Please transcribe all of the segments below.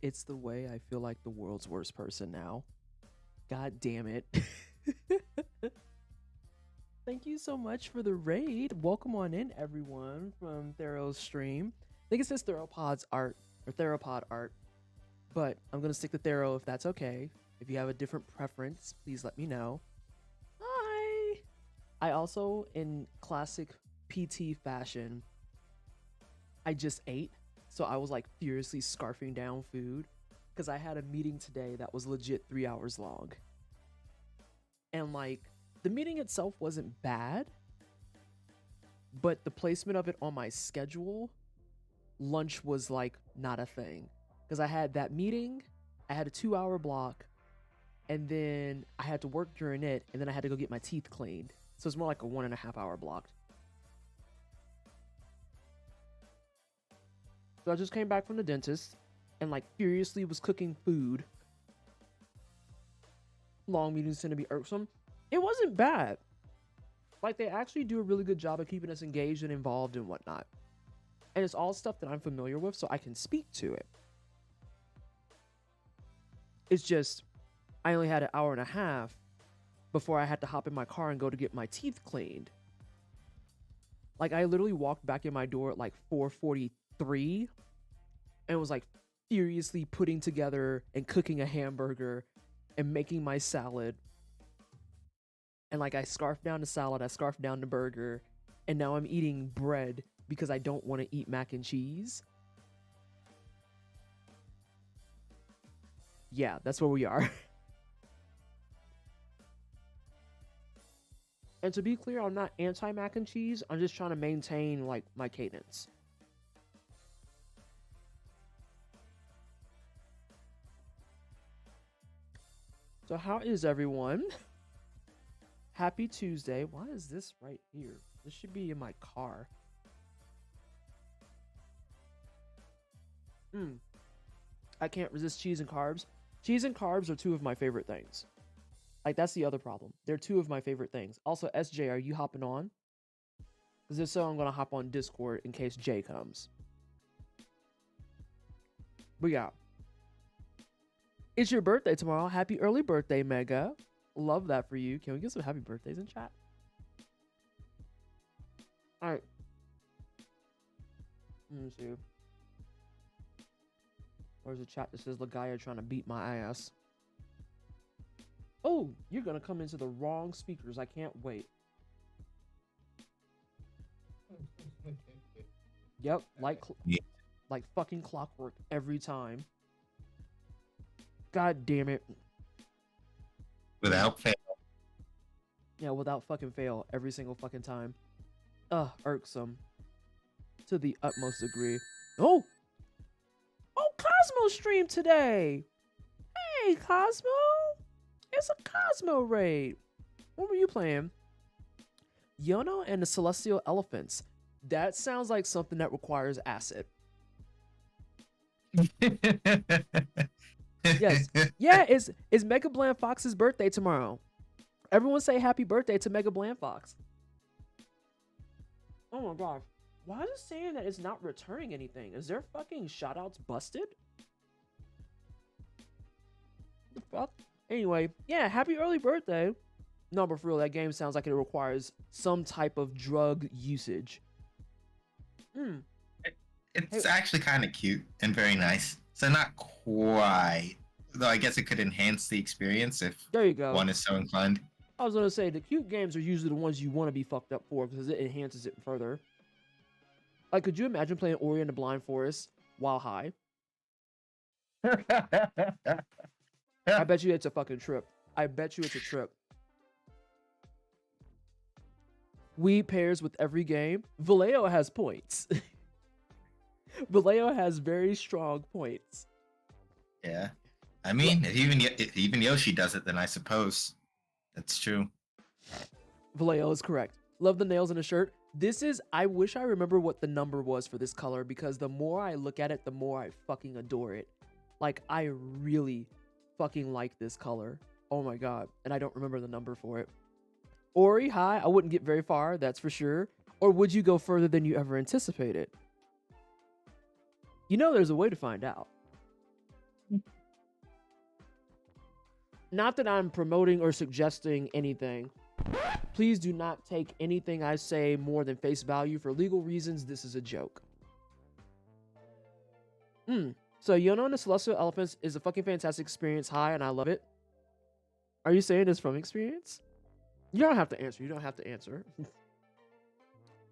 It's the way I feel like the world's worst person now. God damn it. Thank you so much for the raid. Welcome on in, everyone, from Thero's stream. I think it says Theropod's art, or Theropod art, but I'm going to stick to Thero if that's okay. If you have a different preference, please let me know. Hi! I also, in classic PT fashion, I just ate, so I was like furiously scarfing down food because I had a meeting today that was legit 3 hours long. And like, the meeting itself wasn't bad, but the placement of it on my schedule, lunch was like not a thing. Because I had that meeting, I had a 2-hour block, and then I had to work during it, and then I had to go get my teeth cleaned. So it's more like a 1.5 hour block. So I just came back from the dentist and like furiously was cooking food. Long meetings tend to be irksome. It wasn't bad. Like, they actually do a really good job of keeping us engaged and involved and whatnot. And it's all stuff that I'm familiar with, so I can speak to it. It's just, I only had an hour and a half before I had to hop in my car and go to get my teeth cleaned. Like, I literally walked back in my door at like 4:43 and was like furiously putting together and cooking a hamburger and making my salad. And like, I scarfed down the salad, I scarfed down the burger, and now I'm eating bread because I don't want to eat mac and cheese. Yeah, that's where we are. And to be clear, I'm not anti mac and cheese. I'm just trying to maintain like my cadence. So how is everyone? Happy Tuesday. Why is this right here? This should be in my car. I can't resist cheese and carbs. Cheese and carbs are two of my favorite things. Like, that's the other problem. They're two of my favorite things. Also, SJ, are you hopping on? Because if so, I'm going to hop on Discord in case Jay comes. But yeah. It's your birthday tomorrow. Happy early birthday, Mega. Love that for you. Can we get some happy birthdays in chat? All right. Let me see. There's a chat that says Legaia trying to beat my ass. Oh, you're going to come into the wrong speakers. I can't wait. Yep, like fucking clockwork every time. God damn it. Without fail. Yeah, without fucking fail every single fucking time. Irksome. To the utmost degree. Oh! Oh, Cosmo streamed today! Hey, Cosmo! It's a Cosmo raid. What were you playing? Yono and the Celestial Elephants. That sounds like something that requires acid. Yes. Yeah, it's Mega Bland Fox's birthday tomorrow. Everyone say happy birthday to Mega Bland Fox. Oh my gosh. Why is it saying that it's not returning anything? Is their fucking shoutouts busted? The fuck? Anyway, yeah, happy early birthday. No, but for real, that game sounds like it requires some type of drug usage. It's actually kind of cute and very nice. So not quite, though I guess it could enhance the experience if there you go. One is so inclined. I was gonna say the cute games are usually the ones you want to be fucked up for because it enhances it further. Like, could you imagine playing Ori and the Blind Forest while high? I bet you it's a fucking trip. I bet you it's a trip. Weed pairs with every game. Vallejo has points. Vallejo has very strong points. Yeah. I mean, if even Yoshi does it, then I suppose that's true. Vallejo is correct. Love the nails in the shirt. This is, I wish I remember what the number was for this color because the more I look at it, the more I fucking adore it. Like, I really fucking like this color. Oh my god. And I don't remember the number for it. Ori, hi. I wouldn't get very far, that's for sure. Or would you go further than you ever anticipated? You know there's a way to find out. Not that I'm promoting or suggesting anything. Please do not take anything I say more than face value. For legal reasons, this is a joke. So Yono and the Celestial Elephants is a fucking fantastic experience. Hi, and I love it. Are you saying this from experience? You don't have to answer. You don't have to answer.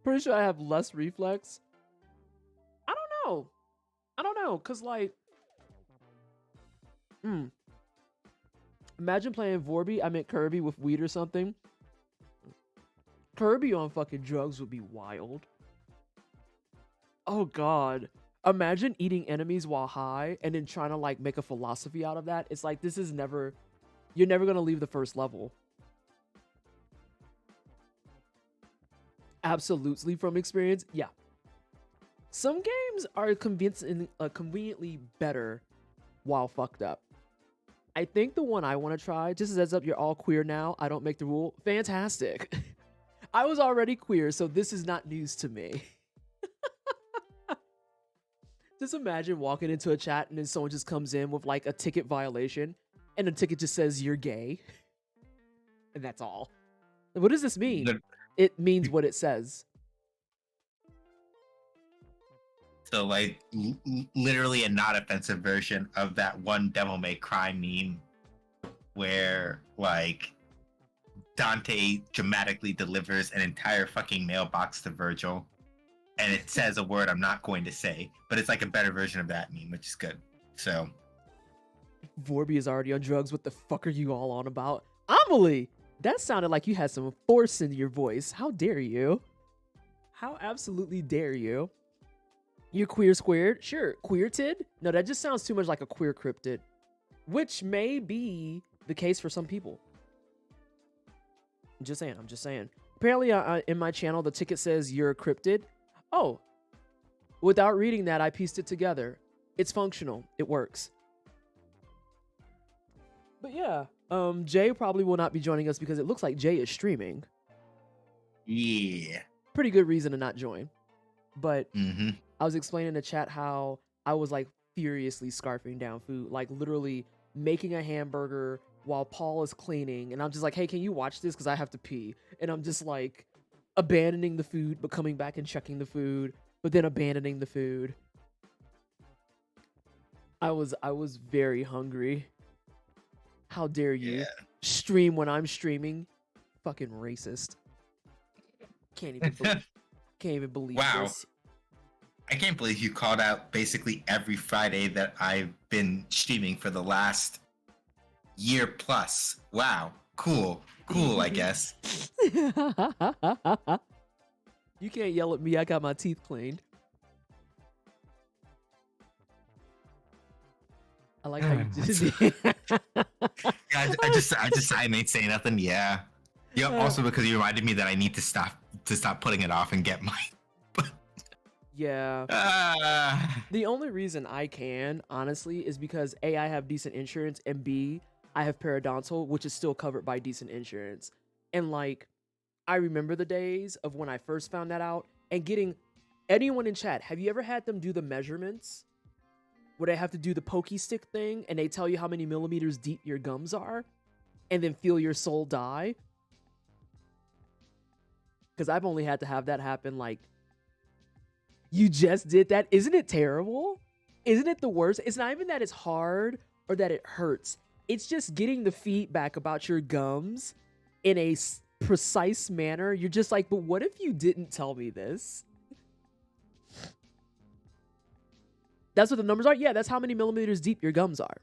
Pretty sure I have less reflex. I don't know. I don't know, cause like, imagine playing Vorby. I meant Kirby with weed or something. Kirby on fucking drugs would be wild. Oh god. Imagine eating enemies while high and then trying to like make a philosophy out of that. It's like, this is never, you're never gonna leave the first level. Absolutely from experience. Yeah. Some games are conveniently better while fucked up. I think the one I want to try, just as heads up, you're all queer now. I don't make the rule. Fantastic. I was already queer, so this is not news to me. Just imagine walking into a chat and then someone just comes in with like a ticket violation and the ticket just says you're gay. And that's all. What does this mean? It means what it says. So like literally a not offensive version of that one Devil May Cry meme where like Dante dramatically delivers an entire fucking mailbox to Virgil and it says a word I'm not going to say, but it's like a better version of that meme, which is good. So Vorby is already on drugs. What the fuck are you all on about? Amelie! That sounded like you had some force in your voice. How dare you? How absolutely dare you? You're queer squared? Sure. Queerted? No, that just sounds too much like a queer cryptid. Which may be the case for some people. I'm just saying. Apparently, in my channel, the ticket says you're a cryptid. Oh. Without reading that, I pieced it together. It's functional. It works. But yeah, Jay probably will not be joining us because it looks like Jay is streaming. Yeah. Pretty good reason to not join. But I was explaining in the chat how I was like furiously scarfing down food, like literally making a hamburger while Paul is cleaning. And I'm just like, hey, can you watch this? Because I have to pee. And I'm just like abandoning the food, but coming back and checking the food, but then abandoning the food. I was very hungry. How dare you stream when I'm streaming? Fucking racist. Can't even believe this. I can't believe you called out basically every Friday that I've been streaming for the last year plus. Wow. Cool, I guess. You can't yell at me. I got my teeth cleaned. I like how you did it. I just I ain't saying nothing. Yeah. Also because you reminded me that I need to stop putting it off and get mine. Yeah. The only reason I can, honestly, is because A, I have decent insurance, and B, I have periodontal, which is still covered by decent insurance. And like, I remember the days of when I first found that out and getting anyone in chat. Have you ever had them do the measurements where they have to do the pokey stick thing and they tell you how many millimeters deep your gums are and then feel your soul die? Because I've only had to have that happen like, you just did that? Isn't it terrible? Isn't it the worst? It's not even that it's hard or that it hurts. It's just getting the feedback about your gums in a precise manner. You're just like, but what if you didn't tell me this? That's what the numbers are? Yeah, that's how many millimeters deep your gums are.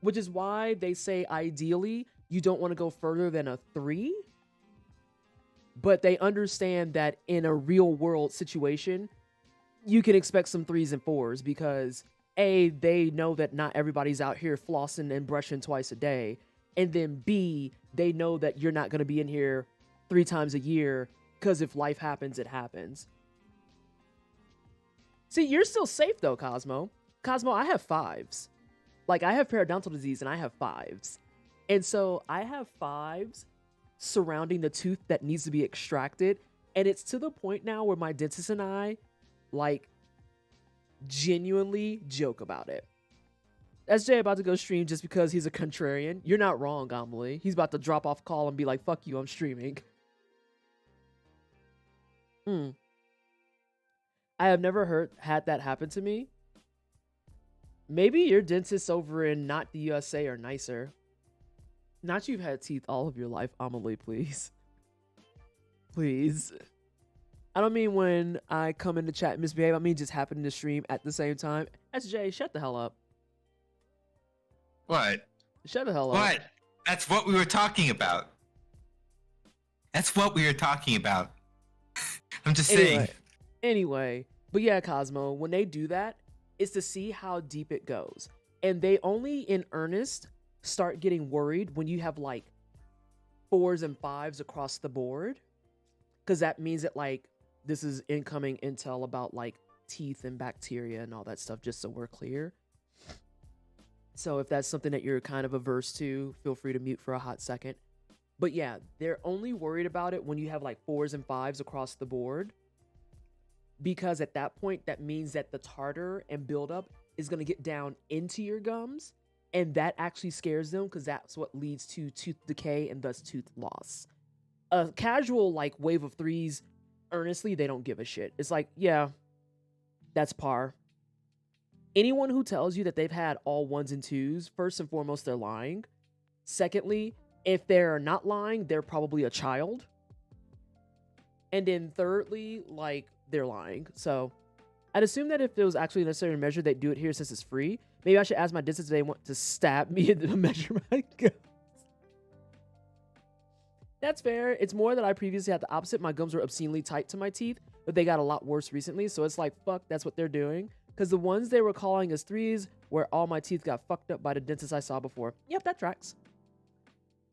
Which is why they say ideally you don't want to go further than a 3. But they understand that in a real world situation, you can expect some 3s and 4s because A, they know that not everybody's out here flossing and brushing twice a day. And then B, they know that you're not going to be in here 3 times a year because if life happens, it happens. See, you're still safe though, Cosmo. Cosmo, I have 5s. Like, I have periodontal disease and I have 5s. And so I have 5s surrounding the tooth that needs to be extracted. And it's to the point now where my dentist and I, like, genuinely joke about it. SJ about to go stream just because he's a contrarian. You're not wrong, Amelie. He's about to drop off call and be like, fuck you, I'm streaming. I have never had that happen to me. Maybe your dentists over in not the USA are nicer. Not you've had teeth all of your life, Amelie, please. Please. I don't mean when I come in the chat and misbehave. I mean just happening to stream at the same time. SJ, shut the hell up. What? Shut the hell up. What? That's what we were talking about. That's what we were talking about. I'm just saying. Anyway, but yeah, Cosmo, when they do that, it's to see how deep it goes. And they only in earnest start getting worried when you have like 4s and 5s across the board. Because that means that like this is incoming intel about like teeth and bacteria and all that stuff, just so we're clear. So if that's something that you're kind of averse to, feel free to mute for a hot second. But yeah, they're only worried about it when you have like 4s and 5s across the board. Because at that point, that means that the tartar and buildup is going to get down into your gums. And that actually scares them because that's what leads to tooth decay and thus tooth loss. A casual like wave of 3s, earnestly, they don't give a shit. It's like, yeah, that's par. Anyone who tells you that they've had all 1s and 2s, first and foremost, they're lying. Secondly, if they're not lying, they're probably a child. And then thirdly, like, they're lying. So I'd assume that if it was actually necessary to measure, they'd do it here since it's free. Maybe I should ask my dentist if they want to stab me and measure my gums. That's fair. It's more that I previously had the opposite. My gums were obscenely tight to my teeth, but they got a lot worse recently. So it's like, fuck, that's what they're doing. Because the ones they were calling as 3s where all my teeth got fucked up by the dentist I saw before. Yep, that tracks.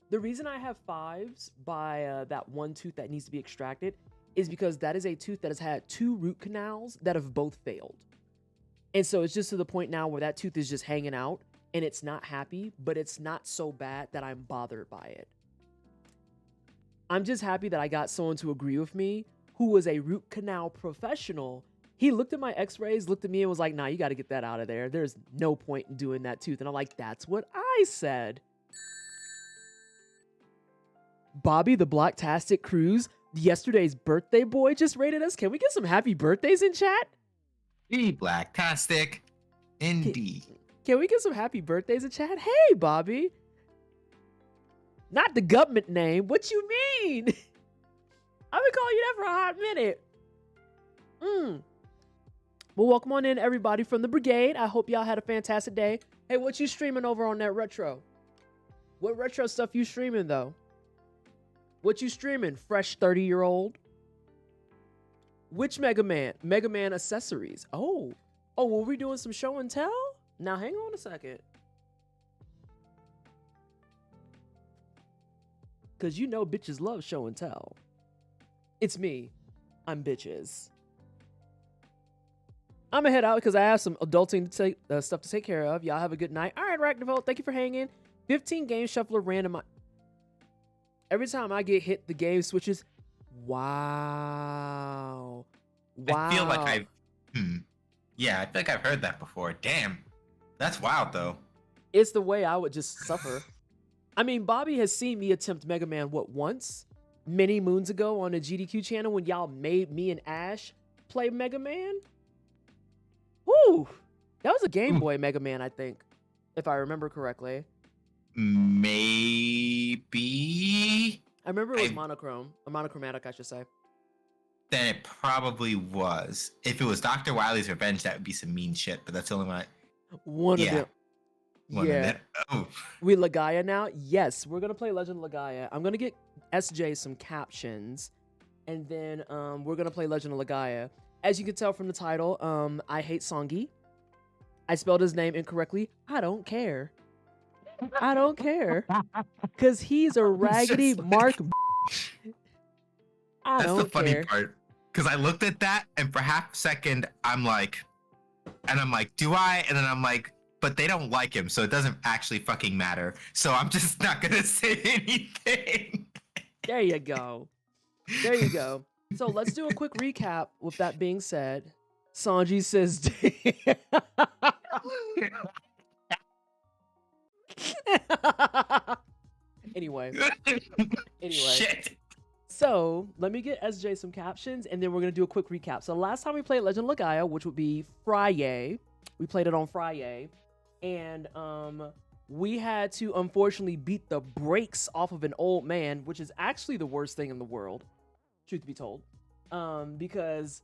The reason I have 5s by that one tooth that needs to be extracted is because that is a tooth that has had 2 root canals that have both failed. And so it's just to the point now where that tooth is just hanging out and it's not happy, but it's not so bad that I'm bothered by it. I'm just happy that I got someone to agree with me who was a root canal professional. He looked at my x-rays, looked at me and was like, nah, you got to get that out of there. There's no point in doing that tooth. And I'm like, that's what I said. Bobby the Blacktastic Cruz, yesterday's birthday boy, just rated us. Can we get some happy birthdays in chat? The Blacktastic. Indeed. Can we get some happy birthdays in chat? Hey, Bobby. Not the government name. What you mean? I've been calling you that for a hot minute. Well, welcome on in, everybody from the brigade. I hope y'all had a fantastic day. Hey, what you streaming over on that retro? What retro stuff you streaming, though? What you streaming, fresh 30-year-old? Which Mega Man? Mega Man accessories. Oh, were we doing some show and tell? Now, hang on a second. Because you know bitches love show and tell. It's me. I'm bitches. I'm gonna head out because I have some adulting to take, stuff to take care of. Y'all have a good night. All right, Rackdevolt, thank you for hanging. 15 game shuffler random. Every time I get hit, the game switches. Wow. I feel like I've... Yeah, I feel like I've heard that before. Damn. That's wild, though. It's the way I would just suffer. I mean, Bobby has seen me attempt Mega Man, once? Many moons ago on the GDQ channel when y'all made me and Ash play Mega Man? Woo! That was a Game Boy Mega Man, I think, if I remember correctly. Maybe? I remember it was monochrome. Or monochromatic, I should say. Then it probably was. If it was Dr. Wily's Revenge, that would be some mean shit, but that's the only one One of them. One of them. Oh. We Legaia now? Yes, we're going to play Legend of Legaia. I'm going to get SJ some captions, and then we're going to play Legend of Legaia. As you can tell from the title, I hate Sonji. I spelled his name incorrectly. I don't care. I don't care. Because he's a raggedy Mark. That's the funny part. Because I looked at that, and for half a second, I'm like, do I? And then I'm like, but they don't like him, so it doesn't actually fucking matter. So I'm just not going to say anything. There you go. There you go. So let's do a quick recap with that being said. Sonji says... Anyway. Shit. So let me get SJ some captions, and then we're gonna do a quick recap. So last time we played Legend of Legaia, which would be Friday, we played it on Friday, and we had to unfortunately beat the brakes off of an old man, which is actually the worst thing in the world, truth be told, because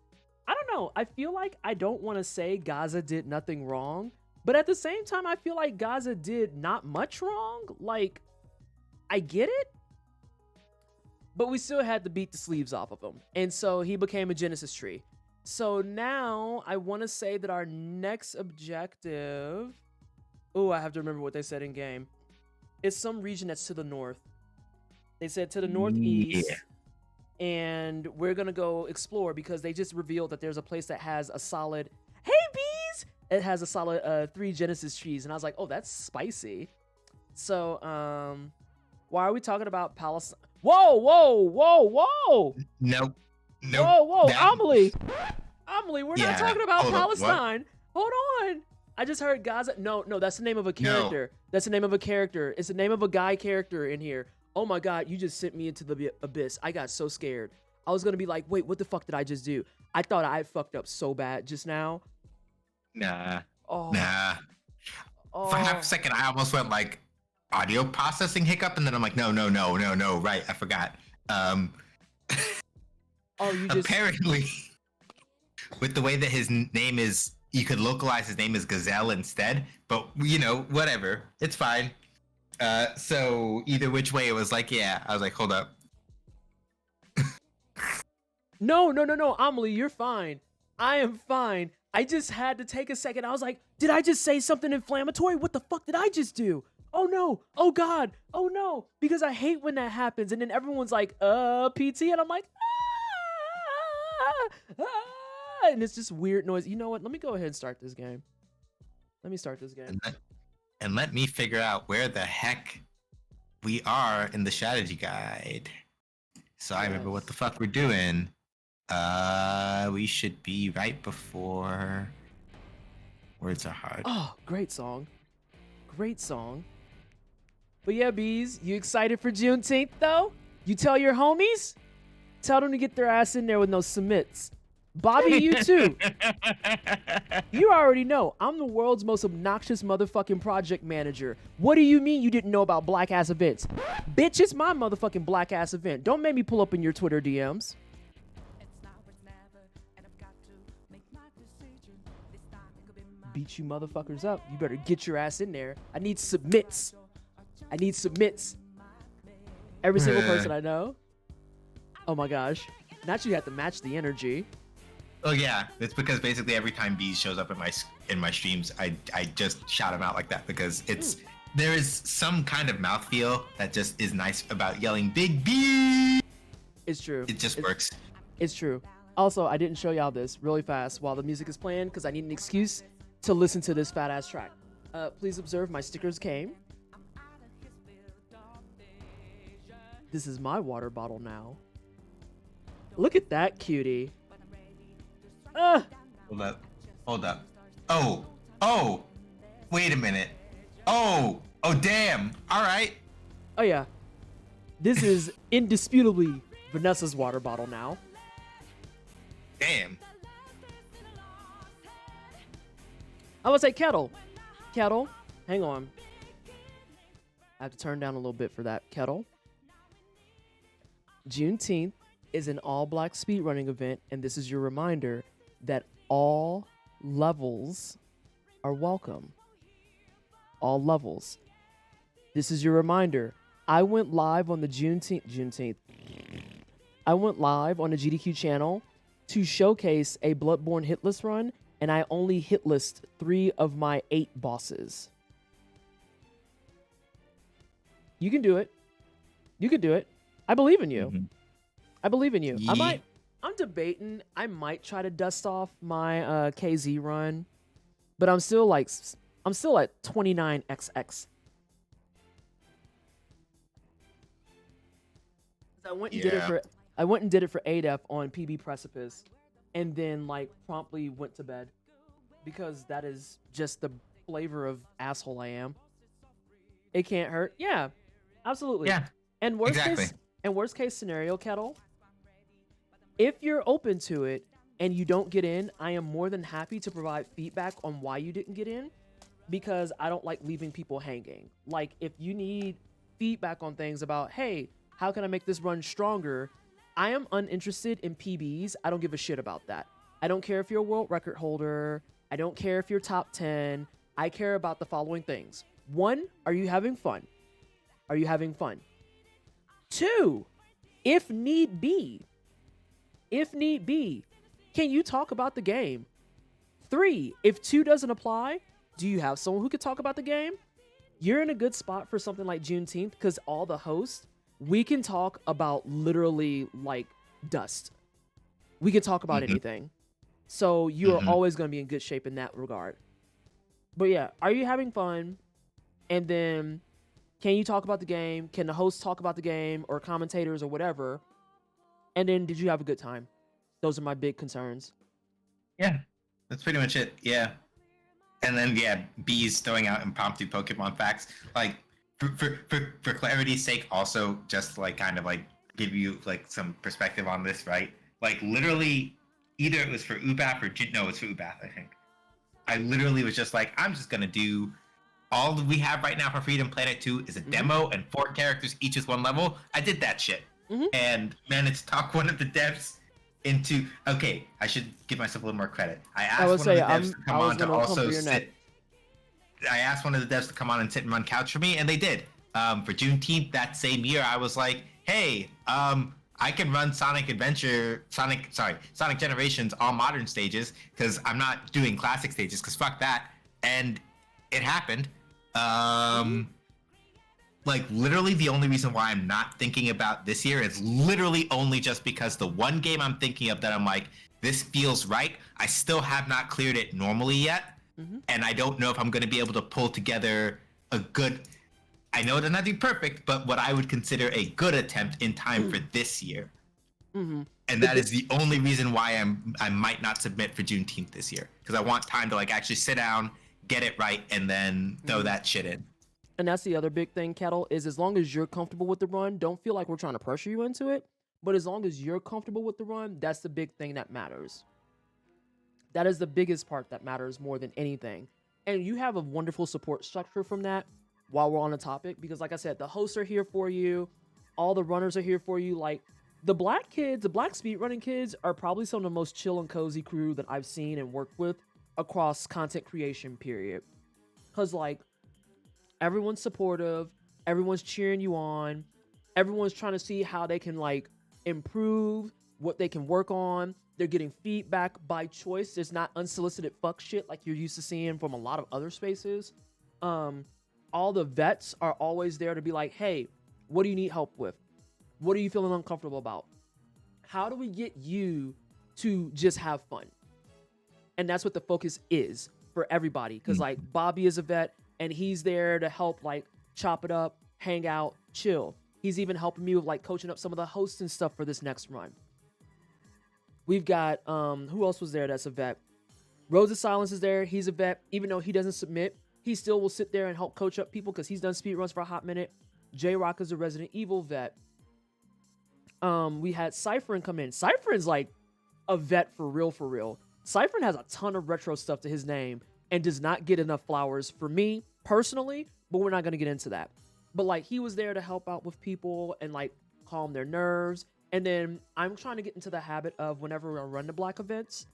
I don't know. I feel like I don't want to say Gaza did nothing wrong, but at the same time, I feel like Gaza did not much wrong. Like, I get it, but we still had to beat the sleeves off of him. And so he became a Genesis tree. So now I want to say that our next objective... Oh, I have to remember what they said in game. It's some region that's to the north. They said to the northeast. Yeah. And we're going to go explore because they just revealed that there's a place that has a solid... Hey, bees! It has a solid 3 Genesis trees. And I was like, oh, that's spicy. So, why are we talking about Palestine? Whoa, whoa, whoa, whoa! Nope. Whoa, whoa, Amelie, we're not talking about Palestine. Hold on. I just heard Gaza. No, that's the name of a character. No. That's the name of a character. It's the name of a guy character in here. Oh my God, you just sent me into the abyss. I got so scared. I was gonna be like, wait, what the fuck did I just do? I thought I fucked up so bad just now. Nah. Oh. Nah. For half a second, I almost went like, audio processing hiccup, and then I'm like, no, right, I forgot. Oh, you just... Apparently, with the way that his name is, you could localize his name as Gazelle instead, but, you know, whatever, it's fine. So either which way, it was like, yeah, I was like, hold up. No, Amelie, you're fine. I am fine. I just had to take a second. I was like, did I just say something inflammatory? What the fuck did I just do? Oh no, oh God, oh no, because I hate when that happens, and then everyone's like, PT, and I'm like, and it's just weird noise. You know what, let me go ahead and start this game. Let me start this game. And let me figure out where the heck we are in the strategy guide. So I remember what the fuck we're doing. We should be right before Words Are Hard. Oh, great song. Great song. But yeah, bees, you excited for Juneteenth though? You tell your homies? Tell them to get their ass in there with no submits. Bobby, you too. You already know, I'm the world's most obnoxious motherfucking project manager. What do you mean you didn't know about black ass events? Bitch, it's my motherfucking black ass event. Don't make me pull up in your Twitter DMs. Beat you motherfuckers up. You better get your ass in there. I need submits. Every single person I know. Oh my gosh. Not you have to match the energy. Oh yeah, it's because basically every time Bees shows up in my streams, I just shout him out like that because there is some kind of mouthfeel that just is nice about yelling Big B. It's true. It just works. It's true. Also, I didn't show y'all this really fast while the music is playing because I need an excuse to listen to this fat ass track. Please observe my stickers came. This is my water bottle now. Look at that cutie. Hold up. Oh, wait a minute. Oh, damn. All right. Oh yeah. This is indisputably Vanessa's water bottle now. Damn. I would say Kettle, hang on. I have to turn down a little bit for that. Kettle. Juneteenth is an all-black speedrunning event, and this is your reminder that all levels are welcome. All levels. This is your reminder. I went live on the Juneteenth. I went live on the GDQ channel to showcase a Bloodborne hit list run, and I only hit list 3 of my 8 bosses. You can do it. You can do it. I believe in you. Mm-hmm. I believe in you. Yeah. I'm debating. I might try to dust off my KZ run, but I'm still at 29XX. I went and did it for ADEF on PB Precipice, and then like promptly went to bed because that is just the flavor of asshole I am. It can't hurt. Yeah, absolutely. Yeah, And exactly. worst case scenario, Kettle, if you're open to it and you don't get in, I am more than happy to provide feedback on why you didn't get in, because I don't like leaving people hanging. Like, if you need feedback on things about, hey, how can I make this run stronger? I am uninterested in PBs. I don't give a shit about that. I don't care if you're a world record holder. I don't care if you're top 10. I care about the following things. 1, are you having fun? Are you having fun? 2, if need be, can you talk about the game? 3, if 2 doesn't apply, do you have someone who could talk about the game? You're in a good spot for something like Juneteenth because all the hosts, we can talk about literally like dust. We can talk about anything. So you are always going to be in good shape in that regard. But yeah, are you having fun? And then can you talk about the game? Can the host talk about the game or commentators or whatever? And then did you have a good time? Those are my big concerns. Yeah, that's pretty much it. Yeah. And then, yeah, bees throwing out impromptu Pokemon facts. Like, for clarity's sake, also, just to, like, kind of, like, give you, like, some perspective on this, right? Like, literally, either it was for Ubath or... No, it's for Ubath, I think. I literally was just like, I'm just going to do... All that we have right now for Freedom Planet 2 is a demo and 4 characters, each is 1 level. I did that shit. And managed to talk one of the devs into... Okay, I should give myself a little more credit. I asked one of the devs to come on to also sit... I asked one of the devs to come on and sit and run couch for me, and they did. For Juneteenth that same year, I was like, hey, I can run Sonic Generations all modern stages, because I'm not doing classic stages, because fuck that. And it happened. Like, literally the only reason why I'm not thinking about this year is literally only just because the one game I'm thinking of that I'm like, this feels right, I still have not cleared it normally yet. And I don't know if I'm going to be able to pull together a good... I know they're not doing perfect, but what I would consider a good attempt in time for this year. And that is the only reason why I might not submit for Juneteenth this year. Because I want time to, like, actually sit down, get it right, and then throw that shit in. And that's the other big thing, Kettle, is as long as you're comfortable with the run, don't feel like we're trying to pressure you into it. But as long as you're comfortable with the run, that's the big thing that matters. That is the biggest part that matters more than anything. And you have a wonderful support structure from that while we're on the topic. Because like I said, the hosts are here for you. All the runners are here for you. Like, the black speedrunning kids are probably some of the most chill and cozy crew that I've seen and worked with across content creation, period. Because, like, everyone's supportive. Everyone's cheering you on. Everyone's trying to see how they can, like, improve, what they can work on. They're getting feedback by choice. There's not unsolicited fuck shit like you're used to seeing from a lot of other spaces. All the vets are always there to be like, hey, what do you need help with? What are you feeling uncomfortable about? How do we get you to just have fun? And that's what the focus is for everybody. Because, like, Bobby is a vet, and he's there to help, like, chop it up, hang out, chill. He's even helping me with, like, coaching up some of the hosts and stuff for this next run. We've got, who else was there that's a vet? Rose of Silence is there. He's a vet. Even though he doesn't submit, he still will sit there and help coach up people because he's done speedruns for a hot minute. J-Rock is a Resident Evil vet. We had Cypherin come in. Cypherin's like a vet for real, for real. Cypherin has a ton of retro stuff to his name and does not get enough flowers for me personally, but we're not going to get into that. But, like, he was there to help out with people and, like, calm their nerves. And then I'm trying to get into the habit of whenever I run the black events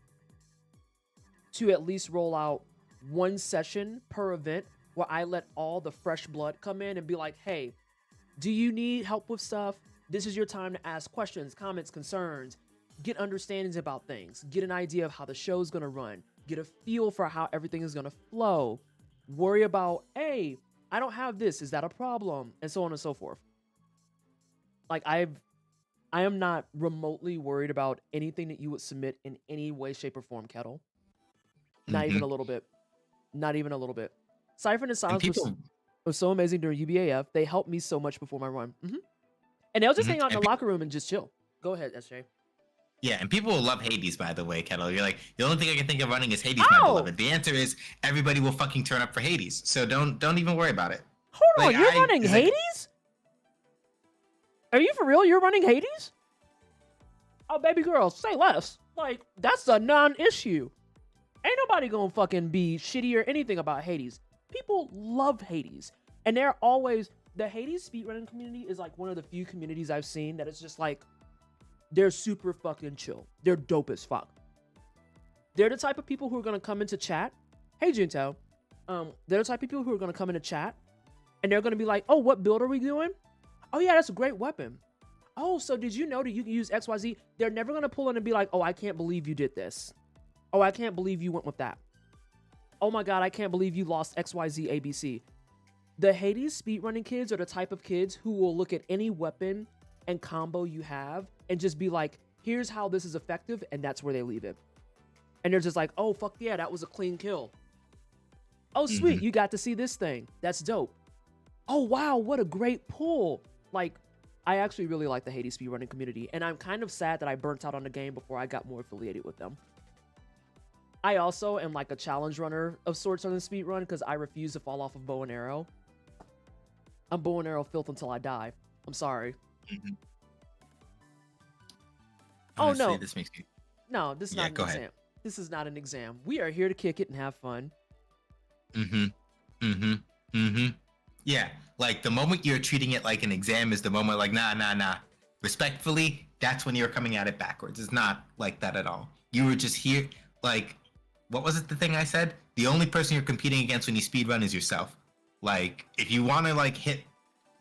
to at least roll out one session per event where I let all the fresh blood come in and be like, hey, do you need help with stuff? This is your time to ask questions, comments, concerns, get understandings about things, get an idea of how the show's going to run, get a feel for how everything is going to flow, worry about, hey, I don't have this. Is that a problem? And so on and so forth. Like, I am not remotely worried about anything that you would submit in any way, shape, or form, Kettle. Not even a little bit. Not even a little bit. Cypher and Silence was so amazing during UBAF. They helped me so much before my run. And they'll just hang out in the locker room and just chill. Go ahead, SJ. Yeah, and people will love Hades, by the way, Kettle. You're like, the only thing I can think of running is Hades, my beloved. The answer is everybody will fucking turn up for Hades. So don't even worry about it. Hold Like on, you're running it's like, Hades? Are you for real? You're running Hades? Oh, baby girl, say less. Like, that's a non-issue. Ain't nobody gonna fucking be shitty or anything about Hades. People love Hades. And they're always... The Hades speedrunning community is like one of the few communities I've seen that it's just like... They're super fucking chill. They're dope as fuck. They're the type of people who are gonna come into chat. Hey, Junto. They're the type of people who are gonna come into chat. And they're gonna be like, oh, what build are we doing? Oh yeah, that's a great weapon. Oh, so did you know that you can use XYZ? They're never gonna pull in and be like, oh, I can't believe you did this. Oh, I can't believe you went with that. Oh my god, I can't believe you lost XYZ ABC. The Hades speedrunning kids are the type of kids who will look at any weapon and combo you have and just be like, here's how this is effective, and that's where they leave it. And they're just like, oh, fuck yeah, that was a clean kill. Oh, sweet, you got to see this thing. That's dope. Oh, wow, what a great pull. Like, I actually really like the Hades speedrunning community, and I'm kind of sad that I burnt out on the game before I got more affiliated with them. I also am like a challenge runner of sorts on the speedrun because I refuse to fall off of bow and arrow. I'm bow and arrow filth until I die. I'm sorry. Honestly, oh, no. This makes me... No, this is not an exam. This is not an exam. We are here to kick it and have fun. Yeah, like the moment you're treating it like an exam is the moment like, nah. Respectfully, that's when you're coming at it backwards. It's not like that at all. You were just here, like, what was it the thing I said? The only person you're competing against when you speedrun is yourself. Like, if you want to, like,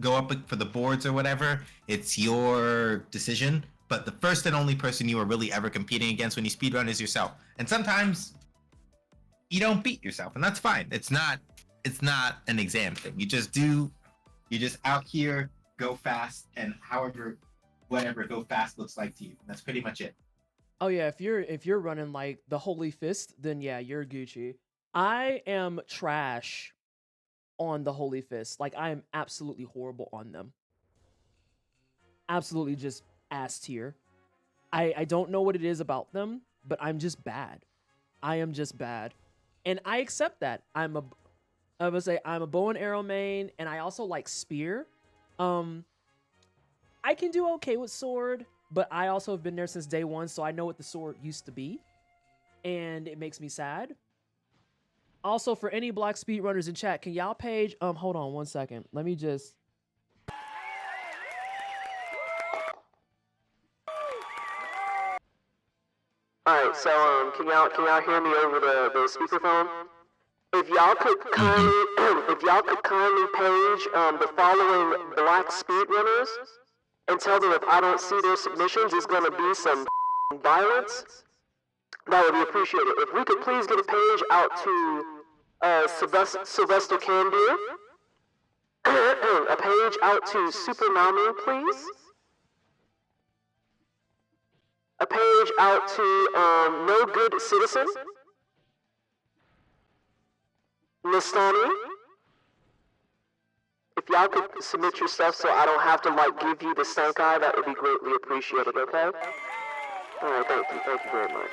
go up for the boards or whatever, it's your decision. But the first and only person you are really ever competing against when you speedrun is yourself. And sometimes you don't beat yourself, and that's fine. It's not an exam thing. You're just out here, go fast, and whatever go fast looks like to you. That's pretty much it. Oh yeah, if you're running like the Holy Fist, then yeah, you're Gucci. I am trash on the Holy Fist. Like, I am absolutely horrible on them. Absolutely just ass tier. I don't know what it is about them, but I'm just bad. I am just bad. And I accept that. I would say I'm a bow and arrow main, and I also like spear. I can do okay with sword, but I also have been there since day one, so I know what the sword used to be, and it makes me sad. Also, for any black speedrunners in chat, can y'all page... hold on 1 second. Let me just... Alright, so, can y'all hear me over the speakerphone? If y'all could kindly page the following black speedrunners and tell them if I don't see their submissions, it's gonna be some violence, that would be appreciated. If we could please get a page out to Sylvester Candier, a page out to Super Nami, please. A page out to No Good Citizen, Nistani. If y'all could submit your stuff so I don't have to, like, give you the stank eye, that would be greatly appreciated, okay? Alright, thank you very much,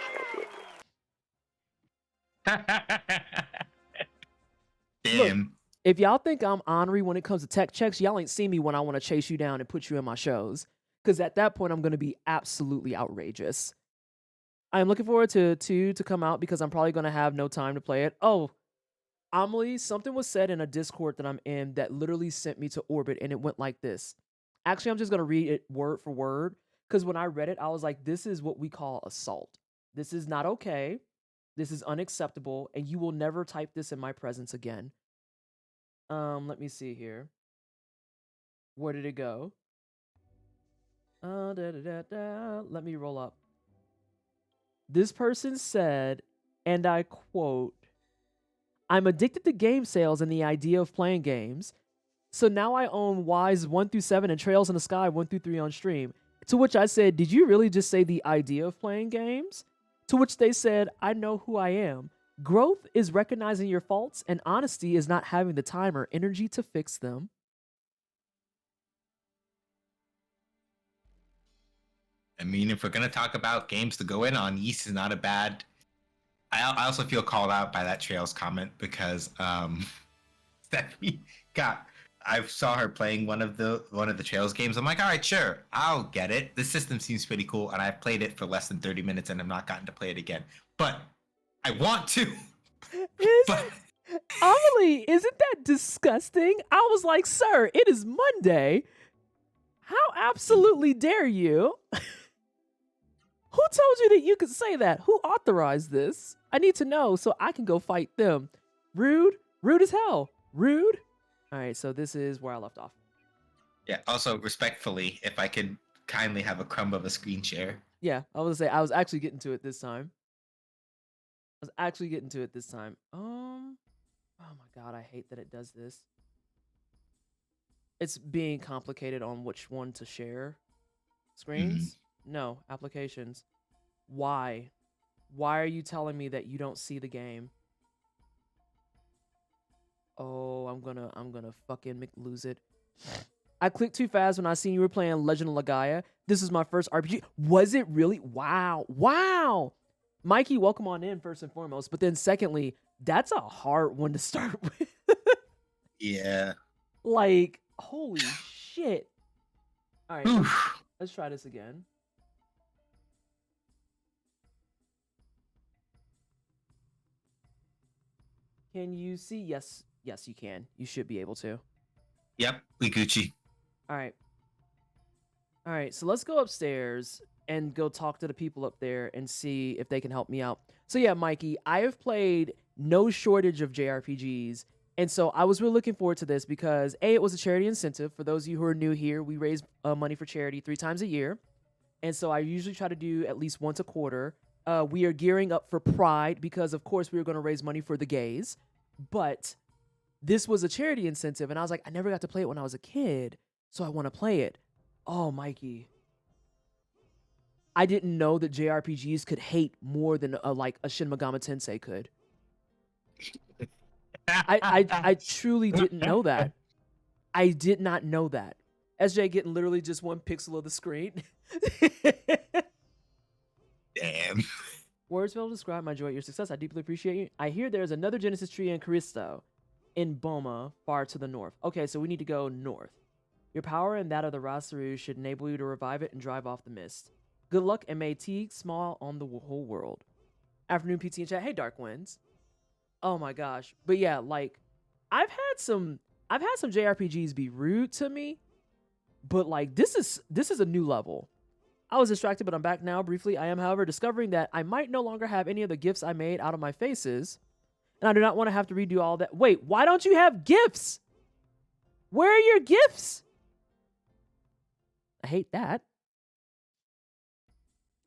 Damn. Look, if y'all think I'm ornery when it comes to tech checks, y'all ain't seen me when I want to chase you down and put you in my shows. Because at that point, I'm going to be absolutely outrageous. I am looking forward to 2 to come out because I'm probably going to have no time to play it. Oh, Amelie, something was said in a Discord that I'm in that literally sent me to orbit, and it went like this. Actually, I'm just going to read it word for word, because when I read it, I was like, this is what we call assault. This is not okay. This is unacceptable, and you will never type this in my presence again. Let me see here. Where did it go? Let me roll up. This person said, and I quote, "I'm addicted to game sales and the idea of playing games. So now I own Ys 1 through 7 and Trails in the Sky 1 through 3 on stream." To which I said, "Did you really just say the idea of playing games?" To which they said, "I know who I am. Growth is recognizing your faults, and honesty is not having the time or energy to fix them." I mean, if we're gonna talk about games to go in on, Yeast is not a bad. I also feel called out by that Trails comment because Stephanie got I saw her playing one of the Trails games. I'm like, all right, sure, I'll get it. The system seems pretty cool, and I've played it for less than 30 minutes, and I've not gotten to play it again. But I want to. But Amelie, isn't that disgusting? I was like, sir, it is Monday. How absolutely dare you? Who told you that you could say that? Who authorized this? I need to know so I can go fight them. Rude. Rude as hell. Rude. All right, so this is where I left off. yeah. Also, respectfully, if I could kindly have a crumb of a screen share. Yeah, I was gonna say I was actually getting to it this time. Oh my god, I hate that it does this. It's being complicated on which one to share. Screens? No, applications. Why? Why are you telling me that you don't see the game? Oh, I'm gonna fucking lose it. I clicked too fast when I seen you were playing Legend of Legaia. This is my first RPG. Was it really? Wow. Wow. Mikey, welcome on in first and foremost. But then secondly, that's a hard one to start with. Yeah. Like, holy shit. All right, Oof. let's try this again. Can you see? Yes, yes, you can. You should be able to. Yep, we Gucci. All right. All right, so let's go upstairs and go talk to the people up there and see if they can help me out. So yeah, Mikey, I have played no shortage of JRPGs. And so I was really looking forward to this because A, it was a charity incentive. For those of you who are new here, we raise money for charity 3 times a year. And so I usually try to do at least once a quarter. We are gearing up for Pride because, of course, we were going to raise money for the gays. But this was a charity incentive. And I was like, I never got to play it when I was a kid. So I want to play it. Oh, Mikey. I didn't know that JRPGs could hate more than like a Shin Megami Tensei could. I truly didn't know that. I did not know that. SJ getting literally just 1 pixel of the screen. Damn. Words will describe my joy at your success. I deeply appreciate you. I hear there's another Genesis tree in Cristo, in Boma, far to the north. Okay, so we need to go north. Your power and that of the Rasaru should enable you to revive it and drive off the mist. Good luck and may Teague smile on the whole world. Afternoon PT in chat. Hey, Dark Winds. Oh my gosh. But yeah, like I've had some JRPGs be rude to me, but like this is a new level. I was distracted, but I'm back now. Briefly, I am, however, discovering that I might no longer have any of the gifts I made out of my faces, and I do not want to have to redo all that. Wait, why don't you have gifts? Where are your gifts? I hate that.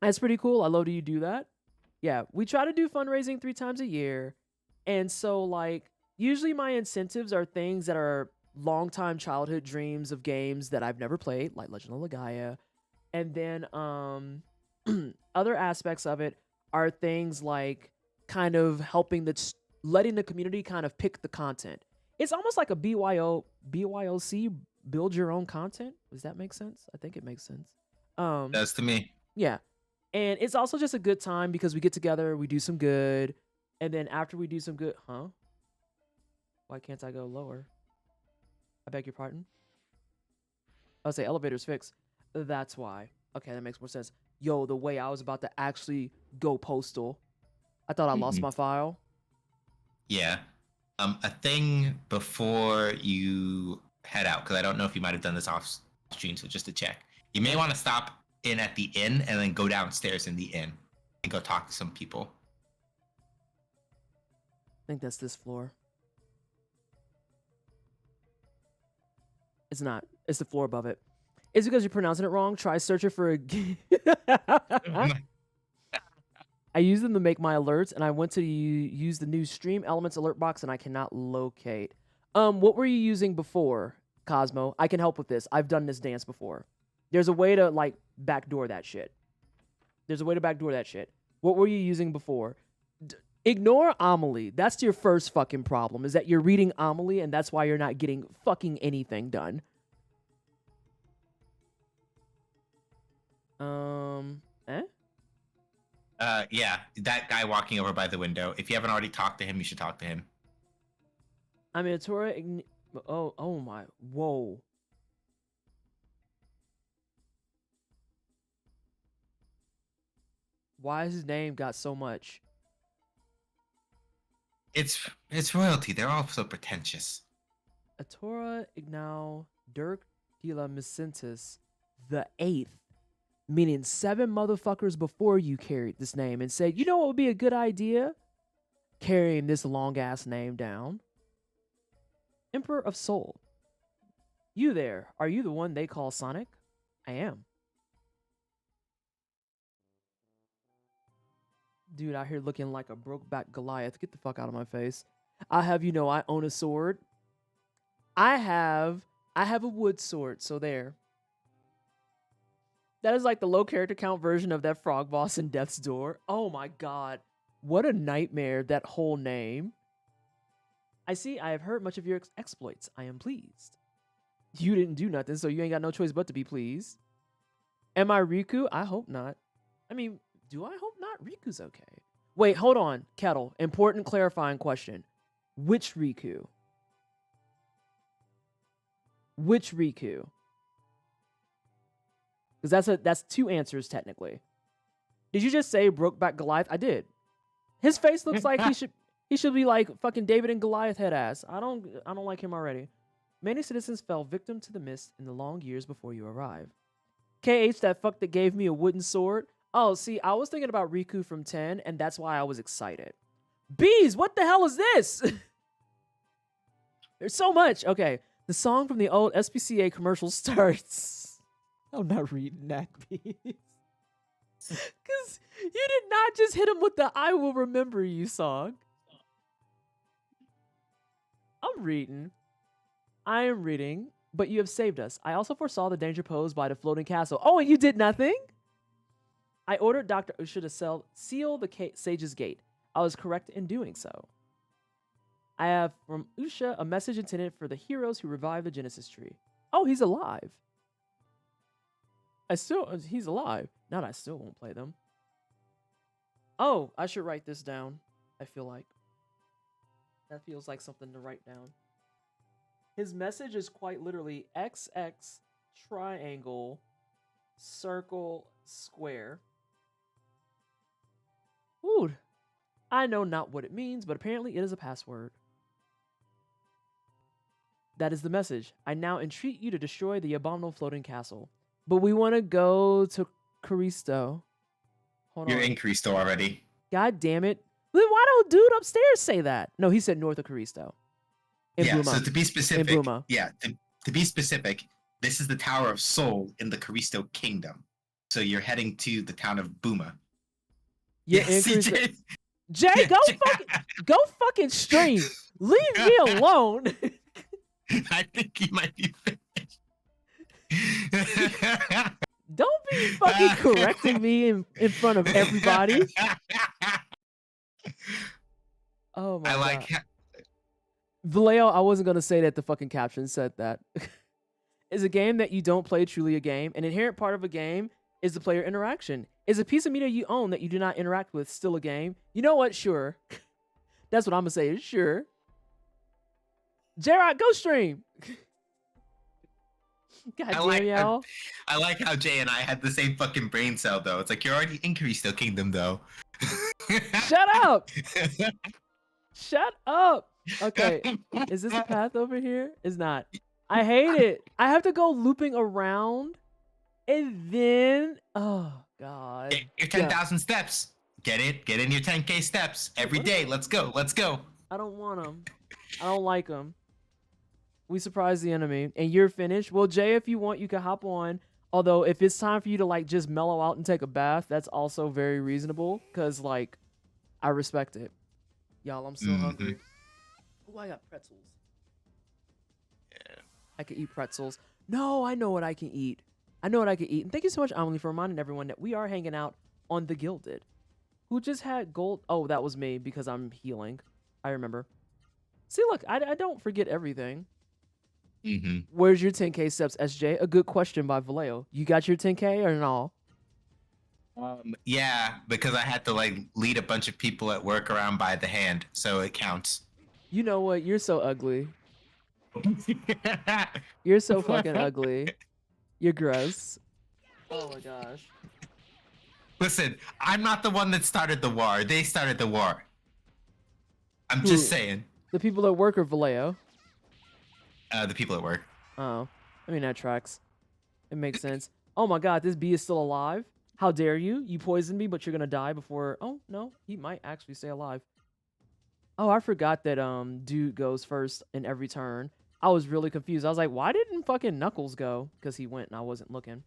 That's pretty cool. I love that you do that. Yeah, we try to do fundraising 3 times a year. And so, like, usually my incentives are things that are longtime childhood dreams of games that I've never played, like Legend of Legaia. And then other aspects of it are things like kind of helping letting the community kind of pick the content. It's almost like a BYOC, build your own content. Does that make sense? I think it makes sense. Does to me. Yeah. And it's also just a good time because we get together, we do some good, and then after we do some good, why can't I go lower? I beg your pardon? I'll say elevator's fixed. That's why. Okay, that makes more sense. Yo, the way I was about to actually go postal, I thought I lost my file. Yeah. A thing before you head out, because I don't know if you might have done this off stream, so just to check. You may want to stop in at the inn and then go downstairs in the inn and go talk to some people. I think that's this floor. It's not. It's the floor above it. It's because you're pronouncing it wrong. Try searching for a... I use them to make my alerts, and I went to use the new Stream Elements alert box, and I cannot locate. What were you using before, Cosmo? I can help with this. I've done this dance before. There's a way to, like, backdoor that shit. What were you using before? Ignore Amelie. That's your first fucking problem, is that you're reading Amelie, and that's why you're not getting fucking anything done. Yeah, that guy walking over by the window. If you haven't already talked to him, you should talk to him. I'm in Tora. Oh my, whoa. Why has his name got so much? It's royalty. They're all so pretentious. Atora Ignau Dirk de la Micentis the Eighth, meaning 7 motherfuckers before you carried this name and said, you know what would be a good idea? Carrying this long ass name down. Emperor of Soul. You there, are you the one they call Sonic? I am. Dude out here looking like a broke-back Goliath. Get the fuck out of my face. I have, you know, I own a sword. I have a wood sword, so there. That is like the low character count version of that frog boss in Death's Door. Oh my god. What a nightmare, that whole name. I see, I have heard much of your exploits. I am pleased. You didn't do nothing, so you ain't got no choice but to be pleased. Am I Riku? I hope not. I mean, do I hope not? Riku's okay. Wait, hold on, Kettle. Important clarifying question. Which Riku? Which Riku? Because that's 2 answers technically. Did you just say Brokeback Goliath? I did. His face looks like he should be like fucking David and Goliath head ass. I don't like him already. Many citizens fell victim to the mist in the long years before you arrived. KH, that fuck that gave me a wooden sword. Oh, see, I was thinking about Riku from 10, and that's why I was excited. Bees, what the hell is this? There's so much. Okay, the song from the old SPCA commercial starts. I'm not reading that, Bees. Because you did not just hit him with the I Will Remember You song. I'm reading. I am reading, but you have saved us. I also foresaw the danger posed by the floating castle. Oh, and you did nothing? I ordered Dr. Usha to seal the Sage's Gate. I was correct in doing so. I have from Usha a message intended for the heroes who revived the Genesis tree. Oh, he's alive. He's alive. Not I still won't play them. Oh, I should write this down. I feel like. That feels like something to write down. His message is quite literally XX triangle circle square. Ooh, I know not what it means, but apparently it is a password. That is the message. I now entreat you to destroy the abominable floating castle. But we want to go to Caristo. Hold You're on. in Cristo already. God damn it. Then why don't dude upstairs say that? No, he said north of Caristo. Yeah, Buma. so to be specific, Buma. yeah, to be specific, this is the Tower of Soul in the Caristo Kingdom. So you're heading to the town of Buma. Yeah, CJ. Jay, go fucking stream. Leave me alone. I think you might be finished. Don't be fucking correcting me in front of everybody. Oh my god. Vallejo, I wasn't going to say that the fucking caption said that. Is a game that you don't play truly a game? An inherent part of a game is the player interaction. Is a piece of media you own that you do not interact with still a game? You know what? Sure. That's what I'm going to say. Sure. J-Rock, go stream. God damn y'all. I like how Jay and I had the same fucking brain cell, though. It's like, you're already in Cristo Kingdom, though. Shut up. Shut up. Okay. Is this a path over here? It's not. I hate it. I have to go looping around. And then, oh, God. Get your 10,000 steps. Get it. Get in your 10K steps every day. Let's go. Let's go. I don't want them. I don't like them. We surprised the enemy. And you're finished. Well, Jay, if you want, you can hop on. Although, if it's time for you to, like, just mellow out and take a bath, that's also very reasonable. Because, like, I respect it. Y'all, I'm still hungry. Oh, I got pretzels. Yeah. I can eat pretzels. No, I know what I can eat. I know what I can eat. And thank you so much, Amelie, for reminding everyone that we are hanging out on The Gilded. Who just had gold? Oh, that was me because I'm healing. I remember. See, look, I don't forget everything. Mm-hmm. Where's your 10K steps, SJ? A good question by Vallejo. You got your 10K or no? Yeah, because I had to like lead a bunch of people at work around by the hand, so it counts. You know what? You're so ugly. You're so fucking ugly. You're gross. Oh my gosh. Listen, I'm not the one that started the war. They started the war. I'm Who? just saying. The people at work or Vallejo? The people at work. Oh, I mean that tracks. It makes sense. Oh my god, this bee is still alive. How dare you? You poisoned me, but you're gonna die before. Oh no, he might actually stay alive. Oh, I forgot that dude goes first in every turn. I was really confused. I was like, why didn't fucking Knuckles go? Because he went and I wasn't looking.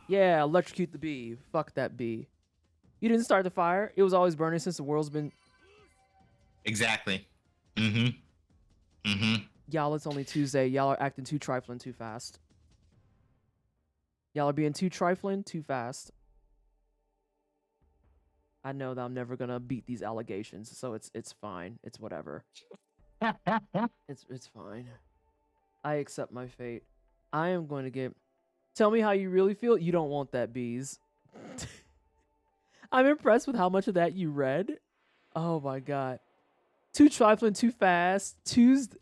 Yeah, electrocute the bee. Fuck that bee. You didn't start the fire. It was always burning since the world's been. Exactly. Y'all, it's only Tuesday. Y'all are acting too trifling too fast. Y'all are being too trifling too fast. I know that I'm never gonna beat these allegations, so it's fine. It's whatever. It's fine. I accept my fate. I am going to get. Tell me how you really feel. You don't want that, bees. I'm impressed with how much of that you read. Oh my god. Too trifling, too fast. Tuesday.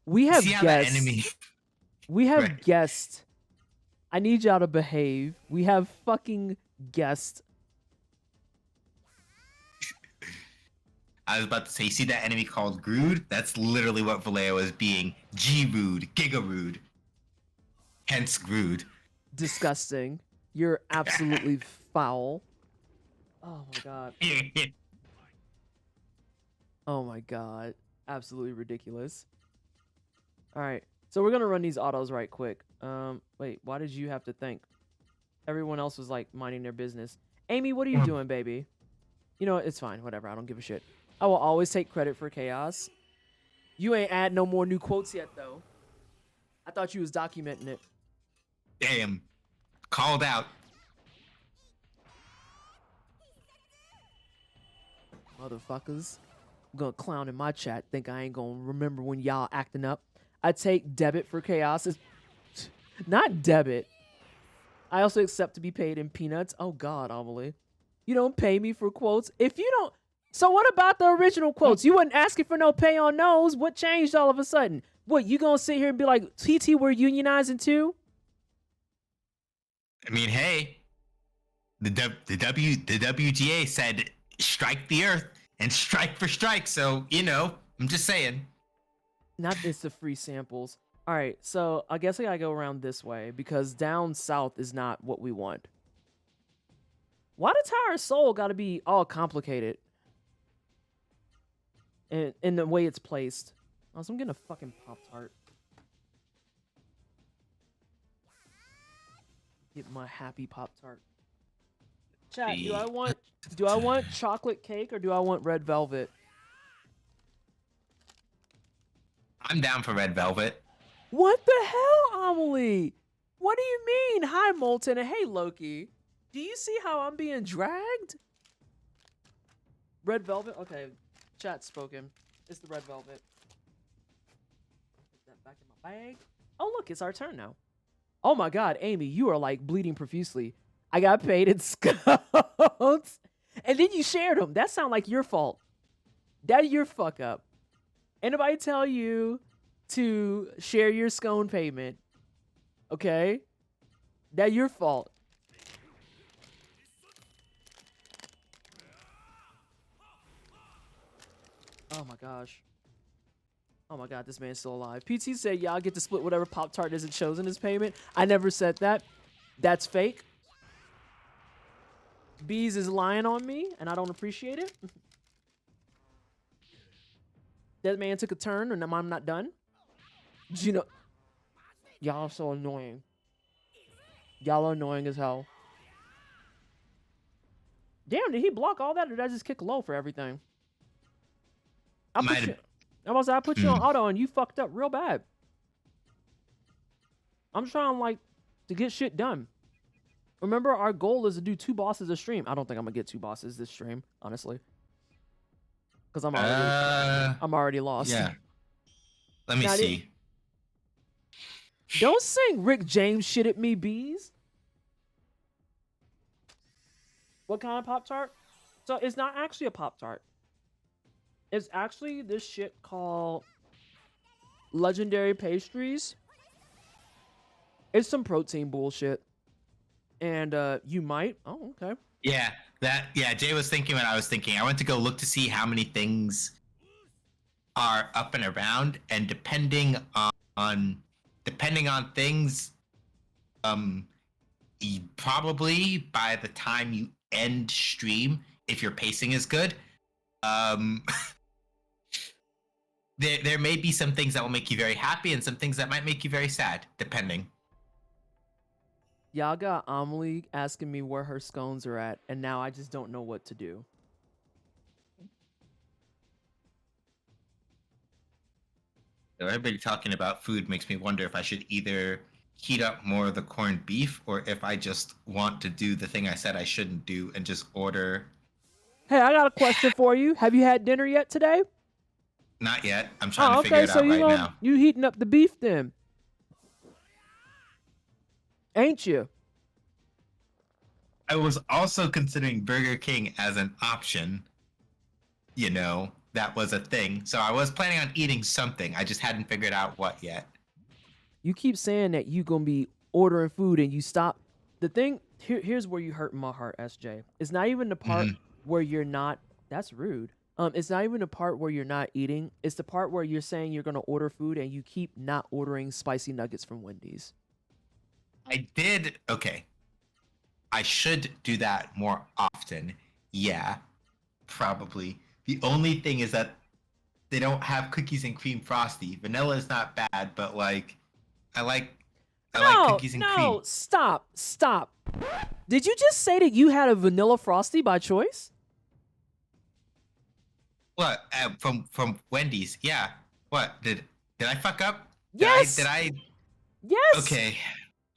We have guests. We have guests. I need y'all to behave. We have fucking guests. I was about to say, you see that enemy called Grood? That's literally what Vallejo is being. G-Rude, Giga-Rude. Hence Grood. Disgusting. You're absolutely foul. Oh my god. Oh my god. Absolutely ridiculous. Alright. So we're gonna run these autos right quick. Wait, why did you have to think? Everyone else was like minding their business. Amy, what are you doing, baby? You know what? It's fine. Whatever. I don't give a shit. I will always take credit for chaos. You ain't add no more new quotes yet, though. I thought you was documenting it. Damn. Called out. Motherfuckers. I'm gonna clown in my chat. Think I ain't gonna remember when y'all acting up. I take debit for chaos. It's not debit. I also accept to be paid in peanuts. Oh God, Amelie. You don't pay me for quotes. If you don't, so what about the original quotes? You wasn't asking for no pay on those. What changed all of a sudden? What, you gonna sit here and be like, TT, we're unionizing too? I mean, hey, the WGA said strike the earth and strike for strike. So, you know, I'm just saying. Not this the free samples. All right, so I guess I gotta go around this way because down south is not what we want. Why the Tower of Soul gotta be all complicated? In the way it's placed. Also, I'm getting a fucking Pop-Tart. Get my happy Pop-Tart. Chat, do I want chocolate cake or do I want red velvet? I'm down for red velvet. What the hell, Amelie? What do you mean? Hi, Molten, and hey, Loki. Do you see how I'm being dragged? Red velvet? Okay, chat spoken. It's the red velvet. Put that back in my bag. Oh, look, it's our turn now. Oh my god, Amy, you are like bleeding profusely. I got paid in scones. And then you shared them. That sound like your fault. That's your fuck up. Anybody tell you to share your scone payment? Okay? That's your fault. Oh my gosh. Oh my god, this man's still alive. PT said y'all get to split whatever Pop-Tart isn't chosen as payment. I never said that. That's fake. Bees is lying on me, and I don't appreciate it. That man took a turn, and I'm not done. You know, y'all are so annoying. Y'all are annoying as hell. Damn, did he block all that, or did I just kick low for everything? I put you on auto, and you fucked up real bad. I'm trying, like, to get shit done. Remember, our goal is to do 2 bosses a stream. I don't think I'm gonna get 2 bosses this stream, honestly. Because I'm already lost. Yeah. Let me see. Don't sing Rick James shit at me, bees. What kind of Pop-Tart? So it's not actually a Pop-Tart. It's actually this shit called Legendary Pastries. It's some protein bullshit. And you might. Oh, okay. Yeah, Jay was thinking what I was thinking. I went to go look to see how many things are up and around, and depending on things, probably by the time you end stream, if your pacing is good, there may be some things that will make you very happy and some things that might make you very sad, depending. Y'all got Amelie asking me where her scones are at, and now I just don't know what to do. So everybody talking about food makes me wonder if I should either heat up more of the corned beef or if I just want to do the thing I said I shouldn't do and just order. Hey, I got a question for you. Have you had dinner yet today? Not yet. I'm trying to figure it out right now. You heating up the beef then? Ain't you? I was also considering Burger King as an option. You know, that was a thing. So I was planning on eating something. I just hadn't figured out what yet. You keep saying that you gonna be ordering food and you stop. The thing here's where you hurt my heart, SJ. It's not even the part where you're not. That's rude. It's not even the part where you're not eating. It's the part where you're saying you're gonna order food and you keep not ordering spicy nuggets from Wendy's. I did. Okay. I should do that more often. Yeah, probably. The only thing is that they don't have cookies and cream frosty. Vanilla is not bad, but like, I like cookies and cream. No, stop. Did you just say that you had a vanilla frosty by choice? What? From Wendy's? Yeah. What? Did I fuck up? Yes. Did I? Yes. Okay.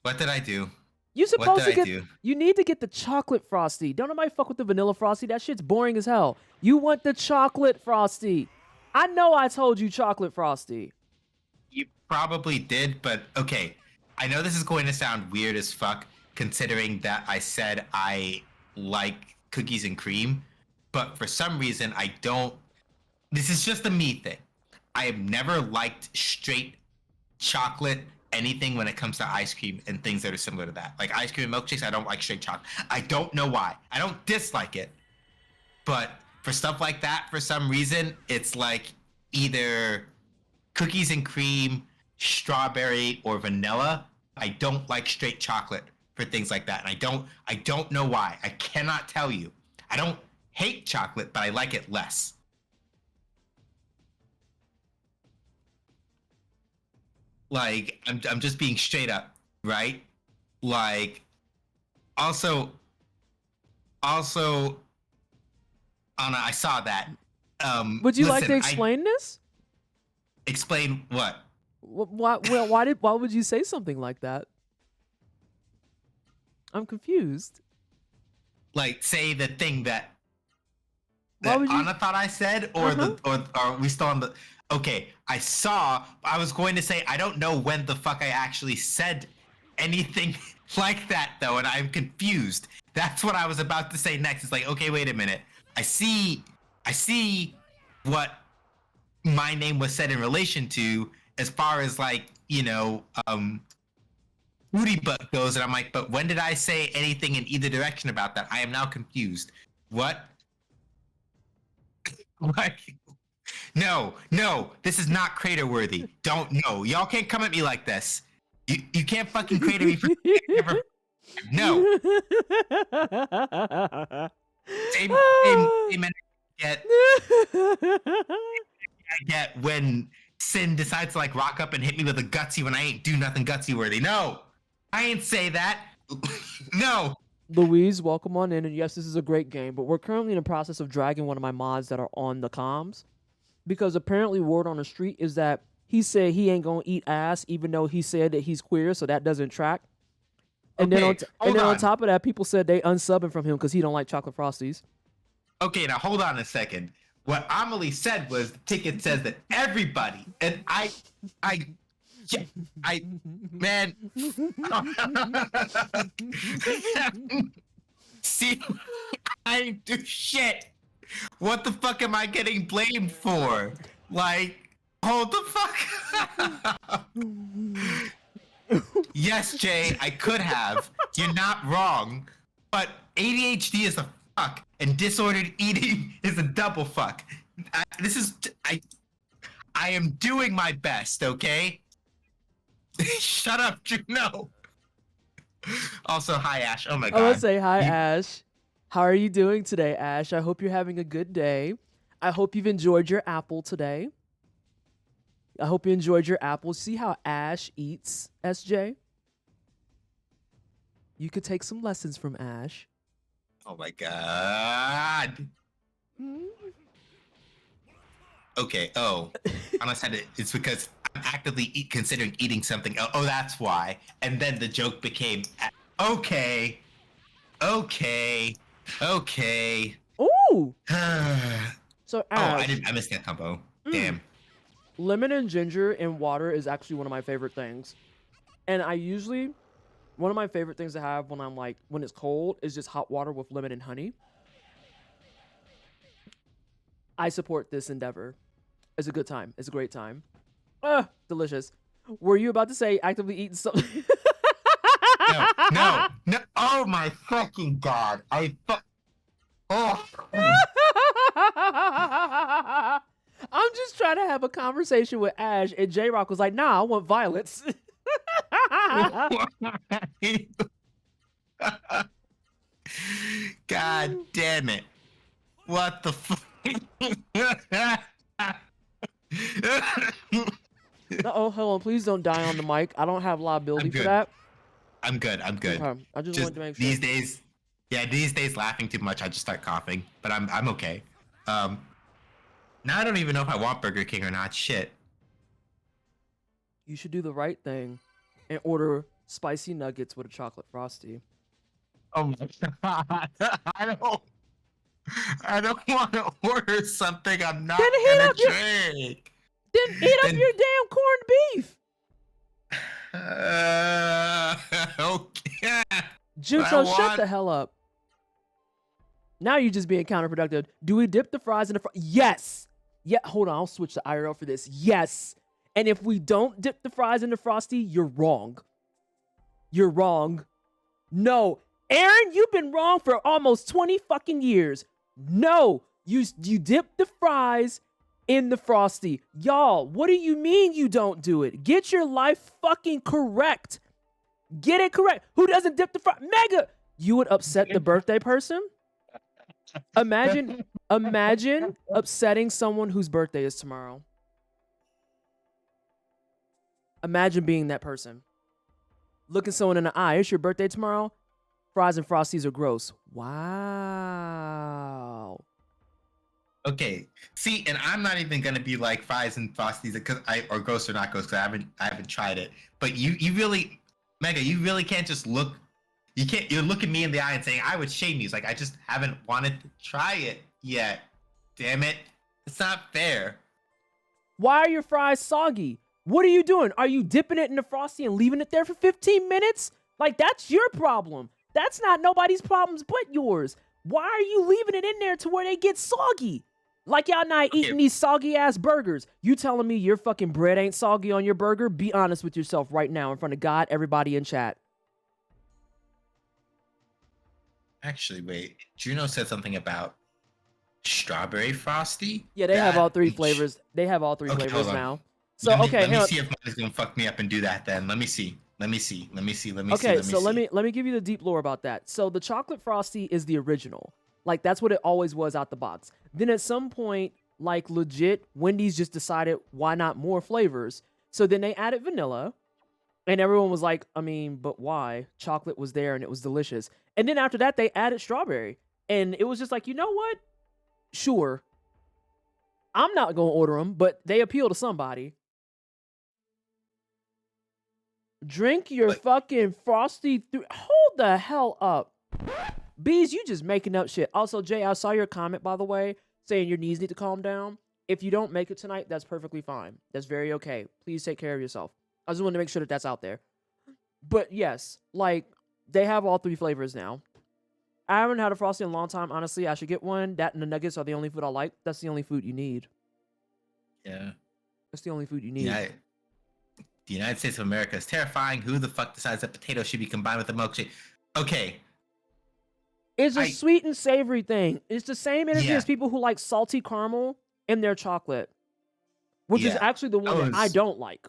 What did I do? You supposed to get. You need to get the chocolate frosty. Don't nobody fuck with the vanilla frosty. That shit's boring as hell. You want the chocolate frosty. I know I told you chocolate frosty. You probably did, but okay. I know this is going to sound weird as fuck, considering that I said I like cookies and cream, but for some reason I don't. This is just a me thing. I have never liked straight chocolate anything when it comes to ice cream and things that are similar to that. Like ice cream and milkshakes, I don't like straight chocolate. I don't know why. I don't dislike it. But for stuff like that, for some reason, it's like either cookies and cream, strawberry, or vanilla. I don't like straight chocolate for things like that. And I don't know why. I cannot tell you. I don't hate chocolate, but I like it less. Like, I'm just being straight up, right? Like, also, Anna, I saw that. Would you like to explain this? Explain what? Why would you say something like that? I'm confused. Like, say the thing that Anna thought I said, or or are we still on the? Okay, I was going to say, I don't know when the fuck I actually said anything like that, though, and I'm confused. That's what I was about to say next. It's like, okay, wait a minute. I see what my name was said in relation to as far as, like, you know, Booty Butt goes, and I'm like, but when did I say anything in either direction about that? I am now confused. What? Like... No, this is not crater worthy. Don't know. Y'all can't come at me like this. You can't fucking crater me for ever. No. Same I get when Sin decides to like rock up and hit me with a gutsy when I ain't do nothing gutsy worthy. No, I ain't say that. No. Louise, welcome on in. And yes, this is a great game, but we're currently in the process of dragging one of my mods that are on the comms. Because apparently word on the street is that he said he ain't gonna eat ass, even though he said that he's queer, so that doesn't track. And then on top of that, people said they unsubbing from him because he don't like chocolate frosties. Okay, now hold on a second. What Amelie said was the ticket says that everybody, and man. See, I didn't do shit. What the fuck am I getting blamed for? Like, hold the fuck up. Yes, Jay, I could have. You're not wrong. But ADHD is a fuck, and disordered eating is a double fuck. I am doing my best, okay? Shut up, Juno. Also, hi, Ash. Oh my god. I want to say hi, Ash. How are you doing today, Ash? I hope you're having a good day. I hope you've enjoyed your apple today. I hope you enjoyed your apple. See how Ash eats, SJ? You could take some lessons from Ash. Oh my god. Okay, unless it's because I'm actively considering eating something. Oh, that's why. And then the joke became, okay. Ooh! So, I Ash, missed that combo. Damn. lemon and ginger in water is actually one of my favorite things. And one of my favorite things to have when it's cold is just hot water with lemon and honey. I support this endeavor. It's a good time. It's a great time. Delicious. Were you about to say actively eating something? No. Oh my fucking god. Oh. I'm just trying to have a conversation with Ash, and J-Rock was like, nah, I want violence. God damn it. What the fuck? Hold on. Please don't die on the mic. I don't have liability for that. I'm good. Okay. I just wanted to make sure. These days laughing too much, I just start coughing. But I'm okay. Now I don't even know if I want Burger King or not. Shit. You should do the right thing and order spicy nuggets with a chocolate frosty. Oh my god. I don't want to order something I'm not gonna drink. Then eat up your damn corned beef. Okay. Juto, shut the hell up. Now you're just being counterproductive. Do we dip the fries in the Yes. Yeah, hold on. I'll switch to IRL for this. Yes. And if we don't dip the fries in the frosty, you're wrong. You're wrong. No. Aaron, you've been wrong for almost 20 fucking years. No. You dip the fries in the frosty. Y'all, what do you mean you don't do it? Get your life fucking correct. Get it correct. Who doesn't dip the fries? Mega! You would upset the birthday person? Imagine upsetting someone whose birthday is tomorrow. Imagine being that person. Looking someone in the eye. It's your birthday tomorrow? Fries and Frosties are gross. Wow. Okay. See, and I'm not even gonna be like fries and Frosties or gross or not gross because I haven't tried it. But you really, Mega, you really can't just look. You're looking me in the eye and saying I would shame you. It's like I just haven't wanted to try it yet. Damn it. It's not fair. Why are your fries soggy? What are you doing? Are you dipping it in the Frosty and leaving it there for 15 minutes? Like, that's your problem. That's not nobody's problems but yours. Why are you leaving it in there to where they get soggy? Like y'all not eating these soggy ass burgers. You telling me your fucking bread ain't soggy on your burger? Be honest with yourself right now in front of God, everybody in chat. Actually, wait. Juno said something about strawberry Frosty? Yeah, they have all three flavors. They have all three flavors now. So, let me see if mine is gonna fuck me up and do that then. Let me see. Okay, so let me give you the deep lore about that. So the chocolate Frosty is the original. Like, that's what it always was out the box. Then at some point, like, legit, Wendy's just decided, why not more flavors? So then they added vanilla. And everyone was like, I mean, but why? Chocolate was there and it was delicious. And then after that, they added strawberry. And it was just like, you know what? Sure. I'm not going to order them, but they appeal to somebody. Drink your fucking Frosty through. Hold the hell up. Bees, you just making up shit. Also, Jay, I saw your comment, by the way, saying your knees need to calm down. If you don't make it tonight, that's perfectly fine. That's very okay. Please take care of yourself. I just wanted to make sure that that's out there. But yes, like, they have all three flavors now. I haven't had a Frosty in a long time. Honestly, I should get one. That and the nuggets are the only food I like. That's the only food you need. Yeah. That's the only food you need. The United States of America is terrifying. Who the fuck decides that potato should be combined with a milkshake? Okay. It's a sweet and savory thing. It's the same energy Yeah. as people who like salty caramel in their chocolate, which is Yeah. actually the one that I don't like.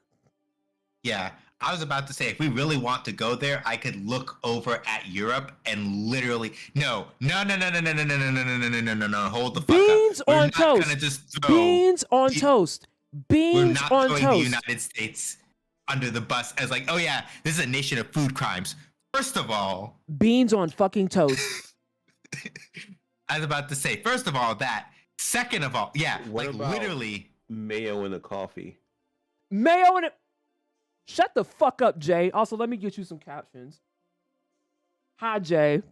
Yeah. I was about to say, if we really want to go there, I could look over at Europe and literally no, hold the fuck Beans up. We're on not toast. gonna just throw Beans on toast. Beans We're not on throwing toast. the United States under the bus as like, oh yeah, this is a nation of food crimes. First of all, beans on fucking toast. I was about to say, first of all, that. Second of all, yeah, What like about literally mayo in the coffee? Mayo in it. Shut the fuck up, Jay. Also, let me get you some captions. Hi, Jay.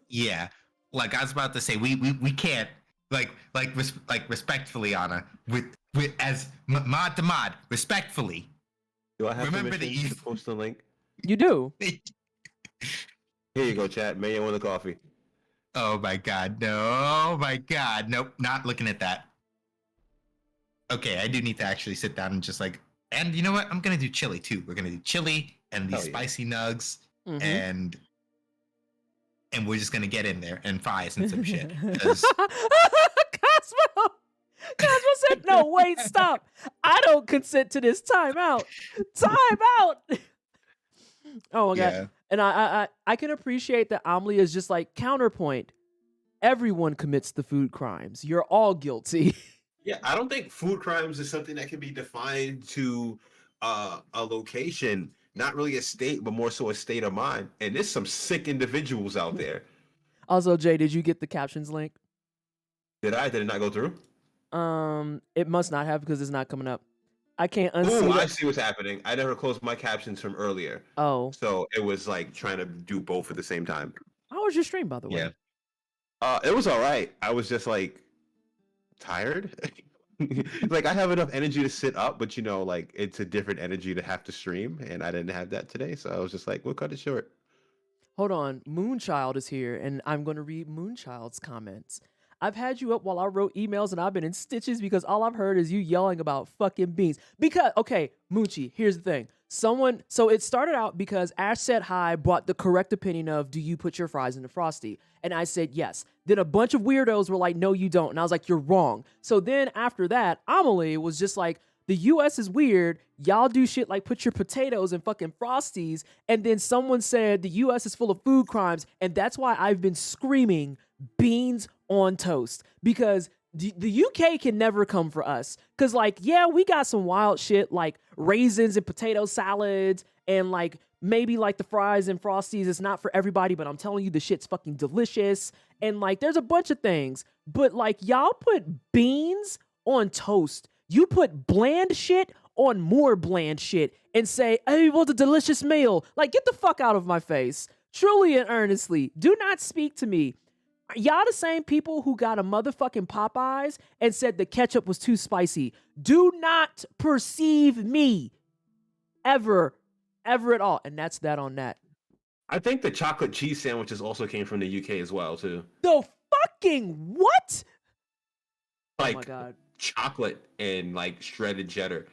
Yeah, like I was about to say, we can't like respectfully, Anna, with as mod to mod, respectfully. Do I have Remember permission that you to post the link? You do. Here you go, chat. Mayo in the coffee. Oh my god, no! Oh my god, nope, not looking at that. Okay, I do need to actually sit down and just like, and you know what? I'm gonna do chili too. We're gonna do chili and these spicy nugs, and we're just gonna get in there and fries and some shit. Cosmo said, "No, wait, stop! I don't consent to this. Time out. Time out." Oh my god! And I can appreciate that Amelie is just like counterpoint. Everyone commits the food crimes. You're all guilty. Yeah, I don't think food crimes is something that can be defined to a location, not really a state, but more so a state of mind. And there's some sick individuals out there. Also, Jay, did you get the captions link? Did I? Did it not go through? It must not have because it's not coming up. I can't unsee. I see what's happening. I never closed my captions from earlier. Oh. So it was like trying to do both at the same time. How was your stream, by the way? Yeah. It was all right. I was just like tired. Like I have enough energy to sit up, but you know, like it's a different energy to have to stream, and I didn't have that today. So I was just like, we'll cut it short. Hold on. Moonchild is here, and I'm going to read Moonchild's comments. I've had you up while I wrote emails and I've been in stitches because all I've heard is you yelling about fucking beans. Because, okay, Moochie, here's the thing. So it started out because Ash Said Hi brought the correct opinion of, do you put your fries in the Frosty? And I said yes. Then a bunch of weirdos were like, no, you don't. And I was like, you're wrong. So then after that, Amelie was just like, the US is weird. Y'all do shit like put your potatoes in fucking Frosties. And then someone said the US is full of food crimes. And that's why I've been screaming beans on toast, because the UK can never come for us. Because like, yeah, we got some wild shit like raisins and potato salads and like maybe like the fries and Frosties. It's not for everybody, but I'm telling you, the shit's fucking delicious. And like, there's a bunch of things, but like y'all put beans on toast. You put bland shit on more bland shit and say, hey, what a delicious meal. Like, get the fuck out of my face. Truly and earnestly, do not speak to me. Y'all the same people who got a motherfucking Popeyes and said the ketchup was too spicy. Do not perceive me ever at all. And that's that on that. I think the chocolate cheese sandwiches also came from the UK as well, too. The fucking what? Like, oh my God. Chocolate and like shredded cheddar.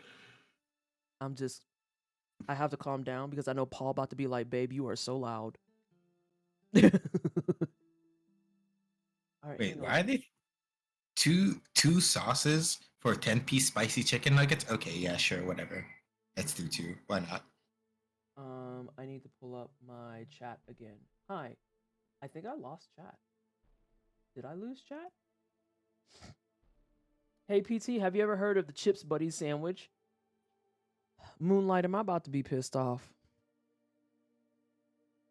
I have to calm down because I know Paul about to be like, babe, you are so loud. All right, wait, why are they two sauces for 10-piece spicy chicken nuggets? Okay, yeah, sure, whatever. Let's do 2. Why not? I need to pull up my chat again. Hi. I think I lost chat. Did I lose chat? Hey, PT, have you ever heard of the Chips Buddy sandwich? Moonlight, am I about to be pissed off?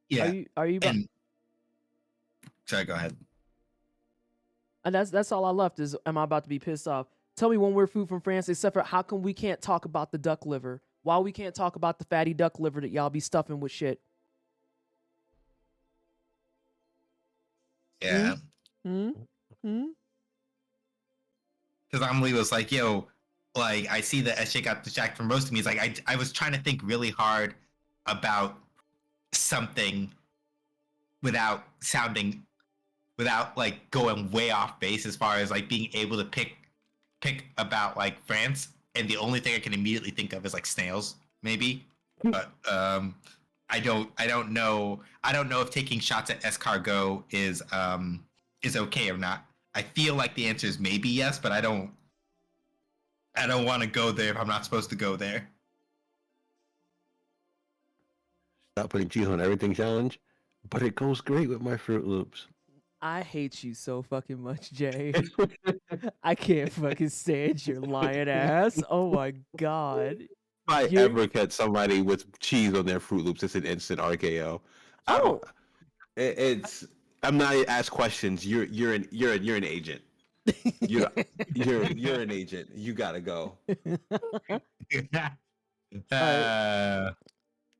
Yeah. Are you about... Sorry, go ahead. And that's all I left is, am I about to be pissed off? Tell me one weird food from France, except for how come we can't talk about the duck liver? Why we can't talk about the fatty duck liver that y'all be stuffing with shit? Yeah. Hmm? Because Amelie was like, yo, like, I see that SJ got distracted from roasting me. It's like, I was trying to think really hard about something without like going way off base as far as like being able to pick about like France, and the only thing I can immediately think of is like snails, maybe. But I don't know if taking shots at escargot is okay or not. I feel like the answer is maybe yes, but I don't want to go there if I'm not supposed to go there. Stop putting cheese on everything challenge, but it goes great with my Fruit Loops. I hate you so fucking much, Jay. I can't fucking stand your lying ass. Oh my god. If I ever catch somebody with cheese on their Fruit Loops, it's an instant RKO. Oh, It's I'm not asked questions. You're an agent. You're an agent. You gotta go.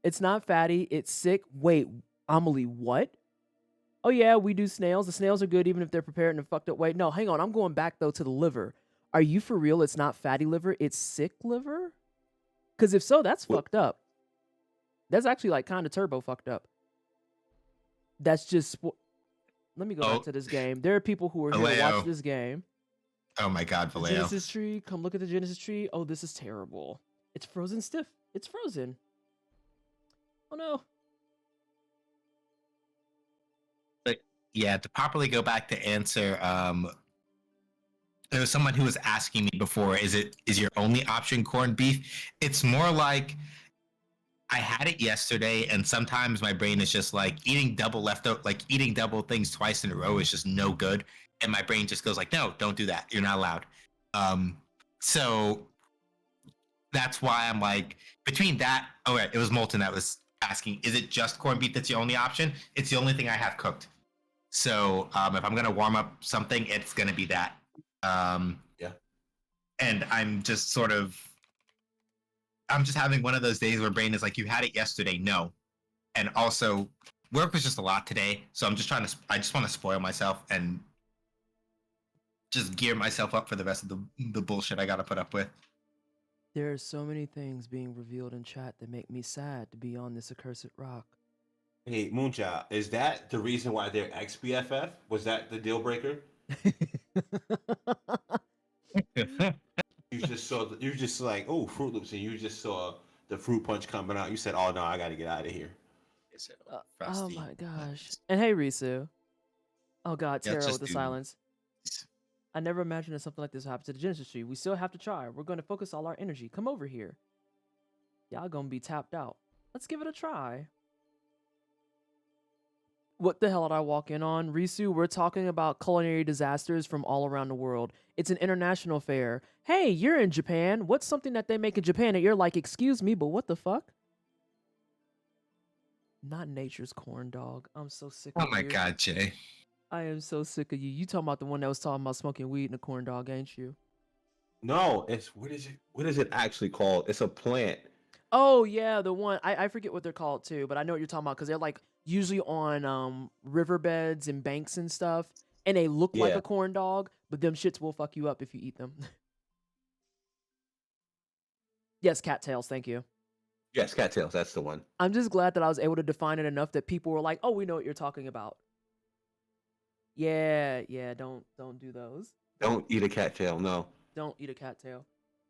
It's not fatty. It's sick. Wait, Amelie, what? Oh yeah, we do snails. The snails are good even if they're prepared in a fucked up way. No, hang on. I'm going back though to the liver. Are you for real? It's not fatty liver. It's sick liver? Because if so, that's fucked up. That's actually like kind of turbo fucked up. That's just. Let me go back to this game. There are people who are here to watch this game. Oh my god, Vallejo. Genesis tree. Come look at the Genesis tree. Oh, this is terrible. It's frozen stiff. It's frozen. Oh no. But yeah, to properly go back to answer, there was someone who was asking me before, is your only option corned beef? It's more like I had it yesterday, and sometimes my brain is just like eating double things twice in a row is just no good, and my brain just goes like, no, don't do that. You're not allowed. So that's why I'm like between that. Oh, right, it was Molten that was asking, is it just corned beef that's the only option? It's the only thing I have cooked. So if I'm gonna warm up something, it's gonna be that. Yeah. And I'm just having one of those days where brain is like, you had it yesterday, no. And also, work was just a lot today, so I just want to spoil myself and just gear myself up for the rest of the bullshit I gotta put up with. There are so many things being revealed in chat that make me sad to be on this accursed rock. Hey, Moonchild, is that the reason why they're ex-BFF? Was that the deal breaker? You just like, oh, Fruit Loops, and you just saw the fruit punch coming out. You said, oh no, I gotta get out of here. Oh my gosh. And hey, Risu. Oh god, Tara with the silence. I never imagined that something like this happened to the Genesis tree. We still have to try. We're going to focus all our energy. Come over here. Y'all gonna be tapped out. Let's give it a try. What the hell did I walk in on? Risu, we're talking about culinary disasters from all around the world. It's an international fair. Hey, you're in Japan. What's something that they make in Japan that you're like, excuse me, but what the fuck? Not nature's corn dog. I'm so sick of you. Oh my god, Jay. I am so sick of you. You talking about the one that was talking about smoking weed in a corn dog, ain't you? No, it's what is it actually called? It's a plant. Oh yeah, the one I forget what they're called too, but I know what you're talking about because they're like usually on riverbeds and banks and stuff, and they look like a corn dog, but them shits will fuck you up if you eat them. Yes, cattails, thank you. Yes, cattails, that's the one. I'm just glad that I was able to define it enough that people were like, "Oh, we know what you're talking about." Yeah, don't do those. Don't eat a cattail, no. Don't eat a cattail.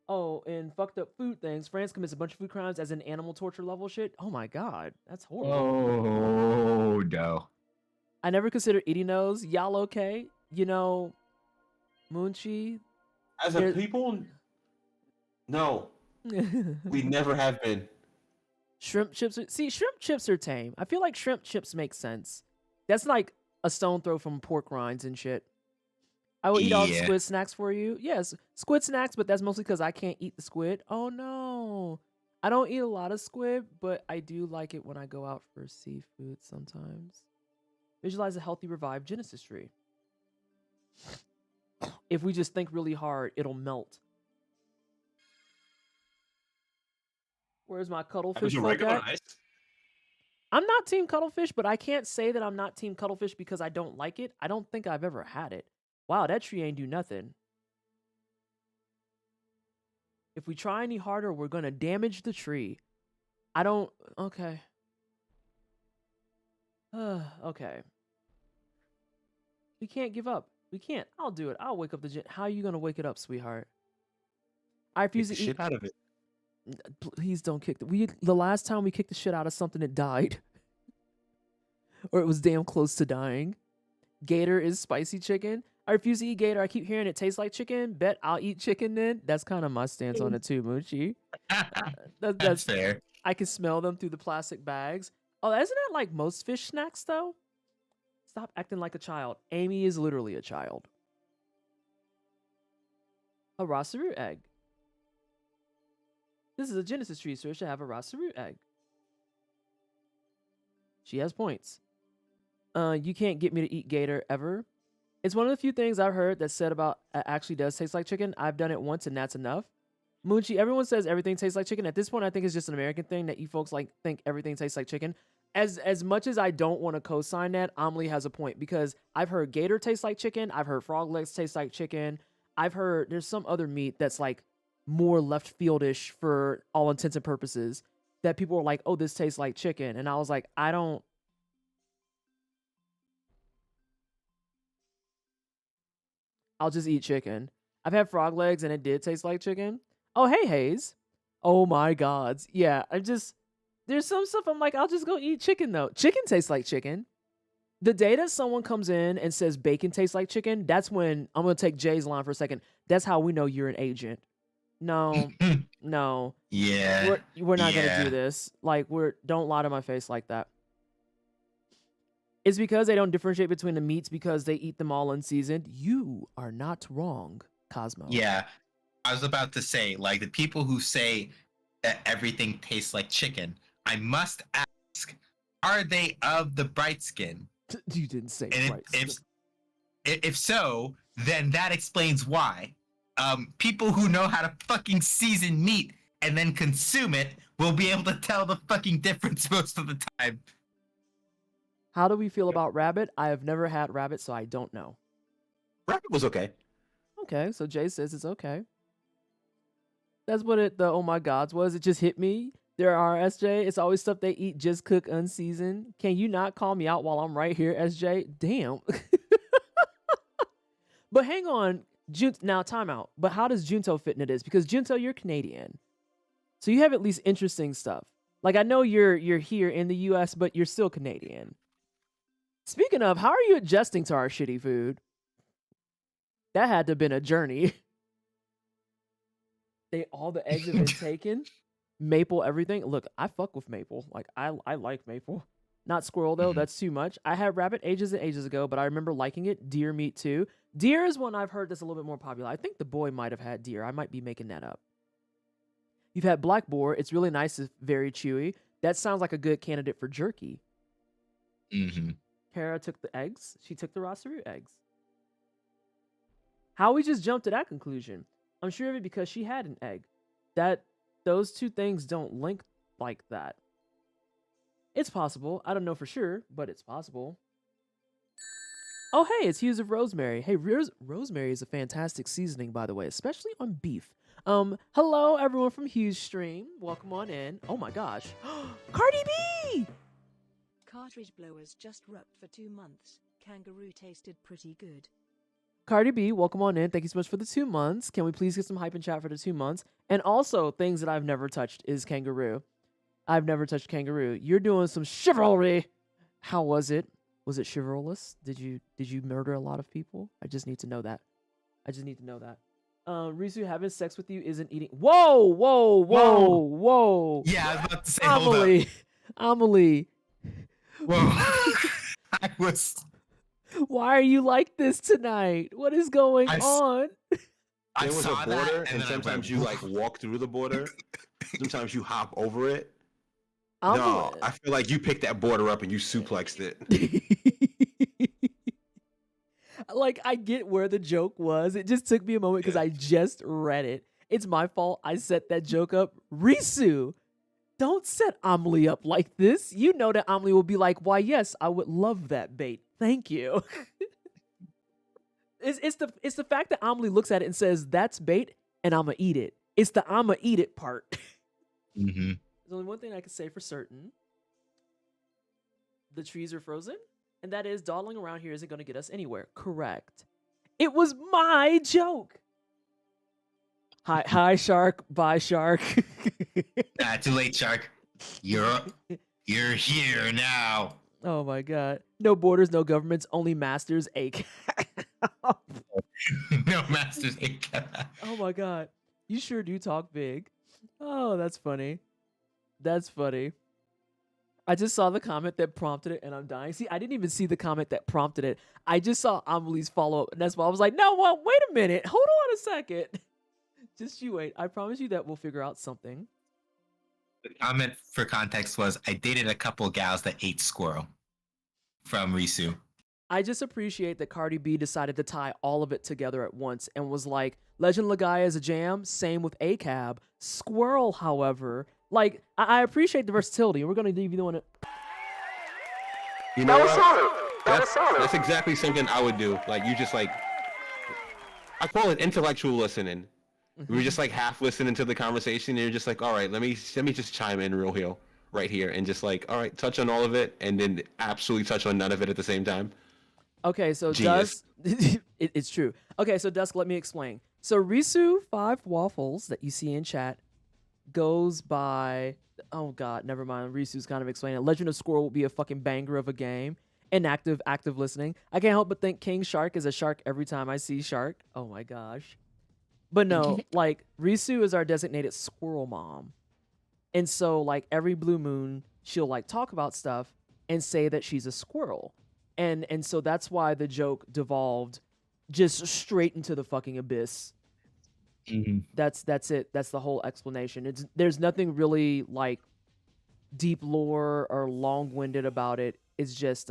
Oh, and fucked up food things. France commits a bunch of food crimes as an animal torture level shit. Oh my god, that's horrible. Oh no. I never considered eating those. Y'all okay? You know, Moonchi. As a people, no. We never have been. Shrimp chips. Shrimp chips are tame. I feel like shrimp chips make sense. That's like a stone throw from pork rinds and shit. I will eat all the squid snacks for you. Yes, squid snacks, but that's mostly because I can't eat the squid. Oh no. I don't eat a lot of squid, but I do like it when I go out for seafood sometimes. Visualize a healthy, revived Genesis tree. If we just think really hard, it'll melt. Where's my cuttlefish? I'm not team cuttlefish, but I can't say that I'm not team cuttlefish because I don't like it. I don't think I've ever had it. Wow, that tree ain't do nothing. If we try any harder, we're going to damage the tree. I don't... Okay. Okay. We can't give up. We can't. I'll do it. I'll wake up the gin. How are you gonna wake it up, sweetheart? I Kick refuse the to eat. shit out of it. Please don't kick the last time we kicked the shit out of something, it died. Or it was damn close to dying. Gator is spicy chicken. I refuse to eat gator. I keep hearing it tastes like chicken. Bet I'll eat chicken then. That's kind of my stance on it too, Moochie. That's fair. I can smell them through the plastic bags. Oh, isn't that like most fish snacks though? Stop acting like a child. Amy is literally a child. A Rosaru egg. This is a Genesis tree, so it should have a Rosaru egg. She has points. You can't get me to eat gator ever. It's one of the few things I've heard that said about actually does taste like chicken. I've done it once and that's enough. Moochie, everyone says everything tastes like chicken. At this point, I think it's just an American thing that you folks like think everything tastes like chicken. As much as I don't want to co-sign that, Amelie has a point because I've heard gator tastes like chicken. I've heard frog legs taste like chicken. I've heard there's some other meat that's like more left fieldish for all intents and purposes that people are like, oh, this tastes like chicken. And I was like, I'll just eat chicken. I've had frog legs and it did taste like chicken. Oh, hey, Hayes. Oh my gods. Yeah, there's some stuff I'm like, I'll just go eat chicken though. Chicken tastes like chicken. The day that someone comes in and says bacon tastes like chicken, that's when I'm going to take Jay's line for a second. That's how we know you're an agent. No, no. Yeah. We're not going to do this. Like, don't lie to my face like that. It's because they don't differentiate between the meats because they eat them all unseasoned. You are not wrong, Cosmo. Yeah. I was about to say, like, the people who say that everything tastes like chicken, I must ask, are they of the bright skin? You didn't say and bright skin. If so, then that explains why. People who know how to fucking season meat and then consume it will be able to tell the fucking difference most of the time. How do we feel about rabbit? I have never had rabbit, so I don't know. Rabbit was okay. Okay, so Jay says it's okay. That's what the oh my gods was. It just hit me. There are SJ. It's always stuff they eat just cook unseasoned. Can you not call me out while I'm right here, SJ? Damn. But hang on. Now, time out. But how does Junto fit into this? Because Junto, you're Canadian. So you have at least interesting stuff. Like, I know you're here in the US, but you're still Canadian. Speaking of, how are you adjusting to our shitty food? That had to have been a journey. All the eggs have been taken. Maple, everything. Look, I fuck with maple. Like, I like maple. Not squirrel, though. That's too much. I had rabbit ages and ages ago, but I remember liking it. Deer meat, too. Deer is one I've heard that's a little bit more popular. I think the boy might have had deer. I might be making that up. You've had black boar. It's really nice. It's very chewy. That sounds like a good candidate for jerky. Mm-hmm. Kara took the eggs. She took the Rosaru eggs. How we just jumped to that conclusion? I'm sure of it because she had an egg. Those two things don't link like that. It's possible. I don't know for sure, but it's possible. Oh, hey, it's Hughes of Rosemary. Hey, rosemary is a fantastic seasoning, by the way, especially on beef. Hello, everyone from Hughes Stream. Welcome on in. Oh my gosh. Cardi B! Cartridge blowers just rubbed for 2 months. Kangaroo tasted pretty good. Cardi B, welcome on in. Thank you so much for the 2 months. Can we please get some hype in chat for the 2 months? And also, things that I've never touched is kangaroo. I've never touched kangaroo. You're doing some chivalry. How was it? Was it chivalrous? Did you murder a lot of people? I just need to know that. Risu, having sex with you isn't eating. Whoa. Yeah, I was about to say, Amelie. Whoa. I was. Why are you like this tonight? What is going on? There was a saw border, that, and then sometimes you like walk through the border. Sometimes you hop over it. Amelie. No, I feel like you picked that border up and you suplexed it. Like, I get where the joke was. It just took me a moment because I just read it. It's my fault. I set that joke up. Risu, don't set Amelie up like this. You know that Amelie will be like, why, yes, I would love that bait. Thank you. It's the fact that Amelie looks at it and says, that's bait, and I'ma eat it. It's the I'ma eat it part. Mm-hmm. There's only one thing I can say for certain. the trees are frozen, and that is dawdling around here isn't going to get us anywhere. Correct. It was my joke. Hi, shark. Bye, shark. Too late, shark. You're here now. Oh my god. No borders, no governments, only masters. Ache. No masters. Oh my god. You sure do talk big. Oh, that's funny. That's funny. I just saw the comment that prompted it and I'm dying. See, I didn't even see the comment that prompted it. I just saw Amelie's follow up. And that's why I was like, no, well, wait a minute. Hold on a second. Just you wait. I promise you that we'll figure out something. The comment for context was, I dated a couple gals that ate squirrel. From Risu. I just appreciate that Cardi B decided to tie all of it together at once and was like, Legend Legaia is a jam, same with ACAB. Squirrel, however, like, I appreciate the versatility. We're going to leave you on it. You know what? That's exactly something I would do. Like, you just like, I call it intellectual listening. We were just like half listening to the conversation, and you're just like, all right, let me just chime in right here, and just like, all right, touch on all of it, and then absolutely touch on none of it at the same time. Okay, so Genius. Dusk, it's true. Okay, so Dusk, let me explain. So Risu 5 Waffles that you see in chat goes by, oh god, never mind. Risu's kind of explaining it. Legend of Squirrel will be a fucking banger of a game. And active listening. I can't help but think King Shark is a shark every time I see Shark. Oh my gosh. But no, like, Risu is our designated squirrel mom. And so, like, every blue moon, she'll, like, talk about stuff and say that she's a squirrel. And so that's why the joke devolved just straight into the fucking abyss. Mm-hmm. That's it. That's the whole explanation. There's nothing really, like, deep lore or long-winded about it. It's just,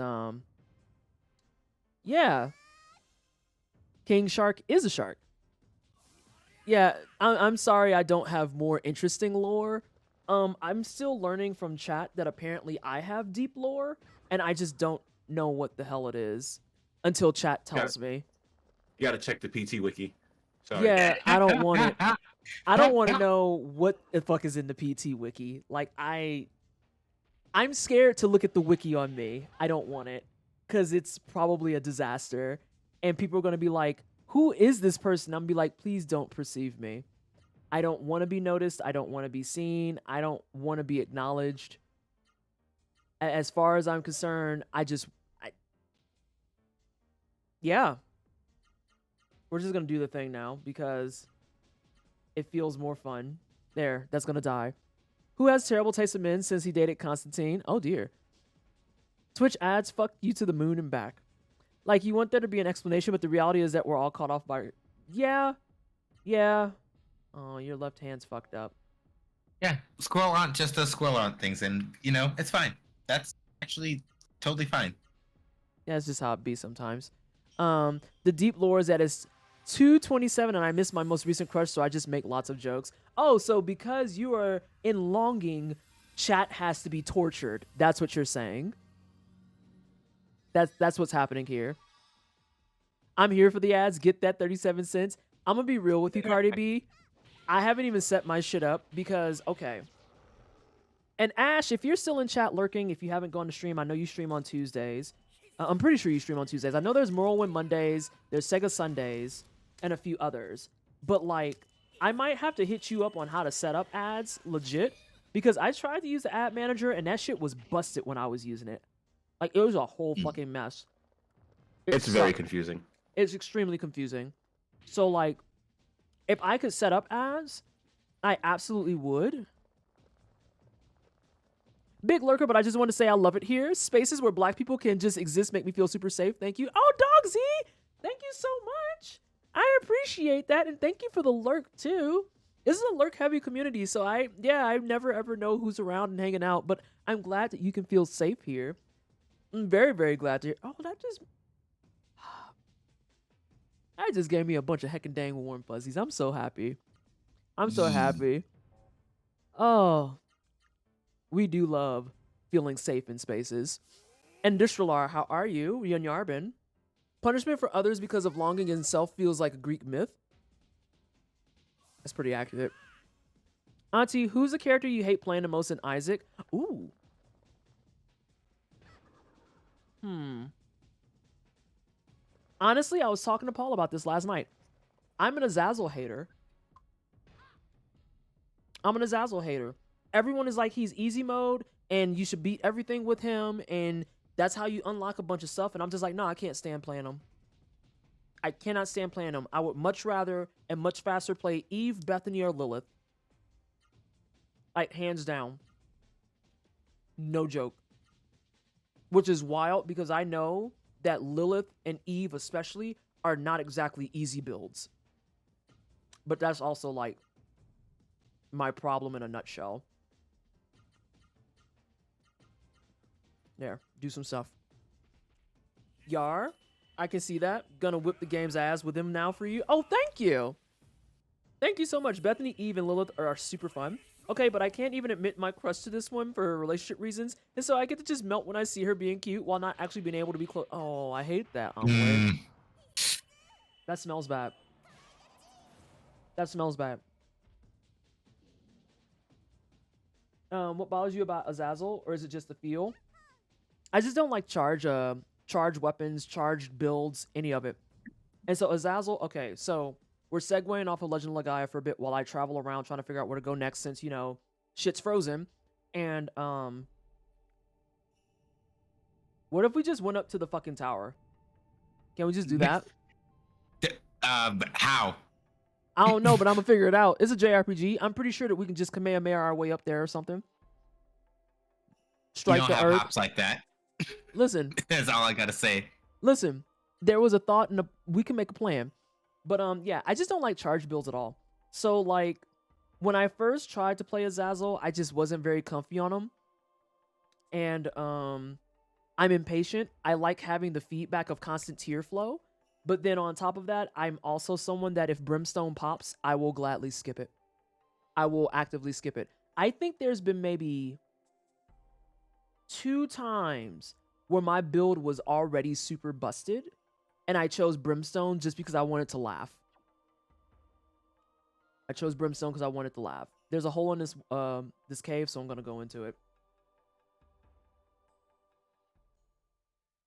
yeah. King Shark is a shark. Yeah, I'm sorry I don't have more interesting lore. I'm still learning from chat that apparently I have deep lore, and I just don't know what the hell it is until chat tells me. You gotta check the PT wiki. Sorry. Yeah, I don't want it. I don't want to know what the fuck is in the PT wiki. Like, I'm scared to look at the wiki on me. I don't want it because it's probably a disaster, and people are gonna be like, who is this person? I'm gonna be like, please don't perceive me. I don't want to be noticed. I don't want to be seen. I don't want to be acknowledged. As far as I'm concerned, yeah. We're just gonna do the thing now because it feels more fun. There, that's gonna die. Who has terrible taste in men since he dated Constantine? Oh dear. Twitch ads, fuck you to the moon and back. Like, you want there to be an explanation, but the reality is that we're all caught off by... Yeah. Oh, your left hand's fucked up. Yeah, squirrel aunt just does squirrel aunt things, and, you know, it's fine. That's actually totally fine. Yeah, it's just how it be sometimes. The deep lore is that it's 2:27 and I missed my most recent crush, so I just make lots of jokes. Oh, so because you are in longing, chat has to be tortured. That's what you're saying. That's what's happening here. I'm here for the ads. Get that 37 cents. I'm going to be real with you, Cardi B. I haven't even set my shit up because, okay. And Ash, if you're still in chat lurking, if you haven't gone to stream, I know you stream on Tuesdays. I'm pretty sure you stream on Tuesdays. I know there's Morrowind Mondays, there's Sega Sundays, and a few others. But, like, I might have to hit you up on how to set up ads legit because I tried to use the ad manager and that shit was busted when I was using it. Like, it was a whole fucking mess. It's very confusing. It's extremely confusing. So, like, if I could set up ads, I absolutely would. Big lurker, but I just want to say I love it here. Spaces where black people can just exist make me feel super safe. Thank you. Oh, Dogsy! Thank you so much. I appreciate that, and thank you for the lurk, too. This is a lurk-heavy community, so I never, ever know who's around and hanging out, but I'm glad that you can feel safe here. I'm very, very glad to hear. Oh, that just gave me a bunch of heckin' dang warm fuzzies. I'm so happy. I'm so happy. Oh, we do love feeling safe in spaces. And Dishralar, how are you? Yarbin. Punishment for others because of longing in self feels like a Greek myth. That's pretty accurate. Auntie, who's the character you hate playing the most in Isaac? Ooh. Honestly, I was talking to Paul about this last night. I'm an Azazel hater. Everyone is like, he's easy mode, and you should beat everything with him, and that's how you unlock a bunch of stuff. And I'm just like, no, I can't stand playing him. I cannot stand playing him. I would much rather and much faster play Eve, Bethany, or Lilith. Like, hands down. No joke. Which is wild, because I know that Lilith and Eve especially are not exactly easy builds. But that's also, like, my problem in a nutshell. There, do some stuff. Yar, I can see that. Gonna whip the game's ass with him now for you. Oh, thank you. Thank you so much. Bethany, Eve, and Lilith are super fun. Okay, but I can't even admit my crush to this one for relationship reasons. And so I get to just melt when I see her being cute while not actually being able to be close. Oh, I hate that. That smells bad. That smells bad. What bothers you about Azazel, or is it just the feel? I just don't like charge weapons, charged builds, any of it. And so Azazel, okay, so we're segueing off of Legend of Legaia for a bit while I travel around trying to figure out where to go next, since, you know, shit's frozen. And what if we just went up to the fucking tower? Can we just do that? How? I don't know, but I'm gonna figure it out. It's a JRPG. I'm pretty sure that we can just Kamehameha our way up there or something. Strike you don't the have earth. hops like that. Listen. That's all I gotta say. Listen. There was a thought, and we can make a plan. But yeah, I just don't like charge builds at all. So like, when I first tried to play Azazel, I just wasn't very comfy on him. And I'm impatient. I like having the feedback of constant tear flow. But then on top of that, I'm also someone that if Brimstone pops, I will gladly skip it. I will actively skip it. I think there's been maybe 2 times where my build was already super busted, and I chose Brimstone just because I wanted to laugh. I chose Brimstone because I wanted to laugh. There's a hole in this cave, so I'm gonna go into it.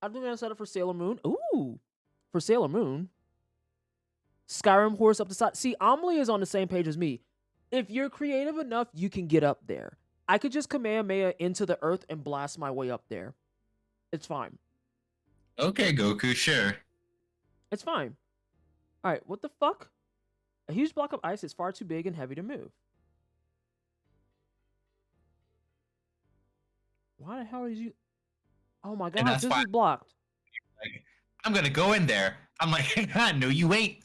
I think I set up for Sailor Moon. Ooh. For Sailor Moon. Skyrim horse up the side. See, Amelie is on the same page as me. If you're creative enough, you can get up there. I could just Kamehameha into the earth and blast my way up there. It's fine. Okay, Goku, sure. It's fine. Alright, what the fuck? A huge block of ice is far too big and heavy to move. Why the hell is you... Oh my god, this is blocked. Like, I'm gonna go in there. I'm like, no, you ain't.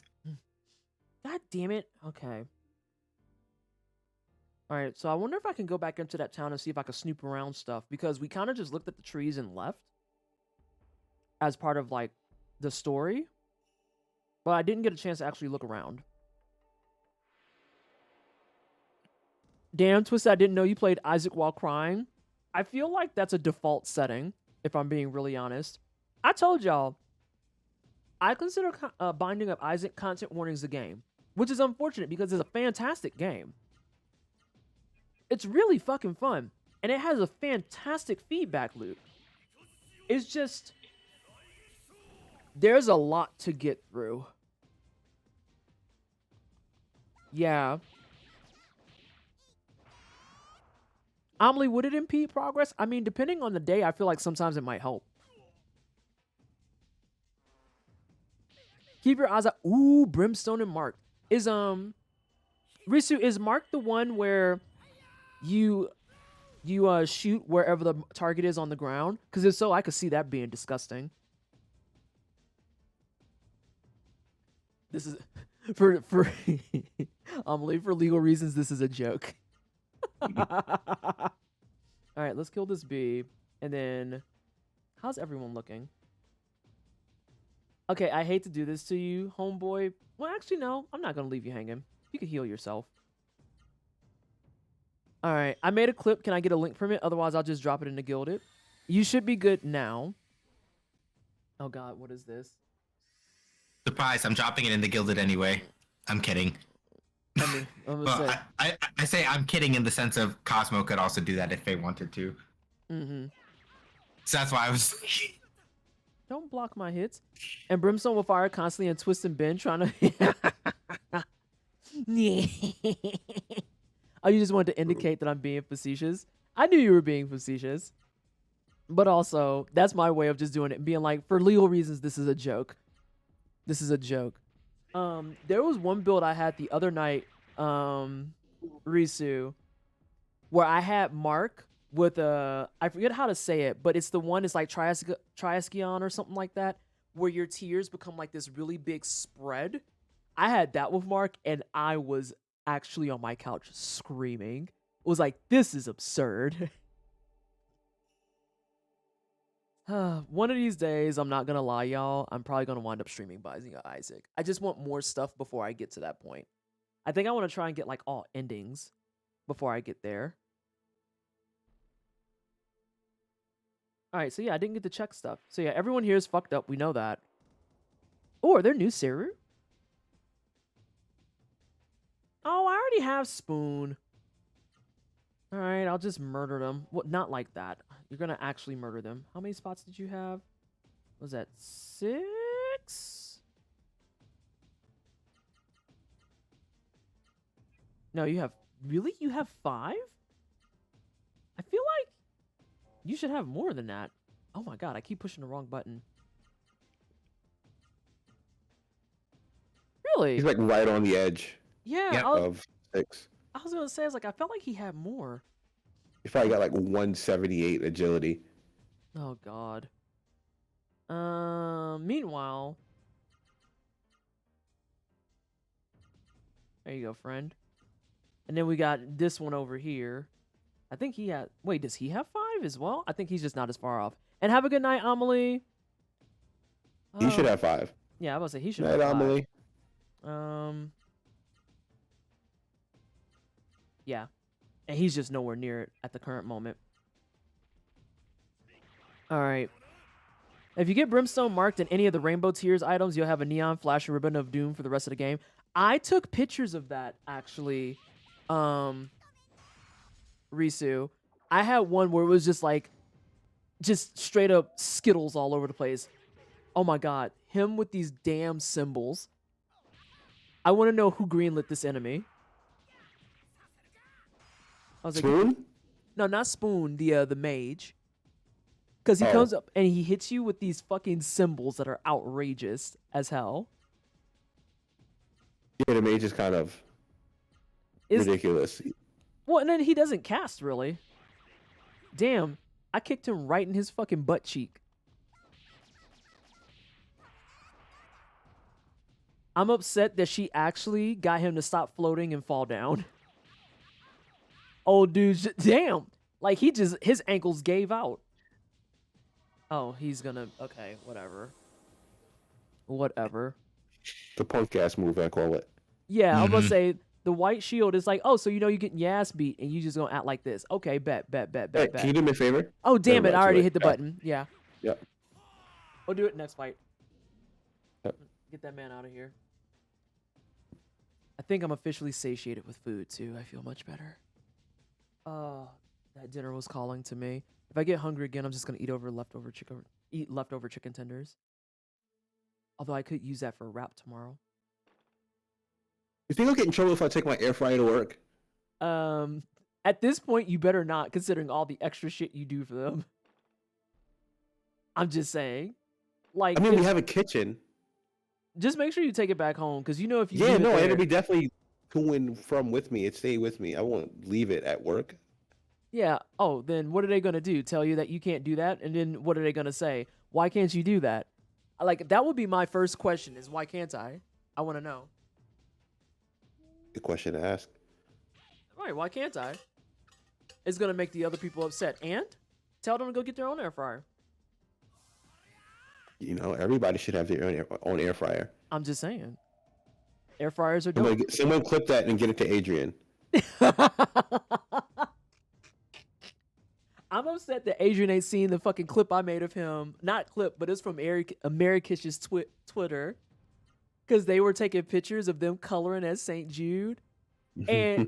God damn it. Okay. Alright, so I wonder if I can go back into that town and see if I can snoop around stuff. Because we kind of just looked at the trees and left. As part of, like, the story. But I didn't get a chance to actually look around. Damn, Twisted, I didn't know you played Isaac while crying. I feel like that's a default setting, if I'm being really honest. I told y'all, I consider Binding of Isaac content warnings the game, which is unfortunate because it's a fantastic game. It's really fucking fun, and it has a fantastic feedback loop. It's just, there's a lot to get through. Yeah. Amelie, would it impede progress? I mean, depending on the day, I feel like sometimes it might help. Keep your eyes out. Ooh, Brimstone and Mark. Is, Risu, is Mark the one where you shoot wherever the target is on the ground? Because if so, I could see that being disgusting. This is, for Amelie, for legal reasons, this is a joke. Alright, let's kill this bee. And then, how's everyone looking? Okay, I hate to do this to you, homeboy. Well, actually, no. I'm not going to leave you hanging. You can heal yourself. Alright, I made a clip. Can I get a link from it? Otherwise, I'll just drop it into Gilded. You should be good now. Oh god, what is this? Surprise, I'm dropping it into Gilded anyway. I'm kidding. I mean, Well, I say I'm kidding in the sense of Cosmo could also do that if they wanted to. Mm-hmm. So that's why I was... Don't block my hits. And Brimstone will fire constantly and twist and bend, trying to. Oh, you just wanted to indicate that I'm being facetious. I knew you were being facetious. But also, that's my way of just doing it and being like, for legal reasons, this is a joke. This is a joke. There was one build I had the other night, Risu, where I had Mark with a, I forget how to say it, but it's the one, it's like Triascion or something like that, where your tears become like this really big spread. I had that with Mark, and I was actually on my couch screaming. It was like, this is absurd. One of these days, I'm not gonna lie, y'all, I'm probably gonna wind up streaming Binding of Isaac. I just want more stuff before I get to that point. I think I want to try and get like all endings before I get there. All right, so yeah, I didn't get to check stuff. So yeah, everyone here is fucked up. We know that. Oh, are there new Seru? Oh, I already have Spoon. All right, I'll just murder them. What? Not like that. You're gonna actually murder them. How many spots did you have? Was that 6? No, you have... Really? You have 5? I feel like you should have more than that. Oh my god, I keep pushing the wrong button. Really? He's like right on the edge. Yeah, Yep. Of 6. I was gonna say, I was like, I felt like he had more. He probably got like 178 agility. Oh god. Meanwhile, there you go, friend. And then we got this one over here. I think he had... Wait, does he have 5 as well? I think he's just not as far off. And have a good night, Amelie. He should have 5. Yeah, I was gonna say he should Night, have 5. Amelie. Yeah. And he's just nowhere near it at the current moment. Alright. If you get Brimstone marked in any of the Rainbow Tears items, you'll have a Neon Flash and Ribbon of Doom for the rest of the game. I took pictures of that, actually. Risu. I had one where it was just like, just straight up Skittles all over the place. Oh my god. Him with these damn symbols. I want to know who greenlit this enemy. I was like, Spoon? no, not Spoon, the mage. Because he comes up and he hits you with these fucking symbols that are outrageous as hell. Yeah, the mage is kind of ridiculous. Well, and then he doesn't cast, really. Damn, I kicked him right in his fucking butt cheek. I'm upset that she actually got him to stop floating and fall down. Oh, dude, damn. Like, his ankles gave out. Oh, he's gonna... Okay, whatever. Whatever. The punk ass move, I call it. Yeah, I'm gonna say, the white shield is like, oh, so you know you're getting your ass beat, and you just gonna act like this. Okay, bet. Hey, can you do me a favor? Oh, damn it, Never I mind, already too hit the late. button. Yeah. Yep. We'll do it next fight. Yep. Get that man out of here. I think I'm officially satiated with food, too. I feel much better. Oh, that dinner was calling to me. If I get hungry again, I'm just gonna eat leftover chicken tenders. Although I could use that for a wrap tomorrow. You think I'll get in trouble if I take my air fryer to work? At this point, you better not, considering all the extra shit you do for them. I'm just saying. Like, I mean, we have a kitchen. just make sure you take it back home, because you know if you Yeah, leave it no, there, it'll be definitely to and from with me. It stay with me. I won't leave it at work. yeah. Oh, then what are they gonna do? Tell you that you can't do that, and then what are they gonna say? Why can't you do that? Like, that would be my first question: is why can't I? I want to know. Good question to ask. Right? Why can't I? It's gonna make the other people upset, and tell them to go get their own air fryer. You know, everybody should have their own air fryer. I'm just saying. Air fryers are dope. Someone clip that and get it to Adrian. I'm upset that Adrian ain't seen the fucking clip I made of him. Not clip, but it's from Amerikish's Twitter. Because they were taking pictures of them coloring as St. Jude. And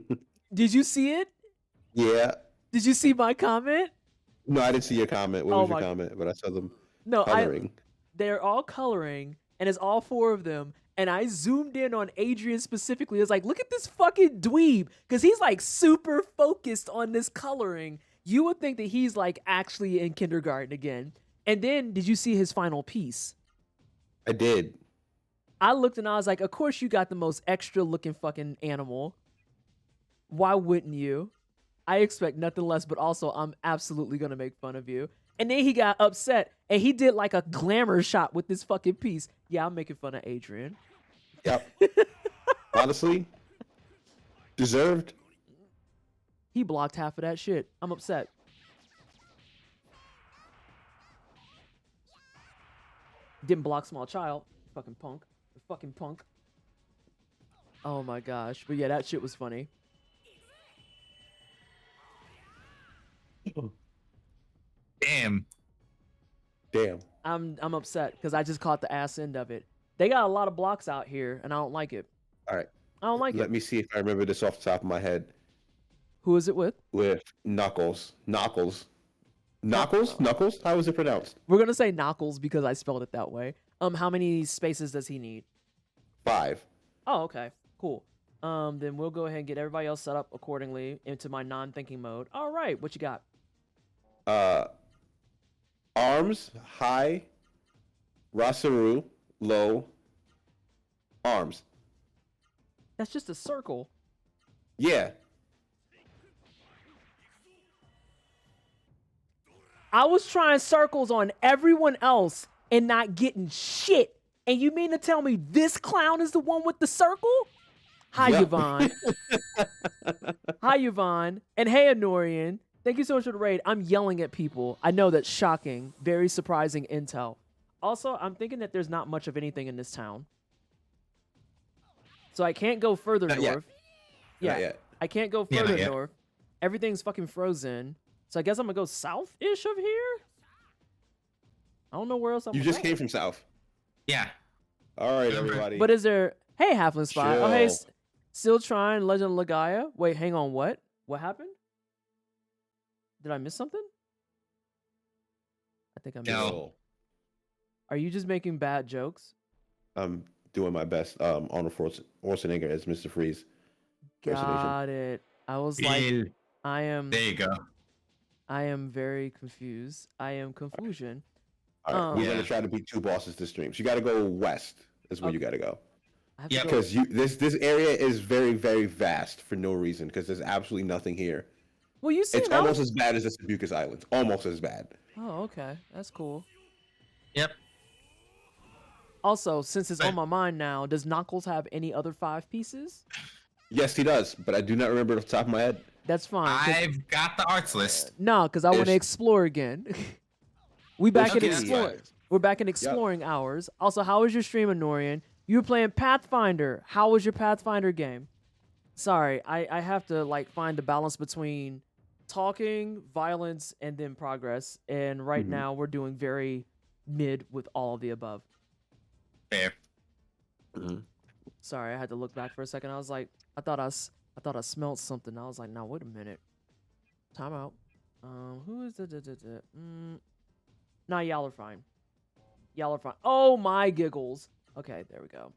did you see it? Yeah. Did you see my comment? No, I didn't see your comment. What was your comment? But I saw them No, coloring. they're all coloring, and it's all 4 of them. And I zoomed in on Adrian specifically. It's like, look at this fucking dweeb, because he's like super focused on this coloring. You would think that he's like actually in kindergarten again. And then, did you see his final piece? I did. I looked and I was like, of course you got the most extra looking fucking animal. Why wouldn't you? I expect nothing less, but also I'm absolutely gonna make fun of you. And then he got upset and he did like a glamour shot with this fucking piece. Yeah, I'm making fun of Adrian. Yep. Honestly, deserved. He blocked half of that shit. I'm upset. Didn't block small child. Fucking punk. Fucking punk. Oh my gosh. But yeah, that shit was funny. Damn. I'm upset because I just caught the ass end of it. They got a lot of blocks out here, and I don't like it. All right. I don't like Let it. me see if I remember this off the top of my head. Who is it with? With Knuckles. Knuckles? Knuckles? How is it pronounced? We're gonna say Knuckles because I spelled it that way. How many spaces does he need? 5. Oh, okay. Cool. Then we'll go ahead and get everybody else set up accordingly into my non-thinking mode. All right, what you got? Arms, high, Rasaru, low, arms. That's just a circle. Yeah. I was trying circles on everyone else and not getting shit. And you mean to tell me this clown is the one with the circle? Hi, Yep. Yvonne. Hi, Yvonne. And hey, Honorian. Thank you so much for the raid. I'm yelling at people. I know that's shocking. Very surprising intel. Also, I'm thinking that there's not much of anything in this town. So I can't go further Not yet. north. Not yet. I can't go Yeah, not further yet. north. Everything's fucking frozen. So I guess I'm gonna go south-ish of here? I don't know where else I'm You gonna just go. came from south. Yeah. All right, Remember- everybody. But is there... Hey, Halfling Spy. Oh, hey, Chill. still trying Legend of Legaia. Wait, hang on, what? What happened? Did I miss something? I think I missed No. something. Are you just making bad jokes? I'm doing my best. Arnold Schwarzenegger as Mr. Freeze. Impersonation. Got it. I was like, Yeah. I am There you go. very confused. I am confusion. All right, we're Yeah. gonna try to beat 2 bosses this stream. So you got to go west. Is where you got to go. I have Yeah, to go. Because this area is very, very vast for no reason. Because there's absolutely nothing here. Well, you see, It's almost as bad as the Sabucus Islands. Almost as bad. Oh, okay. That's cool. Yep. Also, since it's on But- my mind now, does Knuckles have any other 5 pieces? Yes, he does, but I do not remember it off the top of my head. That's fine. 'Cause- I've got the arts list. No, because I want to Ish. explore again. We back in Okay, that's explore. fine. We're back in exploring hours. Also, how was your stream, Honorian? You were playing Pathfinder. How was your Pathfinder game? Sorry, I have to like find the balance between talking, violence, and then progress. And right Mhm. now we're doing very mid with all of the above. Fair. Sorry, I had to look back for a second. I was like, I thought I smelled something. I was like, now wait a minute. Time out. Who is the Nah, y'all are fine. Y'all are fine. Oh my giggles. Okay, there we go.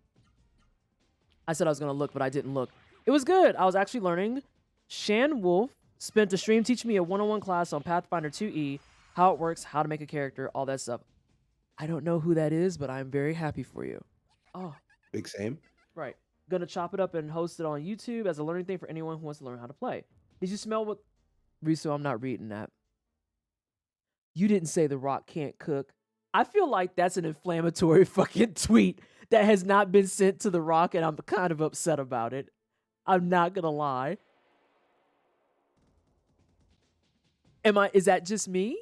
I said I was gonna look, but I didn't look. It was good. I was actually learning. Shan Wolf spent the stream teaching me a 101 class on Pathfinder 2E, how it works, how to make a character, all that stuff. I don't know who that is, but I'm very happy for you. Oh, Big Sam. right. Gonna chop it up and host it on YouTube as a learning thing for anyone who wants to learn how to play. Did you smell what... Riso, I'm not reading that. You didn't say The Rock can't cook. I feel like that's an inflammatory fucking tweet that has not been sent to The Rock, and I'm kind of upset about it. I'm not gonna lie. Is that just me?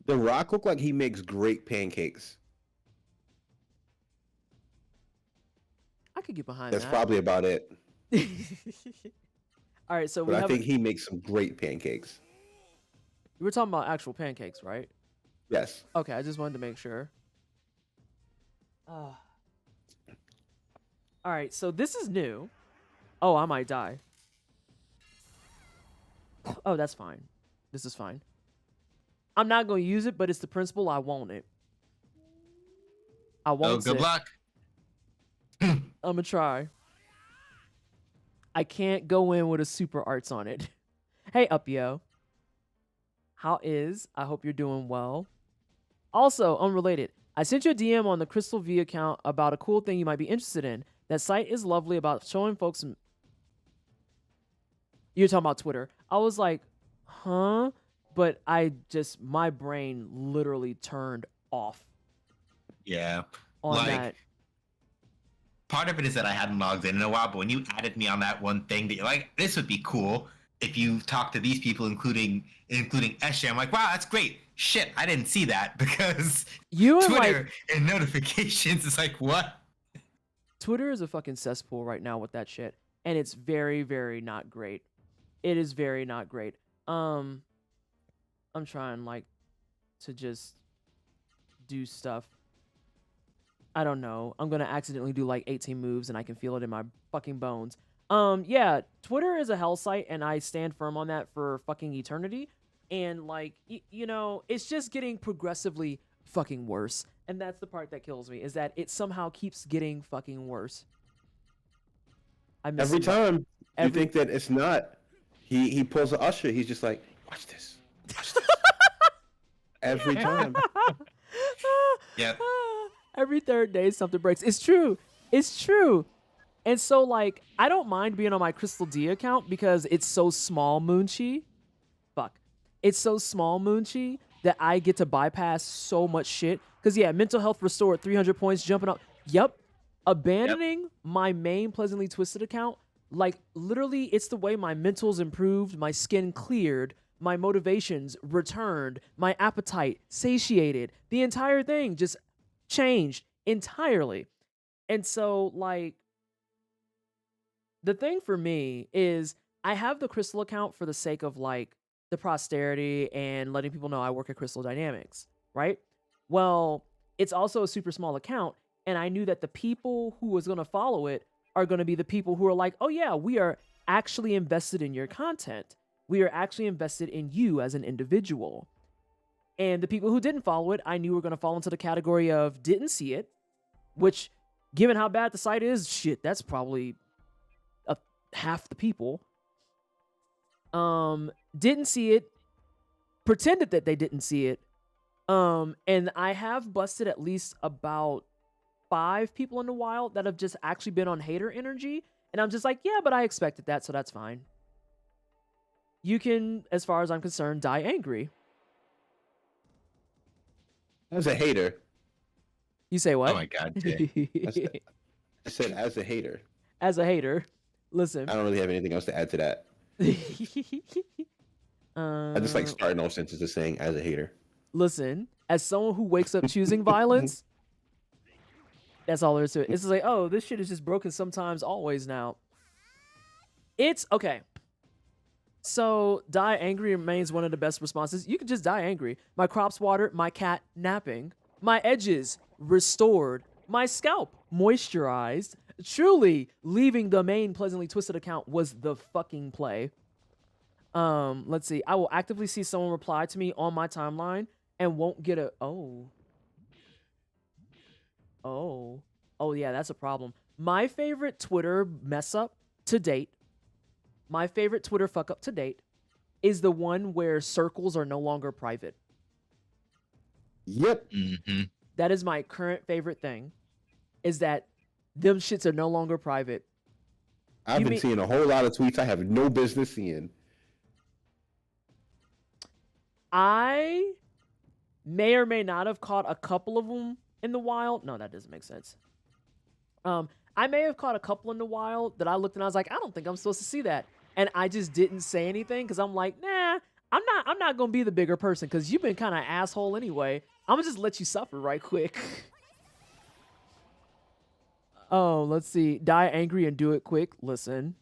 The Rock looked like he makes great pancakes. I could get behind That's that. probably about it. All right, so we But I have... think he makes some great pancakes. We're talking about actual pancakes, right? Yes. Okay, I just wanted to make sure. All right, so this is new. Oh, I might die. Oh, that's fine. This is fine. I'm not going to use it, but it's the principle. I want it. I Oh, won't good sit. luck. I'm gonna try. I can't go in with a super arts on it. Hey, Upyo. How is? I hope you're doing well. Also, unrelated, I sent you a DM on the Crystal V account about a cool thing you might be interested in. That site is lovely about showing folks. You're talking about Twitter. I was like, huh? But my brain literally turned off Yeah. on Like, that. part of it is that I hadn't logged in a while, but when you added me on that one thing that you're like, this would be cool if you talk to these people, including Esha. I'm like, wow, that's great. Shit, I didn't see that because You and Twitter and notifications is like, what? Twitter is a fucking cesspool right now with that shit. And it's very, very not great. It is very not great. I'm trying to just do stuff. I don't know. I'm gonna accidentally do 18 moves and I can feel it in my fucking bones. Yeah, Twitter is a hell site and I stand firm on that for fucking eternity. And it's just getting progressively fucking worse. And that's the part that kills me, is that it somehow keeps getting fucking worse. I miss Every it. time you think that it's not, he pulls an Usher. He's just like, watch this. Watch this. Every time. Yep. Every third day something breaks. It's true. It's true. And so I don't mind being on my Crystal D account because it's so small, Moonchi. Fuck. It's so small, Moonchi, that I get to bypass so much shit. Because yeah, mental health restored, 300 points, jumping up. Yep. Abandoning my main Pleasantly Twisted account, literally it's the way my mentals improved, my skin cleared, my motivations returned, my appetite satiated. The entire thing just changed entirely. And so the thing for me is I have the Crystal account for the sake of the posterity and letting people know I work at Crystal Dynamics, right? Well, it's also a super small account, and I knew that the people who was going to follow it are going to be the people who are like, oh yeah, we are actually invested in your content. We are actually invested in you as an individual. And the people who didn't follow it, I knew were going to fall into the category of didn't see it, which, given how bad the site is, shit, that's probably half the people. Didn't see it, pretended that they didn't see it. And I have busted at least about 5 people in the wild that have just actually been on hater energy. And I'm just like, yeah, but I expected that, so that's fine. You can, as far as I'm concerned, die angry. As a hater. You say what? Oh my god, Jay. I said as a hater. As a hater, listen. I don't really have anything else to add to that. I just like starting off sentences saying as a hater. Listen, as someone who wakes up choosing violence, that's all there is to it. It's just like, oh, this shit is just broken sometimes, always now. It's okay. So, die angry remains one of the best responses. You can just die angry. My crops watered, my cat napping, my edges restored, my scalp moisturized. Truly, leaving the main Pleasantly Twisted account was the fucking play. Let's see. I will actively see someone reply to me on my timeline and won't get a oh, yeah, that's a problem. My favorite Twitter mess up to date, my favorite Twitter fuck up to date is the one where circles are no longer private. Yep. Mm-hmm. That is my current favorite thing, is that them shits are no longer private. I've been seeing a whole lot of tweets I have no business seeing. I may or may not have caught a couple of them in the wild. No, that doesn't make sense. I may have caught a couple in the wild that I looked and I was like, I don't think I'm supposed to see that. And I just didn't say anything because I'm like, nah, I'm not gonna be the bigger person because you've been kind of asshole anyway. I'm gonna just let you suffer right quick. Oh, let's see. Die angry and do it quick. Listen,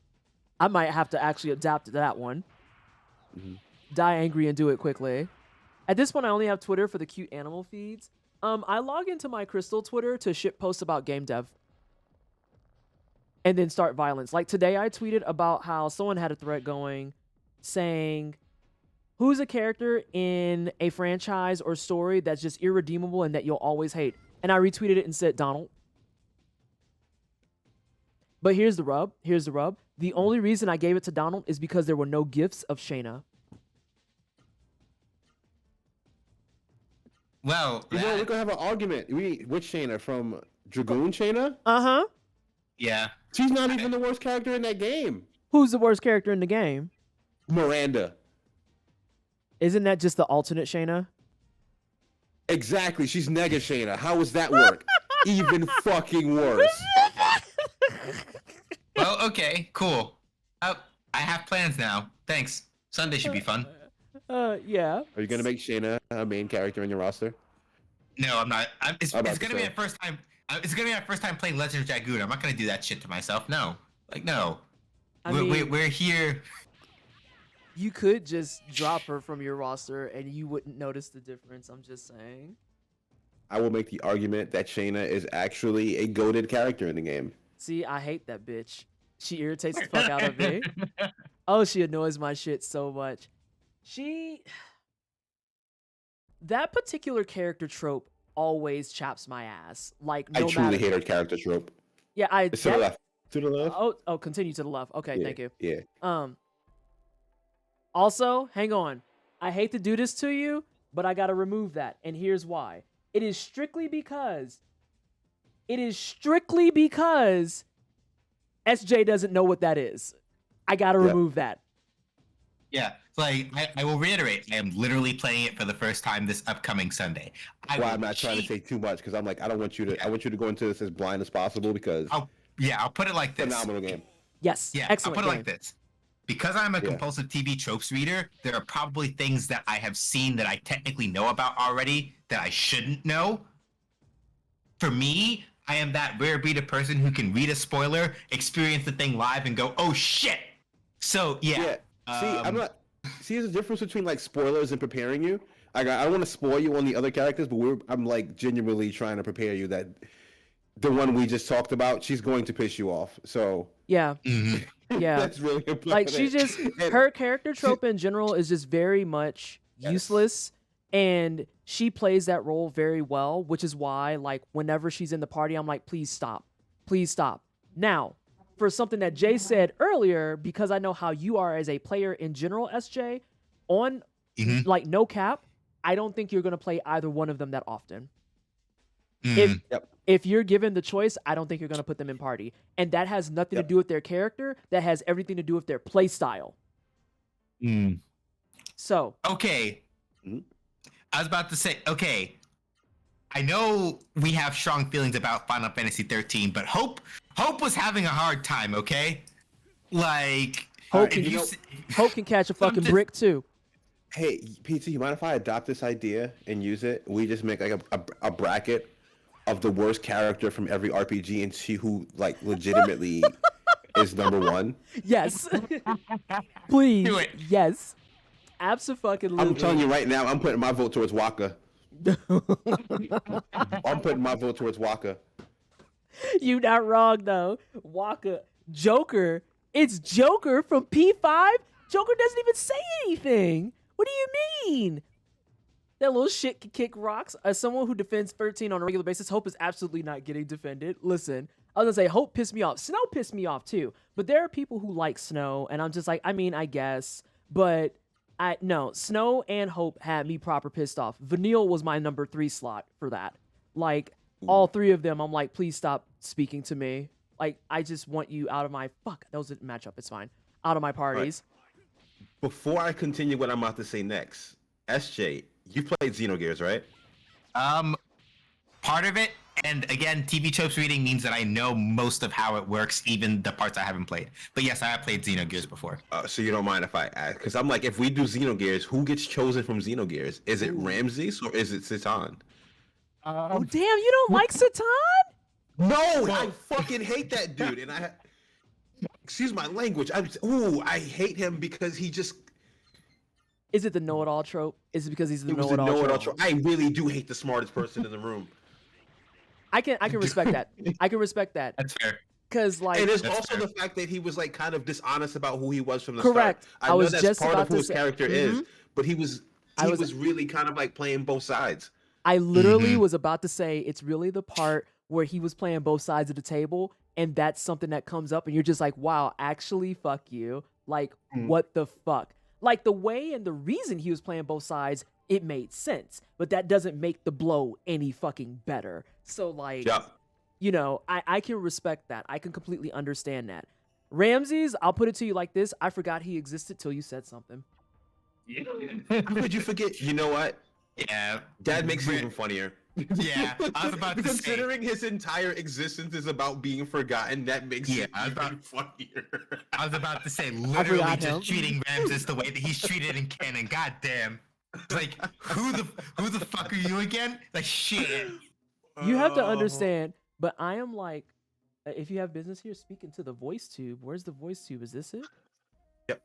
I might have to actually adapt to that one. Mm-hmm. Die angry and do it quickly. At this point, I only have Twitter for the cute animal feeds. I log into my Crystal Twitter to ship posts about game dev. And then start violence. Like today, I tweeted about how someone had a thread going saying, who's a character in a franchise or story that's just irredeemable and that you'll always hate? and I retweeted it and said Donald. But here's the rub. Here's the rub. The only reason I gave it to Donald is because there were no gifts of Shayna. Well, You know, we're gonna have an argument. Which Shayna from Dragoon Shayna? Uh-huh. yeah. She's not even the worst character in that game. Who's the worst character in the game? Miranda. Isn't that just the alternate Shayna? Exactly. She's Nega Shayna. How does that work? Even fucking worse. Well, okay, cool. I have plans now. Thanks. Sunday should be fun. Yeah. Are you gonna make Shayna a main character in your roster? No, I'm not. It's I'm about gonna to be say. my first time. It's gonna be my first time playing Legend of Dragoon. I'm not gonna do that shit to myself. No, like no. I mean, We're here. you could just drop her from your roster and you wouldn't notice the difference. I'm just saying. I will make the argument that Shayna is actually a goated character in the game. See, I hate that bitch. She irritates the fuck out of me. Oh, she annoys my shit so much. That particular character trope always chaps my ass. Like, no I truly matter. hate her character trope. Yeah, It's to the left. To the left. Oh, continue to the left. Okay, Yeah, thank you. Yeah. Also, hang on. I hate to do this to you, but I gotta remove that, and here's why. It is strictly because SJ doesn't know what that is. I gotta Yep. remove that. Yeah, like I will reiterate. I am literally playing it for the first time this upcoming Sunday. Well, I'm not trying to say too much because I'm like, I don't want you to. I want you to go into this as blind as possible because I'll put it like this. phenomenal game. Yes, Yeah, excellent I'll put it game. like this. Because I'm a Yeah. compulsive TV tropes reader, there are probably things that I have seen that I technically know about already that I shouldn't know. For me, I am that rare breed of person who can read a spoiler, experience the thing live, and go, "Oh shit!" So yeah. See, I'm not. See, there's a difference between like spoilers and preparing you. I don't want to spoil you on the other characters, but I'm like genuinely trying to prepare you that the one we just talked about, she's going to piss you off. So Yeah, Mhm. yeah. that's really important. Like, she just, And- her character trope in general is just very much Yes. useless, and she plays that role very well, which is why, like, whenever she's in the party, I'm like, please stop. Please stop. Now, for something that Jay said earlier, because I know how you are as a player in general, SJ, on, Mhm. like, no cap, I don't think you're going to play either one of them that often. Mhm. If you're given the choice, I don't think you're going to put them in party. And that has nothing to do with their character. That has everything to do with their play style. Mm. So, Okay. Mhm. I was about to say, okay. I know we have strong feelings about Final Fantasy 13, but Hope was having a hard time, okay? Like, Hope if can- you know- s- Hope can catch a fucking Something- brick too. Hey, PT, you mind if I adopt this idea and use it? We just make like a bracket of the worst character from every RPG and see who like legitimately is number one. Yes. Please. Do it. Yes. Absolutely. I'm telling you right now, I'm putting my vote towards Waka. I'm putting my vote towards Waka. You not wrong though. Waka. Joker. It's Joker from P5. Joker doesn't even say anything. What do you mean? That little shit can kick rocks. As someone who defends 13 on a regular basis, Hope is absolutely not getting defended. Listen, I was gonna say Hope pissed me off. Snow pissed me off too. But there are people who like Snow, and I'm just like, I mean, I guess. But no, Snow and Hope had me proper pissed off. Vanille was my number 3 slot for that. Like, all 3 of them, I'm like, please stop speaking to me. Like, I just want you out of my fuck. That was a matchup. It's fine. Out of my parties. Before I continue what I'm about to say next, SJ, you played Xenogears, right? part of it, and again, TV tropes reading means that I know most of how it works, even the parts I haven't played. But yes, I have played Xenogears before. So you don't mind if I ask? Because I'm like, if we do Xenogears, who gets chosen from Xenogears? Is it Ramses or is it Citan? Oh, damn, you don't like Satan? No, I fucking hate that dude, and excuse my language. I hate him because he just. Is it the know-it-all trope? Is it because he's the It was a know-it-all know-it-all trope? trope. I really do hate the smartest person in the room. I can respect that. I can respect that. That's fair. Because, like, And there's That's also fair. the fact that he was like kind of dishonest about who he was from the Correct. start. I know was that's just part about of who to his say- character is, but he was was- really kind of like playing both sides. I literally Mhm. was about to say it's really the part where he was playing both sides of the table, and that's something that comes up, and you're just like, wow, actually, fuck you. Like, Mm. what the fuck? Like, the way and the reason he was playing both sides, it made sense, but that doesn't make the blow any fucking better. So, like, Yeah. you know, I can respect that. I can completely understand that. Ramses, I'll put it to you like this: I forgot he existed till you said something. How could you forget? You know what? Yeah. That makes it Ra- even funnier. Yeah, I was about to say. Considering his entire existence is about being forgotten, that makes Yeah, it I was even funnier. I was about to say, forgot literally him. just treating Ramses the way that he's treated in canon. God damn. Like, who the fuck are you again? Like, shit. You have to Oh. understand, but I am like, if you have business here, speak into the voice tube. Where's the voice tube? Is this it? Yep.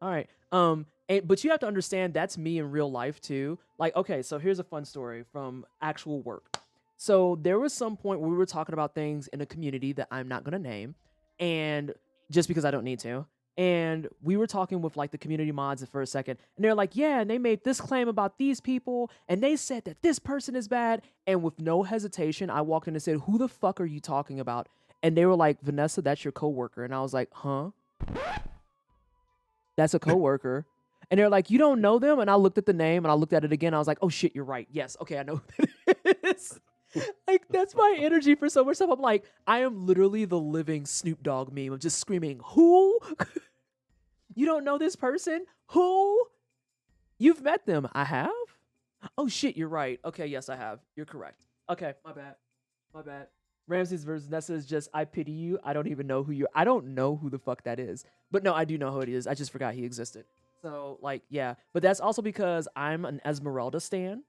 All right. But you have to understand that's me in real life too. Like, okay, so here's a fun story from actual work. So there was some point where we were talking about things in a community that I'm not gonna name, and just because I don't need to. And we were talking with like the community mods for a second, and they're like, yeah, and they made this claim about these people, and they said that this person is bad. And with no hesitation, I walked in and said, who the fuck are you talking about? And they were like, Vanessa, that's your coworker. And I was like, huh? That's a coworker. And they're like, you don't know them? And I looked at the name and I looked at it again. I was like, oh shit, you're right. Yes, okay, I know who that is. Like, that's my energy for so much stuff. I'm like, I am literally the living Snoop Dogg meme of just screaming, who? You don't know this person? Who? You've met them. I have? Oh shit, you're right. Okay, yes, I have. You're correct. Okay, my bad. My bad. Ramses versus Nessa is just, I pity you. I don't even know who I don't know who the fuck that is. But no, I do know who it is. I just forgot he existed. So, like, yeah. But that's also because I'm an Esmeralda stan.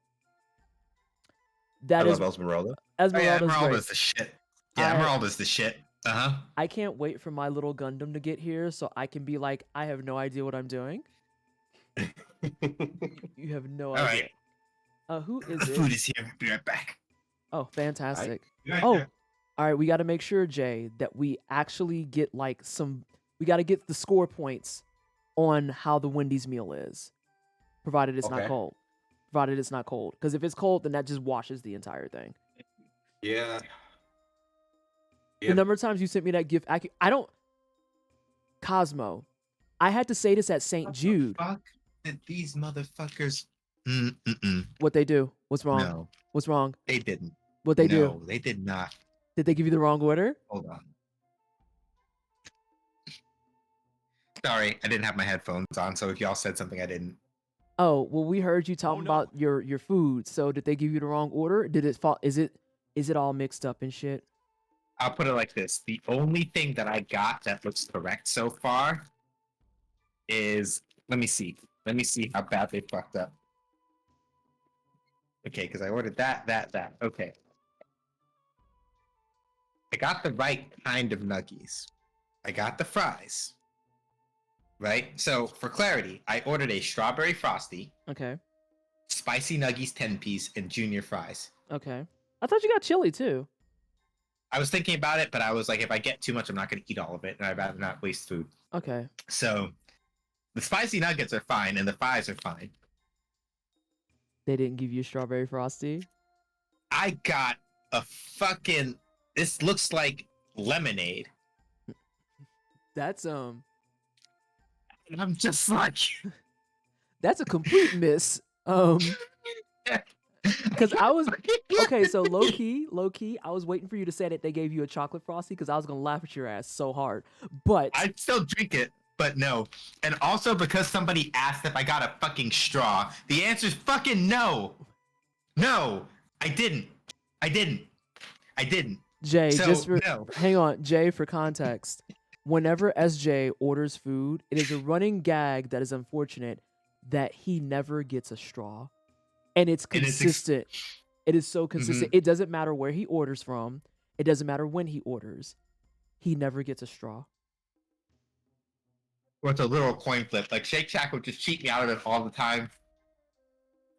I love Esmeralda. Oh, yeah, Esmeralda's Esmeralda's great. the shit. Yeah, Esmeralda's the shit. Uh-huh. I can't wait for my little Gundam to get here so I can be like, I have no idea what I'm doing. You have no All idea. right. Who is The it? food is here. Be right back. Oh, fantastic. Right Oh, there. all right. We got to make sure, Jay, that we actually get like we got to get the score points on how the Wendy's meal is, provided it's not Okay. cold. Provided it's not cold. Because if it's cold, then that just washes the entire thing. Yeah. The number of times you sent me that gift, I don't. Cosmo, I had to say this at St. Jude. Fuck did these motherfuckers. Mm-mm. What they do? What's wrong? No, What's wrong? they didn't. What they do? No, they did not. Did they give you the wrong order? Hold on. Sorry, I didn't have my headphones on, so if y'all said something I didn't. Oh, well, we heard you talking no. about your food. So did they give you the wrong order? Did it fall? Is it all mixed up and shit? I'll put it like this. The only thing that I got that looks correct so far is, let me see how bad they fucked up. Okay, because I ordered that. Okay. I got the right kind of nuggies. I got the fries. Right? So, for clarity, I ordered a strawberry frosty, Okay. spicy nuggies 10-piece, and junior fries. Okay. I thought you got chili too. I was thinking about it, but I was like, if I get too much, I'm not going to eat all of it, and I'd rather not waste food. Okay. So, the spicy nuggets are fine, and the fries are fine. They didn't give you strawberry frosty. I got a fucking. This looks like lemonade. That's And I'm just like. that's a complete miss. Because I was okay. So low key, I was waiting for you to say that they gave you a chocolate frosty because I was gonna laugh at your ass so hard. But I'd still drink it, but no. And also because somebody asked if I got a fucking straw, the answer is fucking no. No, I didn't. Jay, So, just for no. hang on, Jay, for context. Whenever SJ orders food, it is a running gag that is unfortunate that he never gets a straw. And it's And it's consistent. It is so consistent. It doesn't matter where he orders from. It doesn't matter when he orders. He never gets a straw. Or it's a literal coin flip. Like Shake Shack would just cheat me out of it all the time.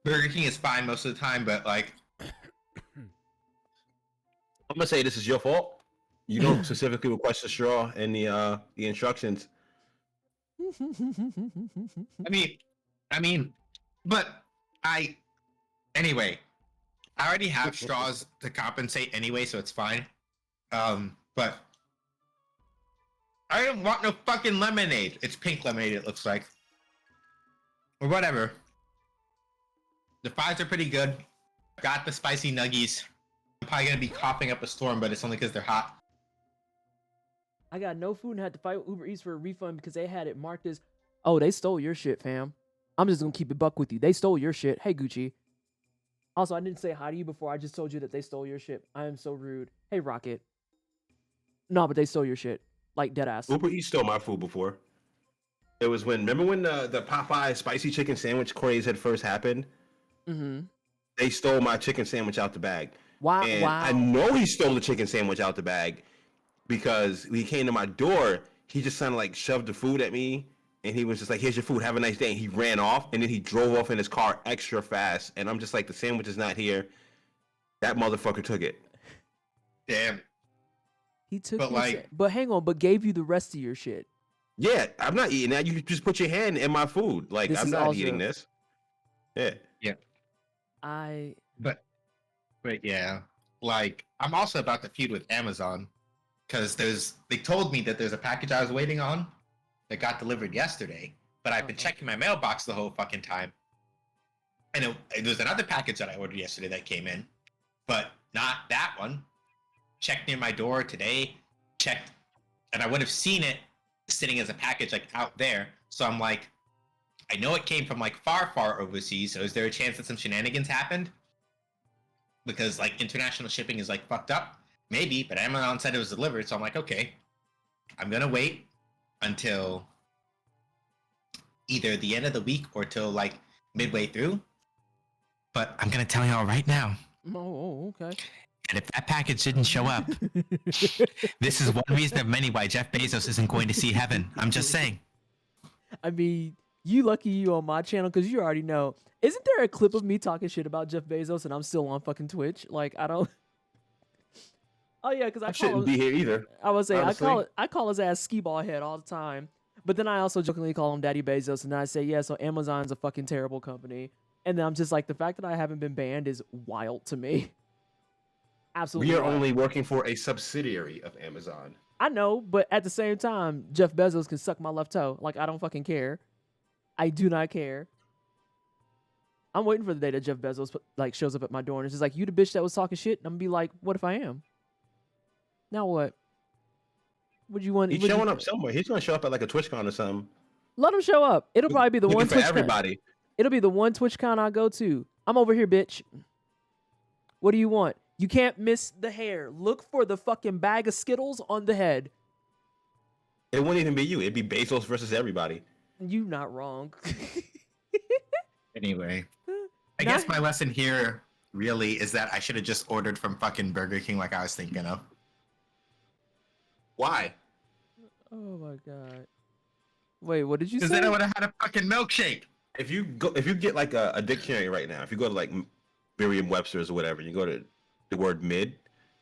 Burger King is fine most of the time, but like I'm gonna say this is your fault. You don't specifically request a straw in the instructions. I mean, but anyway, I already have straws to compensate anyway, so it's fine. But I don't want no fucking lemonade. It's pink lemonade, it looks like. Or whatever. The fries are pretty good. Got the spicy nuggies. I'm probably gonna be coughing up a storm, but it's only because they're hot. I got no food and had to fight with Uber Eats for a refund because they had it marked as, oh, they stole your shit, fam. I'm just gonna keep it buck with you. They stole your shit. Hey, Gucci. Also, I didn't say hi to you before. I just told you that they stole your shit. I am so rude. Hey, Rocket. No, but they stole your shit. Like, dead ass. Uber Eats stole my food before. It was remember when the Popeye spicy chicken sandwich craze had first happened? Mm-hmm. They stole my chicken sandwich out the bag. Wow. And I know he stole the chicken sandwich out the bag because when he came to my door, he just kind of like shoved the food at me. And he was just like, here's your food, have a nice day. And he ran off, and then he drove off in his car extra fast. And I'm just like, the sandwich is not here. That motherfucker took it. Damn. He took But your like- shit. But hang on, but gave you the rest of your shit. Yeah, I'm not eating that. You just put your hand in my food. Like, This I'm is not also- eating this. Yeah. But yeah, like I'm also about to feud with Amazon because they told me that there's a package I was waiting on that got delivered yesterday, but I've been checking my mailbox the whole fucking time. And there's another package that I ordered yesterday that came in, but not that one. Checked near my door today, checked, and I would have seen it sitting as a package like out there. So I'm like, I know it came from like far, far overseas. So is there a chance that some shenanigans happened? Because like international shipping is like fucked up. Maybe, but Amazon said it was delivered. So I'm like, okay, I'm gonna wait until either the end of the week or till like midway through. But I'm gonna tell y'all right now. Oh, okay. And if that package didn't show up, this is one reason of many why Jeff Bezos isn't going to see heaven. I'm just saying. I mean, you lucky you on my channel because you already know. Isn't there a clip of me talking shit about Jeff Bezos and I'm still on fucking Twitch? Like, I don't. Oh yeah, because I shouldn't be here either. I would say honestly. I call his ass skee ball head all the time. But then I also jokingly call him Daddy Bezos, and then I say, yeah, so Amazon's a fucking terrible company. And then I'm just like, the fact that I haven't been banned is wild to me. Absolutely. We are wild. only working for a subsidiary of Amazon. I know, but at the same time, Jeff Bezos can suck my left toe. Like, I don't fucking care. I do not care. I'm waiting for the day that Jeff Bezos like shows up at my door and it's just like, you the bitch that was talking shit? And I'm gonna be like, what if I am? Now what? Would you want? He's showing up somewhere. He's gonna show up at like a TwitchCon or something. Let him show up. It'll probably be the one Looking for TwitchCon. everybody. It'll be the one TwitchCon I go to. I'm over here, bitch. What do you want? You can't miss the hair. Look for the fucking bag of Skittles on the head. It wouldn't even be you. It'd be Bezos versus everybody. You not wrong. Anyway, I Now- guess my lesson here really is that I should have just ordered from fucking Burger King like I was thinking of. Why? Oh my god. Wait, what did you Because say? then I would have had a fucking milkshake. If you get like a dictionary right now, if you go to like Merriam-Webster's or whatever, you go to the word mid,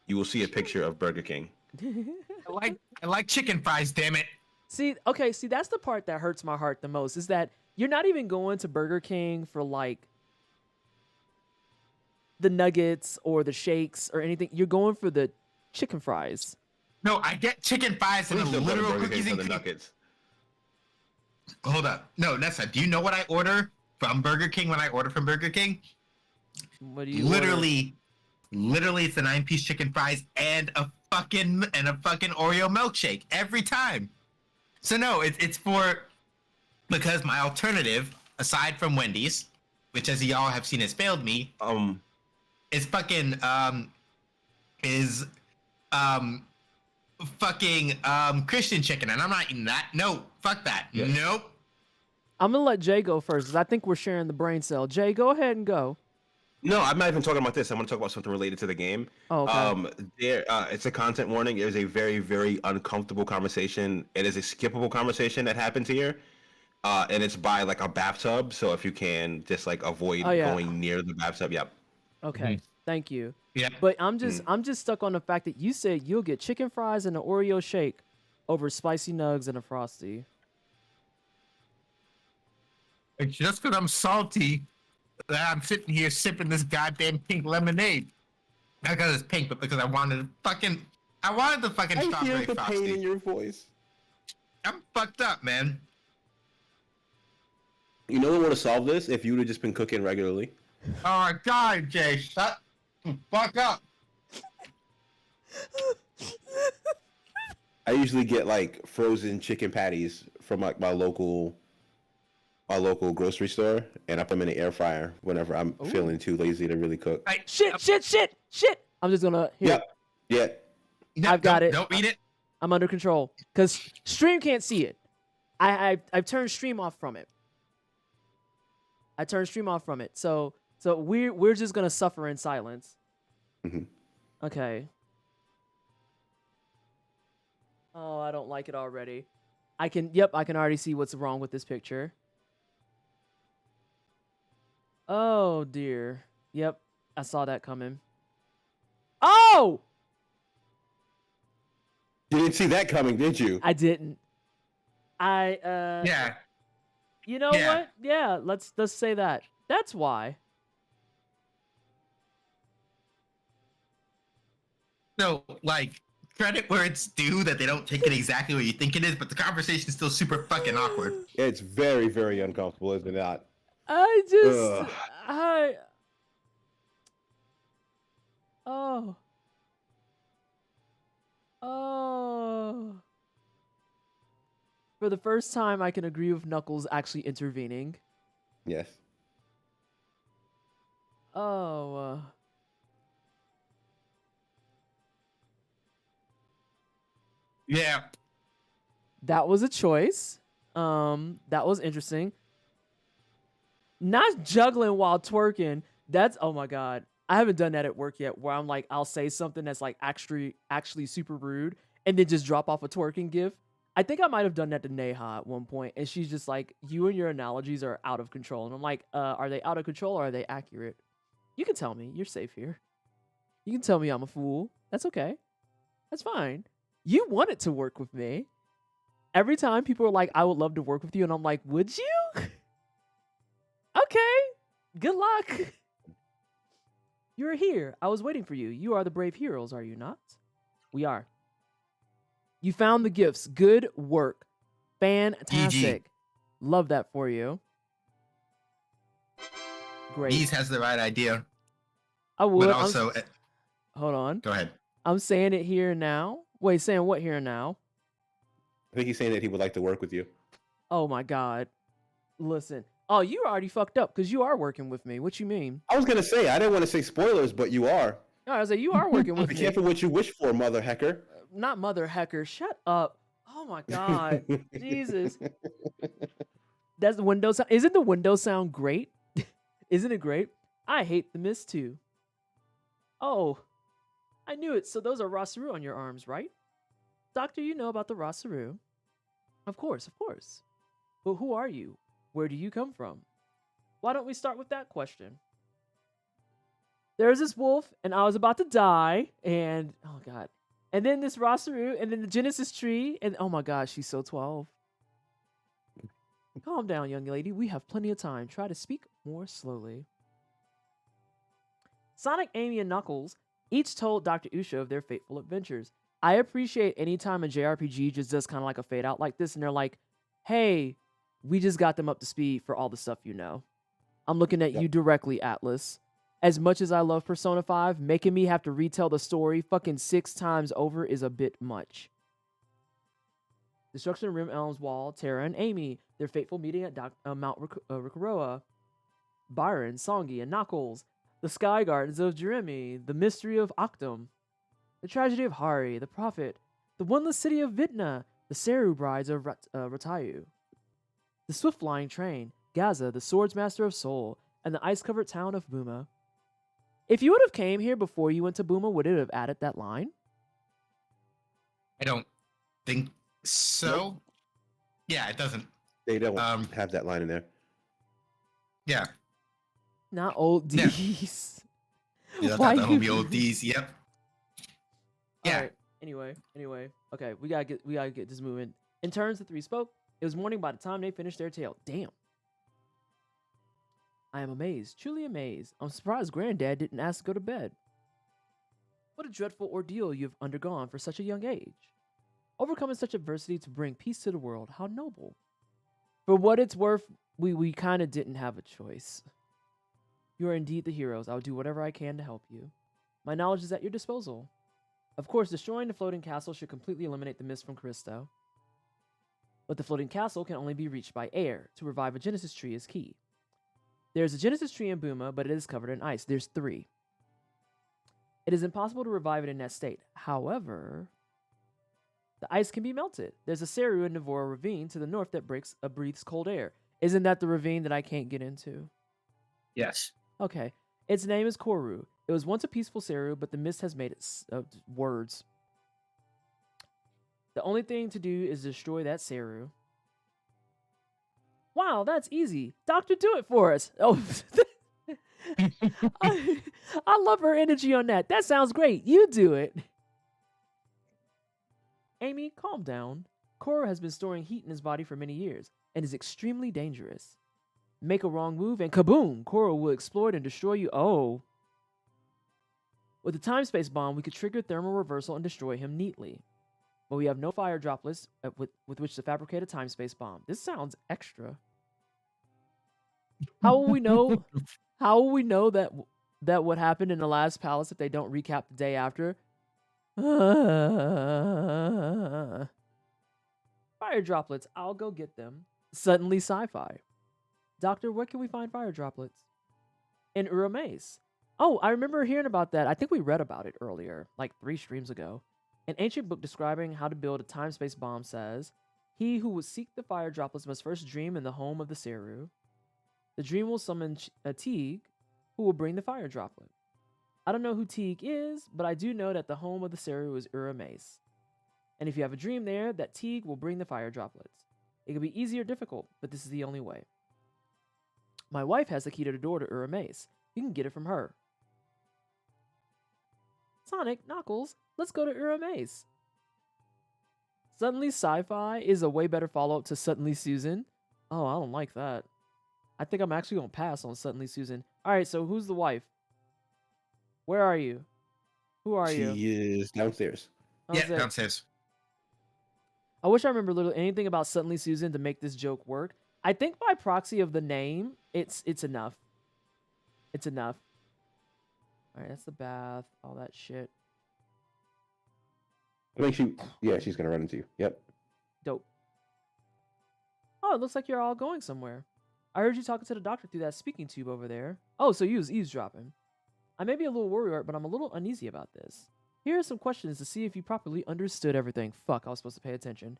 you will see a picture of Burger King. I like chicken fries, damn it. See, that's the part that hurts my heart the most is that you're not even going to Burger King for like the nuggets or the shakes or anything. You're going for the chicken fries. No, I get chicken fries and Please the don't go to literal Burger cookies King and for the cream. nuggets. Hold up. No, Nessa, do you know what I order from Burger King when I order from Burger King? What do you Literally, it's the 9-piece chicken fries and a fucking Oreo milkshake every time. So no, it's for because my alternative, aside from Wendy's, which as y'all have seen has failed me, is fucking Christian chicken, and I'm not eating that. No, fuck that. Yeah. Nope. I'm gonna let Jay go first because I think we're sharing the brain cell. Jay, go ahead and go. No, I'm not even talking about this. I'm going to talk about something related to the game. Oh, okay. It's a content warning. It is a very, very uncomfortable conversation. It is a skippable conversation that happens here, and it's by like a bathtub. So if you can just like avoid going near the bathtub, yep. Okay, thank you. Yeah. But I'm just stuck on the fact that you said you'll get chicken fries and an Oreo shake over spicy nugs and a Frosty. Just because I'm salty that I'm sitting here sipping this goddamn pink lemonade. Not because it's pink, but because I wanted the fucking I hear strawberry the pain in frosty. your voice. I'm fucked up, man. You know what would have solved this if you would have just been cooking regularly? Oh my god, Jay, shut the fuck up. I usually get like frozen chicken patties from like my local grocery store, and I put them in the air fryer whenever I'm feeling too lazy to really cook. Shit! I'm just gonna here. Yep. No, I've got it. Don't read it. I'm under control because stream can't see it. I've turned stream off from it. I turned stream off from it. So we're just gonna suffer in silence. Mm-hmm. Okay. Oh, I don't like it already. I can already see what's wrong with this picture. Oh dear. Yep, I saw that coming. Oh! You didn't see that coming, did you? I didn't. Yeah. You know Yeah. what? Yeah, let's say that. That's why. So, like, credit where it's due that they don't take it exactly what you think it is, but the conversation's still super fucking awkward. It's very, very uncomfortable, is it not? I just Ugh. Oh. For the first time, I can agree with Knuckles actually intervening. Yes. Oh. Yeah. That was a choice. That was interesting. Not juggling while twerking. That's, oh my god. I haven't done that at work yet, where I'm like, I'll say something that's like actually super rude, and then just drop off a twerking gif. I think I might have done that to Neha at one point, and she's just like, you and your analogies are out of control. And I'm like, are they out of control or are they accurate? You can tell me. You're safe here. You can tell me I'm a fool. That's okay. That's fine. You wanted to work with me. Every time people are like, I would love to work with you, and I'm like, would you? Okay. Good luck. You're here. I was waiting for you. You are the brave heroes, are you not? We are. You found the gifts. Good work. Fantastic. Love that for you. Great. Deez has the right idea. I would. But also, Hold on. go ahead. I'm saying it here and now. Wait, saying what here and now? I think he's saying that he would like to work with you. Oh my god. Listen. Oh, you already fucked up because you are working with me. What you mean? I was gonna say I didn't want to say spoilers, but you are. No, I was like, you are working with Be me. careful what you wish for, mother hecker. Not mother hecker. Shut up. Oh my god. Jesus. That's the window sound. Isn't the window sound great? Isn't it great? I hate the mist too. Oh, I knew it. So those are Rosaru on your arms, right? Doctor, you know about the Rosaru. Of course, of course. But who are you? Where do you come from? Why don't we start with that question? There's this wolf, and I was about to die, and oh god. And then this Rosaru, and then the Genesis tree, and oh my gosh, she's so 12. Calm down, young lady. We have plenty of time. Try to speak more slowly. Sonic, Amy, and Knuckles each told Dr. Usha of their fateful adventures. I appreciate any time a JRPG just does kind of like a fade out like this, and they're like, hey, we just got them up to speed for all the stuff you know. I'm looking at you directly, Atlas. As much as I love Persona 5, making me have to retell the story fucking 6 times over is a bit much. Destruction of Rim Elm's Wall, Terra and Amy, their fateful meeting at Mount Rikuroa, Byron, Sonji, and Knuckles, the Sky Gardens of Jeremy, the mystery of Octum, the tragedy of Hari, the Prophet, the wondless city of Vidna, the Seru brides of Ratayu, the swift-flying train, Gaza, the swordsmaster of Seoul, and the ice-covered town of Buma. If you would have came here before you went to Buma, would it have added that line? I don't think so. Nope. Yeah, it doesn't. They don't have that line in there. Yeah. Not old Yeah. D's. Yeah, that's Why not the you- homie old D's. Yep. Yeah. Alright, Anyway. Okay, we gotta get this moving. In turns, the three spoke. It was morning by the time they finished their tale. Damn. I am amazed, truly amazed. I'm surprised Granddad didn't ask to go to bed. What a dreadful ordeal you have undergone for such a young age. Overcoming such adversity to bring peace to the world, how noble. For what it's worth, we kind of didn't have a choice. You are indeed the heroes. I will do whatever I can to help you. My knowledge is at your disposal. Of course, destroying the floating castle should completely eliminate the mist from Callisto. But the floating castle can only be reached by air. To revive a Genesis tree is key. There's a Genesis tree in Buma, but it is covered in ice. There's 3. It is impossible to revive it in that state. However, the ice can be melted. There's a Seru in Navora Ravine to the north that breathes cold air. Isn't that the ravine that I can't get into? Yes. Okay. Its name is Koru. It was once a peaceful Seru, but the mist has made it words. The only thing to do is destroy that Seru. Wow, that's easy. Doctor, do it for us. Oh, I love her energy on that. That sounds great. You do it. Amy, calm down. Koru has been storing heat in his body for many years and is extremely dangerous. Make a wrong move and kaboom! Koru will explode and destroy you. Oh. With the time-space bomb, we could trigger thermal reversal and destroy him neatly. But we have no fire droplets with which to fabricate a time-space bomb. This sounds extra. How will we know? How will we know that what happened in the last palace if they don't recap the day after? Fire droplets. I'll go get them. Suddenly sci-fi. Doctor, where can we find fire droplets? In Uramace. Oh, I remember hearing about that. I think we read about it earlier, like 3 streams ago. An ancient book describing how to build a time-space bomb says, he who would seek the fire droplets must first dream in the home of the Seru. The dream will summon a Teague, who will bring the fire droplet. I don't know who Teague is, but I do know that the home of the Seru is Uramace. And if you have a dream there, that Teague will bring the fire droplets. It could be easy or difficult, but this is the only way. My wife has the key to the door to Uramace. You can get it from her. Sonic, Knuckles, let's go to Uramace. Suddenly Sci-Fi is a way better follow-up to Suddenly Susan. Oh, I don't like that. I think I'm actually going to pass on Suddenly Susan. All right, so who's the wife? Where are you? Who are you? She is downstairs. Yeah, downstairs. I wish I remember literally anything about Suddenly Susan to make this joke work. I think by proxy of the name, it's enough. It's enough. All right, that's the bath, all that shit. I think she's gonna run into you. Yep. Dope. Oh, it looks like you're all going somewhere. I heard you talking to the doctor through that speaking tube over there. Oh, so you was eavesdropping. I may be a little worried, but I'm a little uneasy about this. Here are some questions to see if you properly understood everything. Fuck, I was supposed to pay attention.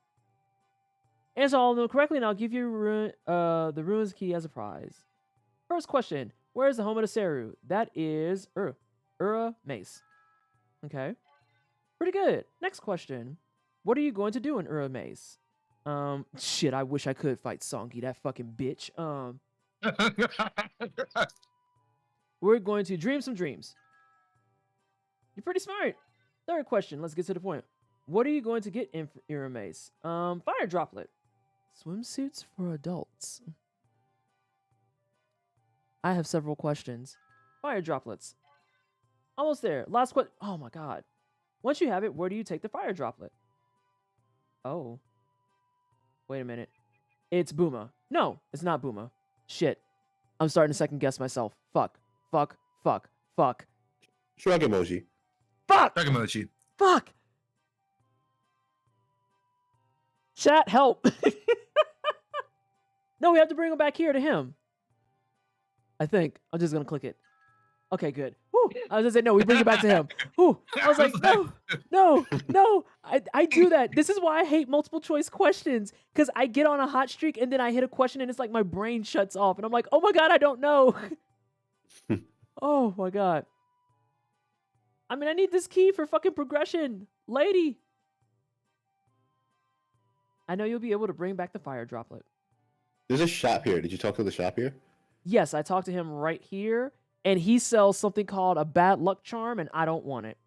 Answer all of them correctly, and I'll give you the ruins key as a prize. First question: where is the home of the Seru? That is Uramace. Okay, pretty good. Next question: what are you going to do in Uramace? Shit, I wish I could fight Sonji, that fucking bitch. We're going to dream some dreams. You're pretty smart. Third question, let's get to the point. What are you going to get in Uramace? Fire droplet. Swimsuits for adults. I have several questions. Fire droplets. Almost there. Last question. Oh my god. Once you have it, where do you take the fire droplet? Oh. Wait a minute. It's Buma. No, it's not Buma. Shit. I'm starting to second guess myself. Fuck. Fuck. Fuck. Fuck. Shrug emoji. Fuck! Shrug emoji. Fuck! Chat, help! No, we have to bring him back here to him. I think. I'm just gonna click it. Okay, good. Woo. I was gonna say, no, we bring it back to him. Woo. I was like, no. I do that. This is why I hate multiple choice questions. Because I get on a hot streak and then I hit a question and it's like my brain shuts off. And I'm like, oh my god, I don't know. Oh my god. I mean, I need this key for fucking progression. Lady. I know you'll be able to bring back the fire droplet. There's a shop here. Did you talk to the shop here? Yes, I talked to him right here. And he sells something called a bad luck charm, and I don't want it.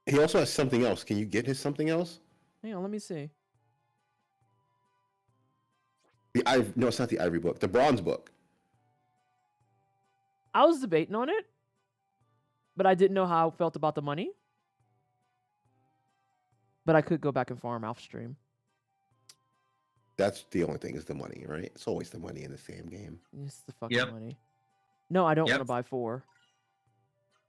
He also has something else. Can you get his something else? Hang on, let me see. No, it's not the ivory book. The bronze book. I was debating on it, but I didn't know how I felt about the money. But I could go back and farm off stream. That's the only thing is the money, right? It's always the money in the same game. It's the fucking Yep. money. No, I don't want to Yep. buy 4.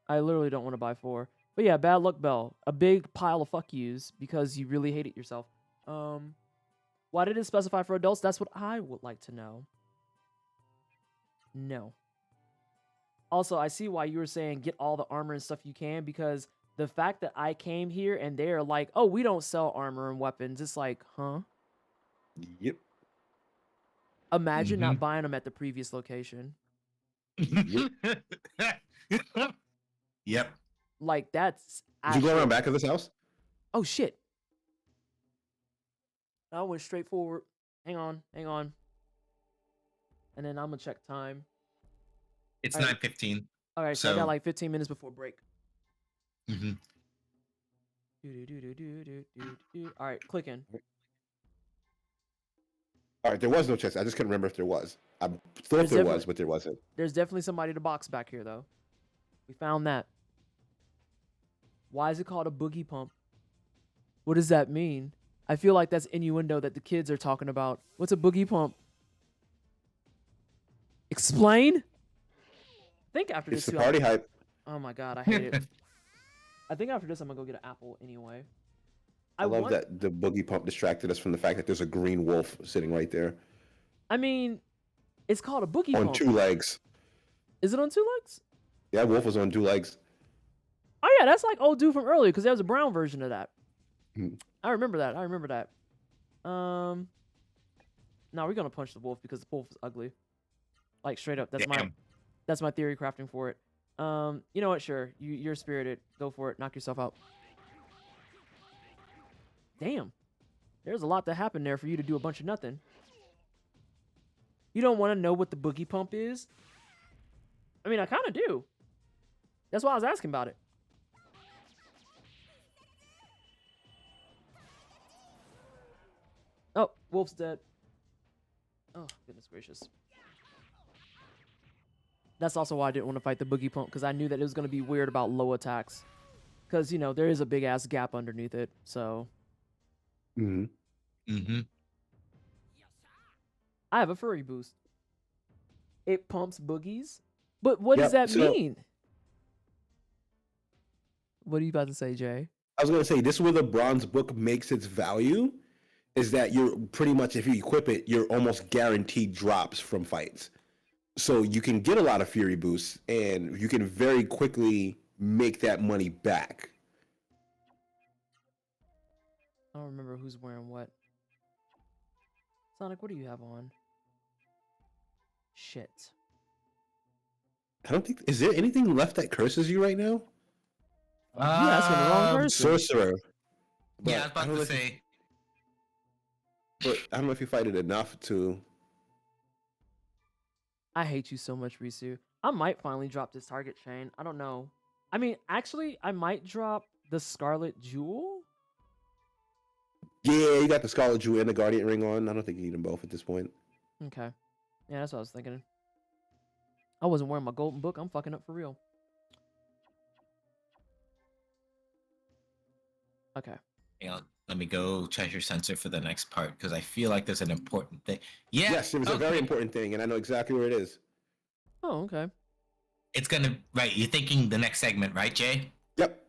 I literally don't want to buy 4. But yeah, bad luck, Bell. A big pile of fuck yous because you really hate it yourself. Why did it specify for adults? That's what I would like to know. No. Also, I see why you were saying get all the armor and stuff you can, because the fact that I came here and they're like, oh, we don't sell armor and weapons. It's like, huh? Yep. Imagine not buying them at the previous location. Yep. Like, that's... Did you go around back of this house? Oh, shit. I went straight forward. Hang on. And then I'm going to check time. It's All right. 9:15. All right, so I got So- like 15 minutes before break. Mm-hmm. All right, click in. All right, there was no chest. I just couldn't remember if there was. I thought There's there was, definitely- but there wasn't. There's definitely somebody to box back here, though. We found that. Why is it called a boogie pump? What does that mean? I feel like that's innuendo that the kids are talking about. What's a boogie pump? Explain? I think after It's this, the too, party hype. oh my god, I hate it. I think after this, I'm gonna go get an apple anyway. I love want- that the boogie pump distracted us from the fact that there's a green wolf sitting right there I mean, it's called a boogie on pump. 2 legs. Is it on 2 legs? Yeah, wolf was on 2 legs. Oh yeah, that's like old dude from earlier because there was a brown version of that. Hmm. I remember that. No, we're gonna punch the wolf because the wolf is ugly. Like straight up, that's my theory crafting for it. You know what? Sure, you're spirited. Go for it. Knock yourself out. Damn, there's a lot that happened there for you to do a bunch of nothing. You don't want to know what the boogie pump is? I mean, I kind of do. That's why I was asking about it. Oh, wolf's dead. Oh, goodness gracious. That's also why I didn't want to fight the boogie pump, because I knew that it was going to be weird about low attacks. Because, you know, there is a big-ass gap underneath it, so... Mm-hmm. Mm-hmm. I have a furry boost. It pumps boogies? But what does Yep, that so- mean? What are you about to say, Jay? I was gonna say this is where the bronze book makes its value, is that you're pretty much, if you equip it, you're almost guaranteed drops from fights. So you can get a lot of fury boosts, and you can very quickly make that money back. I don't remember who's wearing what. Sonic, what do you have on? Shit. I don't think, is there anything left that curses you right now? You asking the wrong person. Sorcerer. Yeah, I was But about don't know to if you- say. But I don't know if you fight it enough to. I hate you so much, Risu. I might finally drop this target chain. I don't know. I mean, actually, I might drop the Scarlet Jewel. Yeah, you got the Scarlet Jewel and the Guardian Ring on. I don't think you need them both at this point. Okay. Yeah, that's what I was thinking. I wasn't wearing my golden book. I'm fucking up for real. Okay. Hang on, let me go treasure sensor for the next part because I feel like there's an important thing. Yeah. Yes, it was a very okay. important thing, and I know exactly where it is. Oh, okay. It's gonna right. You're thinking the next segment, right, Jay? Yep.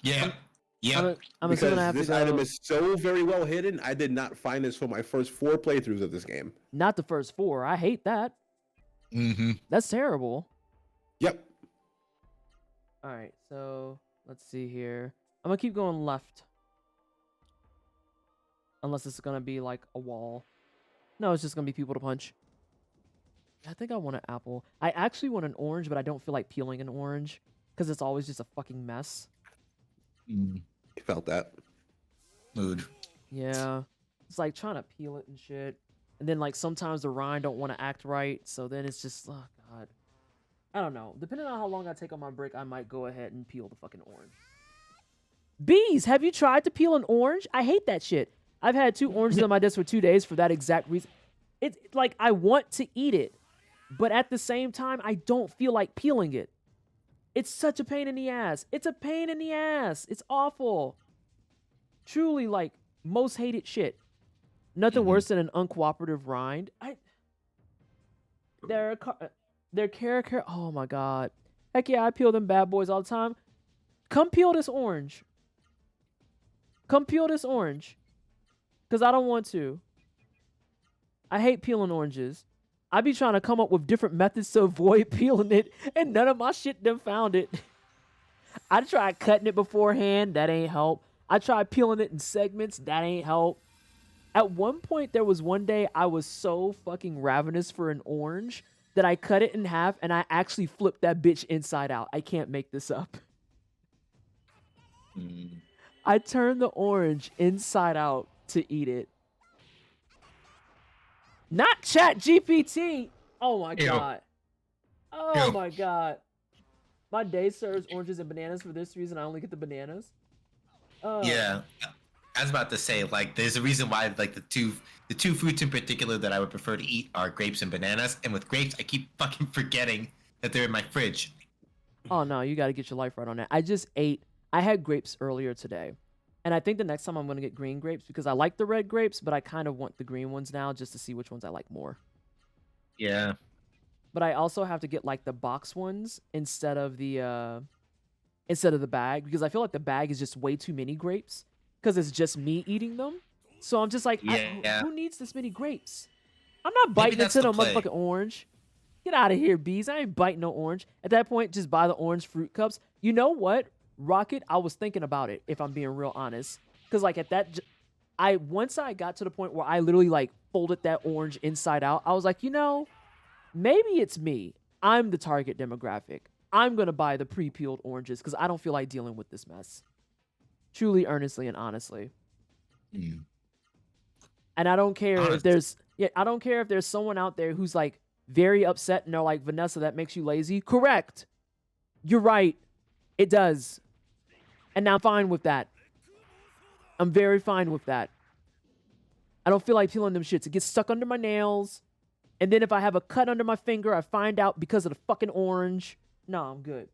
Yeah. Yeah. I'm Because assuming I have this to go. item is so very well hidden, I did not find this for my first 4 playthroughs of this game. Not the first 4. I hate that. Mm-hmm. That's terrible. Yep. All right, so let's see here. I'm gonna keep going left. Unless it's gonna be like a wall. No, it's just gonna be people to punch. I think I want an apple. I actually want an orange, but I don't feel like peeling an orange because it's always just a fucking mess. Mm, I felt that. mood. Yeah, it's like trying to peel it and shit, and then like sometimes the rind don't want to act right, so then it's just oh god. I don't know. Depending on how long I take on my break, I might go ahead and peel the fucking orange. Bees, have you tried to peel an orange? I hate that shit. I've had 2 oranges on my desk for 2 days for that exact reason. It's like I want to eat it, but at the same time, I don't feel like peeling it. It's such a pain in the ass. It's a pain in the ass. It's awful. Truly, like, most hated shit. Nothing worse than an uncooperative rind. Their character. Oh my god. Heck yeah, I peel them bad boys all the time. Come peel this orange. Come peel this orange. Because I don't want to. I hate peeling oranges. I be trying to come up with different methods to avoid peeling it, and none of my shit done found it. I tried cutting it beforehand. That ain't help. I tried peeling it in segments. That ain't help. At one point, there was one day I was so fucking ravenous for an orange that I cut it in half, and I actually flipped that bitch inside out. I can't make this up. I turned the orange inside out to eat it. Not Chat GPT. Oh my god. Oh my god. My day serves oranges and bananas. For this reason, I only get the bananas. Yeah. I was about to say, like, there's a reason why, like, the two fruits in particular that I would prefer to eat are grapes and bananas. And with grapes, I keep fucking forgetting that they're in my fridge. Oh no, you got to get your life right on that. I had grapes earlier today. And I think the next time I'm going to get green grapes because I like the red grapes, but I kind of want the green ones now just to see which ones I like more. Yeah. But I also have to get like the box ones instead of the bag because I feel like the bag is just way too many grapes because it's just me eating them. So I'm just like, who needs this many grapes? I'm not biting into no motherfucking orange. Get out of here, bees. I ain't biting no orange. At that point, just buy the orange fruit cups. You know what? Rocket, I was thinking about it, if I'm being real honest. Because, like, once I got to the point where I literally, like, folded that orange inside out, I was like, you know, maybe it's me. I'm the target demographic. I'm going to buy the pre-peeled oranges because I don't feel like dealing with this mess. Truly, earnestly, and honestly. Mm. And I don't care if there's someone out there who's, like, very upset and they're like, Vanessa, that makes you lazy. Correct. You're right. It does. And I'm fine with that. I'm very fine with that. I don't feel like peeling them shits. It gets stuck under my nails. And then if I have a cut under my finger, I find out because of the fucking orange. No, I'm good.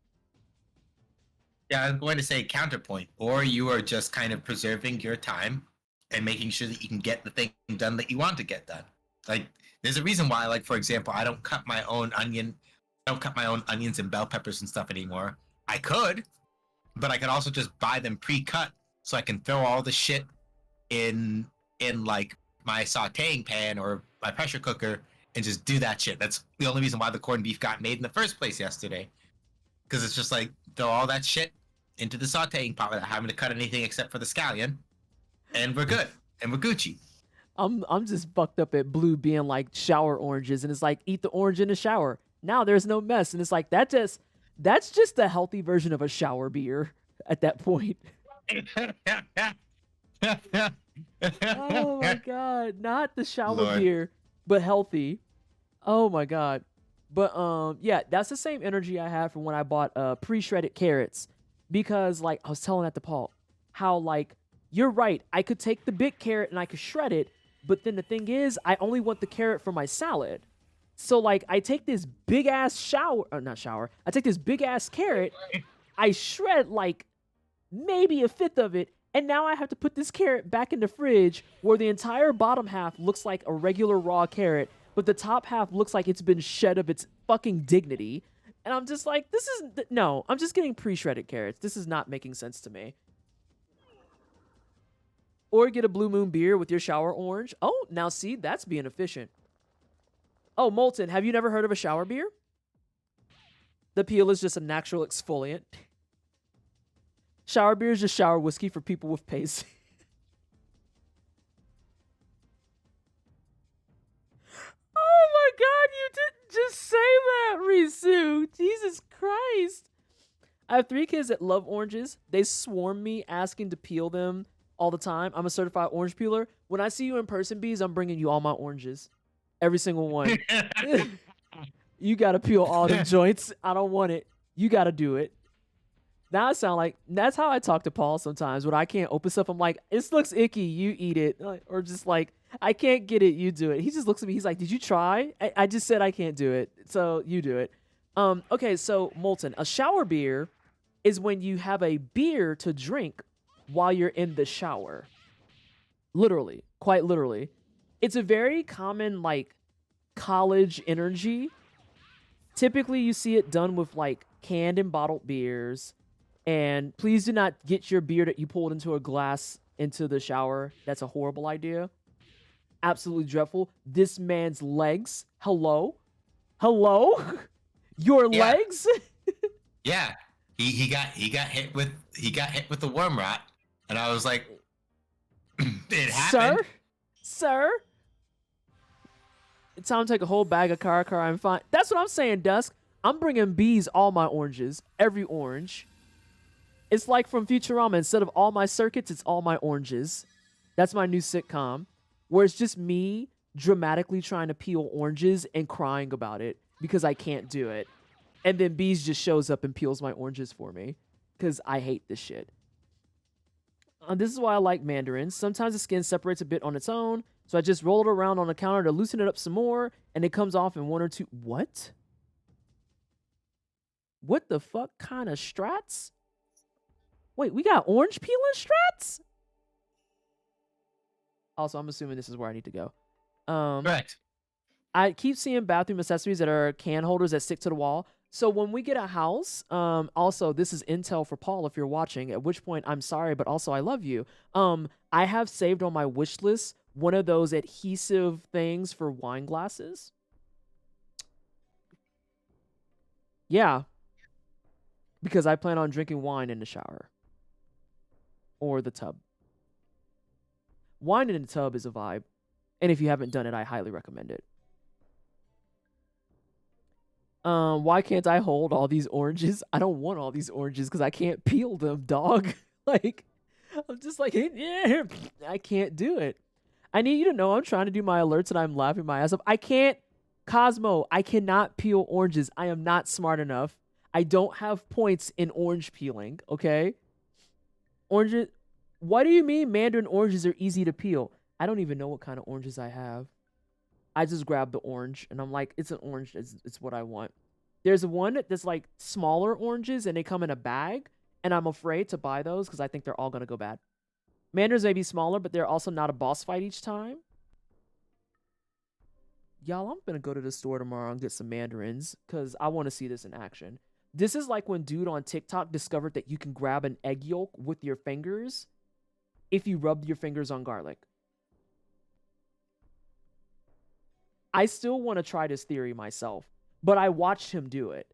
Yeah, I was going to say counterpoint. Or you are just kind of preserving your time and making sure that you can get the thing done that you want to get done. Like, there's a reason why, like, for example, I don't cut my own onions and bell peppers and stuff anymore. I could, but I could also just buy them pre-cut so I can throw all the shit in like my sautéing pan or my pressure cooker and just do that shit. That's the only reason why the corned beef got made in the first place yesterday. Because it's just like throw all that shit into the sautéing pot without having to cut anything except for the scallion, and we're good and we're Gucci. I'm just fucked up at blue being like shower oranges, and it's like eat the orange in the shower. Now there's no mess, and it's like that's just the healthy version of a shower beer at that point. Oh my god, not the shower beer, but healthy. Oh my god. But yeah, that's the same energy I had from when I bought pre-shredded carrots, because like I was telling that to Paul, how like you're right, I could take the big carrot and I could shred it, but then the thing is, I only want the carrot for my salad. So like I take this big ass I take this big ass carrot, I shred like maybe a fifth of it, and now I have to put this carrot back in the fridge where the entire bottom half looks like a regular raw carrot, but the top half looks like it's been shed of its fucking dignity. And I'm just like, I'm just getting pre-shredded carrots. This is not making sense to me. Or get a Blue Moon beer with your shower orange. Oh, now see, that's being efficient. Oh, Molten, have you never heard of a shower beer? The peel is just a natural exfoliant. Shower beer is just shower whiskey for people with pace. Oh my god, you didn't just say that, Risu. Jesus Christ. I have 3 kids that love oranges. They swarm me asking to peel them all the time. I'm a certified orange peeler. When I see you in person, Bees, I'm bringing you all my oranges. Every single one. You gotta peel all the joints. I don't want it. You gotta do it. Now I sound like, that's how I talk to Paul sometimes. When I can't open stuff, I'm like, this looks icky. You eat it. Or just like, I can't get it. You do it. He just looks at me. He's like, "Did you try?" I just said I can't do it, so you do it. Okay, so Molten, a shower beer is when you have a beer to drink while you're in the shower. Literally, quite literally. It's a very common like college energy. Typically, you see it done with like canned and bottled beers. And please do not get your beer that you pulled into a glass into the shower. That's a horrible idea. Absolutely dreadful. This man's legs. Hello? Your Yeah. legs? Yeah, he got hit with the worm rot, and I was like, it happened. Sir? It's time to take a whole bag of car. I'm fine. That's what I'm saying, Dusk. I'm bringing bees all my oranges. Every orange. It's like from Futurama. Instead of all my circuits, it's all my oranges. That's my new sitcom, where it's just me dramatically trying to peel oranges and crying about it because I can't do it. And then Bees just shows up and peels my oranges for me because I hate this shit. This is why I like mandarins. Sometimes the skin separates a bit on its own, so I just roll it around on the counter to loosen it up some more, and it comes off in 1 or 2. What? What the fuck kind of strats? Wait, we got orange peeling strats? Also, I'm assuming this is where I need to go. Correct. I keep seeing bathroom accessories that are can holders that stick to the wall. So when we get a house, also, this is intel for Paul if you're watching, at which point I'm sorry, but also I love you. I have saved on my wish list one of those adhesive things for wine glasses. Yeah. Because I plan on drinking wine in the shower. Or the tub. Wine in the tub is a vibe. And if you haven't done it, I highly recommend it. Why can't I hold all these oranges? I don't want all these oranges because I can't peel them, dog. Like, I'm just like, yeah, I can't do it. I need you to know I'm trying to do my alerts and I'm laughing my ass off. I can't, Cosmo, I cannot peel oranges. I am not smart enough. I don't have points in orange peeling, okay? Oranges, what do you mean mandarin oranges are easy to peel? I don't even know what kind of oranges I have. I just grab the orange and I'm like, it's an orange. It's what I want. There's one that's like smaller oranges and they come in a bag. And I'm afraid to buy those because I think they're all going to go bad. Mandarins may be smaller, but they're also not a boss fight each time. Y'all, I'm going to go to the store tomorrow and get some mandarins because I want to see this in action. This is like when dude on TikTok discovered that you can grab an egg yolk with your fingers if you rub your fingers on garlic. I still want to try this theory myself, but I watched him do it.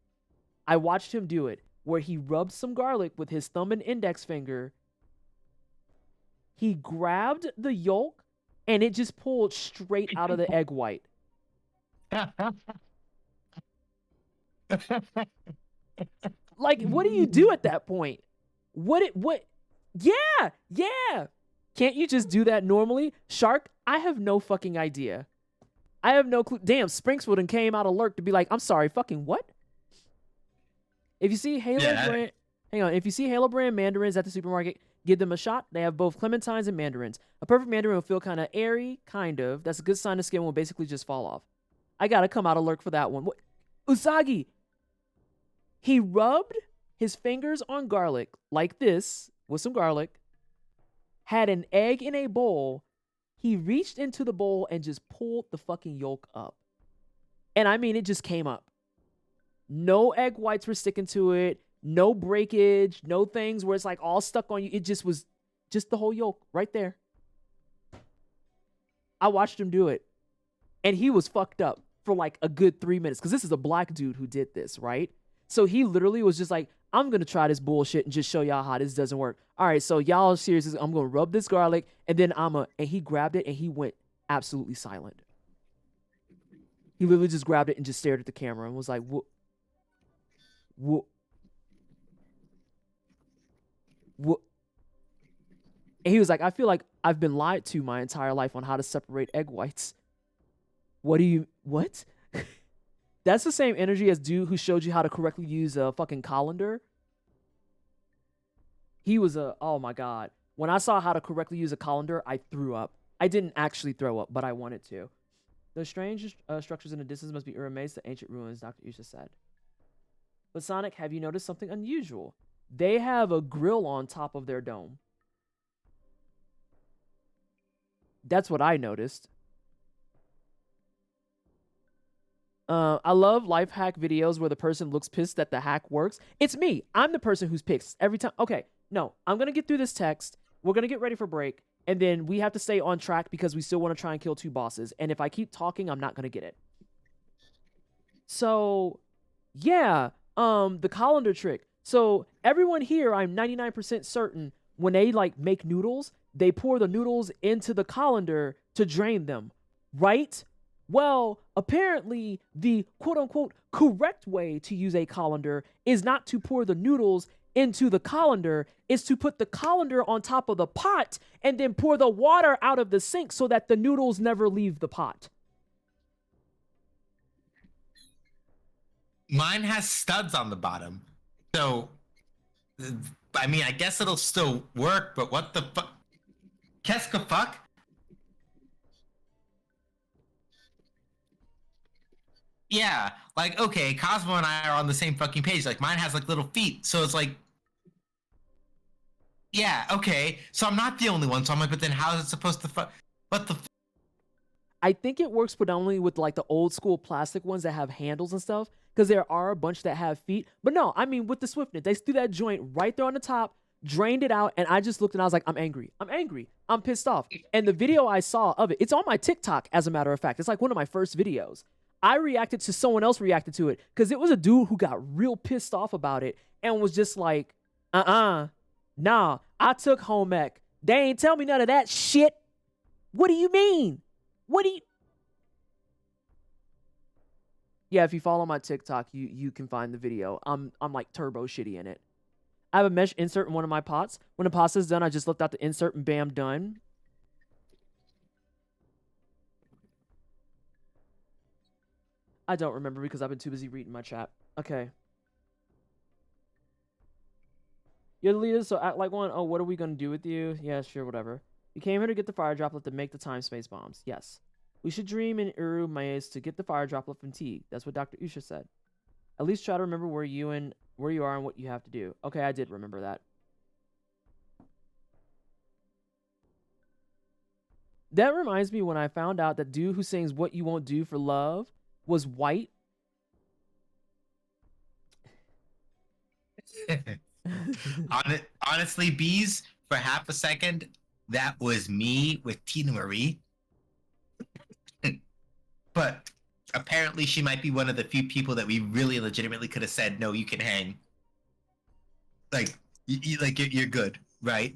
Where he rubbed some garlic with his thumb and index finger. He grabbed the yolk and it just pulled straight out of the egg white. Like, what do you do at that point? Yeah. Can't you just do that normally? Shark, I have no fucking idea. I have no clue. Damn, Springswood and came out alert to be like, I'm sorry, fucking what? If you see If you see Halo brand mandarins at the supermarket, give them a shot. They have both clementines and mandarins. A perfect mandarin will feel kind of airy, kind of. That's a good sign the skin will basically just fall off. I gotta come out alert for that one. What? Usagi! He rubbed his fingers on garlic like this with some garlic, had an egg in a bowl. He reached into the bowl and just pulled the fucking yolk up. And I mean, it just came up. No egg whites were sticking to it. No breakage. No things where it's like all stuck on you. It just was just the whole yolk right there. I watched him do it. And he was fucked up for like a good 3 minutes. Because this is a black dude who did this, right? So he literally was just like, I'm going to try this bullshit and just show y'all how this doesn't work. All right, so y'all seriously, I'm going to rub this garlic. And then and he grabbed it and he went absolutely silent. He literally just grabbed it and just stared at the camera and was like, what? And he was like, I feel like I've been lied to my entire life on how to separate egg whites. What? That's the same energy as dude who showed you how to correctly use a fucking colander. He was oh my God. When I saw how to correctly use a colander, I threw up. I didn't actually throw up, but I wanted to. The strange structures in the distance must be Uramace, the ancient ruins, Dr. Usha said. But Sonic, have you noticed something unusual? They have a grill on top of their dome. That's what I noticed. I love life hack videos where the person looks pissed that the hack works. It's me. I'm the person who's pissed every time. Okay, no, I'm going to get through this text. We're going to get ready for break. And then we have to stay on track because we still want to try and kill 2 bosses. And if I keep talking, I'm not going to get it. So, yeah, the colander trick. So everyone here, I'm 99% certain when they like make noodles, they pour the noodles into the colander to drain them, right? Well, apparently the quote-unquote correct way to use a colander is not to pour the noodles into the colander, is to put the colander on top of the pot and then pour the water out of the sink so that the noodles never leave the pot. Mine has studs on the bottom. So, I mean, I guess it'll still work, but what the fuck? Qu'est-ce que fuck? Yeah, like, okay, Cosmo and I are on the same fucking page. Like, mine has, like, little feet. So it's like, yeah, okay. So I'm not the only one. So I'm like, but then how is it supposed to fuck? What the I think it works predominantly with like the old school plastic ones that have handles and stuff, because there are a bunch that have feet. But no, I mean, with the Swiftnet, they threw that joint right there on the top, drained it out, and I just looked and I was like, I'm angry. I'm pissed off. And the video I saw of it, it's on my TikTok, as a matter of fact. It's like one of my first videos. I reacted to someone else reacted to it because it was a dude who got real pissed off about it and was just like, nah, I took home ec. They ain't tell me none of that shit. What do you mean? Yeah, if you follow my TikTok, you can find the video. I'm like turbo shitty in it. I have a mesh insert in one of my pots. When the pasta's done, I just lift out the insert and bam, done. I don't remember because I've been too busy reading my chat. Okay. You're the leader, so act like one. Oh, what are we going to do with you? Yeah, sure, whatever. You came here to get the fire droplet to make the time-space bombs. Yes. We should dream in Uru Maze to get the fire droplet from Teague. That's what Dr. Usha said. At least try to remember where you are and what you have to do. Okay, I did remember that. That reminds me when I found out that dude who sings What You Won't Do for Love was white. Honestly, bees, for half a second, that was me with Tina Marie. But apparently she might be one of the few people that we really legitimately could have said, no, you can hang. Like, you're good, right?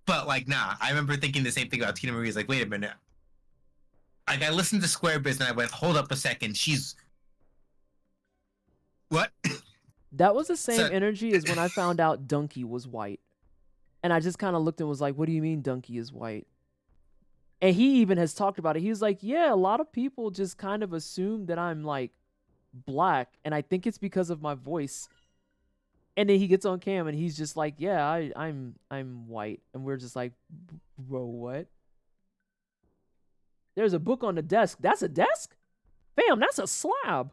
But like, nah, I remember thinking the same thing about Tina Marie. Is like, wait a minute. Like, I listened to Square Biz and I went, hold up a second, she's... What? That was the same energy as when I found out Donkey was white. And I just kind of looked and was like, what do you mean Donkey is white? And he even has talked about it. He was like, yeah, a lot of people just kind of assume that I'm like black. And I think it's because of my voice. And then he gets on cam and he's just like, yeah, I'm white. And we're just like, bro, what? There's a book on the desk. That's a desk? Fam, that's a slab.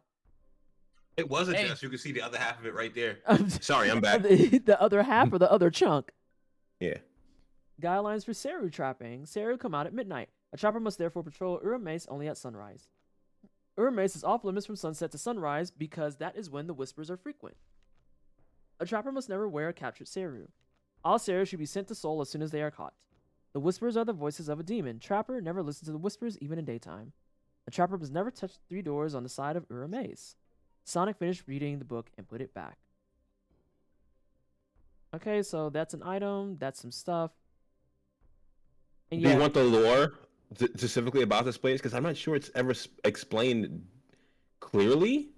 It was a desk. You can see the other half of it right there. Sorry, I'm back. The other half or the other chunk? Yeah. Guidelines for Seru trapping. Seru come out at midnight. A trapper must therefore patrol Uramace only at sunrise. Uramace is off limits from sunset to sunrise because that is when the whispers are frequent. A trapper must never wear a captured Seru. All Seru should be sent to Soul as soon as they are caught. The whispers are the voices of a demon. Trapper never listens to the whispers even in daytime. A trapper must never touch the 3 doors on the side of Uramace. Sonic finished reading the book and put it back. Okay, so that's an item. That's some stuff. And Do you want the lore specifically about this place? Because I'm not sure it's ever explained clearly.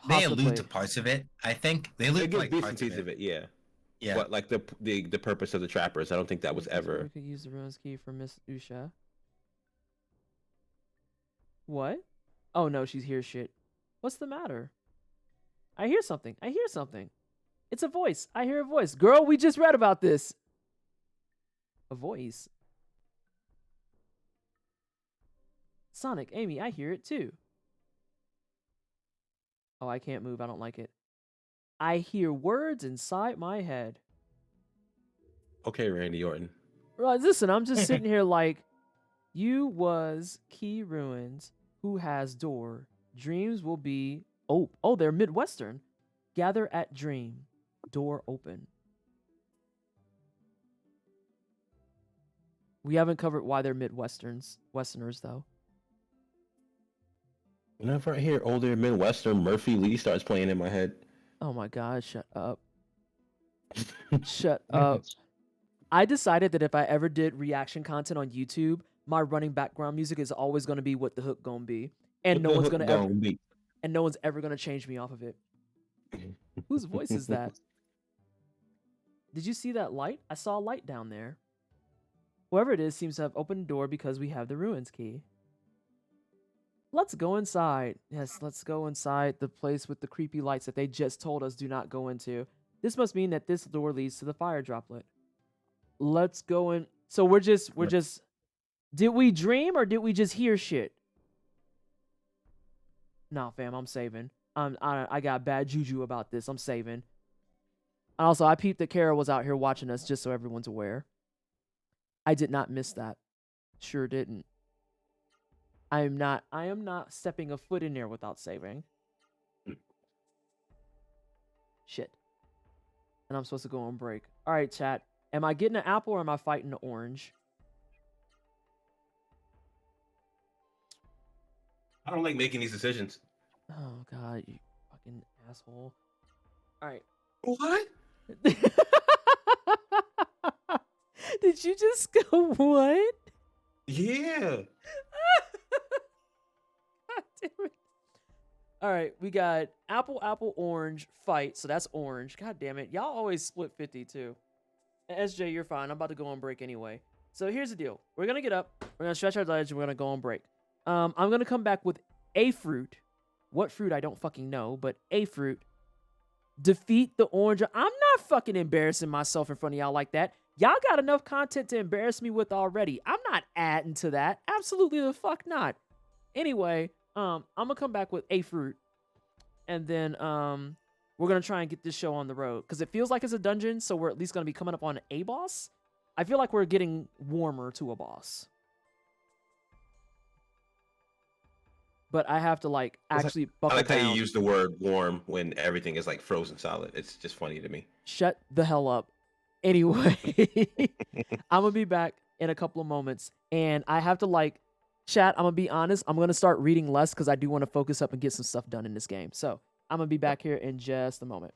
They allude to parts of it, I think. They allude to like parts of it, yeah. Yeah. But like the purpose of the trappers, I don't think that was ever. We could use the ruins key for Miss Usha. What? Oh no, she's here shit. What's the matter? I hear something. It's a voice. I hear a voice. Girl, we just read about this. A voice. Sonic, Amy, I hear it too. Oh, I can't move. I don't like it. I hear words inside my head. Okay, Randy Orton. Right, listen, I'm just sitting here like, you was Key Ruins, who has door. Dreams will be, oh, they're Midwestern. Gather at Dream, door open. We haven't covered why they're Westerners though. Whenever I hear older Midwestern, Murphy Lee starts playing in my head. Oh my God, shut up. Shut up. I decided that if I ever did reaction content on YouTube, my running background music is always going to be what the hook gonna be. And no one's ever gonna change me off of it. Whose voice is that? Did you see that light? I saw a light down there. Whoever it is seems to have opened the door because we have the ruins key. Let's go inside. Yes, let's go inside the place with the creepy lights that they just told us do not go into. This must mean that this door leads to the fire droplet. Let's go in. So we're just did we dream or did we just hear shit? Nah, fam, I'm saving. I got bad juju about this. I'm saving. Also, I peeped that Kara was out here watching us just so everyone's aware. I did not miss that. Sure didn't. I am not stepping a foot in there without saving. Shit. And I'm supposed to go on break. All right, chat. Am I getting an apple or am I fighting an orange? I don't like making these decisions. Oh, God, you fucking asshole. All right. What? Did you just go, what? Yeah. God damn it. All right, we got apple, orange, fight. So that's orange. God damn it. Y'all always split 50 too. And SJ, you're fine. I'm about to go on break anyway. So here's the deal. We're going to get up. We're going to stretch our legs and we're going to go on break. I'm going to come back with a fruit. What fruit? I don't fucking know, but a fruit. Defeat the orange. I'm not fucking embarrassing myself in front of y'all like that. Y'all got enough content to embarrass me with already. I'm not adding to that. Absolutely the fuck not. Anyway, I'm gonna come back with a fruit. And then we're gonna try and get this show on the road. Because it feels like it's a dungeon, so we're at least gonna be coming up on a boss. I feel like we're getting warmer to a boss. But I have to like actually buckle I like down. how you use the word warm when everything is like frozen solid. It's just funny to me. Shut the hell up. Anyway, I'm gonna be back in a couple of moments, and I have to like, chat. I'm gonna be honest. I'm gonna start reading less because I do want to focus up and get some stuff done in this game. So I'm gonna be back here in just a moment.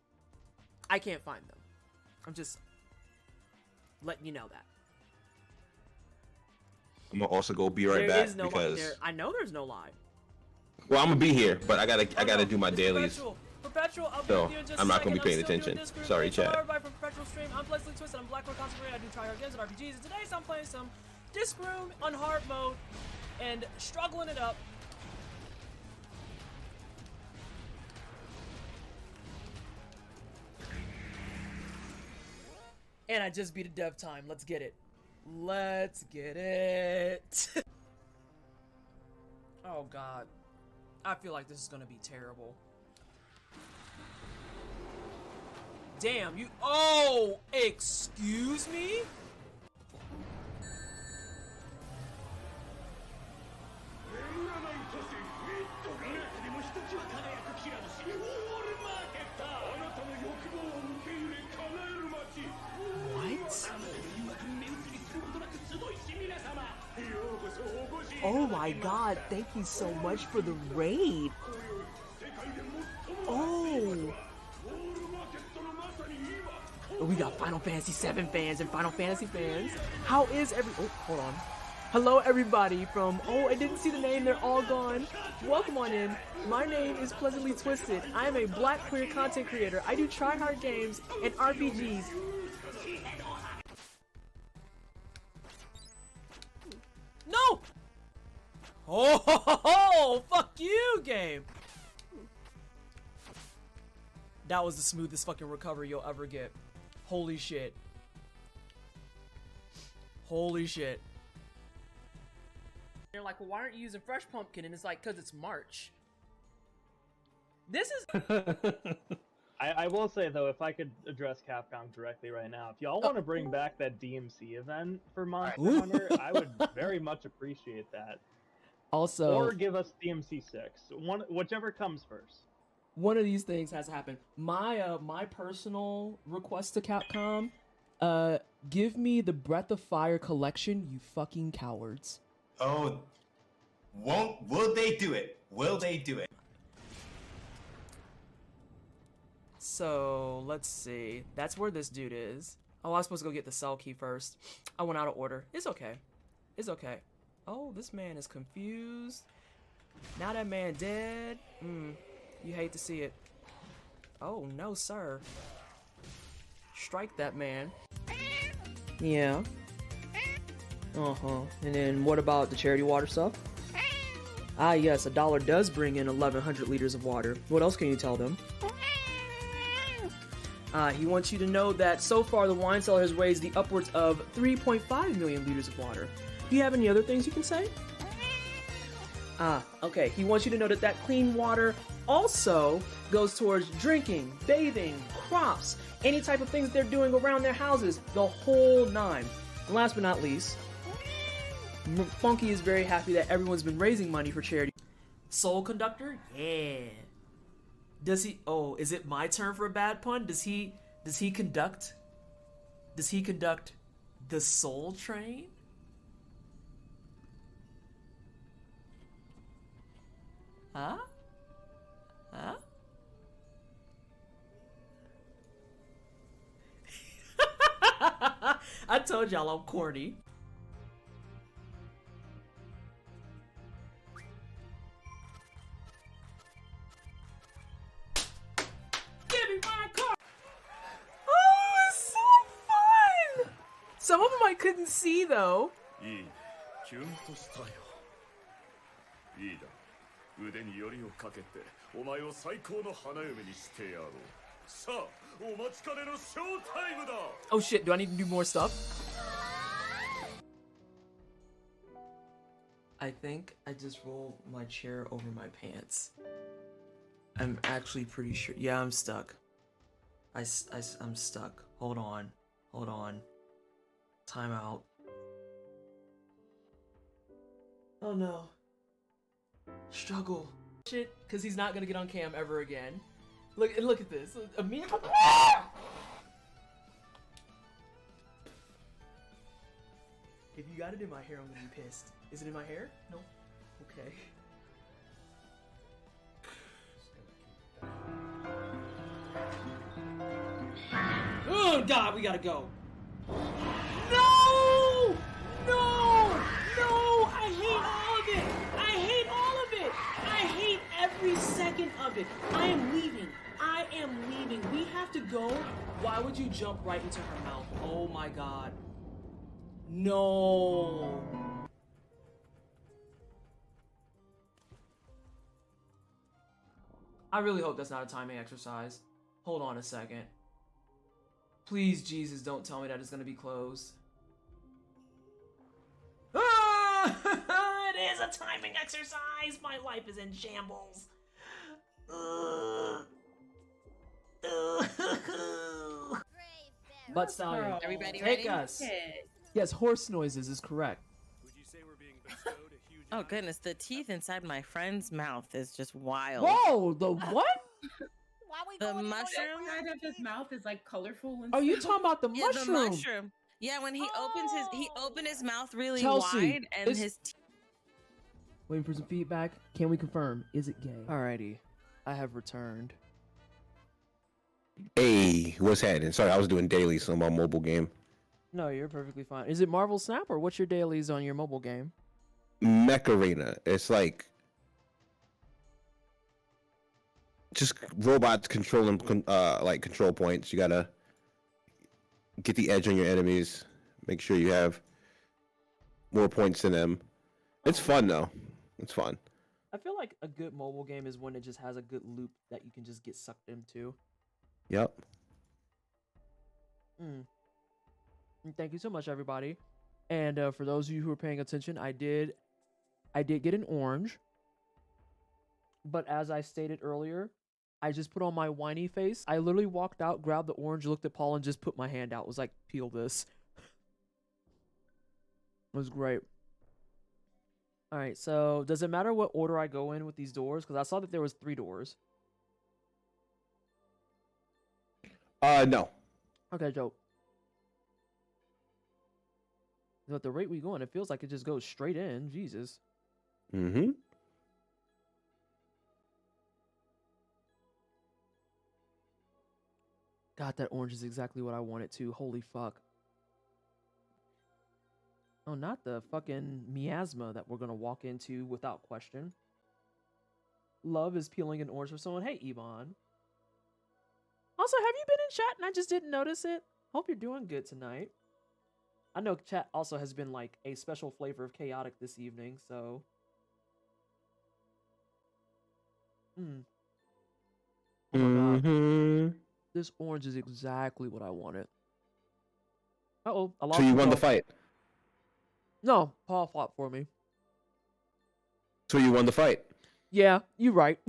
I can't find them. I'm just letting you know that. I'm gonna also go be right There back is no because there. I know there's no lie. well, I'm gonna be here, but I gotta do my It's dailies. Perpetual, I'll be So, with you in just I'm a not gonna second. be paying I'm still here attention. with Discord. Sorry, Hello, chat. everybody from Perpetual Stream. I'm Leslie Twisted. I'm Black Rock Concentrate. I do tryhard games and RPGs. And today I'm playing some Disc Room on hard mode and struggling it up. And I just beat a dev time. Let's get it. Let's get it. Oh, God. I feel like this is gonna be terrible. Damn, you. Oh, excuse me? What? Oh my God, thank you so much for the raid. Oh. We got Final Fantasy VII fans and Final Fantasy fans. How is oh, hold on. Hello everybody from, oh, I didn't see the name, they're all gone. Welcome on in. My name is Pleasantly Twisted. I am a black queer content creator. I do tryhard games and RPGs. No! Oh, fuck you, game. That was the smoothest fucking recovery you'll ever get. Holy shit. Holy shit. They're like, well, why aren't you using fresh pumpkin? And it's like, because it's March. This is... I will say, though, if I could address Capcom directly right now, if y'all want to bring back that DMC event for Monster Ooh. Hunter, I would very much appreciate that. Also... Or give us DMC 6. Whichever comes first. One of these things has to happen. My personal request to Capcom, give me the Breath of Fire collection, you fucking cowards. Oh, will they do it? Will they do it? So, let's see. That's where this dude is. Oh, I was supposed to go get the cell key first. I went out of order. It's okay. It's okay. Oh, this man is confused. Now that man dead. You hate to see it. Oh, no, sir. Strike that man. Yeah. And then what about the charity water stuff? Ah, yes, $1 does bring in 1,100 liters of water. What else can you tell them? He wants you to know that so far the wine cellar has raised the upwards of 3.5 million liters of water. Do you have any other things you can say? Okay. He wants you to know that that clean water also goes towards drinking, bathing, crops, any type of things they're doing around their houses, the whole nine. And last but not least, Funky is very happy that everyone's been raising money for charity. Soul Conductor? Yeah. Does he... Oh, is it my turn for a bad pun? Does he conduct... Does he conduct the Soul Train? Huh? Huh? I told y'all I'm corny. Give me my car! Oh, it's so fun! Some of them I couldn't see though. いいね、キュンとしたよ。いいだ、腕によりをかけてお前を最高の花嫁にしてやろう。さあ、お待ちかねのショータイムだ。 Oh shit, do I need to do more stuff? I think I just rolled my chair over my pants. I'm actually pretty sure. Yeah, I'm stuck. I'm stuck. Hold on. Hold on. Time out. Oh no. Struggle. Shit, because he's not gonna get on cam ever again. Look at this. Immediately. If you got it in my hair, I'm gonna be pissed. Is it in my hair? No. Okay. Oh God, we gotta go. No! No! No! I hate all of it! I hate all of it! I hate every second of it! I am leaving. I am leaving. We have to go. Why would you jump right into her mouth? Oh my God. No. I really hope that's not a timing exercise. Hold on a second. Please, Jesus, don't tell me that it's gonna be closed. Ah! It is a timing exercise! My life is in shambles. Butt Stallion, Everybody take ready? us. Okay. Yes, horse noises is correct. Would you say we're being bestowed a huge Oh goodness, the teeth inside my friend's mouth is just wild. Whoa, the what? Why we The going in on mushroom? your Side of his mouth is like colorful and Are you stuff. talking about the Yeah, mushroom? the mushroom. Yeah, when he opened his mouth really Chelsea, wide and this- his teeth. Waiting for some feedback. Can we confirm? Is it gay? Alrighty. I have returned. Hey, what's happening? Sorry, I was doing dailies on my mobile game. No, you're perfectly fine. Is it Marvel Snap or what's your dailies on your mobile game? Mech Arena. It's like just robots controlling like control points. You gotta get the edge on your enemies. Make sure you have more points than them. It's fun though. It's fun. I feel like a good mobile game is when it just has a good loop that you can just get sucked into. Yep. Thank you so much, everybody. And for those of you who are paying attention, I did get an orange. But as I stated earlier, I just put on my whiny face. I literally walked out, grabbed the orange, looked at Paul, and just put my hand out. Was like, peel this. It was great. All right, so does it matter what order I go in with these doors? Because I saw that there was 3 doors. No. Okay, dope. So at the rate we going, it feels like it just goes straight in. Jesus. Mm-hmm. God, that orange is exactly what I wanted to. Holy fuck. Oh, not the fucking miasma that we're gonna walk into without question. Love is peeling an orange for someone. Hey, Ebon. Also, have you been in chat and I just didn't notice it? Hope you're doing good tonight. I know chat also has been like a special flavor of chaotic this evening, so. Oh my god. This orange is exactly what I wanted. Uh-oh, I lost So you won the control. fight. No, Paul fought for me. So you won the fight. Yeah, you're right.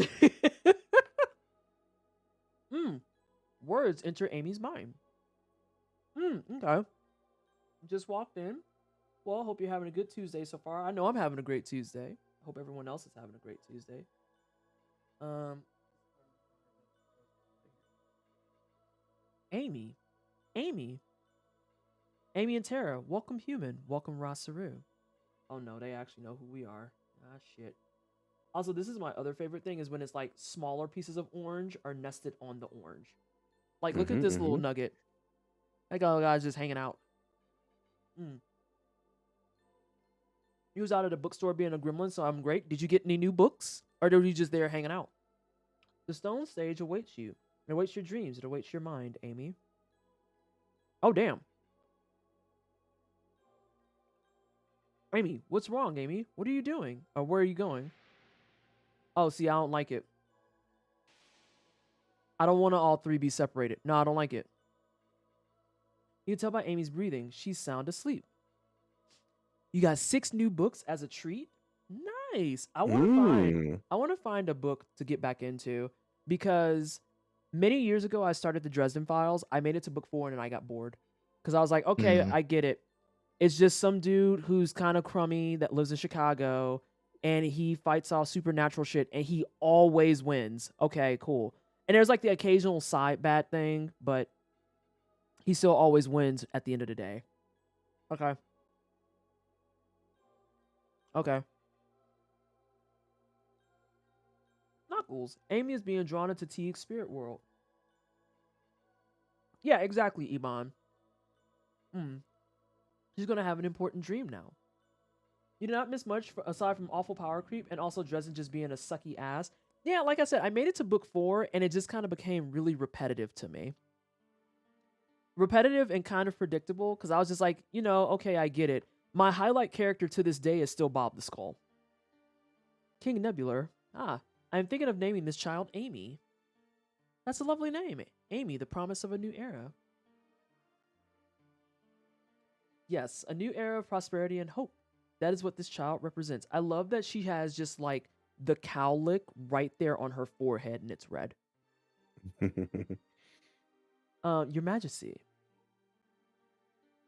Words enter Amy's mind. Okay. Just walked in. Well, hope you're having a good Tuesday so far. I know I'm having a great Tuesday. Hope everyone else is having a great Tuesday. Amy and Tara, welcome human. Welcome Rasaru. Oh no, they actually know who we are. Ah, shit. Also, this is my other favorite thing is when it's like smaller pieces of orange are nested on the orange. Like, look at this little nugget. That guy's just hanging out. He was out at a bookstore being a gremlin, so I'm great. Did you get any new books? Or were you just there hanging out? The stone stage awaits you. It awaits your dreams. It awaits your mind, Amy. Oh, damn. Amy, what's wrong, Amy? What are you doing? Or where are you going? Oh, see, I don't like it. I don't want to all 3 be separated. No, I don't like it. You can tell by Amy's breathing. She's sound asleep. You got 6 new books as a treat? Nice. I want to find a book to get back into because many years ago I started the Dresden Files. I made it to book 4 and then I got bored because I was like, okay, I get it. It's just some dude who's kind of crummy that lives in Chicago and he fights off supernatural shit and he always wins. Okay, cool. And there's like the occasional side bad thing, but he still always wins at the end of the day. Okay. Okay. Knuckles. Amy is being drawn into Teague's spirit world. Yeah, exactly, Iban. She's gonna have an important dream now. You did not miss much aside from awful power creep and also Dresden just being a sucky ass. Yeah, like I said, I made it to book 4 and it just kind of became really repetitive to me. Repetitive and kind of predictable because I was just like, okay, I get it. My highlight character to this day is still Bob the Skull. King Nebular. I'm thinking of naming this child Amy. That's a lovely name. Amy, the promise of a new era. Yes, a new era of prosperity and hope. That is what this child represents. I love that she has just like the cowlick right there on her forehead and it's red. Your Majesty.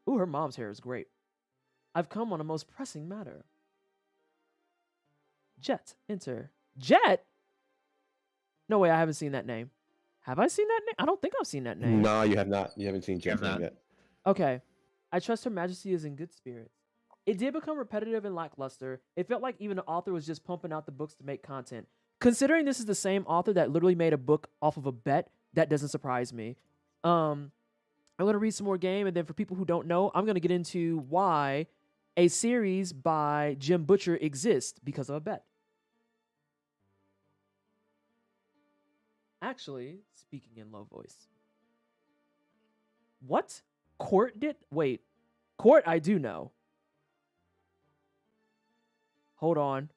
Ooh, her mom's hair is great. I've come on a most pressing matter. Jet, enter. Jet? No way, I haven't seen that name. Have I seen that name? I don't think I've seen that name. No, you have not. You haven't seen Jet yet. Okay. I trust Her Majesty is in good spirits. It did become repetitive and lackluster. It felt like even the author was just pumping out the books to make content. Considering this is the same author that literally made a book off of a bet, that doesn't surprise me. I'm going to read some more game, and then for people who don't know, I'm going to get into why a series by Jim Butcher exists because of a bet. Actually, speaking in low voice. What? Court did? Wait. Court, I do know. Hold on.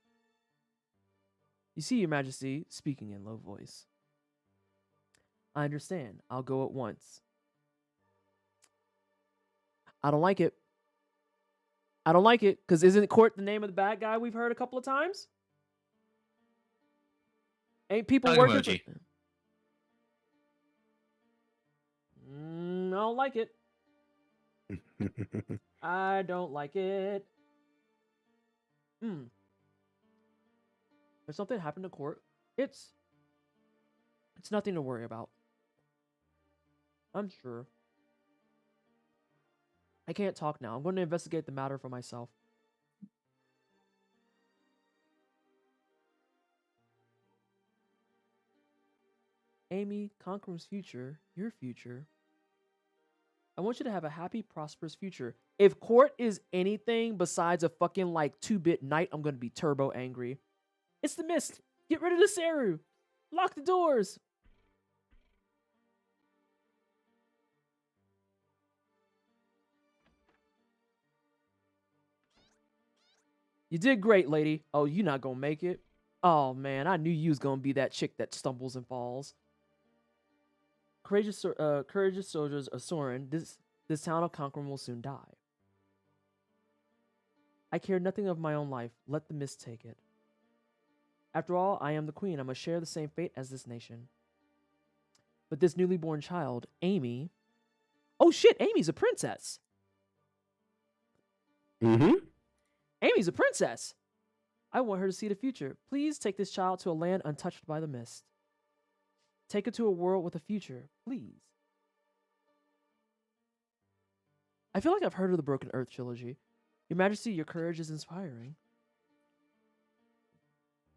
You see, Your Majesty, speaking in low voice. I understand. I'll go at once. I don't like it. I don't like it, because isn't Court the name of the bad guy we've heard a couple of times? Ain't people Hug working emoji. for... I don't like it. I don't like it. There's something happened to Court. It's nothing to worry about. I'm sure. I can't talk now. I'm going to investigate the matter for myself. Amy, Conqueror's future, your future. I want you to have a happy, prosperous future. If Court is anything besides a fucking like 2-bit knight, I'm going to be turbo angry. It's the mist. Get rid of the Seru. Lock the doors. You did great, lady. Oh, you not gonna make it? Oh man, I knew you was gonna be that chick that stumbles and falls. Courageous soldiers of Soren, this town of Conqueror will soon die. I care nothing of my own life. Let the mist take it. After all, I am the queen. I must share the same fate as this nation. But this newly born child, Amy... Oh shit, Amy's a princess. Mm-hmm. Amy's a princess. I want her to see the future. Please take this child to a land untouched by the mist. Take her to a world with a future, please. I feel like I've heard of the Broken Earth trilogy. Your Majesty, your courage is inspiring.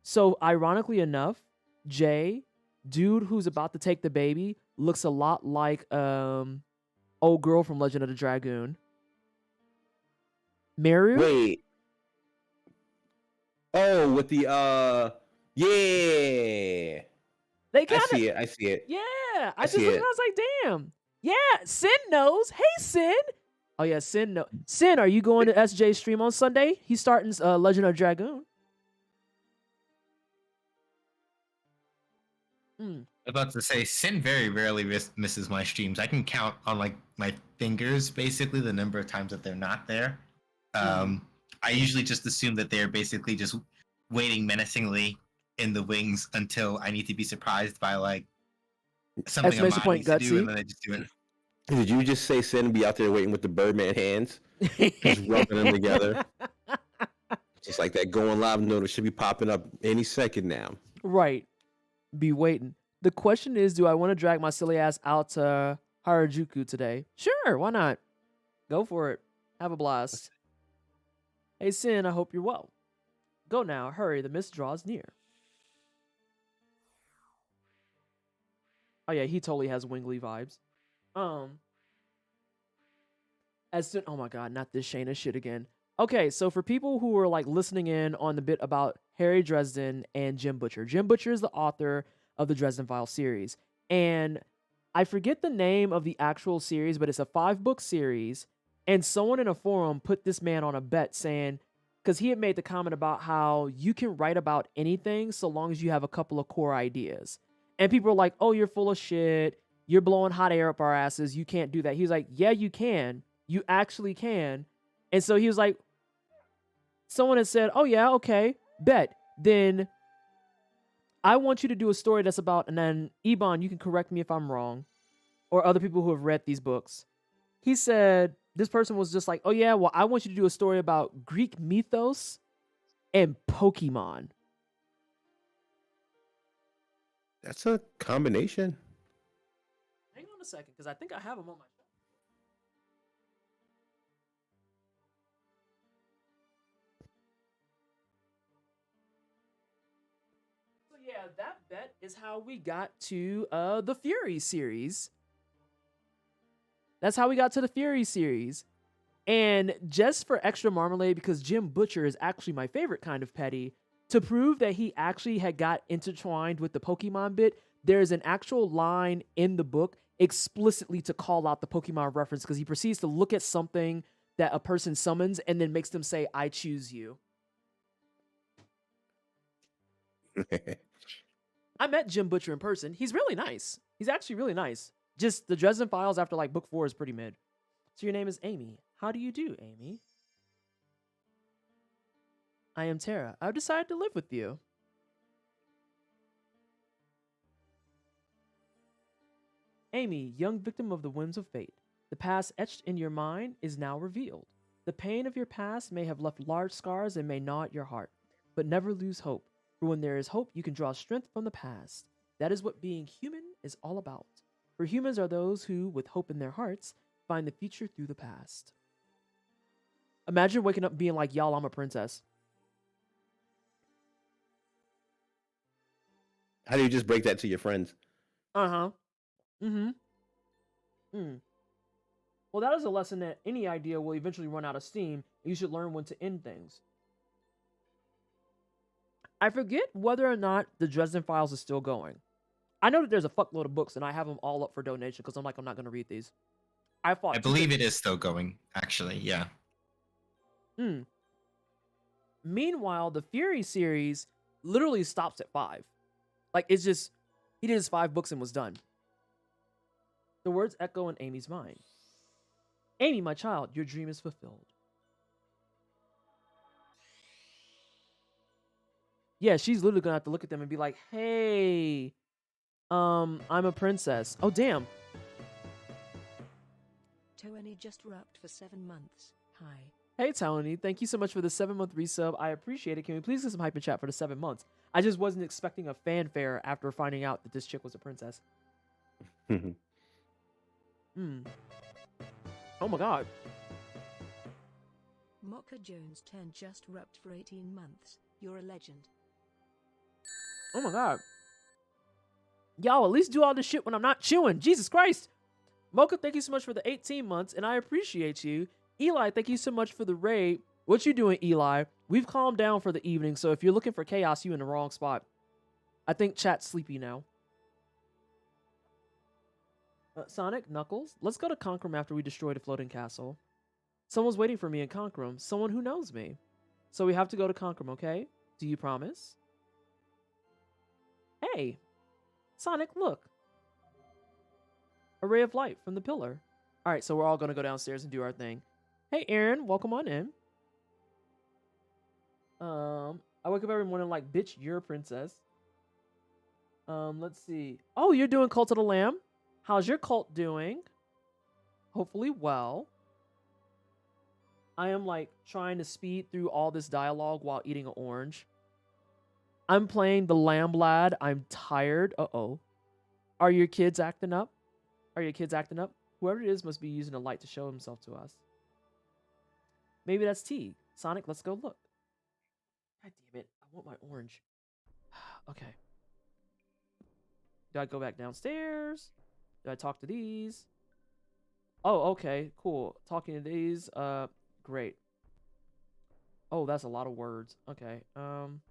So, ironically enough, Jay, dude who's about to take the baby, looks a lot like old girl from Legend of the Dragoon. Meru? Wait. Oh, with the yeah. They kinda, I see it. Yeah, I just see looked it. and I was like, damn. Yeah, Sin knows. Hey, Sin. Oh yeah, Sin knows. Sin, are you going to SJ stream on Sunday? He's starting Legend of Dragoon. About to say, Sin very rarely misses my streams. I can count on like my fingers, basically, the number of times that they're not there. I usually just assume that they're basically just waiting menacingly in the wings until I need to be surprised by like something Exclamation Amon point, needs to do, gutsy. and then I just do it. Did you just say Sin be out there waiting with the Birdman hands, just rubbing them together? Just like that going live notice should be popping up any second now. Right. Be waiting. The question is, do I want to drag my silly ass out to Harajuku today? Sure, why not? Go for it. Have a blast. Hey, Sin, I hope you're well. Go now. Hurry, the mist draws near. Oh yeah, he totally has Wingly vibes. As soon, oh my god, not this Shayna shit again. Okay, so for people who are like listening in on the bit about Harry Dresden and Jim Butcher is the author of the Dresden Files series, and I forget the name of the actual series, but it's a 5-book series. And someone in a forum put this man on a bet saying, because he had made the comment about how you can write about anything so long as you have a couple of core ideas. And people are like, oh, you're full of shit. You're blowing hot air up our asses. You can't do that. He was like, yeah, you can. You actually can. And so he was like, someone had said, oh, yeah, okay, bet. Then I want you to do a story that's about, and then Ebon, you can correct me if I'm wrong, or other people who have read these books. He said, this person was just like, oh yeah, well, I want you to do a story about Greek mythos and Pokemon. That's a combination. Hang on a second, because I think I have them on my shelf. So yeah, that bet is how we got to the Fury series. That's how we got to the Fury series. And just for extra marmalade, because Jim Butcher is actually my favorite kind of petty, to prove that he actually had got intertwined with the Pokemon bit, there's an actual line in the book explicitly to call out the Pokemon reference, because he proceeds to look at something that a person summons and then makes them say, I choose you. I met Jim Butcher in person. He's really nice. He's actually really nice. Just the Dresden Files after like book 4 is pretty mid. So your name is Amy. How do you do, Amy? I am Tara. I've decided to live with you. Amy, young victim of the whims of fate. The past etched in your mind is now revealed. The pain of your past may have left large scars and may gnaw at your heart, but never lose hope. For when there is hope, you can draw strength from the past. That is what being human is all about. For humans are those who, with hope in their hearts, find the future through the past. Imagine waking up being like, y'all, I'm a princess. How do you just break that to your friends? Uh-huh. Mm-hmm. Mm. Well, that is a lesson that any idea will eventually run out of steam, and you should learn when to end things. I forget whether or not the Dresden Files is still going. I know that there's a fuckload of books, and I have them all up for donation because I'm not going to read these. I believe it is still going, actually, yeah. Meanwhile, the Fury series literally stops at 5. Like, it's just, he did his 5 books and was done. The words echo in Amy's mind. Amy, my child, your dream is fulfilled. Yeah, she's literally gonna have to look at them and be like, hey, I'm a princess. Oh, damn. Tony just wrapped for 7 months. Hi. Hey, Tony, thank you so much for the 7-month resub. I appreciate it. Can we please get some hype in chat for the 7 months? I just wasn't expecting a fanfare after finding out that this chick was a princess. Oh my god. Mocha Jones turned just wrapped for 18 months. You're a legend. Oh my god. Y'all, at least do all this shit when I'm not chewing. Jesus Christ. Mocha, thank you so much for the 18 months, and I appreciate you. Eli, thank you so much for the raid. What you doing, Eli? We've calmed down for the evening, so if you're looking for chaos, you're in the wrong spot. I think chat's sleepy now. Sonic, Knuckles, let's go to Concrum after we destroy the floating castle. Someone's waiting for me in Concrum. Someone who knows me. So we have to go to Concrum, okay? Do you promise? Hey, Sonic, look. A ray of light from the pillar. All right, so we're all going to go downstairs and do our thing. Hey, Aaron, welcome on in. I wake up every morning like, bitch, you're a princess. Let's see. Oh, you're doing Cult of the Lamb? How's your cult doing? Hopefully well. I am like trying to speed through all this dialogue while eating an orange. I'm playing the Lamb Lad. I'm tired. Uh-oh. Are your kids acting up? Are your kids acting up? Whoever it is must be using a light to show himself to us. Maybe that's T. Sonic, let's go look. God damn it. I want my orange. Okay. Do I go back downstairs? Do I talk to these? Oh, okay. Cool. Talking to these. Great. Oh, that's a lot of words. Okay. I'm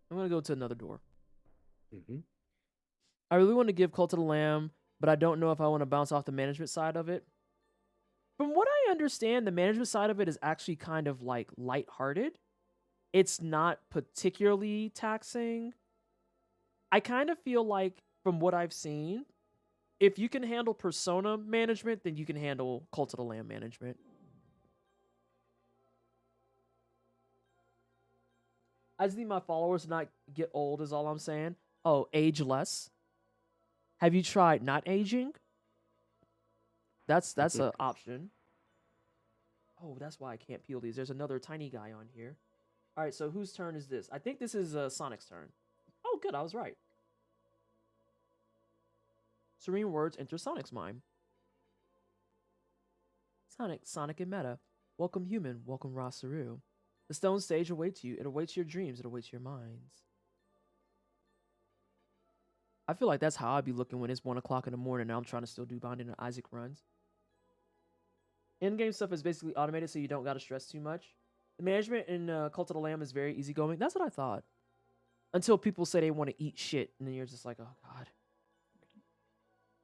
going to go to another door. I really want to give Cult of the Lamb, but I don't know if I want to bounce off the management side of it. From what I understand, the management side of it is actually kind of like lighthearted. It's not particularly taxing. I kind of feel like, from what I've seen, if you can handle Persona management, then you can handle Cult of the Lamb management. I just need my followers to not get old is all I'm saying. Oh, age less. Have you tried not aging? That's an option. Oh, that's why I can't peel these. There's another tiny guy on here. All right, so whose turn is this? I think this is Sonic's turn. Oh, good, I was right. Serene words enter Sonic's mind. Sonic and Meta. Welcome human, welcome Rasaru. The stone stage awaits you. It awaits your dreams. It awaits your minds. I feel like that's how I'd be looking when it's 1 o'clock in the morning and I'm trying to still do Binding and Isaac runs. In-game stuff is basically automated so you don't gotta stress too much. The management in Cult of the Lamb is very easygoing. That's what I thought. Until people say they want to eat shit and then you're just like, oh god.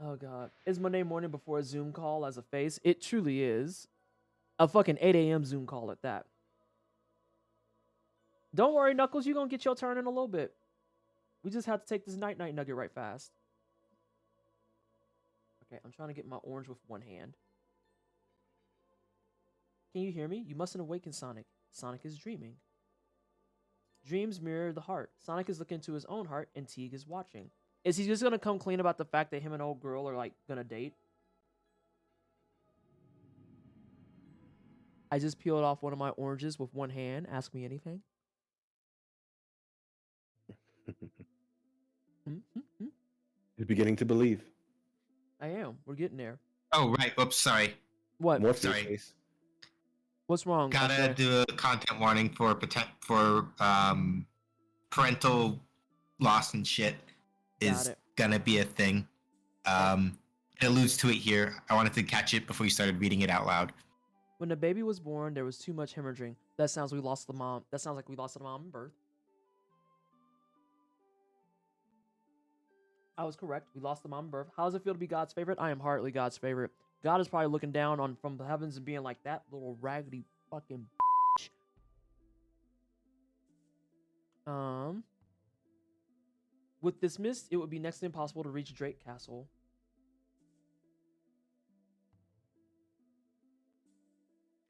Oh god. Is Monday morning before a Zoom call as a face? It truly is. A fucking 8 a.m. Zoom call at that. Don't worry, Knuckles, you're gonna get your turn in a little bit. We just have to take this night nugget right fast. Okay, I'm trying to get my orange with one hand. can you hear me? You mustn't awaken Sonic. Sonic is dreaming. Dreams mirror the heart. Sonic is looking into his own heart, and Teague is watching. Is he just gonna come clean about the fact that him and old girl are like gonna date? I just peeled off one of my oranges with one hand. Ask me anything. He's beginning to believe. I am. We're getting there. Oh right. Oops. Sorry. What? Morpheus Sorry. face. What's wrong? Gotta Okay. do a content warning for parental loss and shit Got is it. gonna be a thing. It alludes to it here. I wanted to catch it before you started reading it out loud. When the baby was born, there was too much hemorrhaging. That sounds we lost the mom. That sounds like we lost the mom in birth. I was correct. We lost the mom in birth. How does it feel to be God's favorite? I am hardly God's favorite. God is probably looking down on from the heavens and being like, that little raggedy fucking bitch. With this mist, it would be next to impossible to reach Drake Castle.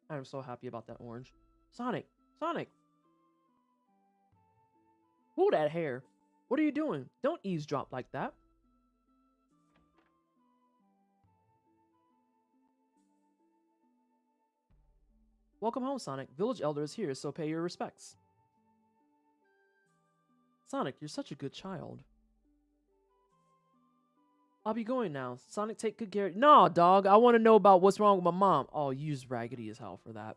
I am so happy about that orange. Sonic! Sonic! Pull that hair. What are you doing? Don't eavesdrop like that. Welcome home, Sonic. Village Elder is here, so pay your respects. Sonic, you're such a good child. I'll be going now. Sonic, take good care. No, dog. I want to know about what's wrong with my mom. Oh, you just raggedy as hell for that.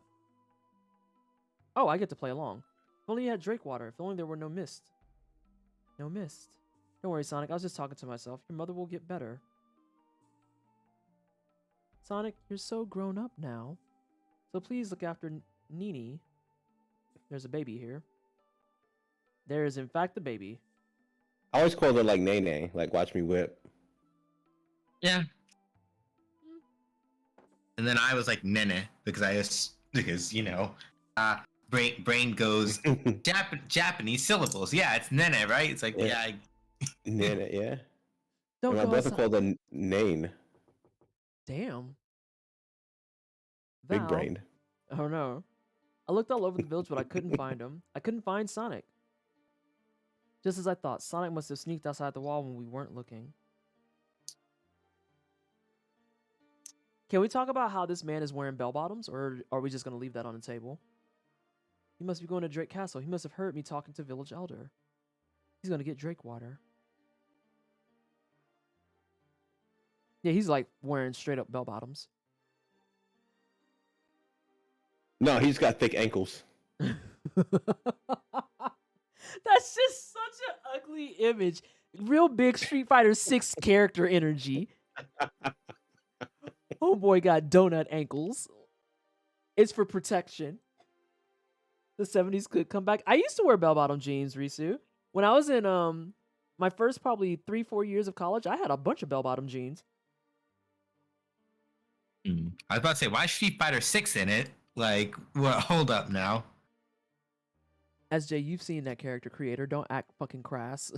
Oh, I get to play along. If only you had Drake water. If only there were no mist. No mist. Don't worry, Sonic. I was just talking to myself. Your mother will get better. Sonic, you're so grown up now. So please look after Nini. There's a baby here. There is, in fact, a baby. I always called her like Nene, like watch me whip. Yeah. And then I was like Nene because you know, brain goes Japanese syllables. Yeah, it's Nene, right? It's like yeah. Nene, yeah. Don't And my go brother outside. called her Nane. Damn. Big Val. brained. Oh no. I looked all over the village, but I couldn't find him. I couldn't find Sonic. Just as I thought, Sonic must have sneaked outside the wall when we weren't looking. Can we talk about how this man is wearing bell bottoms, or are we just going to leave that on the table? He must be going to Drake Castle. He must have heard me talking to Village Elder. He's going to get Drake water. Yeah, he's like wearing straight up bell bottoms. No, he's got thick ankles. That's just such an ugly image. Real big Street Fighter 6 character energy. Oh boy, got donut ankles. It's for protection. The 70s could come back. I used to wear bell-bottom jeans, Risu. When I was in my first probably 3-4 years of college, I had a bunch of bell-bottom jeans. I was about to say, why is Street Fighter 6 in it? Like, well, hold up now. SJ, you've seen that character creator. Don't act fucking crass.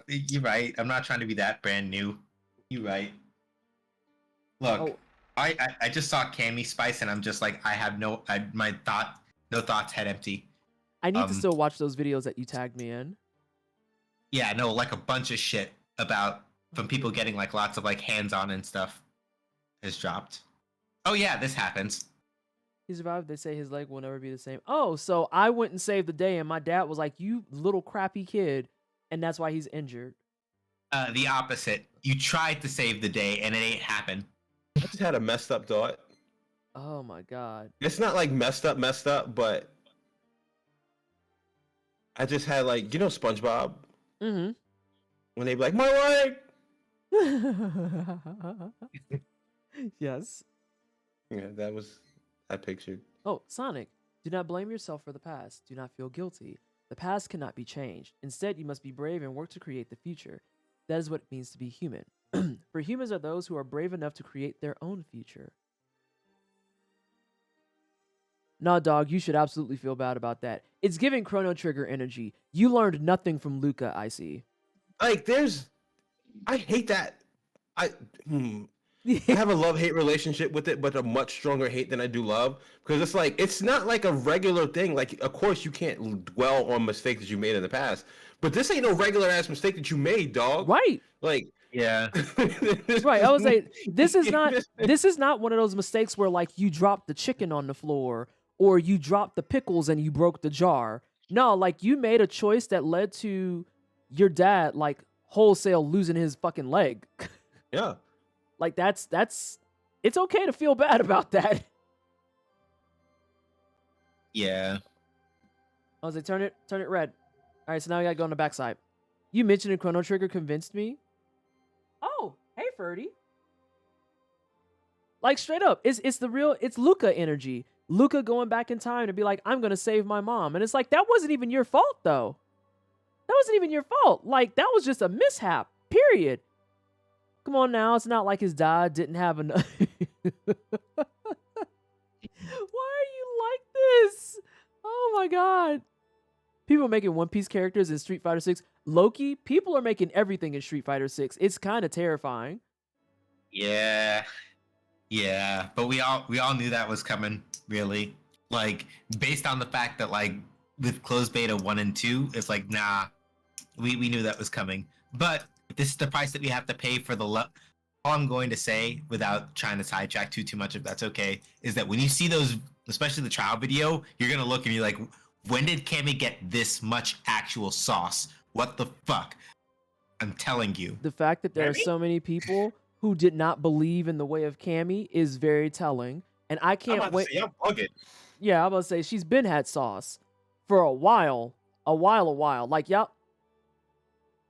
You're right. I'm not trying to be that brand new. You're right. Look, I just saw Cammy Spice and I'm just like, no thoughts, head empty. I need to still watch those videos that you tagged me in. Yeah, no, like a bunch of shit from people getting like lots of like hands-on and stuff has dropped. Oh yeah, this happens. He survived. They say his leg will never be the same. Oh, so I went and saved the day and my dad was like, you little crappy kid. And that's why he's injured. The opposite. You tried to save the day and it ain't happened. I just had a messed up thought. Oh my god. It's not like messed up, but I just had like, you know SpongeBob? Mm-hmm. When they be like, my leg! Yes. Yeah, I pictured. Oh, Sonic, do not blame yourself for the past. Do not feel guilty. The past cannot be changed. Instead, you must be brave and work to create the future. That is what it means to be human. For humans are those who are brave enough to create their own future. Nah, dog, you should absolutely feel bad about that. It's giving Chrono Trigger energy. You learned nothing from Luca, I see. Like, I hate that. I have a love-hate relationship with it, but a much stronger hate than I do love. Because it's like, it's not like a regular thing. Like, of course, you can't dwell on mistakes that you made in the past. But this ain't no regular-ass mistake that you made, dog. Right. Like, Yeah. Right. I would say this is not one of those mistakes where like you dropped the chicken on the floor or you dropped the pickles and you broke the jar. No, like you made a choice that led to your dad like wholesale losing his fucking leg. Yeah. Like that's it's okay to feel bad about that. Yeah. I was like, turn it red. All right, so now we gotta go on the backside. You mentioned a Chrono Trigger convinced me. Oh, hey Ferdy. Like straight up, it's Luca energy. Luca going back in time to be like, I'm gonna save my mom. And it's like, that wasn't even your fault though. That wasn't even your fault. Like, that was just a mishap. Period. Come on now, it's not like his dad didn't have enough. Why are you like this? Oh my god. People are making One Piece characters in Street Fighter 6. Loki, people are making everything in Street Fighter 6. It's kind of terrifying. Yeah. Yeah. But we all knew that was coming, really. Like, based on the fact that, like, with closed beta 1 and 2, it's like, nah, we knew that was coming. But this is the price that we have to pay for the all I'm going to say, without trying to sidetrack too much, if that's okay, is that when you see those, especially the trial video, you're gonna look and you're like, when did Cammy get this much actual sauce? What the fuck? I'm telling you. The fact that there are so many people who did not believe in the way of Cammy is very telling. And I can't wait. I'm bugging. Yeah, I'm about to say she's been had sauce for a while. Like, yep.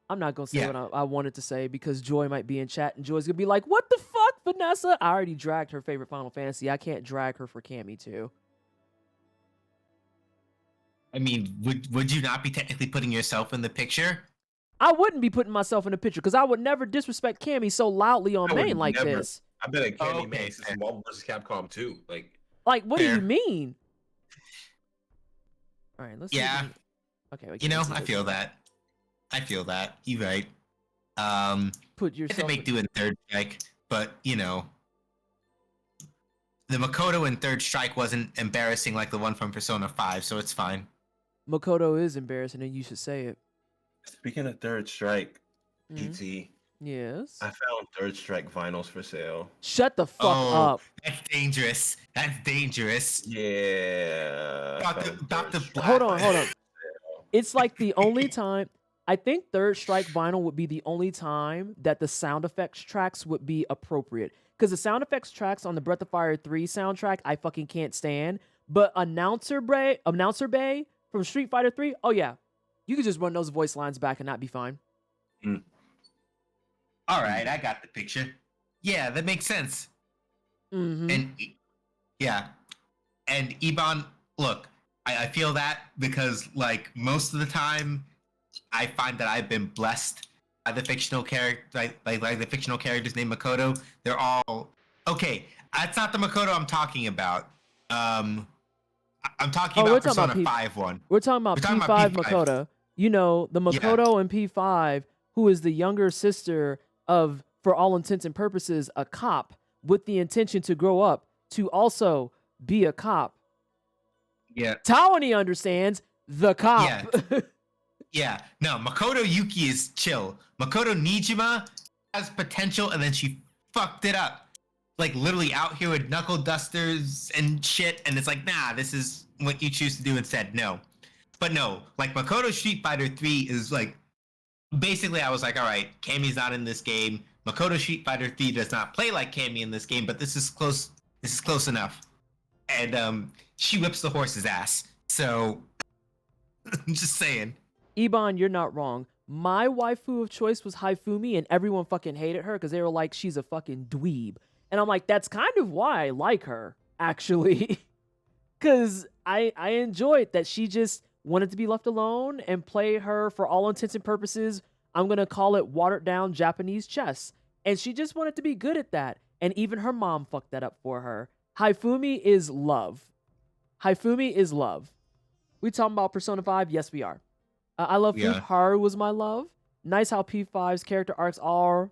I'm not going to say what I wanted to say because Joy might be in chat and Joy's going to be like, what the fuck, Vanessa? I already dragged her favorite Final Fantasy. I can't drag her for Cammy too. I mean, would you not be technically putting yourself in the picture? I wouldn't be putting myself in the picture because I would never disrespect Cammy so loudly on main like this. I've been a Cammy main since Marvel vs. Capcom 2. Like, what do you mean? All right, let's see. Okay, you know, I feel that. You're right. Put yourself to make do in Third Strike, but you know, the Makoto in Third Strike wasn't embarrassing like the one from Persona 5, so it's fine. Makoto is embarrassing, and you should say it. Speaking of Third Strike, PT. Yes. I found Third Strike vinyls for sale. Shut the fuck up. That's dangerous. Yeah. Hold on. It's like the only time. I think Third Strike vinyl would be the only time that the sound effects tracks would be appropriate. Because the sound effects tracks on the Breath of Fire 3 soundtrack, I fucking can't stand. But Announcer Bay from Street Fighter 3, oh yeah. You could just run those voice lines back and not be fine. All right, I got the picture. Yeah, that makes sense. Mm-hmm. And Iban, look, I feel that because like most of the time, I find that I've been blessed by the fictional character, like the fictional characters named Makoto. They're all okay. That's not the Makoto I'm talking about. I'm talking about Persona 5 one. We're talking about P5 Makoto. You know, the Makoto in P5, who is the younger sister of, for all intents and purposes, a cop with the intention to grow up to also be a cop. Yeah. Tawani understands the cop. Yeah. No, Makoto Yuki is chill. Makoto Nijima has potential and then she fucked it up. Like literally out here with knuckle dusters and shit, and it's like, nah, this is what you choose to do instead. No. But no, like Makoto Street Fighter 3 is like, basically I was like, all right, Cammy's not in this game. Makoto Street Fighter 3 does not play like Cammy in this game, but this is close enough. And she whips the horse's ass. So I'm just saying. Iban, you're not wrong. My waifu of choice was Haifumi, and everyone fucking hated her because they were like, she's a fucking dweeb. And I'm like, that's kind of why I like her, actually. Because I enjoyed that she just wanted to be left alone and play her, for all intents and purposes, I'm going to call it watered down Japanese chess. And she just wanted to be good at that. And even her mom fucked that up for her. Haifumi is love. Haifumi is love. We talking about Persona 5? Yes, we are. I love Haru was my love. Nice how P5's character arcs are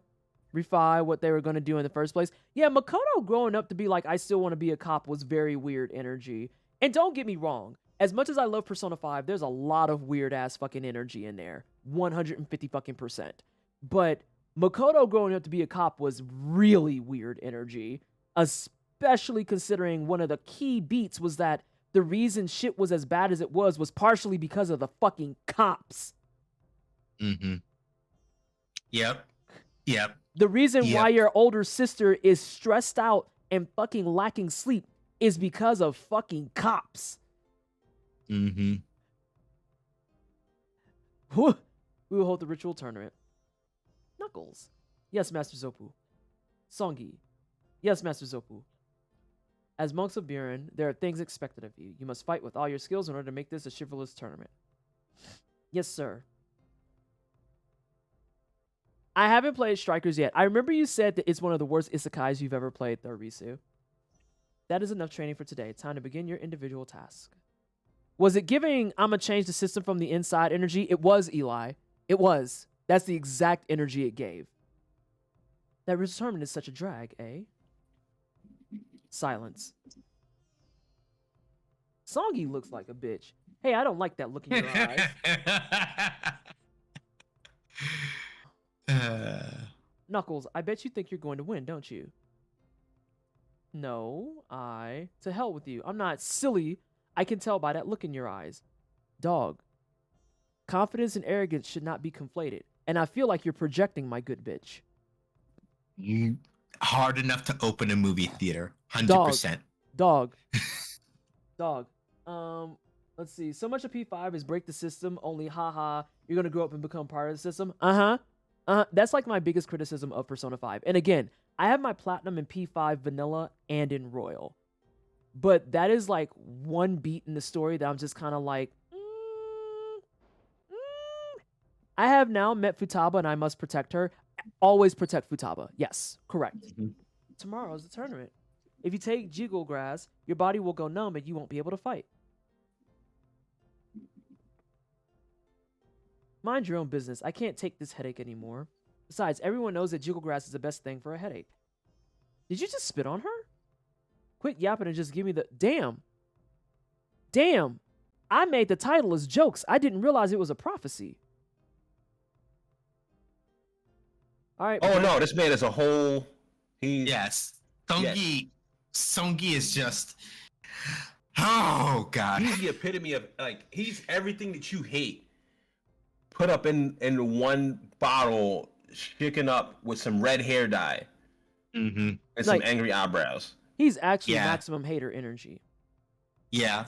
clarify what they were going to do in the first place. Yeah, Makoto growing up to be like, I still want to be a cop was very weird energy. And don't get me wrong. As much as I love Persona 5, there's a lot of weird ass fucking energy in there. 150 fucking percent. But Makoto growing up to be a cop was really weird energy. Especially considering one of the key beats was that the reason shit was as bad as it was partially because of the fucking cops. Mm-hmm. Yep. The reason why your older sister is stressed out and fucking lacking sleep is because of fucking cops. Mm-hmm. We will hold the ritual tournament. Knuckles. Yes, Master Zopu. Songi. Yes, Master Zopu. As monks of Buren, there are things expected of you. You must fight with all your skills in order to make this a chivalrous tournament. Yes, sir. I haven't played Strikers yet. I remember you said that it's one of the worst isekais you've ever played, though, Risu. That is enough training for today. Time to begin your individual task. Was it giving I'ma change the system from the inside energy? It was, Eli. It was. That's the exact energy it gave. That tournament is such a drag, eh? Silence. Songi looks like a bitch. Hey, I don't like that look in your eyes. Knuckles, I bet you think you're going to win, don't you? No, to hell with you. I'm not silly. I can tell by that look in your eyes. Dog. Confidence and arrogance should not be conflated. And I feel like you're projecting, my good bitch. Hard enough to open a movie theater. 100%. Dog. Let's see. So much of P5 is break the system, only haha, you're going to grow up and become part of the system. That's like my biggest criticism of Persona 5. And again, I have my platinum in P5 vanilla and in royal. But that is like one beat in the story that I'm just kind of like, I have now met Futaba and I must protect her. Always protect Futaba. Yes, correct. Mm-hmm. Tomorrow's the tournament. If you take jiggle grass, your body will go numb and you won't be able to fight. Mind your own business. I can't take this headache anymore. Besides, everyone knows that jiggle grass is the best thing for a headache. Did you just spit on her? Quit yapping and just give me the... Damn. I made the title as jokes. I didn't realize it was a prophecy. All right. Oh, no, this man is a whole... Yes. Songi is just... Oh, God. He's the epitome of, like, he's everything that you hate. Put up in one bottle, shaken up with some red hair dye. Mm-hmm. And some angry eyebrows. He's actually maximum hater energy. Yeah.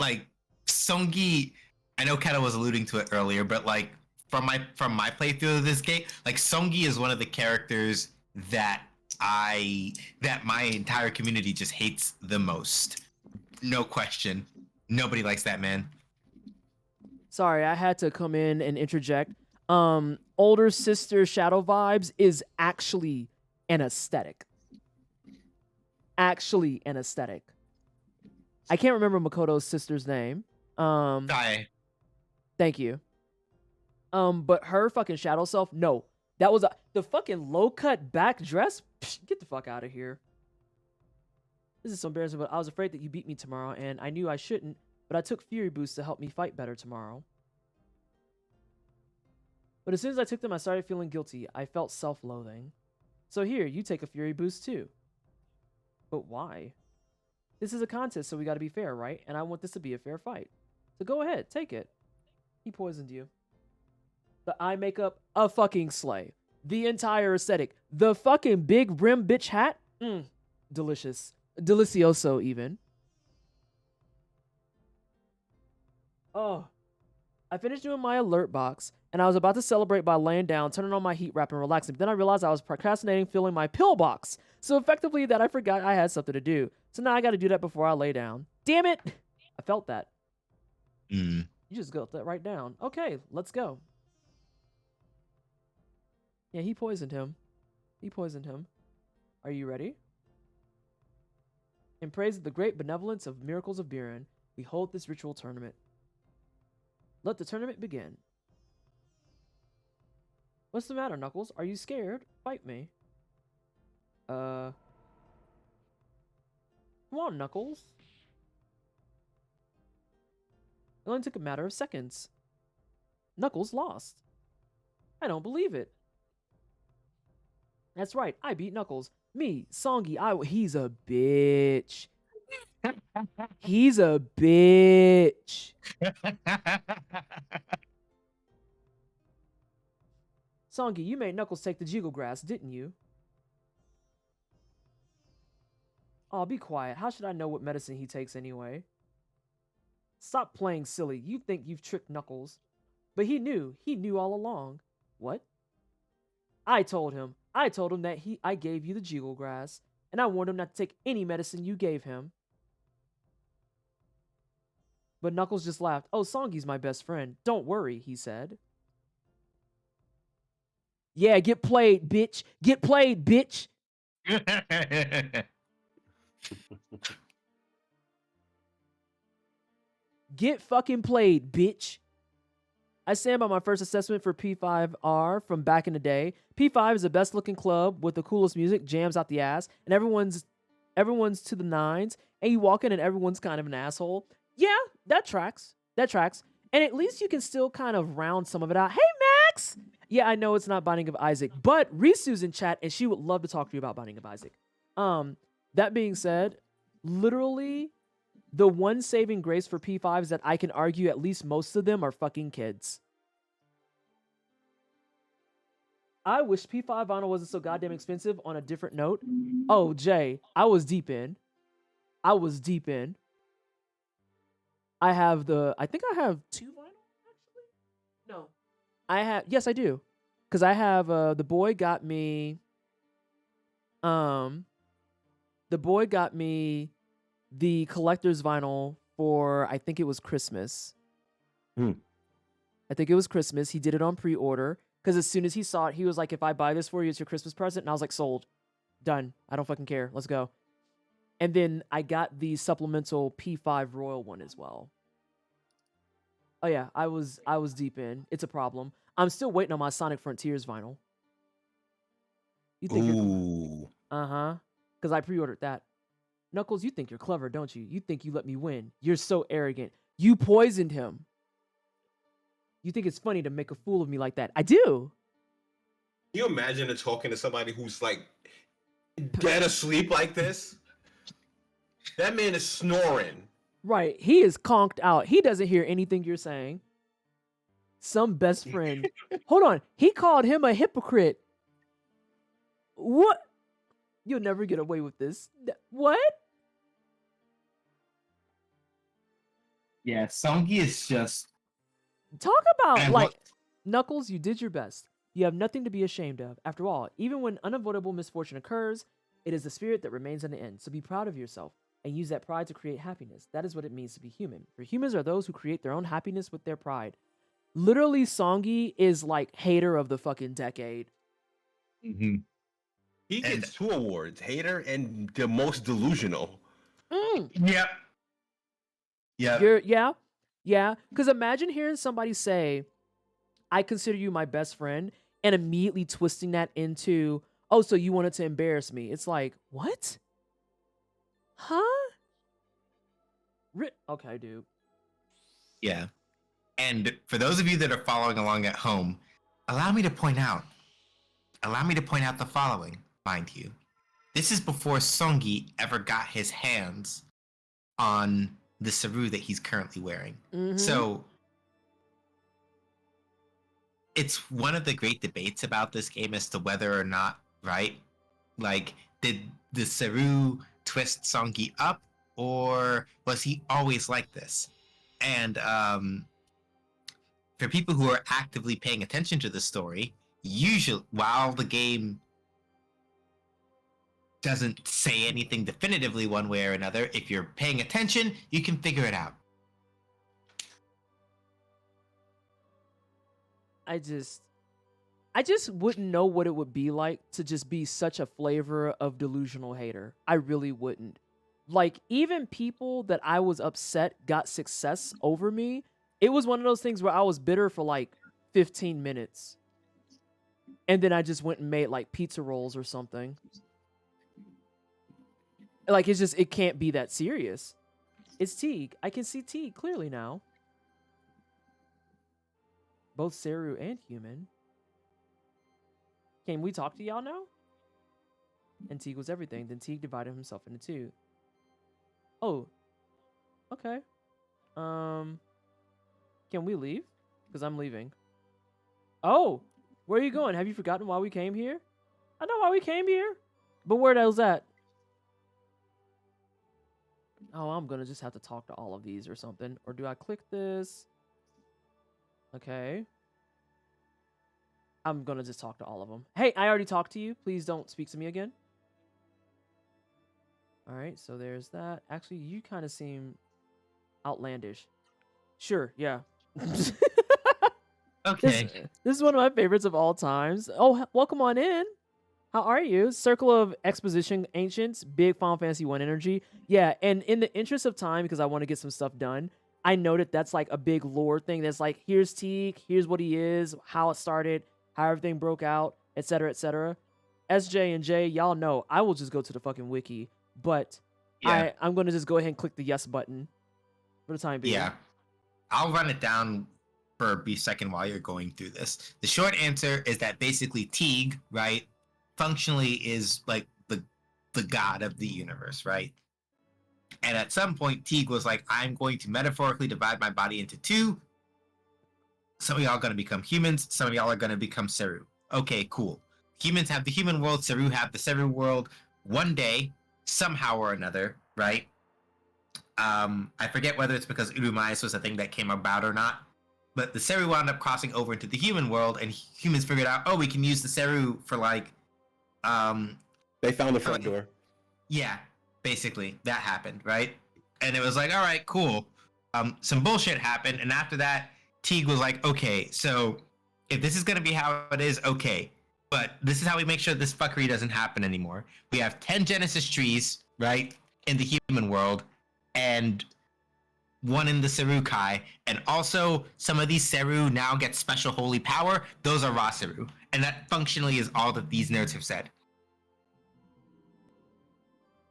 Like, Songi, I know Kata was alluding to it earlier, but, like, from my playthrough of this game, like, Songi is one of the characters that my entire community just hates the most. No question. Nobody likes that man. Sorry, I had to come in and interject. Older sister shadow vibes is actually an aesthetic. I can't remember Makoto's sister's name. Dai. Thank you. But her fucking shadow self, no. That was the fucking low-cut back dress? Psh, get the fuck out of here. This is so embarrassing, but I was afraid that you beat me tomorrow, and I knew I shouldn't, but I took Fury Boosts to help me fight better tomorrow. But as soon as I took them, I started feeling guilty. I felt self-loathing. So here, you take a Fury Boost too. But why? This is a contest, so we gotta be fair, right? And I want this to be a fair fight. So go ahead, take it. He poisoned you. The eye makeup, a fucking slay. The entire aesthetic. The fucking big rim bitch hat, delicious. Delicioso, even. Oh. I finished doing my alert box, and I was about to celebrate by laying down, turning on my heat wrap, and relaxing. But then I realized I was procrastinating filling my pill box. So effectively that I forgot I had something to do. So now I gotta do that before I lay down. Damn it! I felt that. You just got that right down. Okay, let's go. Yeah, he poisoned him. Are you ready? In praise of the great benevolence of miracles of Buren, we hold this ritual tournament. Let the tournament begin. What's the matter, Knuckles? Are you scared? Fight me. Come on, Knuckles. It only took a matter of seconds. Knuckles lost. I don't believe it. That's right, I beat Knuckles. Me, Songi, he's a bitch. He's a bitch. Songi, you made Knuckles take the jiggle grass, didn't you? Oh, be quiet. How should I know what medicine he takes anyway? Stop playing silly. You think you've tricked Knuckles. But he knew. He knew all along. What? I told him that I gave you the jiggle grass, and I warned him not to take any medicine you gave him. But Knuckles just laughed. Oh, Songi's my best friend. Don't worry, he said. Yeah, get played, bitch. Get played, bitch. Get fucking played, bitch. I stand by my first assessment for P5R from back in the day. P5 is the best looking club with the coolest music, jams out the ass, and everyone's to the nines, and you walk in and everyone's kind of an asshole. Yeah, that tracks. That tracks. And at least you can still kind of round some of it out. Hey, Max! Yeah, I know it's not Binding of Isaac, but Risu's in chat, and she would love to talk to you about Binding of Isaac. That being said, literally, the one saving grace for P5 is that I can argue at least most of them are fucking kids. I wish P5 vinyl wasn't so goddamn expensive. On a different note. Oh, Jay, I was deep in. I think I have 2 vinyl, actually? No. Yes, I do. Because I have, the boy got me the collector's vinyl for, I think it was Christmas. I think it was Christmas. He did it on pre-order. Because as soon as he saw it, he was like, if I buy this for you, it's your Christmas present. And I was like, sold. Done. I don't fucking care. Let's go. And then I got the supplemental P5 Royal one as well. Oh yeah, I was deep in. It's a problem. I'm still waiting on my Sonic Frontiers vinyl. You think Ooh. Uh-huh. Because I pre-ordered that. Knuckles, you think you're clever, don't you? You think you let me win. You're so arrogant. You poisoned him. You think it's funny to make a fool of me like that. I do. Can you imagine talking to somebody who's like dead asleep like this? That man is snoring. Right. He is conked out. He doesn't hear anything you're saying. Some best friend. Hold on. He called him a hypocrite. What? You'll never get away with this. What? Yeah, Songi is just... Talk about, Knuckles, you did your best. You have nothing to be ashamed of. After all, even when unavoidable misfortune occurs, it is the spirit that remains in the end. So be proud of yourself and use that pride to create happiness. That is what it means to be human. For humans are those who create their own happiness with their pride. Literally, Songi is like hater of the fucking decade. Mm-hmm. He gets 2 awards, hater and the most delusional. Yep. Yeah. Because imagine hearing somebody say, I consider you my best friend, and immediately twisting that into, oh, so you wanted to embarrass me. It's like, what? Huh? Okay, dude. Yeah. And for those of you that are following along at home, allow me to point out the following, mind you. This is before Songi ever got his hands on the Saru that he's currently wearing. Mm-hmm. So it's one of the great debates about this game as to whether or not, right? Like, did the Saru twist Songi up, or was he always like this? And for people who are actively paying attention to the story, usually, while the game doesn't say anything definitively one way or another, if you're paying attention, you can figure it out. I just wouldn't know what it would be like to just be such a flavor of delusional hater. I really wouldn't. Like, even people that I was upset got success over me. It was one of those things where I was bitter for like 15 minutes. And then I just went and made like pizza rolls or something. Like, it's just, it can't be that serious. It's Teague. I can see Teague clearly now. Both Seru and human. Can we talk to y'all now? And Teague was everything. Then Teague divided himself into two. Oh. Okay. Can we leave? Because I'm leaving. Oh! Where are you going? Have you forgotten why we came here? I know why we came here. But where the hell's that? Oh, I'm gonna just have to talk to all of these or something. Or do I click this? Okay. I'm gonna just talk to all of them. Hey, I already talked to you. Please don't speak to me again. Alright, so there's that. Actually, you kind of seem outlandish. Sure, yeah. Okay. This is one of my favorites of all times. Oh, welcome on in. How are you? Circle of Exposition Ancients, big Final Fantasy 1 energy. Yeah, and in the interest of time, because I want to get some stuff done, I noted that's like a big lore thing. That's like, here's Teague, here's what he is, how it started, how everything broke out, etc., etc. SJ and J, y'all know, I will just go to the fucking wiki, but Yeah. I'm going to just go ahead and click the yes button for the time being. Yeah. I'll run it down for a brief second while you're going through this. The short answer is that basically Teague, right, functionally is like the god of the universe, right? And at some point, Teague was like, I'm going to metaphorically divide my body into two. Some of y'all are going to become humans. Some of y'all are going to become Seru. Okay, cool. Humans have the human world. Seru have the Seru world. One day, somehow or another, right? I forget whether it's because Urumais was a thing that came about or not, but the Seru wound up crossing over into the human world, and humans figured out, oh, we can use the Seru for like, They found the front door. yeah, basically that happened, right? And it was like, all right, cool. Some bullshit happened, and after that, Teague was like, okay, so if this is gonna be how it is, okay, but this is how we make sure this fuckery doesn't happen anymore. We have 10 Genesis trees, right, in the human world, and one in the Serukai, and also some of these Seru now get special holy power. Those are raw Seru, and that functionally is all that these nerds have said.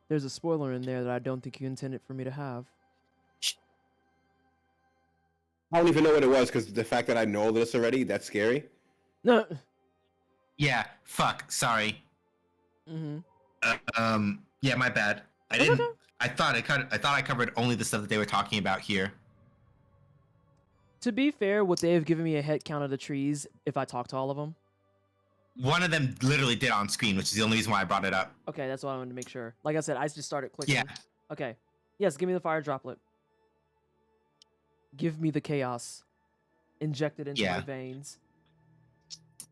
There's a spoiler in there that I don't think you intended for me to have. I don't even know what it was because the fact that I know this already, that's scary. No. Yeah, fuck, sorry. Mm-hmm. Yeah, my bad. I That's didn't. okay. I thought I covered only the stuff that they were talking about here. To be fair, would they have given me a head count of the trees if I talked to all of them? One of them literally did on screen, which is the only reason why I brought it up. Okay, that's what I wanted to make sure. Like I said, I just started clicking. Yeah. Okay. Yes, give me the fire droplet. Give me the chaos. Inject it into my veins.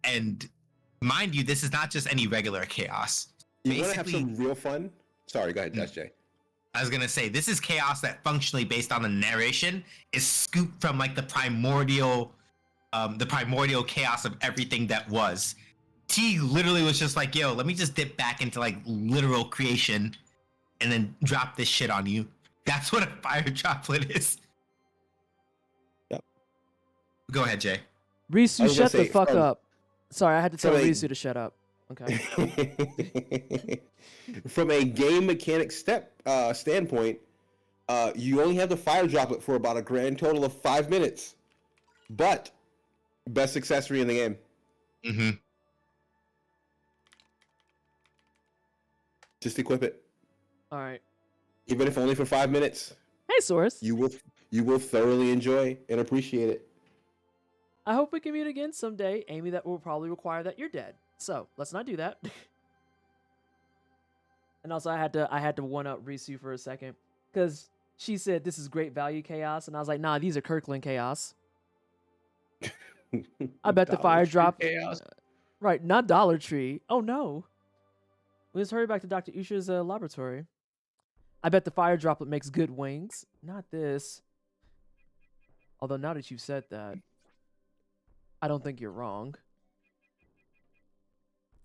And mind you, this is not just any regular chaos. You want to have some real fun? Sorry, go ahead, SJ. I was gonna say, this is chaos that functionally, based on the narration, is scooped from like the primordial chaos of everything that was. T literally was just like, yo, let me just dip back into like literal creation and then drop this shit on you. That's what a fire droplet is. Yep. Go ahead, Jay. Risu, shut the fuck up. Sorry, I had to tell Risu to shut up. Okay. From a game mechanic standpoint, you only have the fire droplet for about a grand total of 5 minutes. But best accessory in the game. Mm-hmm. Just equip it. All right. Even if only for 5 minutes. Hey, Source. You will thoroughly enjoy and appreciate it. I hope we can meet again someday, Amy. That will probably require that you're dead. So let's not do that. And also, I had to one up Risu for a second because she said this is great value chaos, and I was like, nah, these are Kirkland chaos. I bet the fire drop. Chaos. Right, not Dollar Tree. Oh no. Let's hurry back to Dr. Usha's laboratory. I bet the fire droplet makes good wings. Not this. Although now that you've said that, I don't think you're wrong.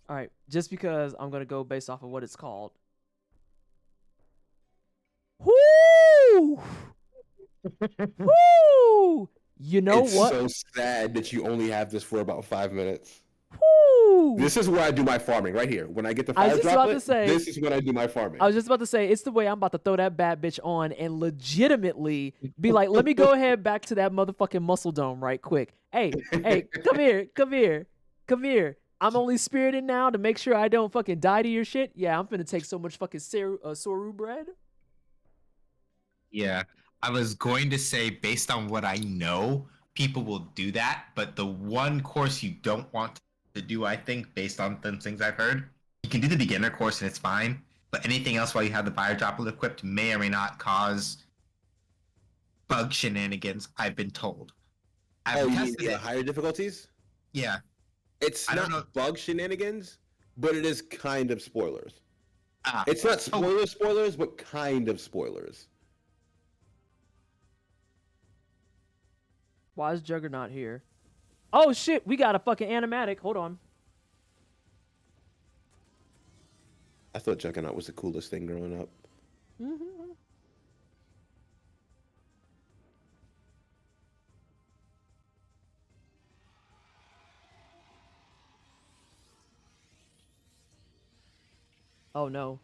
All right, just because I'm gonna go based off of what it's called. Woo! Woo! You know it's what? so sad that you only have this for about 5 minutes. Ooh. This is where I do my farming right here. When I get the I was fire just about to droplet, say- this is when I do my farming. I was just about to say, it's the way I'm about to throw that bad bitch on and legitimately be like, let me go ahead back to that motherfucking muscle dome right quick. Hey, come here. I'm only spirited now to make sure I don't fucking die to your shit. Yeah, I'm finna take so much fucking soru bread. Yeah, I was going to say, based on what I know, people will do that. But the one course you don't want to do, I think, based on the things I've heard, you can do the beginner course and it's fine. But anything else while you have the fire droplet equipped may or may not cause bug shenanigans, I've been told. I've You mean tested it. higher difficulties? Yeah. It's I don't not know. bug shenanigans, but it is kind of spoilers. Ah, It's not spoilers, but kind of spoilers. Why is Juggernaut here? Oh shit, we got a fucking animatic. Hold on. I thought Juggernaut was the coolest thing growing up. Mm-hmm. Oh no.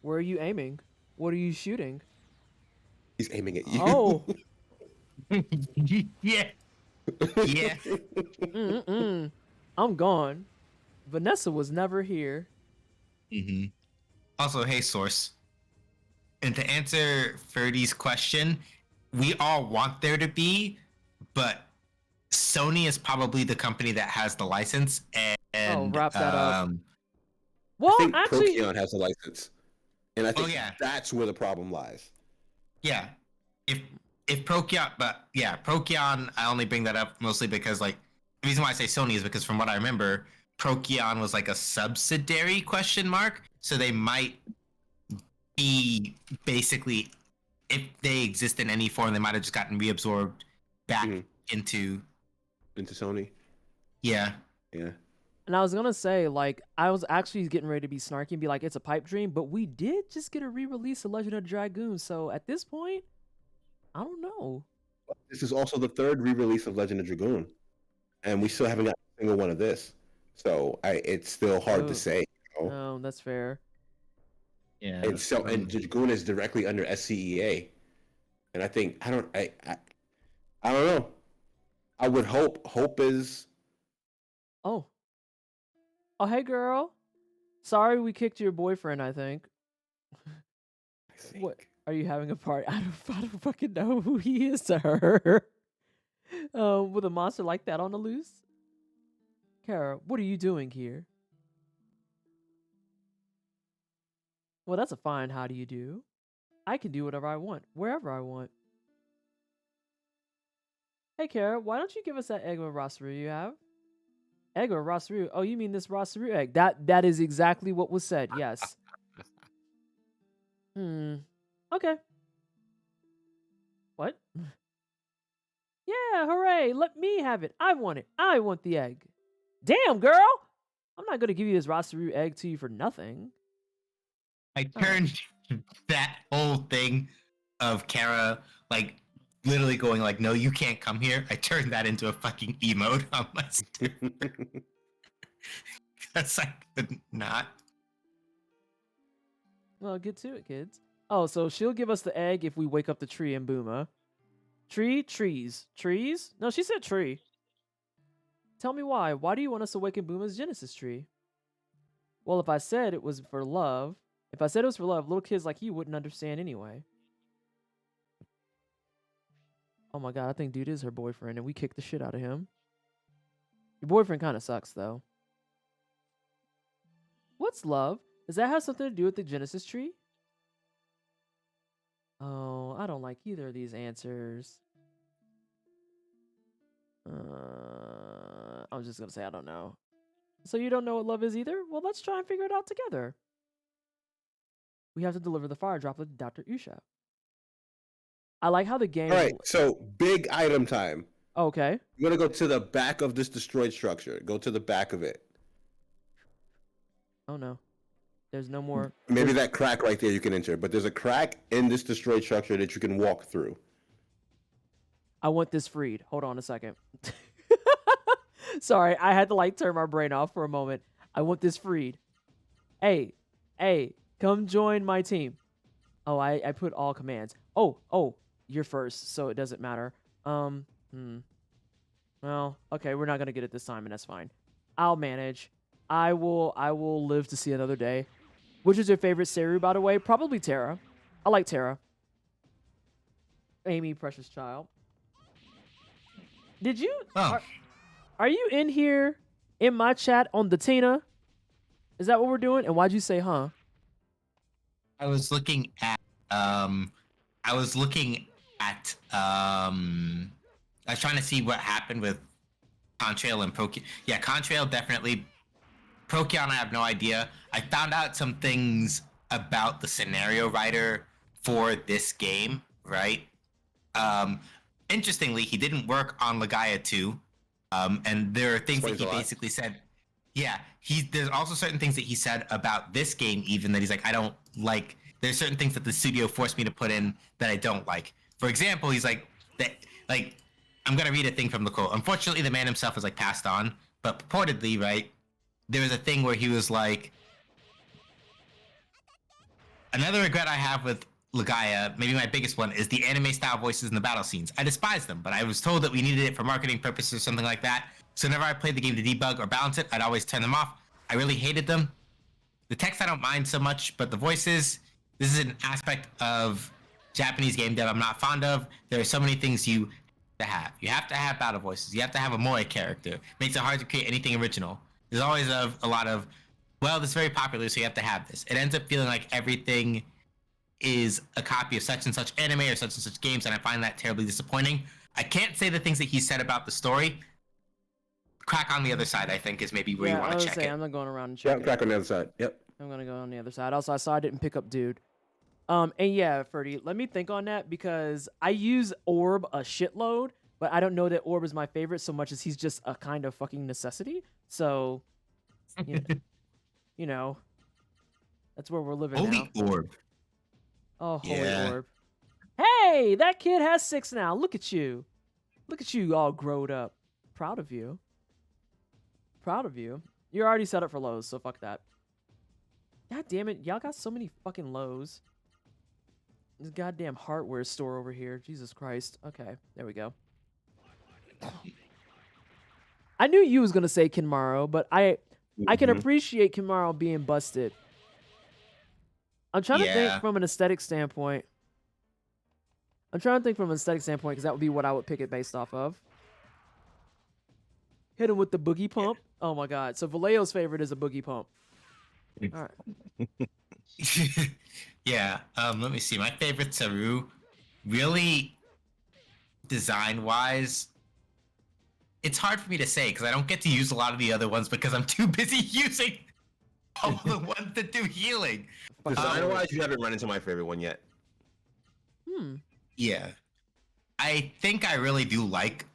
Where are you aiming? What are you shooting? He's aiming at you. Oh. yeah. Yeah. Mm-mm. I'm gone. Vanessa was never here. Mm-hmm. Also, hey, Source. And to answer Ferdy's question, we all want there to be, but Sony is probably the company that has the license. And wrap that up. I Well, think actually, Procyon has a license, and I think yeah. that's where the problem lies. Yeah, if Procyon, but yeah, Procyon. I only bring that up mostly because like the reason why I say Sony is because from what I remember, Procyon was like a subsidiary question mark, so they might be basically, if they exist in any form, they might have just gotten reabsorbed back into Sony. Yeah. Yeah. and I was gonna say, like, I was actually getting ready to be snarky and be like, it's a pipe dream, but we did just get a re-release of Legend of Dragoon, so at this point, I don't know. This is also the third re-release of Legend of Dragoon, and we still haven't got a single one of this. So it's still hard to say. You know? Oh, that's fair. Yeah. And Dragoon is directly under SCEA, and I think I don't know. I would hope is. Oh, hey, girl. Sorry we kicked your boyfriend, I think. What? Are you having a party? I don't fucking know who he is to her. With a monster like that on the loose? Kara, what are you doing here? Well, that's a fine how do you do. I can do whatever I want, wherever I want. Hey, Kara, why don't you give us that egg with Rosaru you have? Egg or Rosaru? Oh, you mean this Rosaru egg? That is exactly what was said, yes. Okay. What? Yeah, hooray, let me have it. I want it. I want the egg. Damn, girl! I'm not gonna give you this Rosaru egg to you for nothing. I turned that whole thing of Kara, like, literally going like, no, you can't come here. I turned that into a fucking emote on my Because I could not. Well, get to it, kids. Oh, so she'll give us the egg if we wake up the tree in Booma. Trees. Trees? No, she said tree. Tell me why. Why do you want us to awaken Booma's Genesis tree? Well, if I said it was for love, little kids like you wouldn't understand anyway. Oh my god, I think dude is her boyfriend and we kicked the shit out of him. Your boyfriend kind of sucks, though. What's love? Does that have something to do with the Genesis tree? Oh, I don't like either of these answers. I'm just gonna say I don't know. So you don't know what love is either? Well, let's try and figure it out together. We have to deliver the fire droplet to Dr. Usha. I like how the game... All right, so big item time. Okay. You're going to go to the back of this destroyed structure. Go to the back of it. Oh, no. There's no more... Maybe that crack right there you can enter, but there's a crack in this destroyed structure that you can walk through. I want this freed. Hold on a second. Sorry, I had to like turn my brain off for a moment. I want this freed. Hey, come join my team. Oh, I put all commands. Oh, you're first, so it doesn't matter. Well, okay, we're not gonna get it this time, and that's fine. I'll manage. I will live to see another day. Which is your favorite Seru, by the way? Probably Terra. I like Terra. Amy, precious child. Did you? Oh. Are you in here in my chat on the Tina? Is that what we're doing? And why'd you say, huh? I was looking at I was trying to see what happened with Contrail and Procyon. Yeah, Contrail definitely. Procyon, I have no idea. I found out some things about the scenario writer for this game, right? Interestingly, he didn't work on Legaia 2. And there are things that he basically said. Yeah, there's also certain things that he said about this game, even that he's like, I don't like. There's certain things that the studio forced me to put in that I don't like. For example, he's like, I'm gonna read a thing from the quote. Unfortunately, the man himself is like passed on, but purportedly, right, there was a thing where he was like, another regret I have with Legaia, maybe my biggest one, is the anime style voices in the battle scenes. I despise them, but I was told that we needed it for marketing purposes or something like that. So whenever I played the game to debug or balance it, I'd always turn them off. I really hated them. The text I don't mind so much, but the voices, this is an aspect of Japanese game dev I'm not fond of. There are so many things you have. You have to have battle voices. You have to have a moe character. Makes it hard to create anything original. There's always a lot of, well, this is very popular, so you have to have this. It ends up feeling like everything is a copy of such and such anime or such and such games, and I find that terribly disappointing. I can't say the things that he said about the story. Crack on the other side, I think, is maybe where you want to check it. I'm not going around and check it. Crack on the other side. Yep. I'm gonna go on the other side. Also, I saw I didn't pick up dude. And yeah, Ferdy, let me think on that because I use Orb a shitload, but I don't know that Orb is my favorite so much as he's just a kind of fucking necessity. So, you know, that's where we're living now. Holy Orb. Oh, holy Orb. Hey, that kid has 6 now. Look at you. Look at you all growed up. Proud of you. Proud of you. You're already set up for lows, so fuck that. God damn it. Y'all got so many fucking lows. This goddamn hardware store over here. Jesus Christ. Okay, there we go. I knew you was going to say Kinmaro, but I can appreciate Kinmaro being busted. I'm trying to think from an aesthetic standpoint. Because that would be what I would pick it based off of. Hit him with the boogie pump. Oh my god. So Vallejo's favorite is a boogie pump. All right. Yeah. Let me see. My favorite Saru, really, design-wise, it's hard for me to say because I don't get to use a lot of the other ones because I'm too busy using all the ones that do healing. Design-wise, you haven't run into my favorite one yet. Yeah. I think I really do like.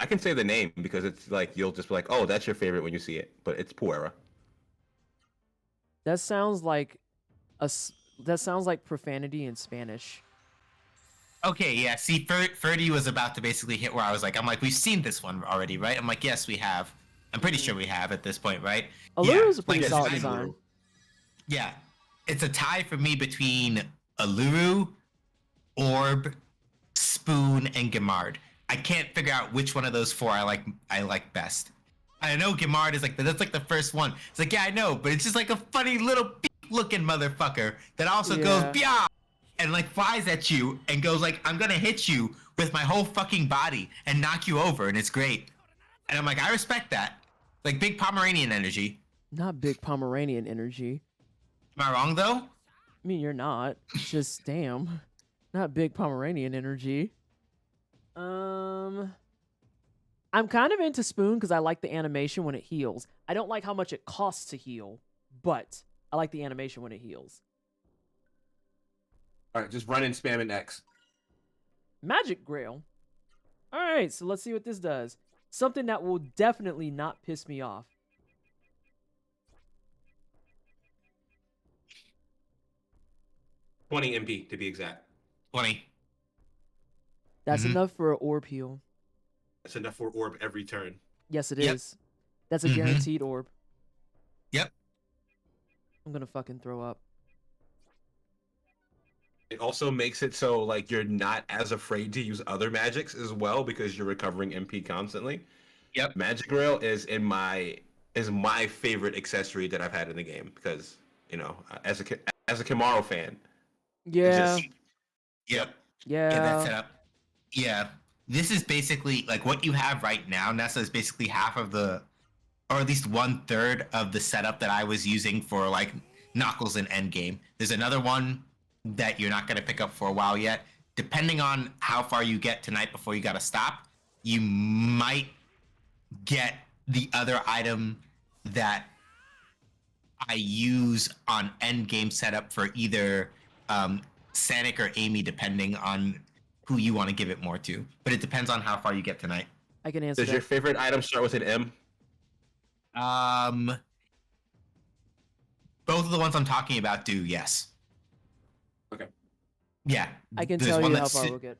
I can say the name because it's like you'll just be like, "Oh, that's your favorite" when you see it. But it's Puera. That sounds like profanity in Spanish. Okay, yeah. See, Ferdy was about to basically hit where I'm like, we've seen this one already, right? I'm like, yes, we have. I'm pretty sure we have at this point, right? Aluru's a pretty solid design. Yeah. It's a tie for me between Aluru, Orb, Spoon, and Gemard. I can't figure out which one of those 4 I like best. I know Gemard is that's like the first one. It's like, yeah, I know, but it's just like a funny little looking motherfucker that also goes bia and like flies at you and goes like, I'm gonna hit you with my whole fucking body and knock you over, and it's great. And I'm like, I respect that. Like big Pomeranian energy. Not big Pomeranian energy. Am I wrong though? I mean, you're not. It's just damn. Not big Pomeranian energy. I'm kind of into Spoon because I like the animation when it heals. I don't like how much it costs to heal, but I like the animation when it heals. All right, just run and spam it X. Magic Grail. All right, so let's see what this does. Something that will definitely not piss me off. $20 MP to be exact. 20. That's enough for an orb heal. That's enough for orb every turn. Yes, it Yep. is. That's a Mhm. guaranteed orb. Yep. I'm gonna fucking throw up. It also makes it so like you're not as afraid to use other magics as well because you're recovering MP constantly. Yep. Magic Rail is my favorite accessory that I've had in the game because as a Kimaro fan, it Yeah. just Yep. Yeah. Yeah, that setup. Yeah. This is basically like what you have right now, Nessa, is basically half of the, or at least 1/3 of the setup that I was using for like Knuckles and Endgame. There's another one that you're not going to pick up for a while yet. Depending on how far you get tonight before you got to stop, you might get the other item that I use on Endgame setup for either Sanic or Amy, depending on who you want to give it more to. But it depends on how far you get tonight. I can answer does your that. favorite item start with an M? Both of the ones I'm talking about do, yes. Okay. Yeah. I can there's tell one you how that's far we'll get.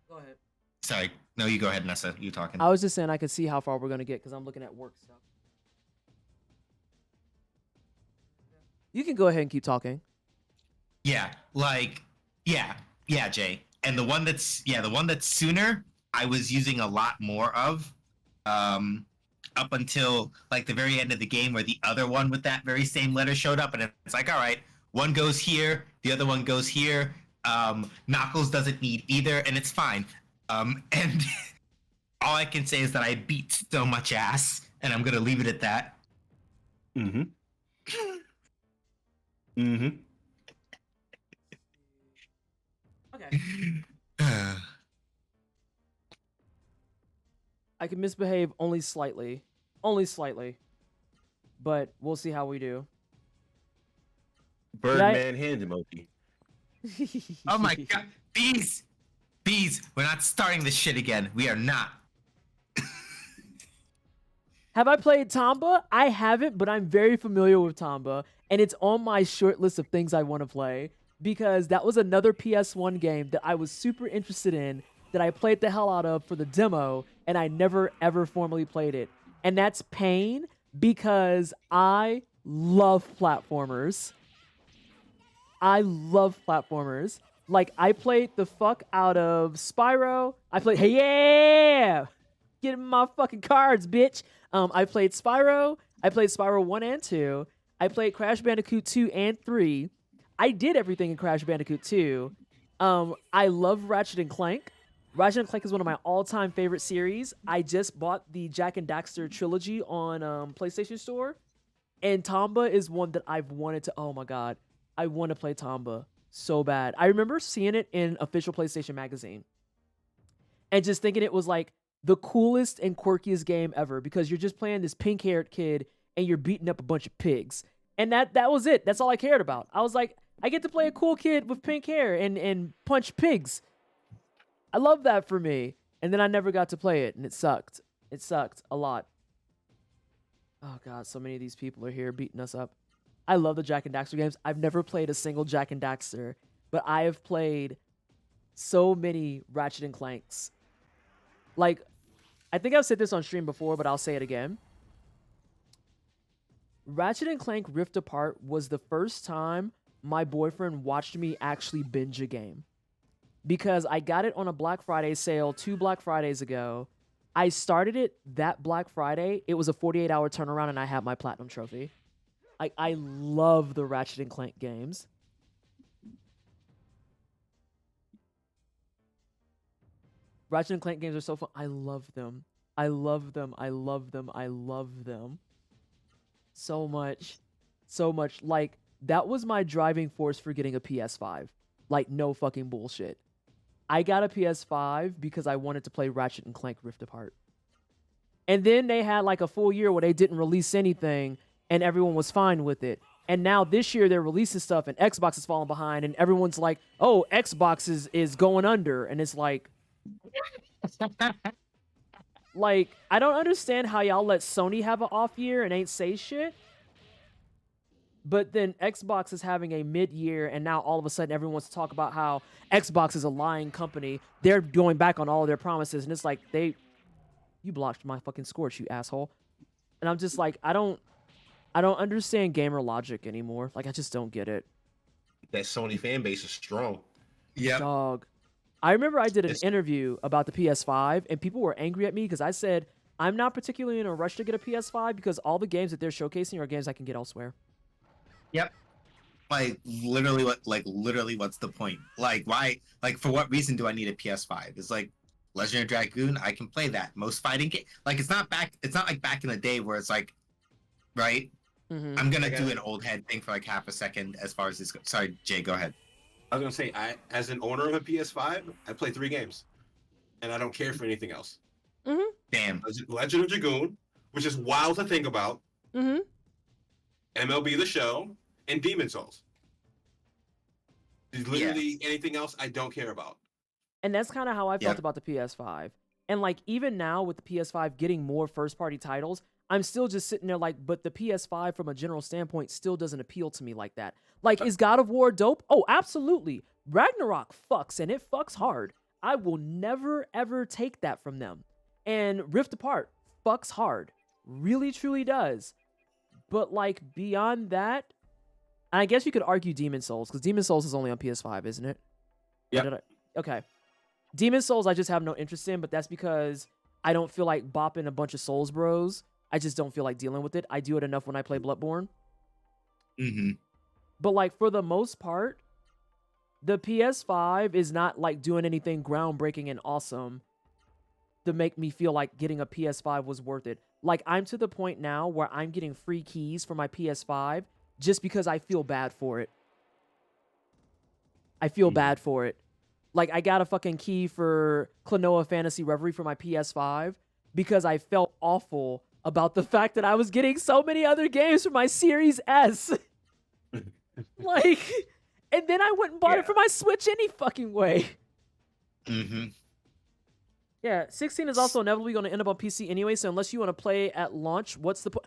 Go ahead. Sorry. No, you go ahead, Nessa. You talking. I was just saying I could see how far we're gonna get because I'm looking at work stuff. You can go ahead and keep talking. Yeah, like yeah, Jay. And the one that's sooner, I was using a lot more of, up until like the very end of the game where the other one with that very same letter showed up, and it's like, all right, one goes here, the other one goes here. Knuckles doesn't need either, and it's fine. And all I can say is that I beat so much ass, and I'm gonna leave it at that. Mm-hmm. Mm-hmm. Okay. I can misbehave only slightly. Only slightly. But we'll see how we do. Birdman hand emoji. Oh my god, bees, we're not starting this shit again. We are not. Have I played Tamba? I haven't, but I'm very familiar with Tamba, and it's on my short list of things I want to play because that was another PS1 game that I was super interested in that I played the hell out of for the demo, and I never ever formally played it. And that's pain because I love platformers. I love platformers. Like, I played the fuck out of Spyro. I played, hey, yeah! Get my fucking cards, bitch. I played Spyro. I played Spyro 1 and 2. I played Crash Bandicoot 2 and 3. I did everything in Crash Bandicoot 2. I love Ratchet and Clank. Ratchet and Clank is one of my all-time favorite series. I just bought the Jak and Daxter trilogy on PlayStation Store. And Tamba is one that I've wanted to... Oh, my God. I want to play Tamba so bad. I remember seeing it in official PlayStation magazine. And just thinking it was like the coolest and quirkiest game ever because you're just playing this pink-haired kid and you're beating up a bunch of pigs. And that was it. That's all I cared about. I was like, I get to play a cool kid with pink hair and punch pigs. I love that for me. And then I never got to play it, and it sucked. It sucked a lot. Oh, God, so many of these people are here beating us up. I love the Jak and Daxter games. I've never played a single Jak and Daxter, but I have played so many Ratchet and Clanks. Like, I think I've said this on stream before, but I'll say it again. Ratchet and Clank Rift Apart was the first time my boyfriend watched me actually binge a game. Because I got it on a Black Friday sale 2 Black Fridays ago. I started it that Black Friday. It was a 48-hour turnaround, and I had my Platinum Trophy. I love the Ratchet and Clank games. Ratchet and Clank games are so fun. I love them. I love them. I love them. I love them. So much. So much. Like, that was my driving force for getting a PS5. Like, no fucking bullshit. I got a PS5 because I wanted to play Ratchet and Clank Rift Apart. And then they had like a full year where they didn't release anything and everyone was fine with it. And now this year they're releasing stuff and Xbox is falling behind and everyone's like, oh, Xbox is going under. And it's like, like, I don't understand how y'all let Sony have an off year and ain't say shit. But then Xbox is having a mid-year, and now all of a sudden everyone wants to talk about how Xbox is a lying company. They're going back on all of their promises, and it's like you You blocked my fucking Scorch, you asshole. And I'm just like, I don't understand gamer logic anymore. Like, I just don't get it. That Sony fan base is strong. Yep. Dog. I remember I did an It's- interview about the PS5, and people were angry at me because I said, I'm not particularly in a rush to get a PS5 because all the games that they're showcasing are games I can get elsewhere. Yep. Like literally, what's the point? Like, why? Like, for what reason do I need a PS5? It's like Legend of Dragoon. I can play that. Most fighting game. Like, it's not like back in the day where it's like, right? Mm-hmm. I'm gonna do an old head thing for like half a second as far as this goes. Sorry, Jay, go ahead. I was gonna say, as an owner of a PS5, I play 3 games, and I don't care for anything else. Mm-hmm. Damn. Legend of Dragoon, which is wild to think about. Mm-hmm. MLB The Show, and Demon Souls. There's literally anything else I don't care about. And that's kind of how I felt about the PS5. And like, even now with the PS5 getting more first-party titles, I'm still just sitting there like, but the PS5 from a general standpoint still doesn't appeal to me like that. Like, is God of War dope? Oh, absolutely. Ragnarok fucks, and it fucks hard. I will never, ever take that from them. And Rift Apart fucks hard. Really, truly does. But like, beyond that, and I guess you could argue Demon Souls, because Demon Souls is only on PS5, isn't it? Yeah. Okay. Demon Souls I just have no interest in, but that's because I don't feel like bopping a bunch of Souls bros. I just don't feel like dealing with it. I do it enough when I play Bloodborne. Mm-hmm. But like, for the most part, the PS5 is not like doing anything groundbreaking and awesome to make me feel like getting a PS5 was worth it. Like, I'm to the point now where I'm getting free keys for my PS5 just because I feel bad for it. I feel bad for it. Like, I got a fucking key for Klonoa Fantasy Reverie for my PS5 because I felt awful about the fact that I was getting so many other games for my Series S. Like, and then I went and bought it for my Switch any fucking way. Mm-hmm. Yeah, 16 is also inevitably going to end up on PC anyway, so unless you want to play at launch, what's the point?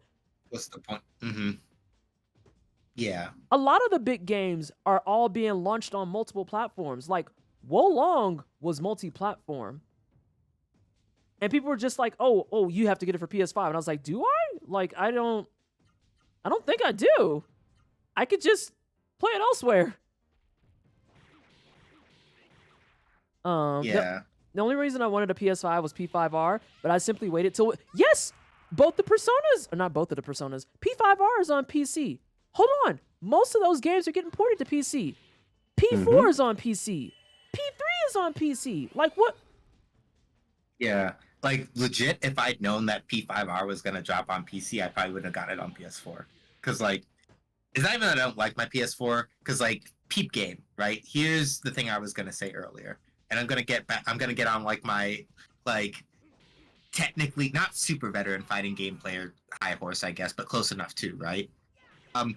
What's the point? Mm-hmm. Yeah. A lot of the big games are all being launched on multiple platforms. Like, Wolong was multi-platform. And people were just like, oh, you have to get it for PS5. And I was like, do I? Like, I don't think I do. I could just play it elsewhere. Yeah. The only reason I wanted a PS5 was P5R, but I simply waited till... Yes! Both the Personas... Or not both of the Personas. P5R is on PC. Hold on. Most of those games are getting ported to PC. P4 is on PC. P3 is on PC. Like, what? Yeah. Like, legit, if I'd known that P5R was going to drop on PC, I probably wouldn't have got it on PS4. Because, like, it's not even that I don't like my PS4, because, like, peep game, right? Here's the thing I was going to say earlier. And I'm going to get on, like, my, like, technically not super veteran fighting game player high horse, I guess, but close enough too, right? To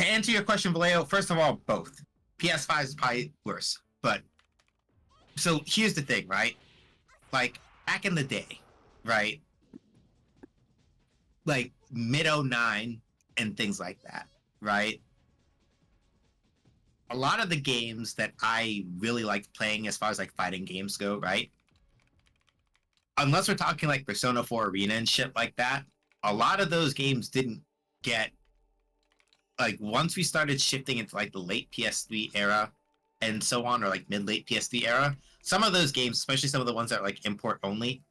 answer your question, Vallejo, first of all, both. PS5 is probably worse. But, so here's the thing, right? Like, back in the day, right? Like, mid-09 and things like that, right? A lot of the games that I really liked playing as far as, like, fighting games go, right? Unless we're talking, like, Persona 4 Arena and shit like that, a lot of those games didn't get... Like, once we started shifting into, like, the late PS3 era and so on, or, like, mid-late PS3 era, some of those games, especially some of the ones that are, like, import-only,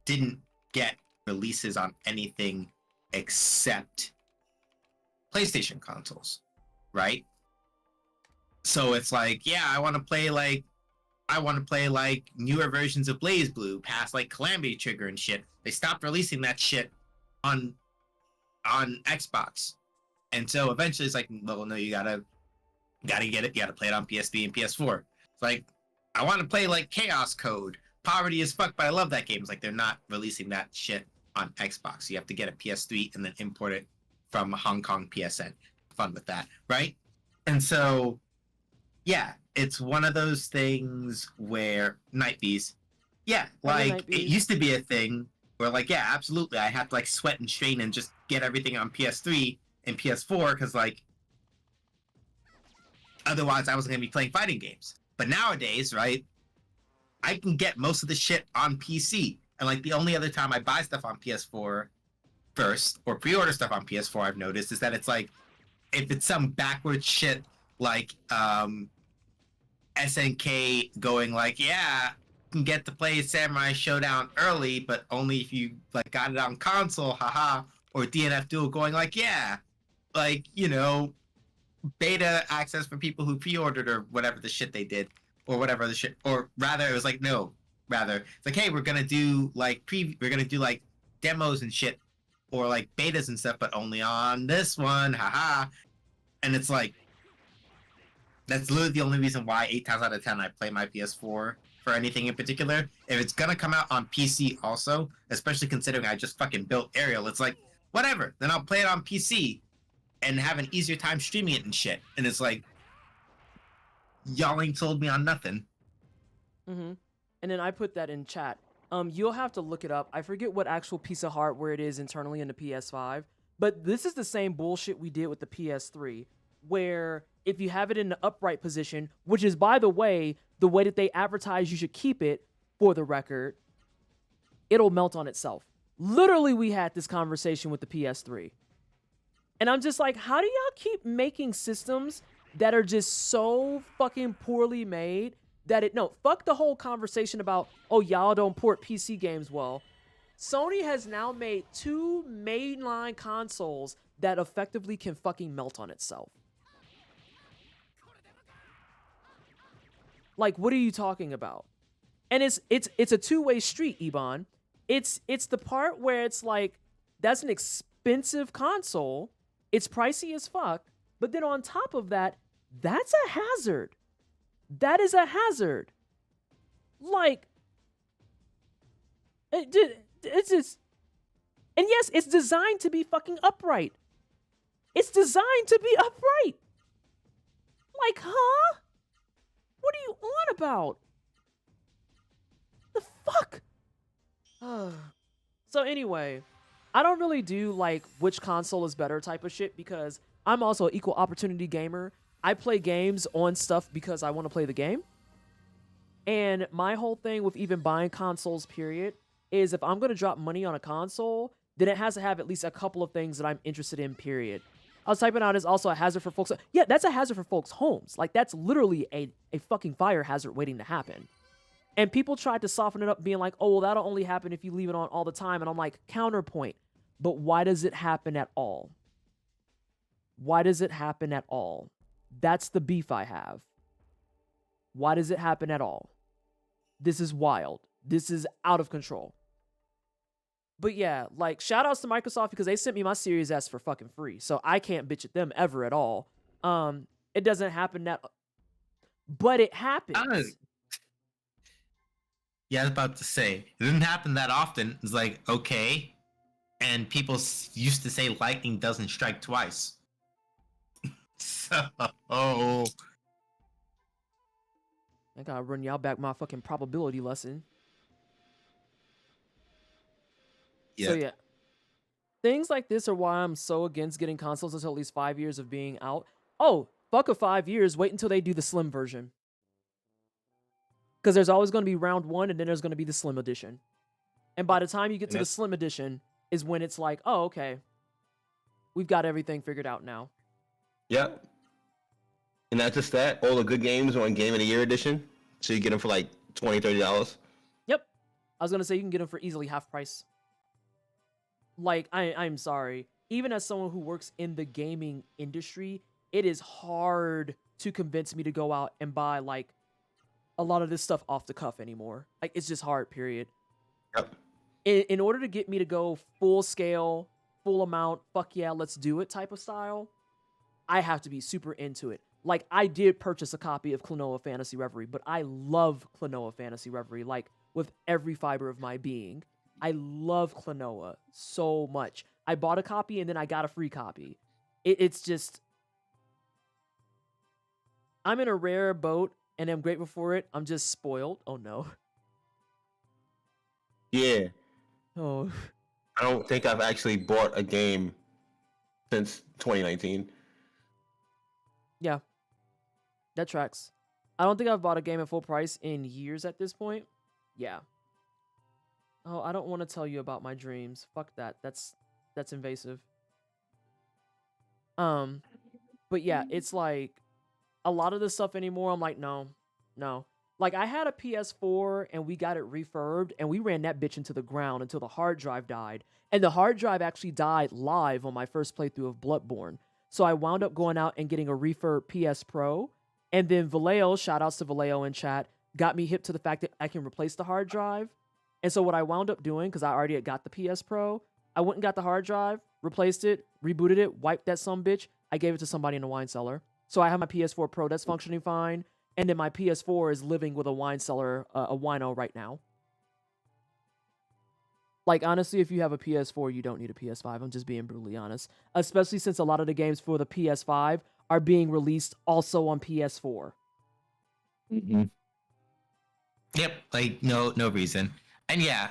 didn't get releases on anything except PlayStation consoles, right? So it's like, yeah, I want to play newer versions of Blaze Blue past like Calamity Trigger and shit. They stopped releasing that shit on Xbox. And so eventually it's like, well, no, you gotta get it. You gotta play it on PSP and PS4. It's like, I want to play like Chaos Code. Poverty as fuck, but I love that game. It's like they're not releasing that shit on Xbox. You have to get a PS3 and then import it from Hong Kong PSN. Fun with that, right? And so, yeah, it's one of those things where Night Bees, yeah, like it used to be a thing where like, yeah, absolutely, I have to like sweat and strain and just get everything on PS3 and PS4 because like otherwise I wasn't gonna be playing fighting games. But nowadays, right, I can get most of the shit on PC. And like the only other time I buy stuff on PS4 first or pre-order stuff on PS4, I've noticed is that it's like if it's some backward shit like SNK going like, yeah, you can get to play Samurai Showdown early, but only if you like got it on console, haha. Or DNF Duel going like, yeah, like, you know, beta access for people who pre-ordered or whatever the shit they did, or whatever the shit, or rather it was like, no, rather it's like, hey, we're gonna do like we're gonna do like demos and shit, or like betas and stuff, but only on this one, haha. And it's like, that's literally the only reason why 8 times out of 10 I play my PS4 for anything in particular. If it's gonna come out on PC also, especially considering I just fucking built Ariel, it's like, whatever, then I'll play it on PC and have an easier time streaming it and shit. And it's like, y'all ain't told me on nothing. Mm-hmm. And then I put that in chat. You'll have to look it up. I forget what actual piece of hardware it is internally in the PS5, but this is the same bullshit we did with the PS3, where if you have it in the upright position, which is, by the way that they advertise you should keep it, for the record, it'll melt on itself. Literally, we had this conversation with the PS3. And I'm just like, how do y'all keep making systems that are just so fucking poorly made that fuck the whole conversation about, oh, y'all don't port PC games well. Sony has now made 2 mainline consoles that effectively can fucking melt on itself. Like, what are you talking about? And it's a two-way street, Ebon. It's the part where it's like, that's an expensive console. It's pricey as fuck. But then on top of that, that's a hazard. That is a hazard. Like, it's just... And yes, it's designed to be fucking upright. It's designed to be upright. Like, huh? What are you on about? The fuck? So anyway, I don't really do like which console is better type of shit because I'm also an equal opportunity gamer. I play games on stuff because I want to play the game. And my whole thing with even buying consoles, period, is if I'm going to drop money on a console, then it has to have at least a couple of things that I'm interested in, period. I was typing out is also a hazard for folks. Yeah, that's a hazard for folks' homes. Like, that's literally a fucking fire hazard waiting to happen. And people tried to soften it up, being like, oh, well, that'll only happen if you leave it on all the time. And I'm like, counterpoint. But why does it happen at all? Why does it happen at all? That's the beef I have. Why does it happen at all? This is wild. This is out of control. But yeah, like, shout outs to Microsoft because they sent me my Series S for fucking free. So I can't bitch at them ever at all. It doesn't happen that... But it happens. Yeah, I was about to say, it didn't happen that often. It's like, okay. And people used to say lightning doesn't strike twice. So, I gotta run y'all back my fucking probability lesson. yeah. So yeah. Things like this are why I'm so against getting consoles until at least 5 years of being out. Oh, fuck a 5 years. Wait until they do the slim version. Because there's always going to be round 1 and then there's going to be the slim edition. And by the time you get to the slim edition is when it's like, oh, okay. We've got everything figured out now. Yep. And not just that, all the good games are on Game of the Year edition. So you get them for like $20, $30. Yep. I was going to say you can get them for easily half price. Like, I'm sorry. Even as someone who works in the gaming industry, it is hard to convince me to go out and buy, like, a lot of this stuff off the cuff anymore. Like, it's just hard, period. Yep. In order to get me to go full scale, full amount, fuck yeah, let's do it type of style, I have to be super into it. Like, I did purchase a copy of Klonoa Fantasy Reverie, but I love Klonoa Fantasy Reverie, like, with every fiber of my being. I love Klonoa so much. I bought a copy and then I got a free copy. It's just... I'm in a rare boat and I'm grateful for it. I'm just spoiled. Oh, no. Yeah. Oh. I don't think I've actually bought a game since 2019. Yeah. That tracks. I don't think I've bought a game at full price in years at this point. Yeah. Oh, I don't want to tell you about my dreams. Fuck that. That's invasive. But yeah, it's like a lot of this stuff anymore. I'm like, no. Like I had a PS4 and we got it refurbed and we ran that bitch into the ground until the hard drive died. And the hard drive actually died live on my first playthrough of Bloodborne. So I wound up going out and getting a refurb PS Pro. And then Vallejo, shout outs to Vallejo in chat, got me hip to the fact that I can replace the hard drive. And so what I wound up doing, because I already had got the PS Pro, I went and got the hard drive, replaced it, rebooted it, wiped that sumbitch. I gave it to somebody in a wine cellar. So I have my PS4 Pro that's functioning fine. And then my PS4 is living with a wine cellar, a wino right now. Like, honestly, if you have a PS4, you don't need a PS5. I'm just being brutally honest. Especially since a lot of the games for the PS5 are being released also on PS4. Mm-hmm. Yep, like no reason. And yeah,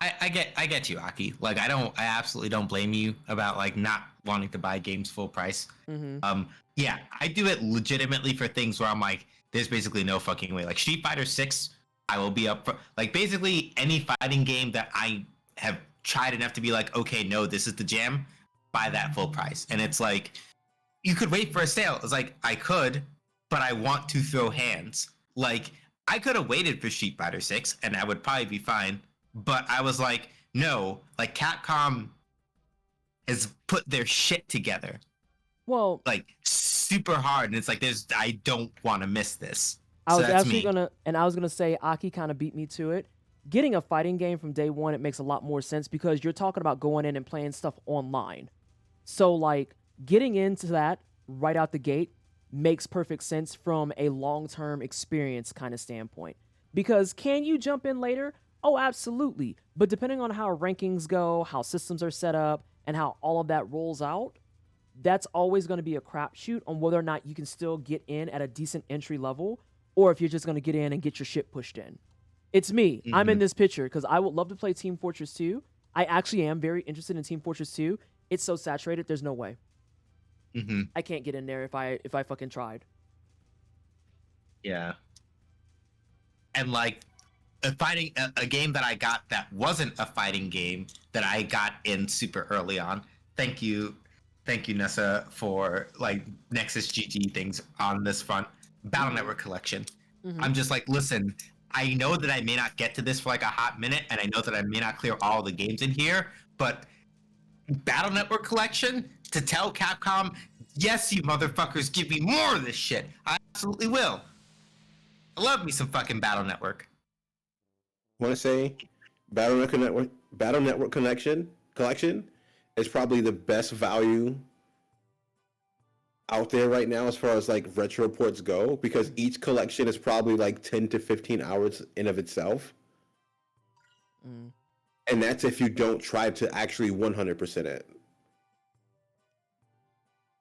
I get you, Aki. Like I absolutely don't blame you about like not wanting to buy games full price. Mm-hmm. Yeah, I do it legitimately for things where I'm like, there's basically no fucking way. Like Street Fighter 6, I will be up for like basically any fighting game that I have tried enough to be like, okay, no, this is the jam, buy that full price. And it's like, you could wait for a sale. It's like, I could, but I want to throw hands. Like, I could have waited for Street Fighter 6 and I would probably be fine. But I was like, no, like Capcom has put their shit together. Well, like super hard. And it's like, I don't want to miss this. I So was that's actually me. gonna say Aki kind of beat me to it. Getting a fighting game from day one, it makes a lot more sense because you're talking about going in and playing stuff online. So like getting into that right out the gate makes perfect sense from a long-term experience kind of standpoint. Because can you jump in later? Oh, absolutely. But depending on how rankings go, how systems are set up, and how all of that rolls out, that's always going to be a crapshoot on whether or not you can still get in at a decent entry level, or if you're just going to get in and get your shit pushed in. It's me. Mm-hmm. I'm in this picture because I would love to play Team Fortress 2. I actually am very interested in Team Fortress 2. It's so saturated, there's no way. Mm-hmm. I can't get in there if I fucking tried. Yeah. And like a game that I got that wasn't a fighting game that I got in super early on. Thank you, Nessa, for like Nexus GG things on this front. Battle Network Collection. Mm-hmm. I'm just like, listen, I know that I may not get to this for like a hot minute, and I know that I may not clear all the games in here, but Battle Network Collection to tell Capcom, yes, you motherfuckers, give me more of this shit. I absolutely will. I love me some fucking Battle Network. Want to say, Battle Network collection is probably the best value out there right now as far as like retro ports go, because each collection is probably like 10 to 15 hours in of itself. Mm. And that's if you don't try to actually 100% it.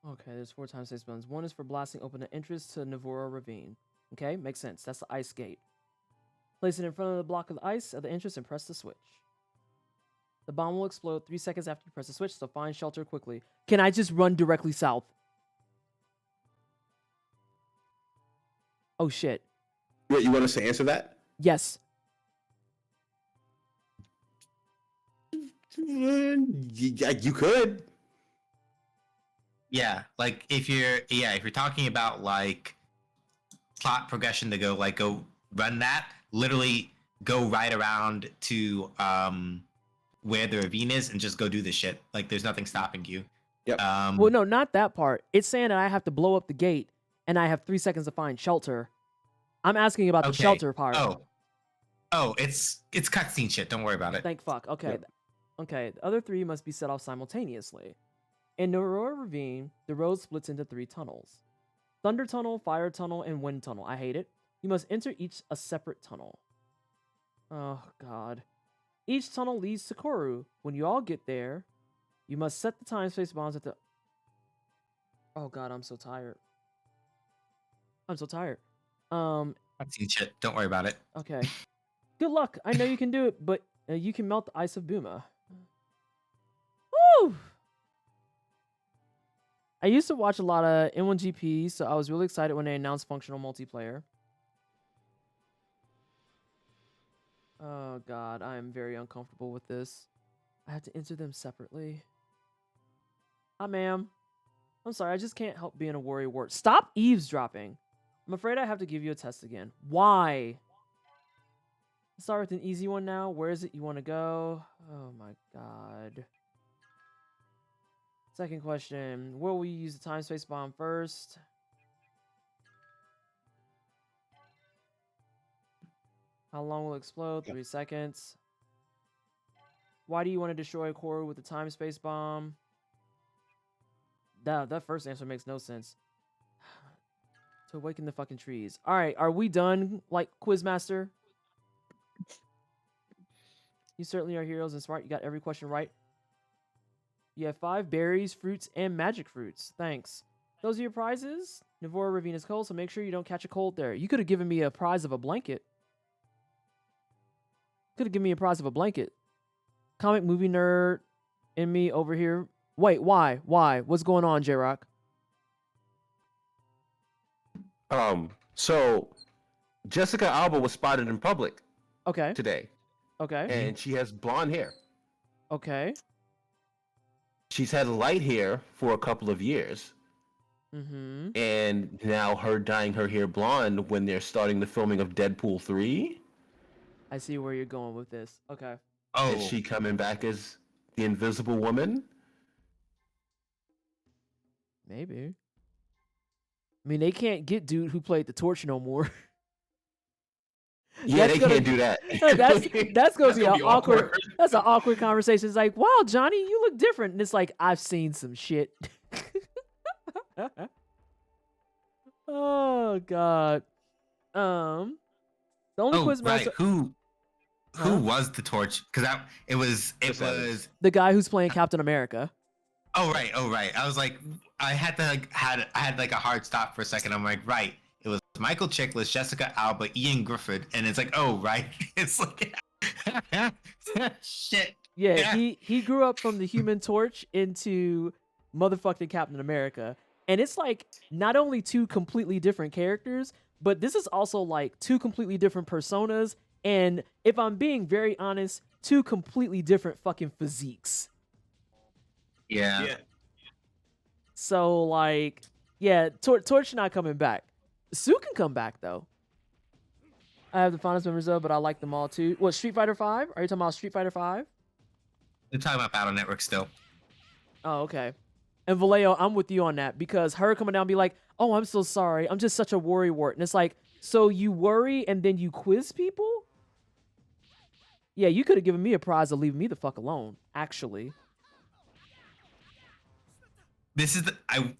Okay, there's 4 times 6 buttons. 1 is for blasting open the entrance to Navora Ravine. Okay, makes sense. That's the ice gate. Place it in front of the block of the ice at the entrance and press the switch. The bomb will explode 3 seconds after you press the switch, so find shelter quickly. Can I just run directly south? Oh shit. Wait, you want us to answer that? Yes. Yeah, you could. Yeah, like if you're talking about like plot progression to go run that, literally go right around to where the ravine is and just go do the shit. Like there's nothing stopping you. Yep. Well, no, not that part. It's saying that I have to blow up the gate and I have 3 seconds to find shelter. I'm asking about the shelter part. Oh, it's cutscene shit. Don't worry about it. Thank fuck. Okay. Yep. Okay, the other 3 must be set off simultaneously. In Aurora Ravine, the road splits into 3 tunnels. Thunder Tunnel, Fire Tunnel, and Wind Tunnel. I hate it. You must enter each a separate tunnel. Oh, God. Each tunnel leads to Koru. When you all get there, you must set the time-space bombs at the... Oh, God, I'm so tired. I'm so tired. Cutscene shit. Don't worry about it. Okay. Good luck. I know you can do it, but you can melt the ice of Buma. Woo! I used to watch a lot of N1GP, so I was really excited when they announced functional multiplayer. Oh god, I am very uncomfortable with this. I have to enter them separately. Hi, ma'am. I'm sorry, I just can't help being a worrywart. Stop eavesdropping. I'm afraid I have to give you a test again. Why? Let's start with an easy one now. Where is it you want to go? Oh my god. Second question. Where will you use the time space bomb first? How long will it explode? 3 seconds. Why do you want to destroy a core with the time space bomb? That first answer makes no sense. To awaken the fucking trees. All right, are we done, like Quizmaster? You certainly are heroes and smart. You got every question right. You have 5 berries, fruits, and magic fruits. Thanks. Those are your prizes. Navora Ravine is cold, so make sure you don't catch a cold there. You could have given me a prize of a blanket. Could have given me a prize of a blanket. Comic movie nerd and me over here. Wait, why? Why? What's going on, J-Rock? So Jessica Alba was spotted in public Okay. today, Okay. and she has blonde hair. Okay. She's had light hair for a couple of years, Mm-hmm. and now her dyeing her hair blonde when they're starting the filming of Deadpool 3. I see where you're going with this. Okay. Oh, Is she coming back as the Invisible Woman? Maybe. I mean, they can't get dude who played the Torch no more. Yeah, That's they gonna- can't do that. That's gonna be gonna an be awkward. awkward. That's an awkward conversation. It's like, wow, Johnny, you look different, and it's like, I've seen some shit. Oh god. The only quiz master, Who Huh? was the torch? Because it was Chris Evans. was. the guy who's playing Captain America. Oh right. I was like, I had like a hard stop for a second. I'm like, right. It was Michael Chiklis, Jessica Alba, Ian Griffith, and it's like, oh right. It's like, shit. Yeah, he grew up from the Human Torch into motherfucking Captain America. And it's like not only 2 completely different characters, but this is also like 2 completely different personas. And if I'm being very honest, 2 completely different fucking physiques. Yeah. So like, yeah, Torch not coming back. Sue can come back though. I have the fondest memories of, but I like them all too. What, Street Fighter 5? Are you talking about Street Fighter 5? We're talking about Battle Network still. Oh, okay. And Vallejo, I'm with you on that because her coming down and be like, oh, I'm so sorry. I'm just such a worrywart. And it's like, so you worry and then you quiz people? Yeah, you could have given me a prize of leaving me the fuck alone, actually. This is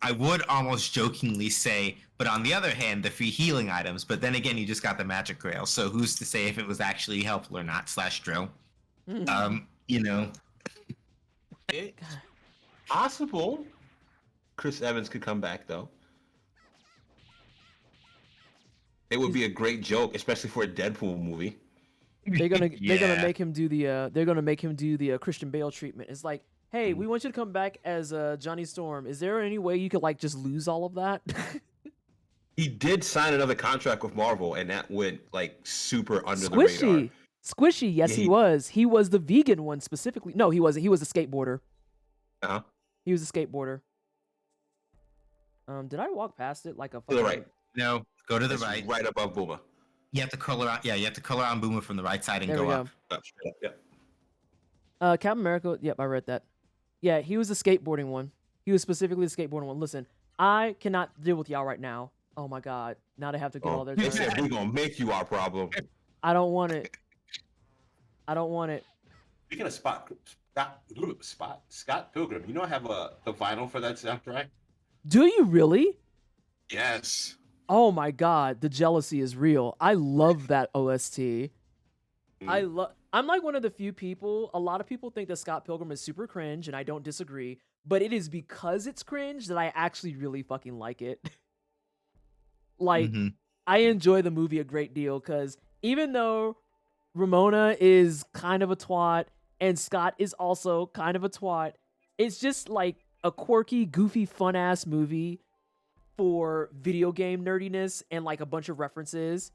I would almost jokingly say, but on the other hand, the free healing items. But then again, you just got the magic grail, so who's to say if it was actually helpful or not? / drill. You know. It's possible Chris Evans could come back though. It would be a great joke, especially for a Deadpool movie. They're gonna Yeah. make him do the Christian Bale treatment. It's like, hey, we want you to come back as Johnny Storm. Is there any way you could like just lose all of that? He did sign another contract with Marvel, and that went like super under the radar. Squishy. Yes, Yeah, he he- was. He was the vegan one specifically. No, he wasn't. He was a skateboarder. Uh-huh. He was a skateboarder. Did I walk past it like a To the fucking... right. No, go to the It's right. right above Boomer. You have to curl around. Yeah, you have to curl around Boomer from the right side and There go we go. up. Straight up, yeah. Captain America. Yep, I read that. Yeah, he was the skateboarding one. He was specifically the skateboarding one. Listen, I cannot deal with y'all right now. Oh my god. Now they have to get all their They time. said we're gonna make you our problem. I don't want it. I don't want it. Speaking of Scott Pilgrim, you know I have the vinyl for that soundtrack. Do you really? Yes. Oh my god, the jealousy is real. I love that OST. I'm like one of the few people, a lot of people think that Scott Pilgrim is super cringe, and I don't disagree, but it is because it's cringe that I actually really fucking like it. Like, Mhm. I enjoy the movie a great deal, because even though Ramona is kind of a twat, and Scott is also kind of a twat, it's just like a quirky, goofy, fun-ass movie for video game nerdiness and like a bunch of references.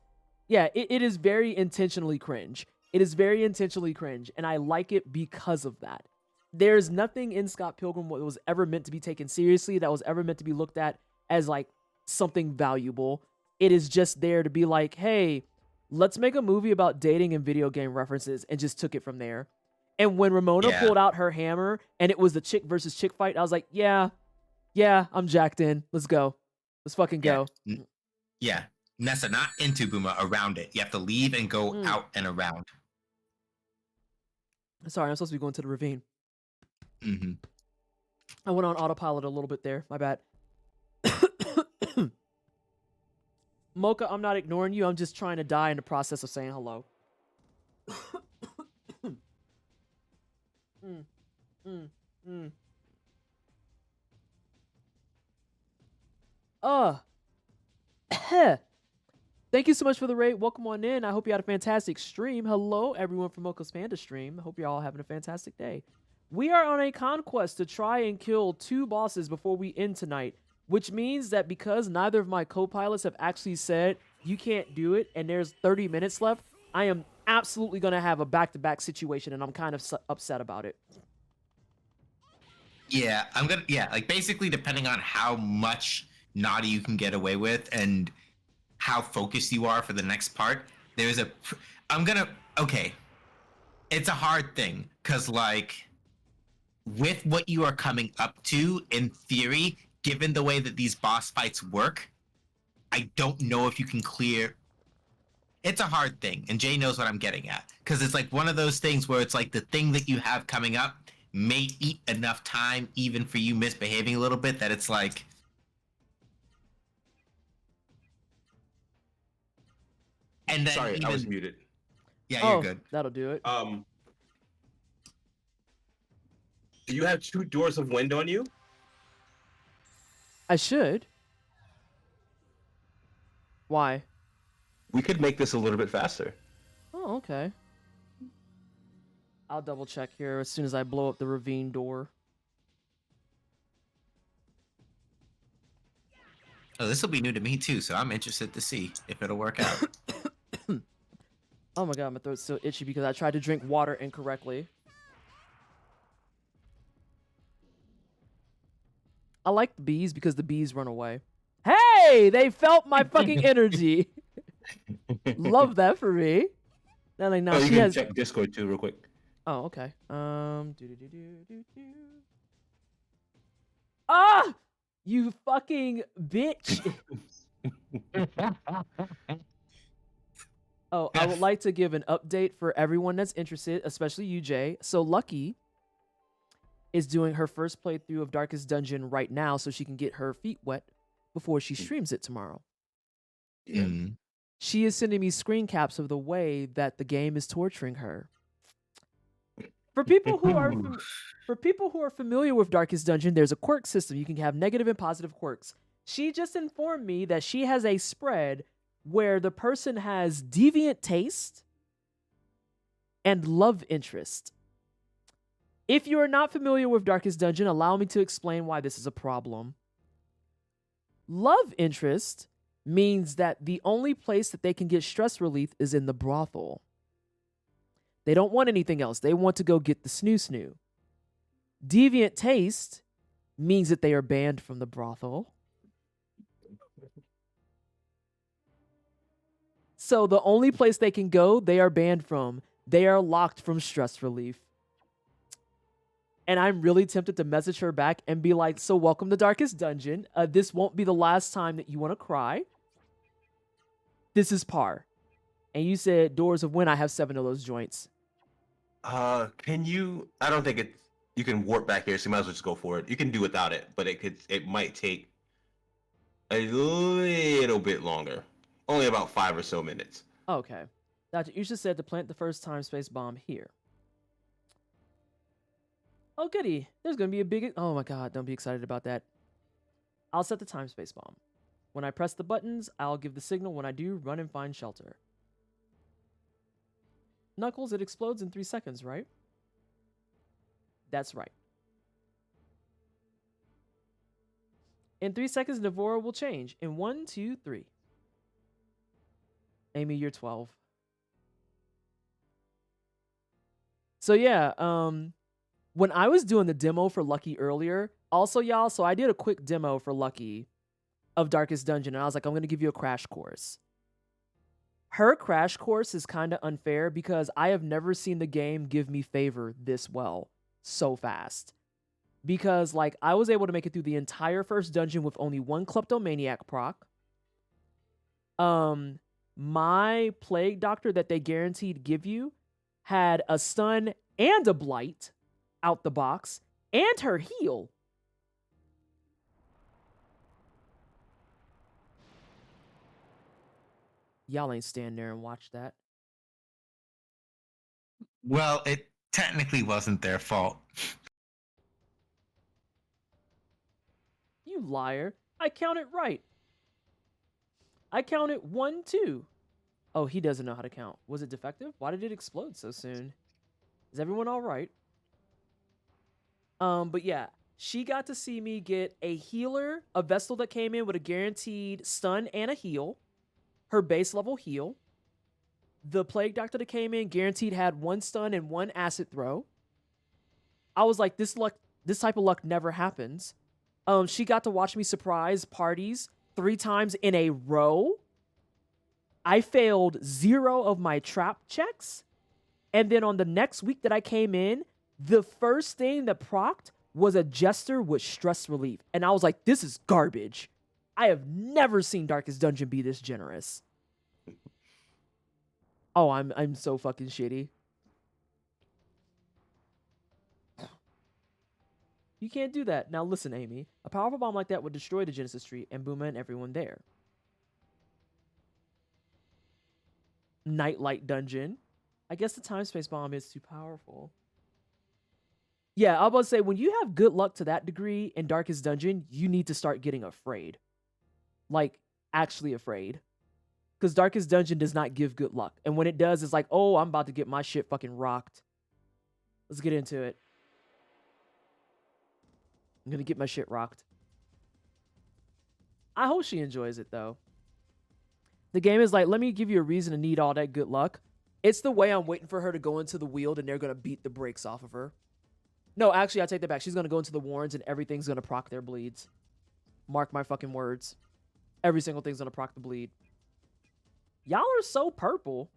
Yeah, it is very intentionally cringe. It is very intentionally cringe, and I like it because of that. There's nothing in Scott Pilgrim that was ever meant to be taken seriously, that was ever meant to be looked at as like something valuable. It is just there to be like, hey, let's make a movie about dating and video game references, and just took it from there. And when Ramona pulled out her hammer and it was the chick versus chick fight, I was like, yeah, I'm jacked in. Let's go. Let's fucking go. Yeah. Nessa, not into Buma, around it. You have to leave and go out and around. Sorry, I'm supposed to be going to the ravine. Mm-hmm. I went on autopilot a little bit there. My bad. Mocha, I'm not ignoring you. I'm just trying to die in the process of saying hello. Thank you so much for the raid. Welcome on in. I hope you had a fantastic stream. Hello, everyone from Mocha's Panda stream. I hope you're all having a fantastic day. We are on a conquest to try and kill 2 bosses before we end tonight, which means that because neither of my co-pilots have actually said you can't do it and there's 30 minutes left, I am absolutely going to have a back-to-back situation, and I'm kind of upset about it. Yeah, like basically depending on how much naughty you can get away with and how focused you are for the next part, it's a hard thing, because like with what you are coming up to, in theory, given the way that these boss fights work, I don't know if you can clear. It's a hard thing, and Jay knows what I'm getting at, because it's like one of those things where it's like the thing that you have coming up may eat enough time even for you misbehaving a little bit that it's like. And then Sorry, I was muted. Yeah, you're good. That'll do it. Do you have 2 doors of wind on you? I should. Why? We could make this a little bit faster. Oh, okay. I'll double check here as soon as I blow up the ravine door. Oh, this will be new to me too, so I'm interested to see if it'll work out. Oh my god, my throat's so itchy because I tried to drink water incorrectly. I like the bees because the bees run away. Hey, they felt my fucking energy. Love that for me. Then like now you she can has. check Discord too, real quick. Oh, okay. Ah, you fucking bitch. Oh, I would like to give an update for everyone that's interested, especially you, Jay. So Lucky is doing her first playthrough of Darkest Dungeon right now so she can get her feet wet before she streams it tomorrow. She is sending me screen caps of the way that the game is torturing her. For people who are familiar with Darkest Dungeon, there's a quirk system. You can have negative and positive quirks. She just informed me that she has a spread where the person has deviant taste and love interest. If you are not familiar with Darkest Dungeon, allow me to explain why this is a problem. Love interest means that the only place that they can get stress relief is in the brothel. They don't want anything else. They want to go get the snoo-snoo. Deviant taste means that they are banned from the brothel. So the only place they can go, they are banned from. They are locked from stress relief. And I'm really tempted to message her back and be like, so welcome to Darkest Dungeon. This won't be the last time that you want to cry. This is par. And you said Doors of Wind, I have 7 of those joints. Can you? I don't think you can warp back here, so you might as well just go for it. You can do without it, but it might take a little bit longer. Only about 5 or so minutes. Okay. Dr. Usha said to plant the first time space bomb here. Oh, goody. There's going to be a big... Oh, my God. Don't be excited about that. I'll set the time space bomb. When I press the buttons, I'll give the signal. When I do, run and find shelter. Knuckles, it explodes in 3 seconds, right? That's right. In 3 seconds, Navora will change. In 1, 2, 3. Amy, you're 12. So yeah, when I was doing the demo for Lucky earlier, also y'all, so I did a quick demo for Lucky of Darkest Dungeon, and I was like, I'm gonna give you a crash course. Her crash course is kind of unfair because I have never seen the game give me favor this well so fast. Because like I was able to make it through the entire first dungeon with only one kleptomaniac proc. My plague doctor that they guaranteed give you had a stun and a blight out the box and her heal. Y'all ain't stand there and watch that. Well, it technically wasn't their fault. You liar. I counted right. I counted 1, 2. Oh, he doesn't know how to count. Was it defective? Why did it explode so soon? Is everyone all right? But yeah, she got to see me get a healer, a Vestal that came in with a guaranteed stun and a heal. Her base level heal. The Plague Doctor that came in guaranteed had 1 stun and 1 acid throw. I was like, this type of luck never happens. She got to watch me surprise parties 3 times in a row. I failed 0 of my trap checks. And then on the next week that I came in, the first thing that procced was a Jester with stress relief. And I was like, this is garbage. I have never seen Darkest Dungeon be this generous. Oh, I'm so fucking shitty. You can't do that. Now listen, Amy. A powerful bomb like that would destroy the Genesis tree and Booma and everyone there. Nightlight Dungeon. I guess the time space bomb is too powerful. Yeah, I was about to say, when you have good luck to that degree in Darkest Dungeon, you need to start getting afraid. Like, actually afraid. Because Darkest Dungeon does not give good luck. And when it does, it's like, oh, I'm about to get my shit fucking rocked. Let's get into it. I'm gonna get my shit rocked. I hope she enjoys it, though. The game is like, let me give you a reason to need all that good luck. It's the way I'm waiting for her to go into the Wield and they're gonna beat the brakes off of her. No, actually, I take that back. She's gonna go into the Warrens and everything's gonna proc their bleeds. Mark my fucking words. Every single thing's gonna proc the bleed. Y'all are so purple.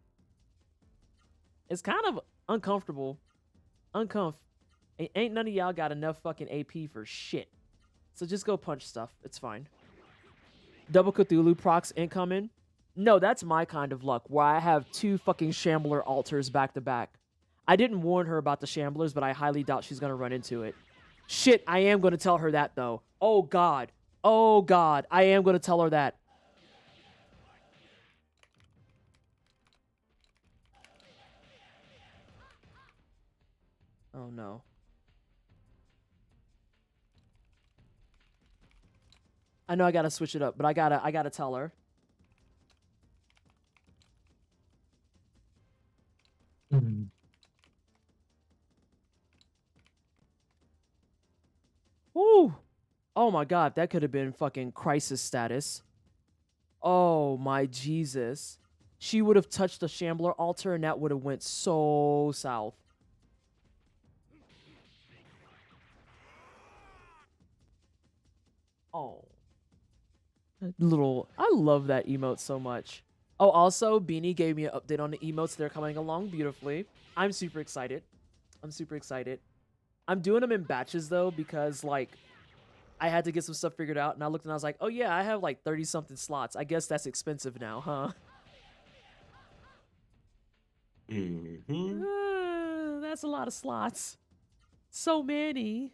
It's kind of uncomfortable. Ain't none of y'all got enough fucking AP for shit. So just go punch stuff. It's fine. Double Cthulhu procs incoming. No, that's my kind of luck, where I have 2 fucking Shambler altars back to back. I didn't warn her about the Shamblers, but I highly doubt she's gonna run into it. Shit, I am gonna tell her that, though. Oh, God. Oh, God. I am gonna tell her that. Oh, no. I know I gotta switch it up, but I gotta tell her. Woo! Oh my God, that could have been fucking crisis status. Oh my Jesus. She would have touched the Shambler altar and that would have went so south. Oh. I love that emote so much. Oh, also, Beanie gave me an update on the emotes. They're coming along beautifully. I'm super excited. I'm doing them in batches, though, because, like, I had to get some stuff figured out, and I looked and I was like, oh, yeah, I have, like, 30-something slots. I guess that's expensive now, huh? That's a lot of slots. So many.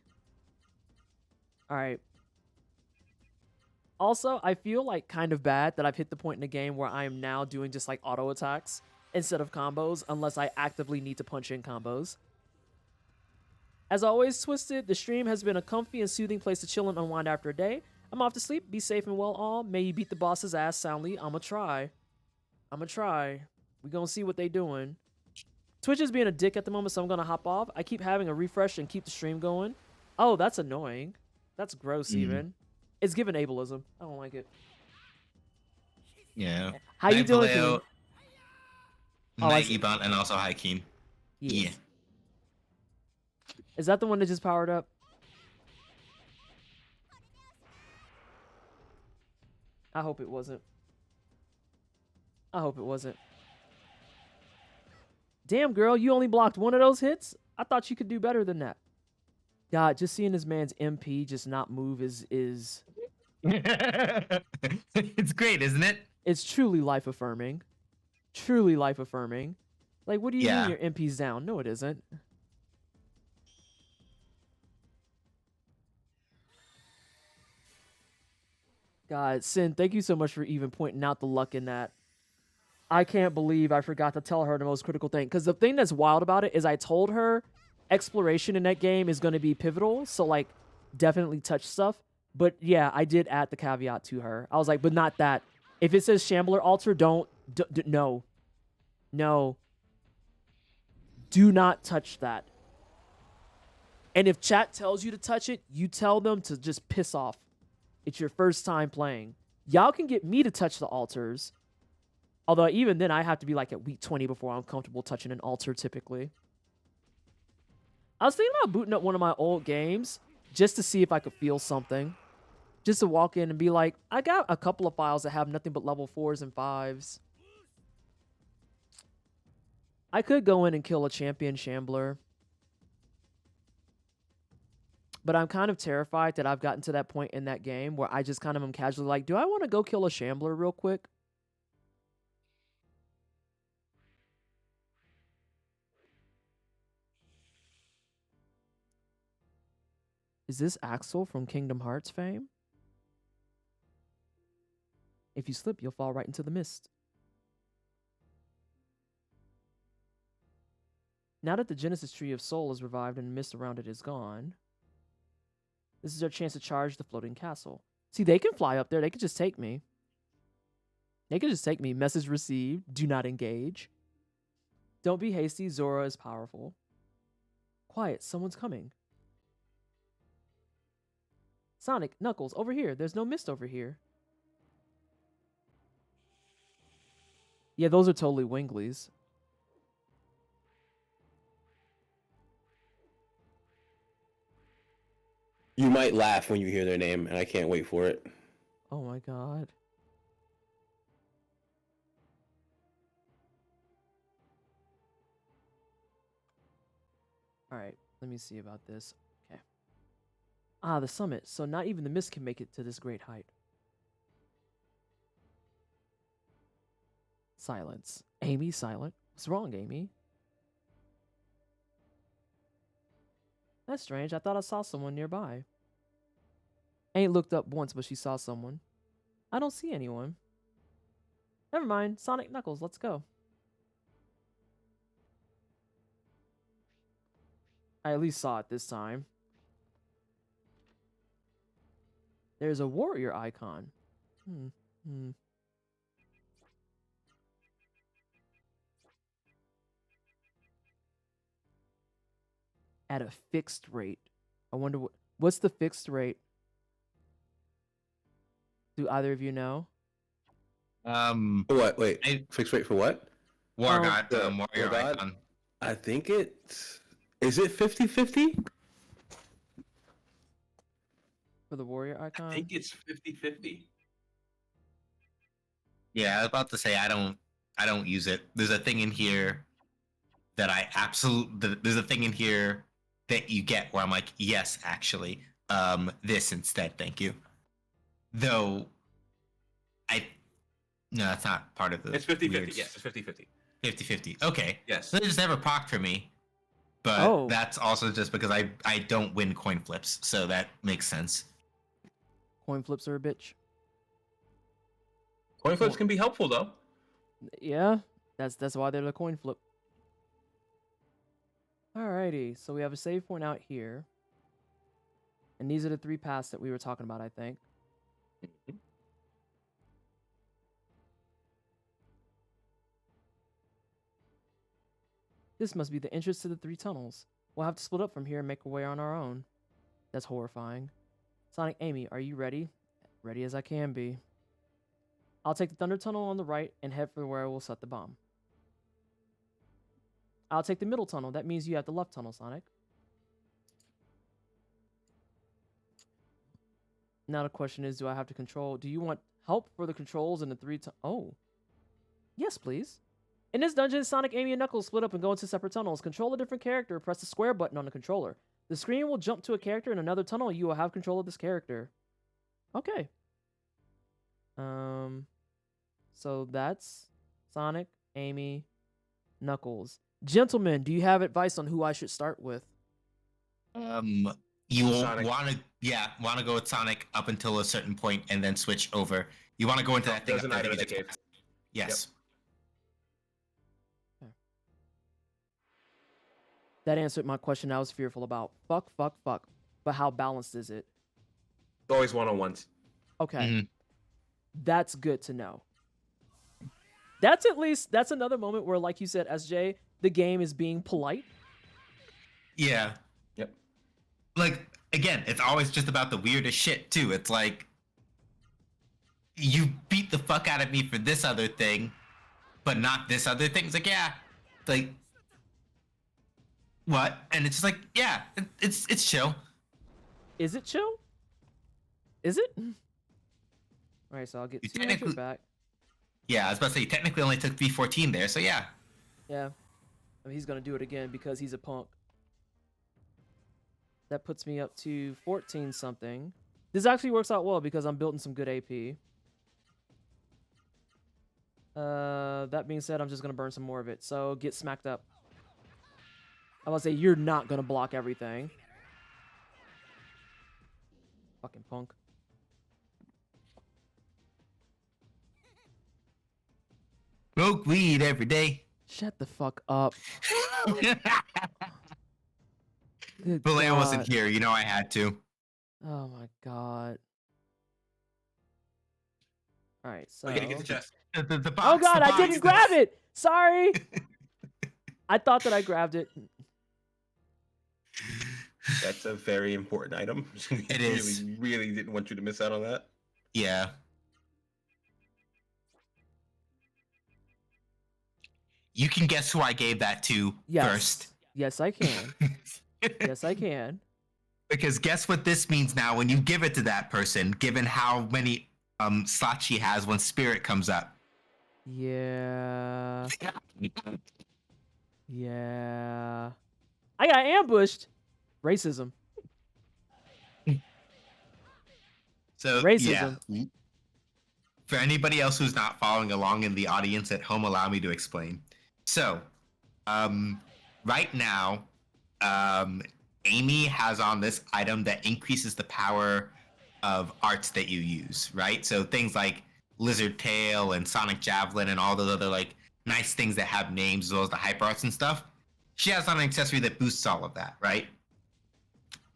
All right. Also, I feel like kind of bad that I've hit the point in the game where I am now doing just like auto attacks instead of combos unless I actively need to punch in combos. As always, Twisted, the stream has been a comfy and soothing place to chill and unwind after a day. I'm off to sleep. Be safe and well all. May you beat the boss's ass soundly. I'ma try. We gonna see what they doing. Twitch is being a dick at the moment, so I'm gonna hop off. I keep having a refresh and keep the stream going. Oh, that's annoying. That's gross even. It's given ableism. I don't like it. Yeah. How you doing, Keen? Night Ebon, and also Hi Keen. Yes. Is that the one that just powered up? I hope it wasn't. I hope it wasn't. Damn, girl, you only blocked one of those hits? I thought you could do better than that. God, just seeing this man's MP just not move is It's great, isn't it? it's truly life affirming. Truly life affirming. Like, what do you Yeah. mean your MP's down? No, it isn't. God, Sin, thank you so much for even pointing out the luck in that. I can't believe I forgot to tell her the most critical thing. Because the thing that's wild about it is I told her exploration in that game is going to be pivotal. So, like, definitely touch stuff. But, yeah, I did add the caveat to her. I was like, but not that. If it says Shambler Altar, no. No. Do not touch that. And if chat tells you to touch it, you tell them to just piss off. It's your first time playing. Y'all can get me to touch the altars. Although even then, I have to be like at week 20 before I'm comfortable touching an altar typically. I was thinking about booting up one of my old games just to see if I could feel something. Just to walk in and be like, I got a couple of files that have nothing but level 4s and 5s. I could go in and kill a champion shambler. But I'm kind of terrified that I've gotten to that point in that game where I just kind of am casually like, do I want to go kill a shambler real quick? Is this Axel from Kingdom Hearts fame? If you slip, you'll fall right into the mist. Now that the Genesis Tree of Soul is revived and the mist around it is gone, this is our chance to charge the floating castle. See, they can fly up there. They could just take me. They could just take me. Message received. Do not engage. Don't be hasty. Zora is powerful. Quiet. Someone's coming. Sonic, Knuckles, over here. There's no mist over here. Yeah, those are totally Winglies. You might laugh when you hear their name, and I can't wait for it. Oh my god. Alright, let me see about this. Okay. Ah, the summit. So not even the mist can make it to this great height. Silence. Amy, silent. What's wrong, Amy? That's strange. I thought I saw someone nearby. Ain't looked up once, but she saw someone. I don't see anyone. Never mind. Sonic, Knuckles, let's go. I at least saw it this time. There's a warrior icon. At a fixed rate. I wonder what's the fixed rate? Do either of you know? What? Wait. Fixed rate for what? Warrior God? icon. I think it's... Is it 50-50? For the warrior icon? I think it's 50-50. Yeah, I was about to say I don't use it. There's a thing in here that there's a thing in here that you get where I'm like, yes, actually, this instead, thank you. Though, no, that's not part of the. It's 50-50. Yes, it's 50-50. 50-50. Okay. Yes. So it just never procced for me, but that's also just because I don't win coin flips, so that makes sense. Coin flips are a bitch. Coin flips can be helpful though. Yeah, that's why they're the coin flip. Alrighty, so we have a save point out here. And these are the 3 paths that we were talking about, I think. This must be the entrance to the 3 tunnels. We'll have to split up from here and make our way on our own. That's horrifying. Sonic, Amy, are you ready? Ready as I can be. I'll take the Thunder Tunnel on the right and head for where we'll set the bomb. I'll take the middle tunnel. That means you have the left tunnel, Sonic. Now the question is, do I have to control? Do you want help for the controls in the 3 times? Oh. Yes, please. In this dungeon, Sonic, Amy, and Knuckles split up and go into separate tunnels. Control a different character, press the square button on the controller. The screen will jump to a character in another tunnel. You will have control of this character. Okay. So that's Sonic, Amy, Knuckles. Gentlemen, do you have advice on who I should start with? You Sonic. want to go with Sonic up until a certain point and then switch over. You want to go into that thing. Doesn't up there matter that the you cave. just- Yes. That answered my question I was fearful about. Fuck. But how balanced is it? It's always one-on-ones. Okay. Mhm. That's good to know. That's another moment where, like you said, SJ, the game is being polite. Yeah. Yep. Like, again, it's always just about the weirdest shit, too. It's like, you beat the fuck out of me for this other thing, but not this other thing. It's like, yeah. Like, what? And it's just like, yeah, it's chill. Is it chill? Is it? All right, so I'll get You 200 technically- back. Yeah, I was about to say, you technically only took 314 there, so yeah. Yeah. I mean, he's going to do it again because he's a punk. That puts me up to 14 something. This actually works out well because I'm building some good AP. That being said, I'm just going to burn some more of it. So get smacked up. I was say you're not going to block everything. Fucking punk. Smoke weed every day. Shut the fuck up. Good Vallejo wasn't God. here, you know I had to. Oh my God. All right, so. Okay, get the chest. The box, Oh God, the I box, didn't grab it. Sorry. I thought that I grabbed it. That's a very important item. It is. Really didn't want you to miss out on that. Yeah. You can guess who I gave that to Yes. first. Yes, I can. Yes, I can. Because guess what this means now when you give it to that person, given how many slots she has when Spirit comes up. Yeah. Yeah. I got ambushed. Racism. So Racism. yeah. For anybody else who's not following along in the audience at home, allow me to explain. So, right now, Amy has on this item that increases the power of arts that you use, right? So things like Lizard Tail and Sonic Javelin and all those other like nice things that have names as well as the hyper arts and stuff. She has on an accessory that boosts all of that, right?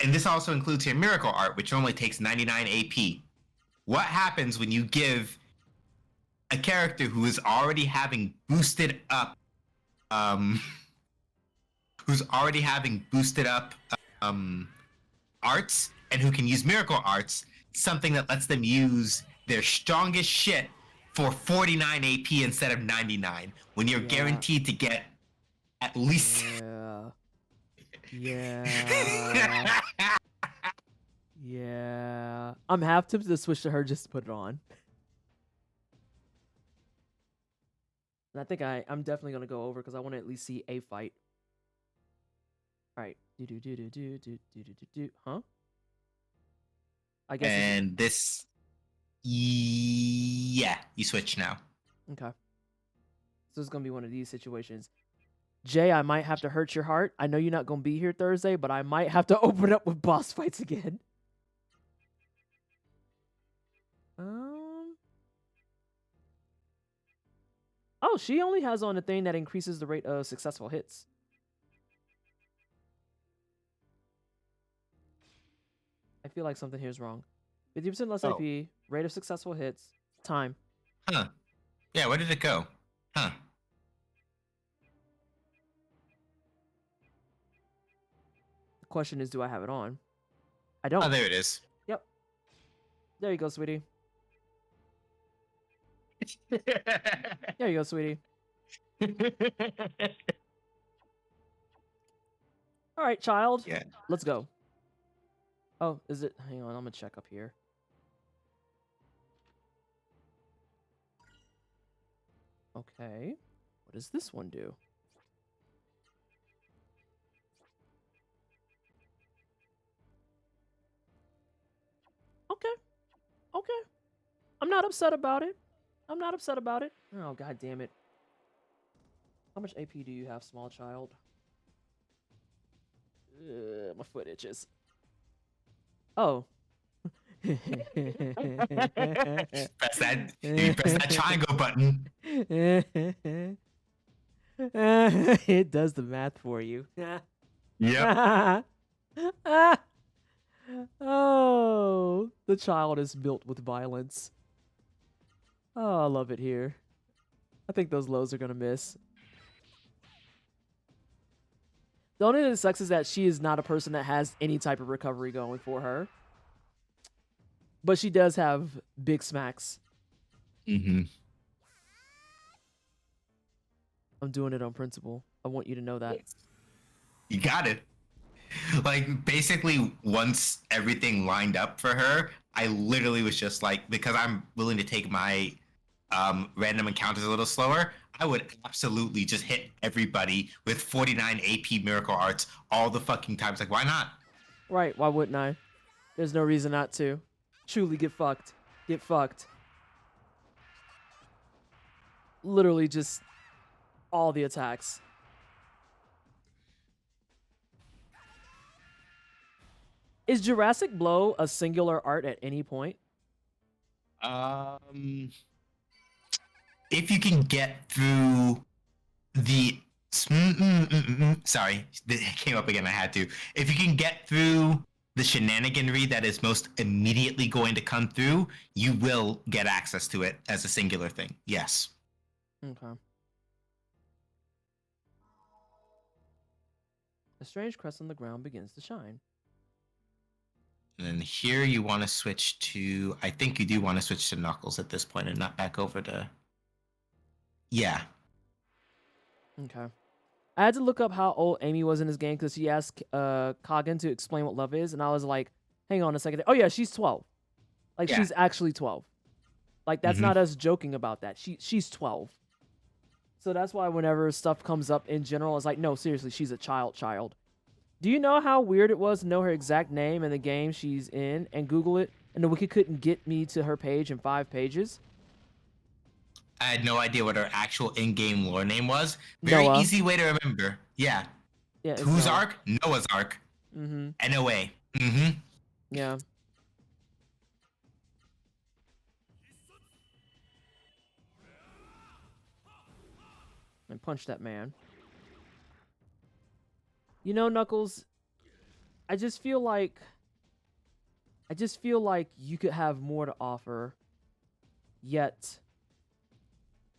And this also includes her Miracle Art, which only takes 99 AP. What happens when you give a character who is already having boosted up arts and who can use miracle arts, something that lets them use their strongest shit for 49 AP instead of 99, when you're Yeah. guaranteed to get at least Yeah. Yeah. Yeah. I'm half tempted to switch to her just to put it on. And I think I'm definitely gonna go over because I want to at least see a fight. All right. Huh? I guess. and this yeah, you switch now. Okay. So it's gonna be one of these situations. Jay, I might have to hurt your heart. I know you're not gonna be here Thursday, but I might have to open up with boss fights again. Oh, she only has on a thing that increases the rate of successful hits. I feel like something here is wrong. 50% less Oh. AP, rate of successful hits, time. Huh. Yeah, where did it go? Huh. The question is, do I have it on? I don't. Oh, there it is. Yep. There you go, sweetie. There you go, sweetie. All right, child. Yeah. Let's go. Oh, is it? Hang on, I'm gonna check up here. Okay. What does this one do? Okay. Okay. I'm not upset about it. I'm not upset about it. Oh, god damn it. How much AP do you have, small child? My foot itches. Oh. Press that. You press that triangle button. It does the math for you. Yep. Oh, the child is built with violence. Oh, I love it here. I think those lows are gonna miss. The only thing that sucks is that she is not a person that has any type of recovery going for her. But she does have big smacks. Mm-hmm. I'm doing it on principle. I want you to know that. You got it. Like, basically, once everything lined up for her, I literally was just like, because I'm willing to take my random encounters a little slower, I would absolutely just hit everybody with 49 AP Miracle Arts all the fucking times. Like, why not? Right, why wouldn't I? There's no reason not to. Truly get fucked. Get fucked. Literally just all the attacks. Is Jurassic Blow a singular art at any point? If you can get through the sorry, it came up again. I had to. If you can get through the shenaniganry that is most immediately going to come through, you will get access to it as a singular thing. Yes. Okay. A strange crest on the ground begins to shine. And then here you want to switch to, I think you do want to switch to Knuckles at this point and not back over to, yeah. Okay. I had to look up how old Amy was in this game because she asked Kagan to explain what love is, and I was like, hang on a second. Oh yeah, she's 12. Like, Yeah. she's actually 12. Like, that's not us joking about that. She's 12. So that's why whenever stuff comes up in general, it's like, no, seriously, she's a child. Do you know how weird it was to know her exact name and the game she's in and Google it, and the wiki couldn't get me to her page in 5 pages? I had no idea what her actual in-game lore name was. Very Noah. easy way to remember. Yeah. Yeah. It's Whose Noah. arc? Noah's arc. Mm-hmm. NOA. Mm-hmm. Yeah. And punch that man. You know, Knuckles, I just feel like you could have more to offer. Yet,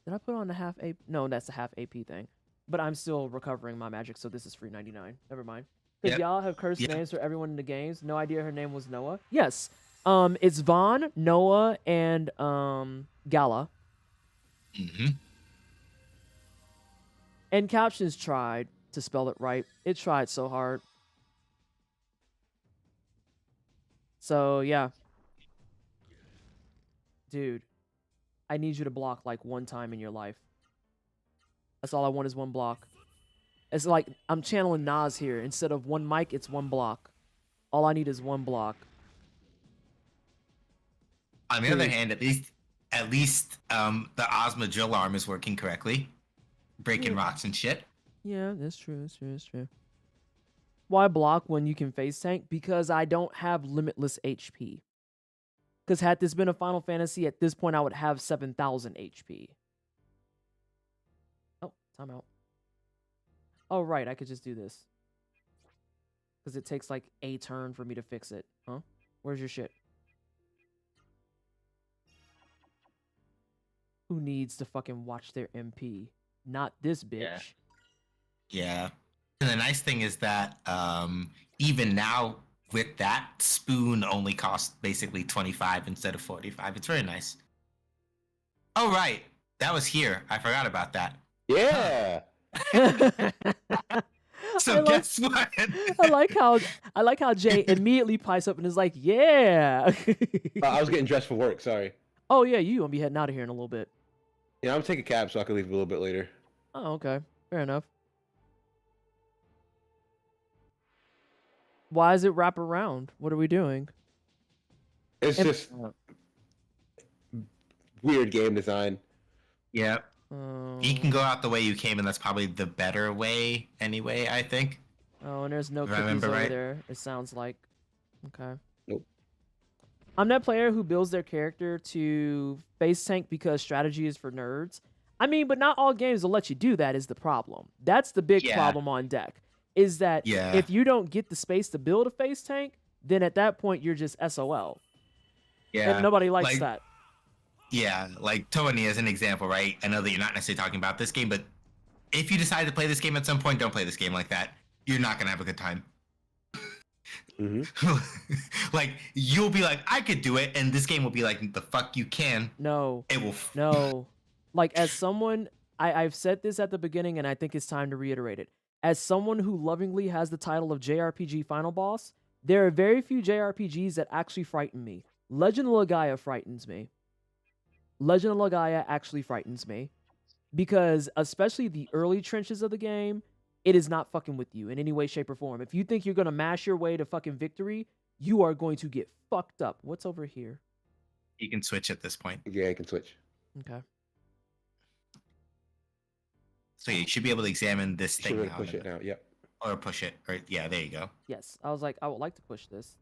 did I put on the half AP? No, that's the half AP thing. But I'm still recovering my magic, so this is free 99. Never mind. Because y'all have cursed names for everyone in the games. No idea her name was Noah. Yes. It's Vaughn, Noah, and Gala. Mm-hmm. And Captions tried to spell it right. It tried so hard. So, yeah. Dude, I need you to block like one time in your life. That's all I want is one block. It's like I'm channeling Nas here. Instead of one mic, it's one block. All I need is one block. On the other hand, at least the Ozma drill arm is working correctly. Breaking rocks and shit. Yeah, that's true. That's true. Why block when you can face tank? Because I don't have limitless HP. Because had this been a Final Fantasy, at this point I would have 7,000 HP. Oh, timeout. Oh, right, I could just do this. Because it takes like a turn for me to fix it. Huh? Where's your shit? Who needs to fucking watch their MP? Not this bitch. Yeah. And the nice thing is that even now with that, Spoon only costs basically 25 instead of 45. It's very nice. Oh, right. That was here. I forgot about that. Yeah. So guess what? I like how Jay immediately pipes up and is like, yeah. I was getting dressed for work. Sorry. Oh yeah, you gonna be heading out of here in a little bit. Yeah, I'm taking a cab so I can leave a little bit later. Oh, okay. Fair enough. Why does it wrap around? What are we doing? It's And- just weird game design. Yeah. Oh. You can go out the way you came, and that's probably the better way anyway, I think. Oh, and there's no If I cookies remember over right. there. It sounds like. Okay. Nope. I'm that player who builds their character to face tank because strategy is for nerds. I mean, but not all games will let you do that is the problem. That's the big Yeah. problem on deck. Is that Yeah. if you don't get the space to build a face tank, then at that point you're just SOL. Yeah. And nobody likes like, that. Yeah, like Tony as an example, right? I know that you're not necessarily talking about this game, but if you decide to play this game at some point, don't play this game like that. You're not gonna have a good time. Like you'll be like, I could do it, and this game will be like, the fuck you can. No. It will. No. Like, as someone, I've said this at the beginning, and I think it's time to reiterate it. As someone who lovingly has the title of JRPG Final Boss, there are very few JRPGs that actually frighten me. Legend of Legaia frightens me. Legend of Legaia actually frightens me. Because, especially the early trenches of the game, it is not fucking with you in any way, shape, or form. If you think you're going to mash your way to fucking victory, you are going to get fucked up. What's over here? You can switch at this point. Yeah, you can switch. Okay. So you should be able to examine this You thing should now. push it now. Yep. Or push it. Or yeah, there you go. Yes. I was like, I would like to push this.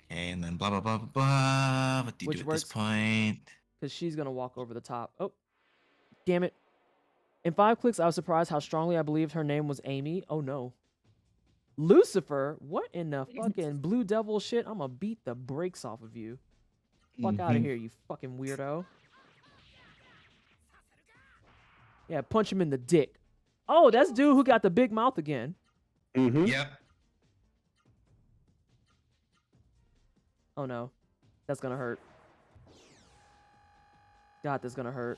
Okay, and then blah blah blah blah blah. What do you Which do at works. this point? Because she's going to walk over the top. Oh, damn it. In 5 clicks, I was surprised how strongly I believed her name was Amy. Oh, no. Lucifer? What in the fucking Blue Devil shit? I'm going to beat the brakes off of you. Fuck out of here, you fucking weirdo. Yeah, punch him in the dick. Oh, that's dude who got the big mouth again. Mm-hmm. Yep. Oh, no. That's going to hurt. God, that's going to hurt.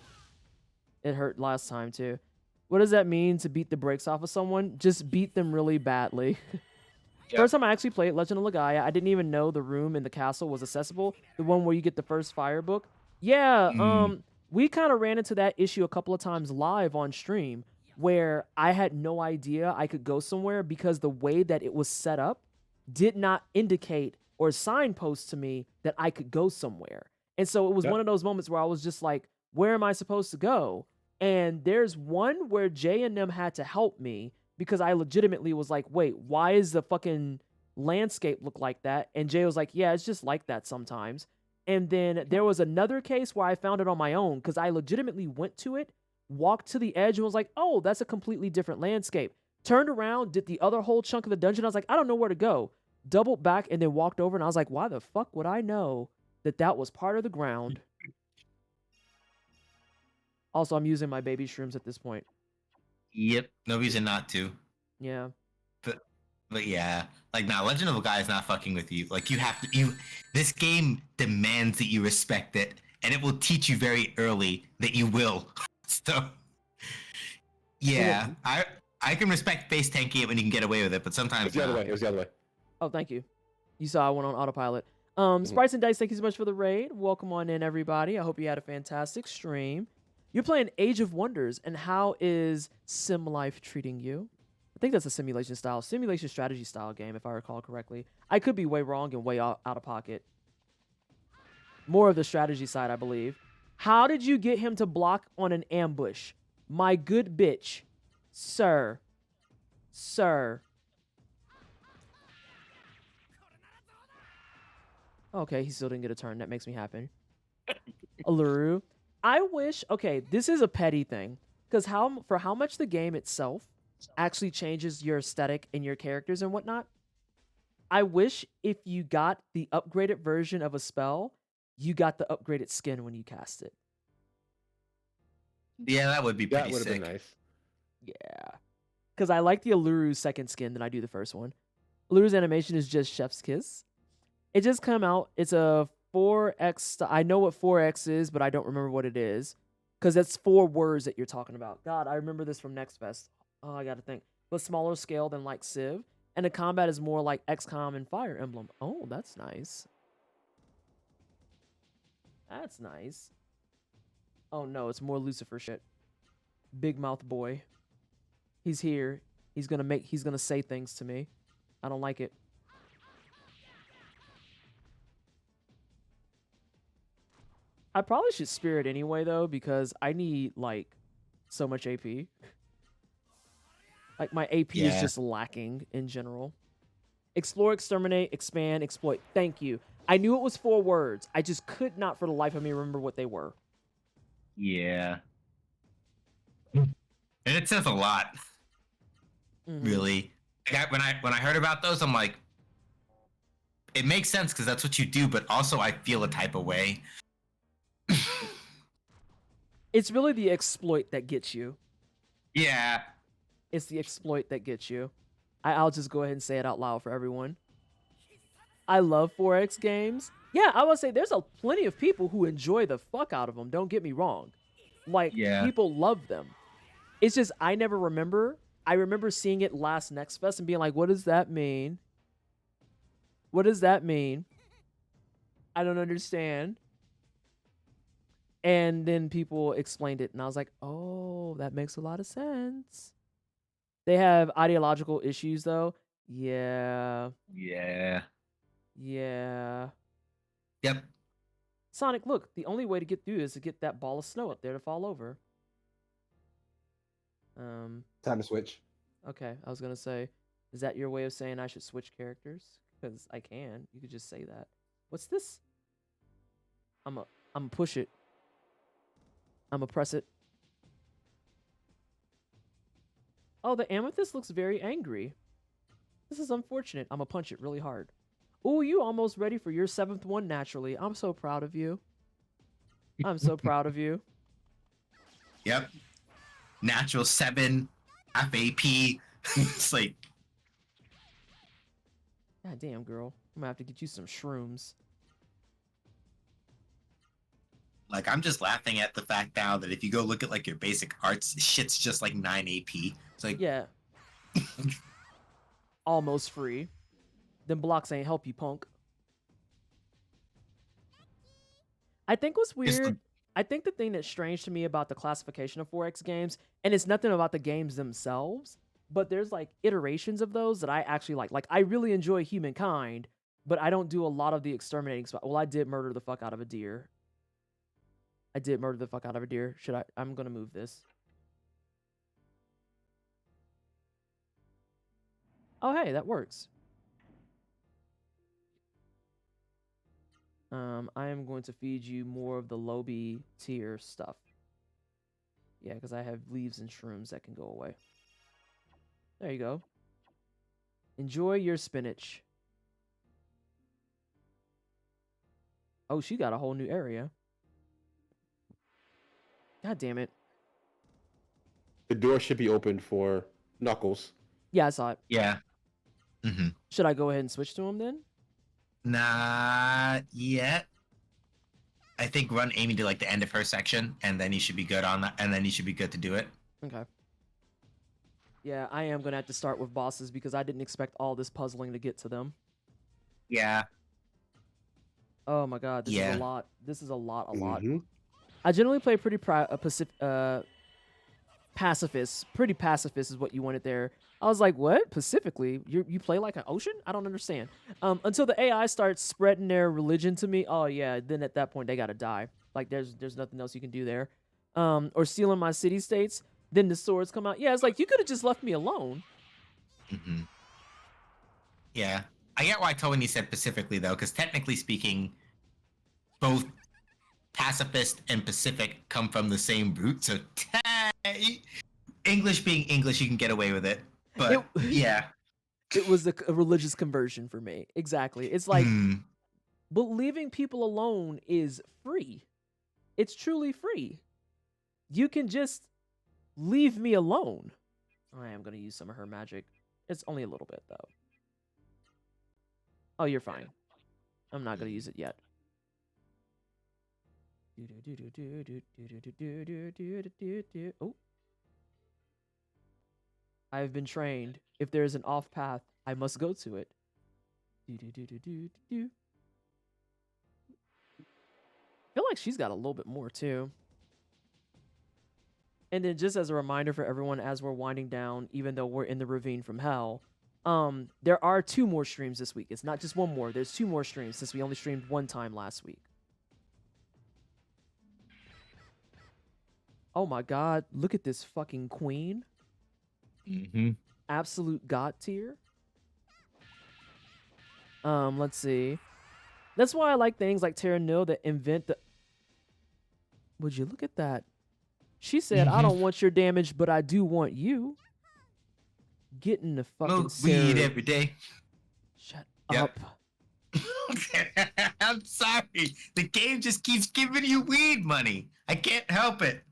It hurt last time, too. What does that mean to beat the brakes off of someone? Just beat them really badly. Yep. First time I actually played Legend of Legaia, I didn't even know the room in the castle was accessible. The one where you get the first fire book. Yeah, we kind of ran into that issue a couple of times live on stream where I had no idea I could go somewhere because the way that it was set up did not indicate or signpost to me that I could go somewhere. And so it was one of those moments where I was just like, where am I supposed to go? And there's one where Jay and them had to help me because I legitimately was like, wait, why is the fucking landscape look like that? And Jay was like, yeah, it's just like that sometimes. And then there was another case where I found it on my own because I legitimately went to it, walked to the edge and was like, oh, that's a completely different landscape. Turned around, did the other whole chunk of the dungeon. I was like, I don't know where to go. Doubled back and then walked over and I was like, why the fuck would I know that that was part of the ground? Also, I'm using my baby shrooms at this point. Yep. No reason not to. Yeah. But yeah, like now, Legend of Legaia is not fucking with you. Like you have to. This game demands that you respect it, and it will teach you very early that you will. So, yeah, I can respect face tanking it when you can get away with it, but sometimes It was the other way. It was the other way. Oh, thank you. You saw I went on autopilot. Sprites and Dice, thank you so much for the raid. Welcome on in, everybody. I hope you had a fantastic stream. You're playing Age of Wonders, and how is Sim Life treating you? I think that's a simulation strategy style game, if I recall correctly. I could be way wrong and way out of pocket. More of the strategy side, I believe. How did you get him to block on an ambush? My good bitch. Sir. Sir. Okay, he still didn't get a turn. That makes me happy. Aluru. I wish... Okay, this is a petty thing. Because for how much the game itself actually changes your aesthetic and your characters and whatnot, I wish if you got the upgraded version of a spell, you got the upgraded skin when you cast it. Yeah, that would be pretty That would have sick. been nice. Yeah. Because I like the Aluru's second skin than I do the first one. Aluru's animation is just Chef's Kiss. It just come out. It's a 4X. I know what 4X is, but I don't remember what it is. Because that's 4 words that you're talking about. God, I remember this from Next Fest. Oh, I got to think. But smaller scale than like Civ. And the combat is more like XCOM and Fire Emblem. Oh, that's nice. That's nice. Oh no, it's more Lucifer shit. Big mouth boy. He's here. He's gonna say things to me. I don't like it. I probably should spirit anyway though, because I need like so much AP. Like my AP is just lacking in general. Explore, exterminate, expand, exploit. Thank you. I knew it was 4 words. I just could not for the life of me remember what they were. Yeah. And it says a lot. Really. Like when I heard about those, I'm like, it makes sense because that's what you do, but also I feel a type of way. It's really the exploit that gets you. Yeah. It's the exploit that gets you. I'll just go ahead and say it out loud for everyone. I love 4X games. Yeah, I would say there's plenty of people who enjoy the fuck out of them. Don't get me wrong. Like, people love them. It's just I never remember. I remember seeing it last Next Fest and being like, what does that mean? What does that mean? I don't understand. And then people explained it, and I was like, oh, that makes a lot of sense. They have ideological issues, though. Yeah. Yeah. Yeah. Yep. Sonic, look, the only way to get through is to get that ball of snow up there to fall over. Time to switch. Okay, I was gonna say, is that your way of saying I should switch characters? Because I can. You could just say that. What's this? I'm push it. I'm gonna press it. Oh, the amethyst looks very angry. This is unfortunate. I'm gonna punch it really hard. Ooh, you almost ready for your 7th one naturally. I'm so proud of you. I'm so proud of you. Yep. Natural 7, FAP. It's like, God damn, girl. I'm gonna have to get you some shrooms. like I'm just laughing at the fact now that if you go look at like your basic arts, shit's just like 9 AP. It's like, yeah. Almost free. Them blocks ain't help you, punk. I think what's weird, I think the thing that's strange to me about the classification of 4X games, and it's nothing about the games themselves, but there's like iterations of those that I actually like. Like, I really enjoy Humankind, but I don't do a lot of the exterminating spot. Well, I did murder the fuck out of a deer. I did murder the fuck out of a deer. I'm gonna move this. Oh, hey, that works. I am going to feed you more of the lobby tier stuff. Yeah, because I have leaves and shrooms that can go away. There you go. Enjoy your spinach. Oh, she got a whole new area. God damn it. The door should be open for Knuckles. Yeah, I saw it. yeah. Should I go ahead and switch to him then? Not yet. I think run Amy to like the end of her section, and then you should be good on that, and then you should be good to do it. Okay. Yeah, I am gonna have to start with bosses because I didn't expect all this puzzling to get to them. Yeah. Oh my god, this is a lot. This is a lot. Mm-hmm. I generally play pretty pacifist. Pretty pacifist is what you wanted there. I was like, what? Pacifically? You play like an ocean? I don't understand. Until the AI starts spreading their religion to me, oh yeah, then at that point they gotta die. Like there's nothing else you can do there. Or stealing my city states, then the swords come out. Yeah, it's like you could have just left me alone. Yeah. I get why Tony said Pacifically though, because technically speaking, both pacifist and Pacific come from the same root, so English being English, you can get away with it. But yeah. It was a religious conversion for me. Exactly. It's like, but leaving people alone is free. It's truly free. You can just leave me alone. I am going to use some of her magic. It's only a little bit, though. Oh, you're fine. I'm not going to use it yet. Oh. I have been trained. If there is an off path, I must go to it. I feel like she's got a little bit more too. And then just as a reminder for everyone as we're winding down, even though we're in the ravine from hell, there are 2 more streams this week. It's not just 1 more. There's 2 more streams since we only streamed 1 time last week. Oh my god, look at this fucking queen. Mm-hmm. Absolute god tier. Let's see. That's why I like things like Terra Nil that invent the... Would you look at that? She said, I don't want your damage, but I do want you. Get in the fucking Smoke weed series. every day. Shut Yep. up. I'm sorry. The game just keeps giving you weed money. I can't help it.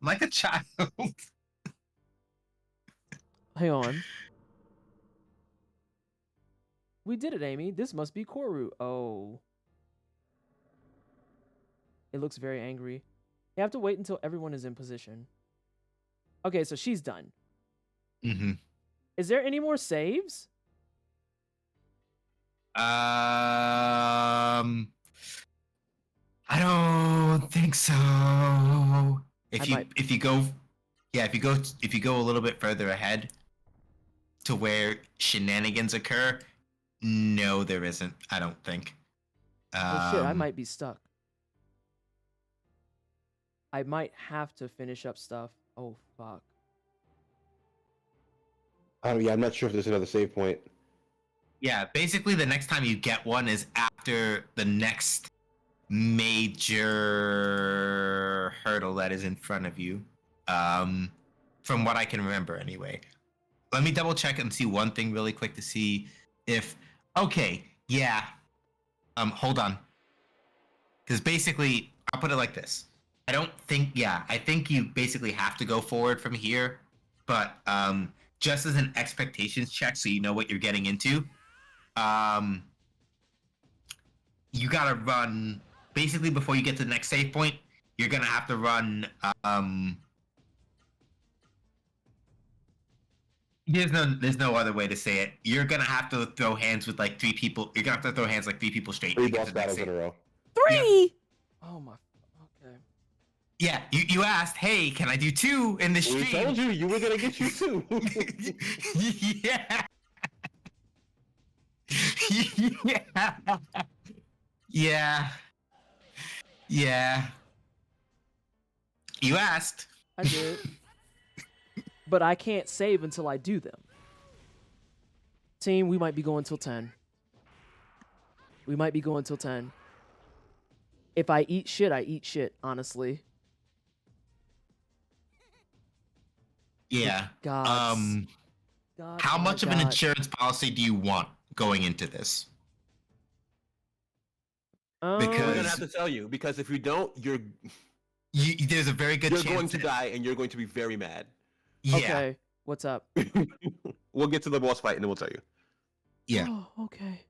I'm like a child. Hang on. We did it, Amy. This must be Koru. Oh. It looks very angry. You have to wait until everyone is in position. Okay, so she's done. Mm-hmm. Is there any more saves? I don't think so. If you go a little bit further ahead to where shenanigans occur, no, there isn't. I don't think. Oh shit, I might be stuck. I might have to finish up stuff. Oh fuck. Oh yeah, I'm not sure if there's another save point. Yeah, basically the next time you get one is after the next major hurdle that is in front of you. From what I can remember anyway. Let me double check and see one thing really quick to see if... Okay, yeah. Hold on. Because basically, I'll put it like this. I think you basically have to go forward from here, but just as an expectations check so you know what you're getting into, you gotta run, basically before you get to the next save point, you're gonna have to run, there's no other way to say it. You're gonna have to throw hands with like 3 people. You're gonna have to throw hands like 3 people straight. 3 boss battles in a row. 3! Yeah. Oh my... Okay. Yeah, you asked, hey, can I do 2 in the stream? We told you were gonna get you 2. Yeah. Yeah. Yeah. You asked. I did. But I can't save until I do them. Team, we might be going till 10. We might be going till 10. If I eat shit, I eat shit, honestly. Yeah. God. How much of an insurance policy do you want going into this? We're gonna have to tell you, because if you don't, there's a very good chance you're going to die, and you're going to be very mad. Yeah. Okay, what's up? We'll get to the boss fight, and then we'll tell you. Yeah. Oh, okay.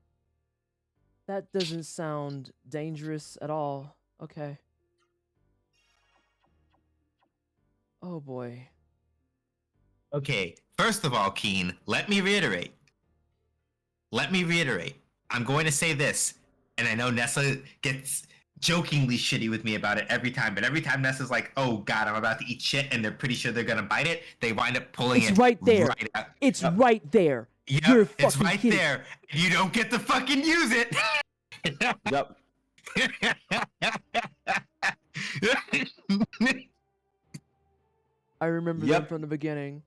That doesn't sound dangerous at all. Okay. Oh boy. Okay, first of all, Keen, let me reiterate. I'm going to say this, and I know Nessa gets jokingly shitty with me about it every time, but every time Nessa's like, oh god, I'm about to eat shit, and they're pretty sure they're gonna bite it, they wind up pulling it right there. Right out. It's right there. Yep, You're it's fucking right kidding. there. You don't get to fucking use it. Yep. I remember them from the beginning.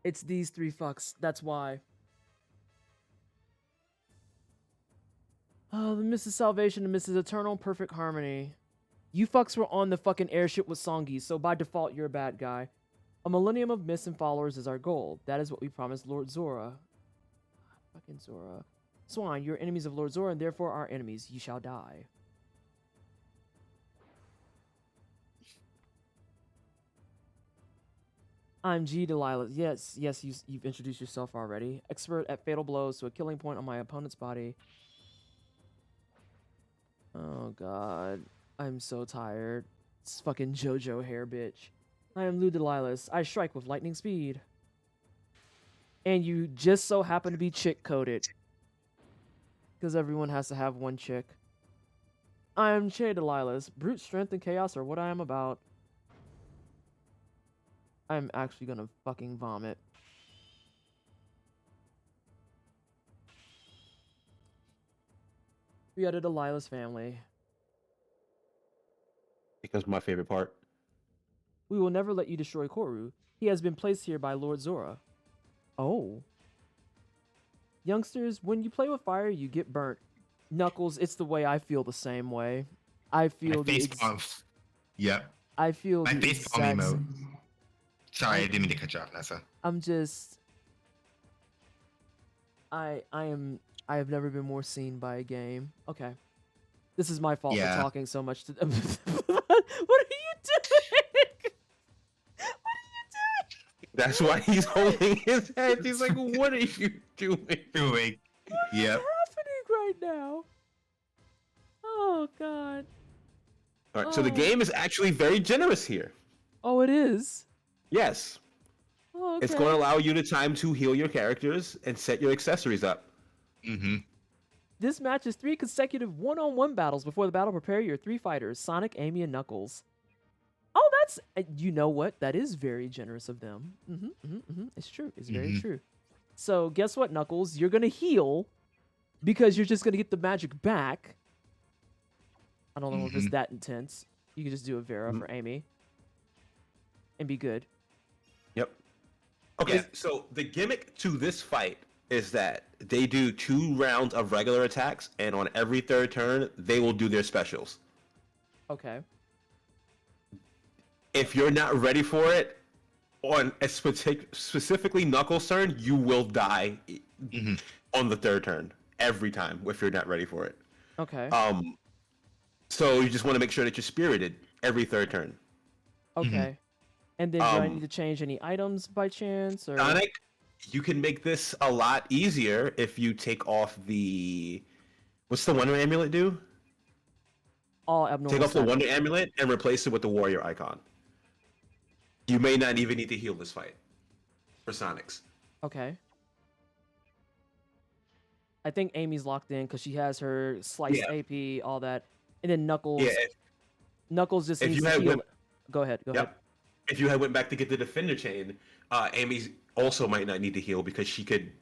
It's these 3 fucks. That's why. Oh, the Mrs. Salvation and Mrs. Eternal Perfect Harmony. You fucks were on the fucking airship with Sonji, so by default, you're a bad guy. A millennium of myths and followers is our goal. That is what we promised Lord Zora. Fucking Zora. Swine, you're enemies of Lord Zora, and therefore our enemies. You shall die. I'm G. Delilah. Yes, you've introduced yourself already. Expert at fatal blows to a killing point on my opponent's body. Oh god. I'm so tired. It's fucking JoJo hair, bitch. I am Lou Delilahs. I strike with lightning speed. And you just so happen to be chick-coded. Because everyone has to have one chick. I am Che Delilahs. Brute strength and chaos are what I am about. I'm actually gonna fucking vomit. We added Delilah's family. Because my favorite part. We will never let you destroy Koru. He has been placed here by Lord Zora. Oh. Youngsters, when you play with fire, you get burnt. Knuckles, it's the way I feel the same way. I feel My the face palm. Yep. I feel My the face palm exact emote. Sorry, I didn't mean to cut you off, Nessa. I'm just I have never been more seen by a game. Okay. This is my fault for talking so much to them. What are you doing? What are you doing? That's why he's holding his head. He's like, what are you doing? Doing. Yep. What's happening right now? Oh god. All right, so the game is actually very generous here. Oh, it is. Yes. Oh, okay. It's going to allow you the time to heal your characters and set your accessories up. Mm-hmm. This match is 3 consecutive one-on-one battles. Before the battle, prepare your 3 fighters, Sonic, Amy, and Knuckles. Oh, that's... You know what? That is very generous of them. It's true. It's very true. So, guess what, Knuckles? You're going to heal because you're just going to get the magic back. I don't know if it's that intense. You can just do a Vera for Amy and be good. Yep. Okay, so the gimmick to this fight is that they do 2 rounds of regular attacks, and on every 3rd turn, they will do their specials. Okay. If you're not ready for it, on a specifically Knuckles' turn, you will die on the 3rd turn every time if you're not ready for it. Okay. So you just want to make sure that you're spirited every 3rd turn. Okay. And then do I need to change any items by chance? Or... Sonic, you can make this a lot easier if you take off the... What's the Wonder Amulet do? All abnormal. Take off the Wonder Amulet and replace it with the Warrior icon. You may not even need to heal this fight for Sonic's. Okay. I think Amy's locked in because she has her sliced AP, all that. And then Knuckles... Yeah, Knuckles just needs to heal... Go ahead, go ahead. If you had went back to get the Defender Chain, Amy's also might not need to heal because she could...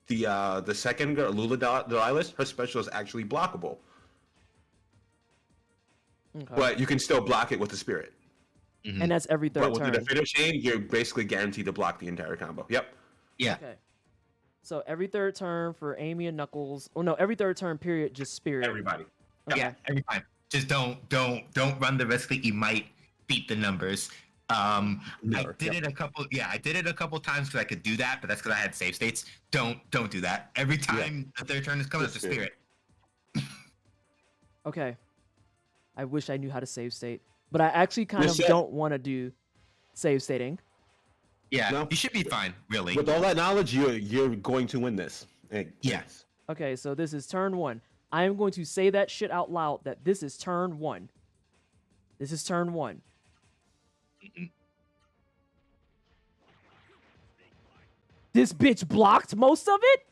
The second girl, Lula Delilis, her special is actually blockable. Okay. But you can still block it with the Spirit. And that's every 3rd turn. But with the Defender Chain, you're basically guaranteed to block the entire combo. Yep. Yeah. Okay. So every 3rd turn for Amy and Knuckles... Oh no, every 3rd turn period, just Spirit. Everybody. Okay. Yeah, every time. Just don't run the risk that you might beat the numbers. I did it a couple times because I could do that, but that's because I had save states. Don't do that. Every time the 3rd turn is coming, it's a Spirit. Okay. I wish I knew how to save state, but I actually kind of don't want to do save stating. Yeah, you should be fine, really. With all that knowledge, you're going to win this. Yes. Okay, so this is turn 1. I am going to say that shit out loud that this is turn 1. This is turn 1. This bitch blocked most of it?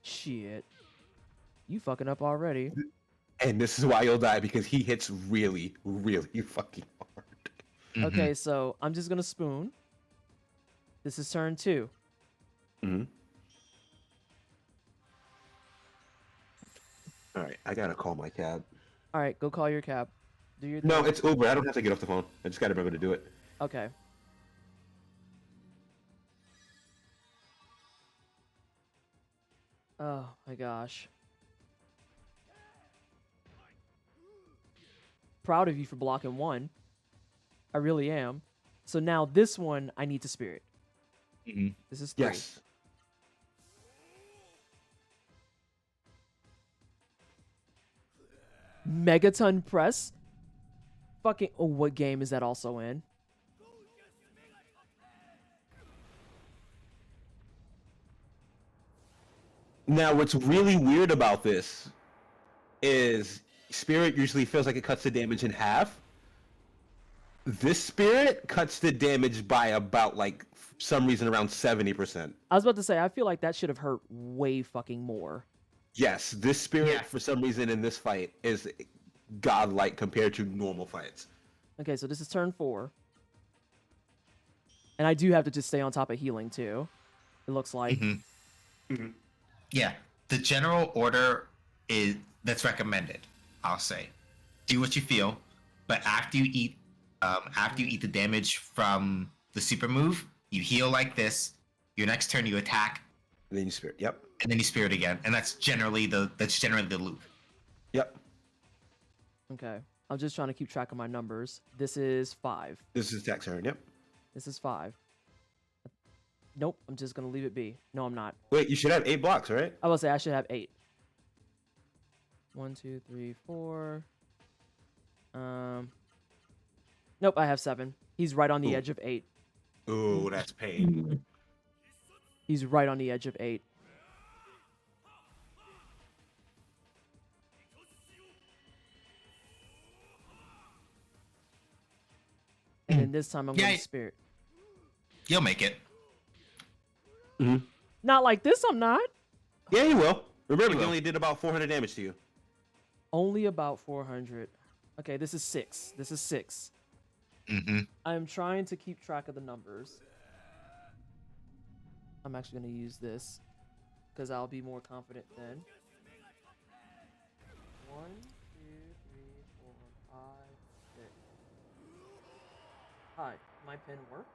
Shit. You fucking up already. And this is why you'll die, because he hits really, really fucking hard. Okay, so I'm just gonna spoon. This is turn 2. All right, I gotta call my cab. All right, go call your cab. Do your No, thing. it's Uber. I don't have to get off the phone. I just gotta remember to do it. Okay. Oh my gosh. Proud of you for blocking 1. I really am. So now this one, I need to Spirit. This is 3. Yes. Megaton Press? Fucking... Oh, what game is that also in? Now, what's really weird about this is Spirit usually feels like it cuts the damage in half. This Spirit cuts the damage by about, like, for some reason around 70%. I was about to say, I feel like that should have hurt way fucking more. Yes, this Spirit, for some reason in this fight, is godlike compared to normal fights. Okay, so this is turn 4. And I do have to just stay on top of healing too. It looks like. Yeah, the general order is that's recommended. I'll say, do what you feel, but after you eat the damage from the super move, you heal like this. Your next turn, you attack, And then you spirit. Yep. and then you spirit again, and that's generally the loop. Yep. Okay. I'm just trying to keep track of my numbers. This is 5. This is attack turn. Yep. This is 5. Nope, I'm just gonna leave it be. No, I'm not. Wait, you should have 8 blocks, right? I will say I should have 8. 1, 2, 3, 4. Nope, I have 7. He's right on the edge of 8. Ooh, that's pain. He's right on the edge of 8. And then this time I'm going to spirit. You'll make it. Not like this, I'm not. Yeah, you will. Remember, he only did about 400 damage to you. Only about 400. Okay, this is 6. This is 6. I'm trying to keep track of the numbers. I'm actually going to use this because I'll be more confident then. 1, 2, 3, 4, 5, 6. Hi, my pen worked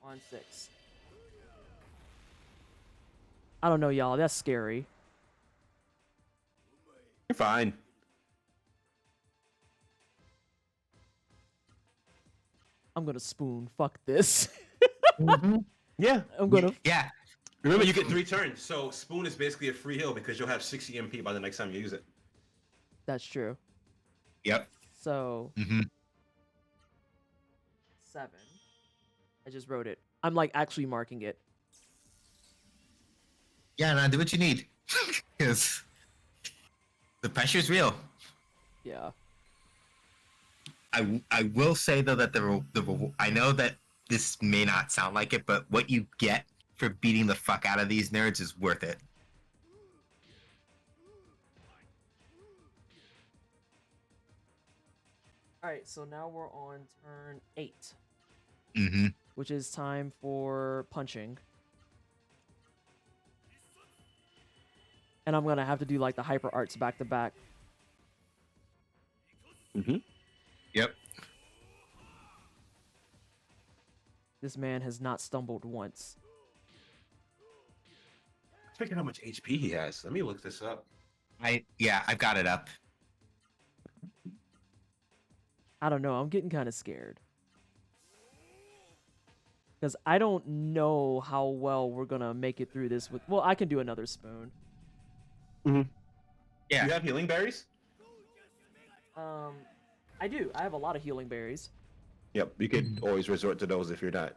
on 6. I don't know, y'all. That's scary. You're fine. I'm gonna spoon. Fuck this. Yeah. I'm gonna. Yeah. Remember, you get 3 turns, so spoon is basically a free heal because you'll have 60 MP by the next time you use it. That's true. Yep. So. 7. I just wrote it. I'm like actually marking it. Yeah, no, do what you need. Because the pressure's real. Yeah. I will say though that I know that this may not sound like it, but what you get for beating the fuck out of these nerds is worth it. All right, so now we're on turn 8, Mm-hmm. which is time for punching. And I'm gonna have to do like the hyper arts back to back. Yep. This man has not stumbled once. Speaking of how much HP he has, let me look this up. I've got it up. I don't know. I'm getting kind of scared. Because I don't know how well we're going to make it through this with... Well, I can do another spoon. Yeah. Do you have healing berries? I do. I have a lot of healing berries. Yep, you could always resort to those if you're not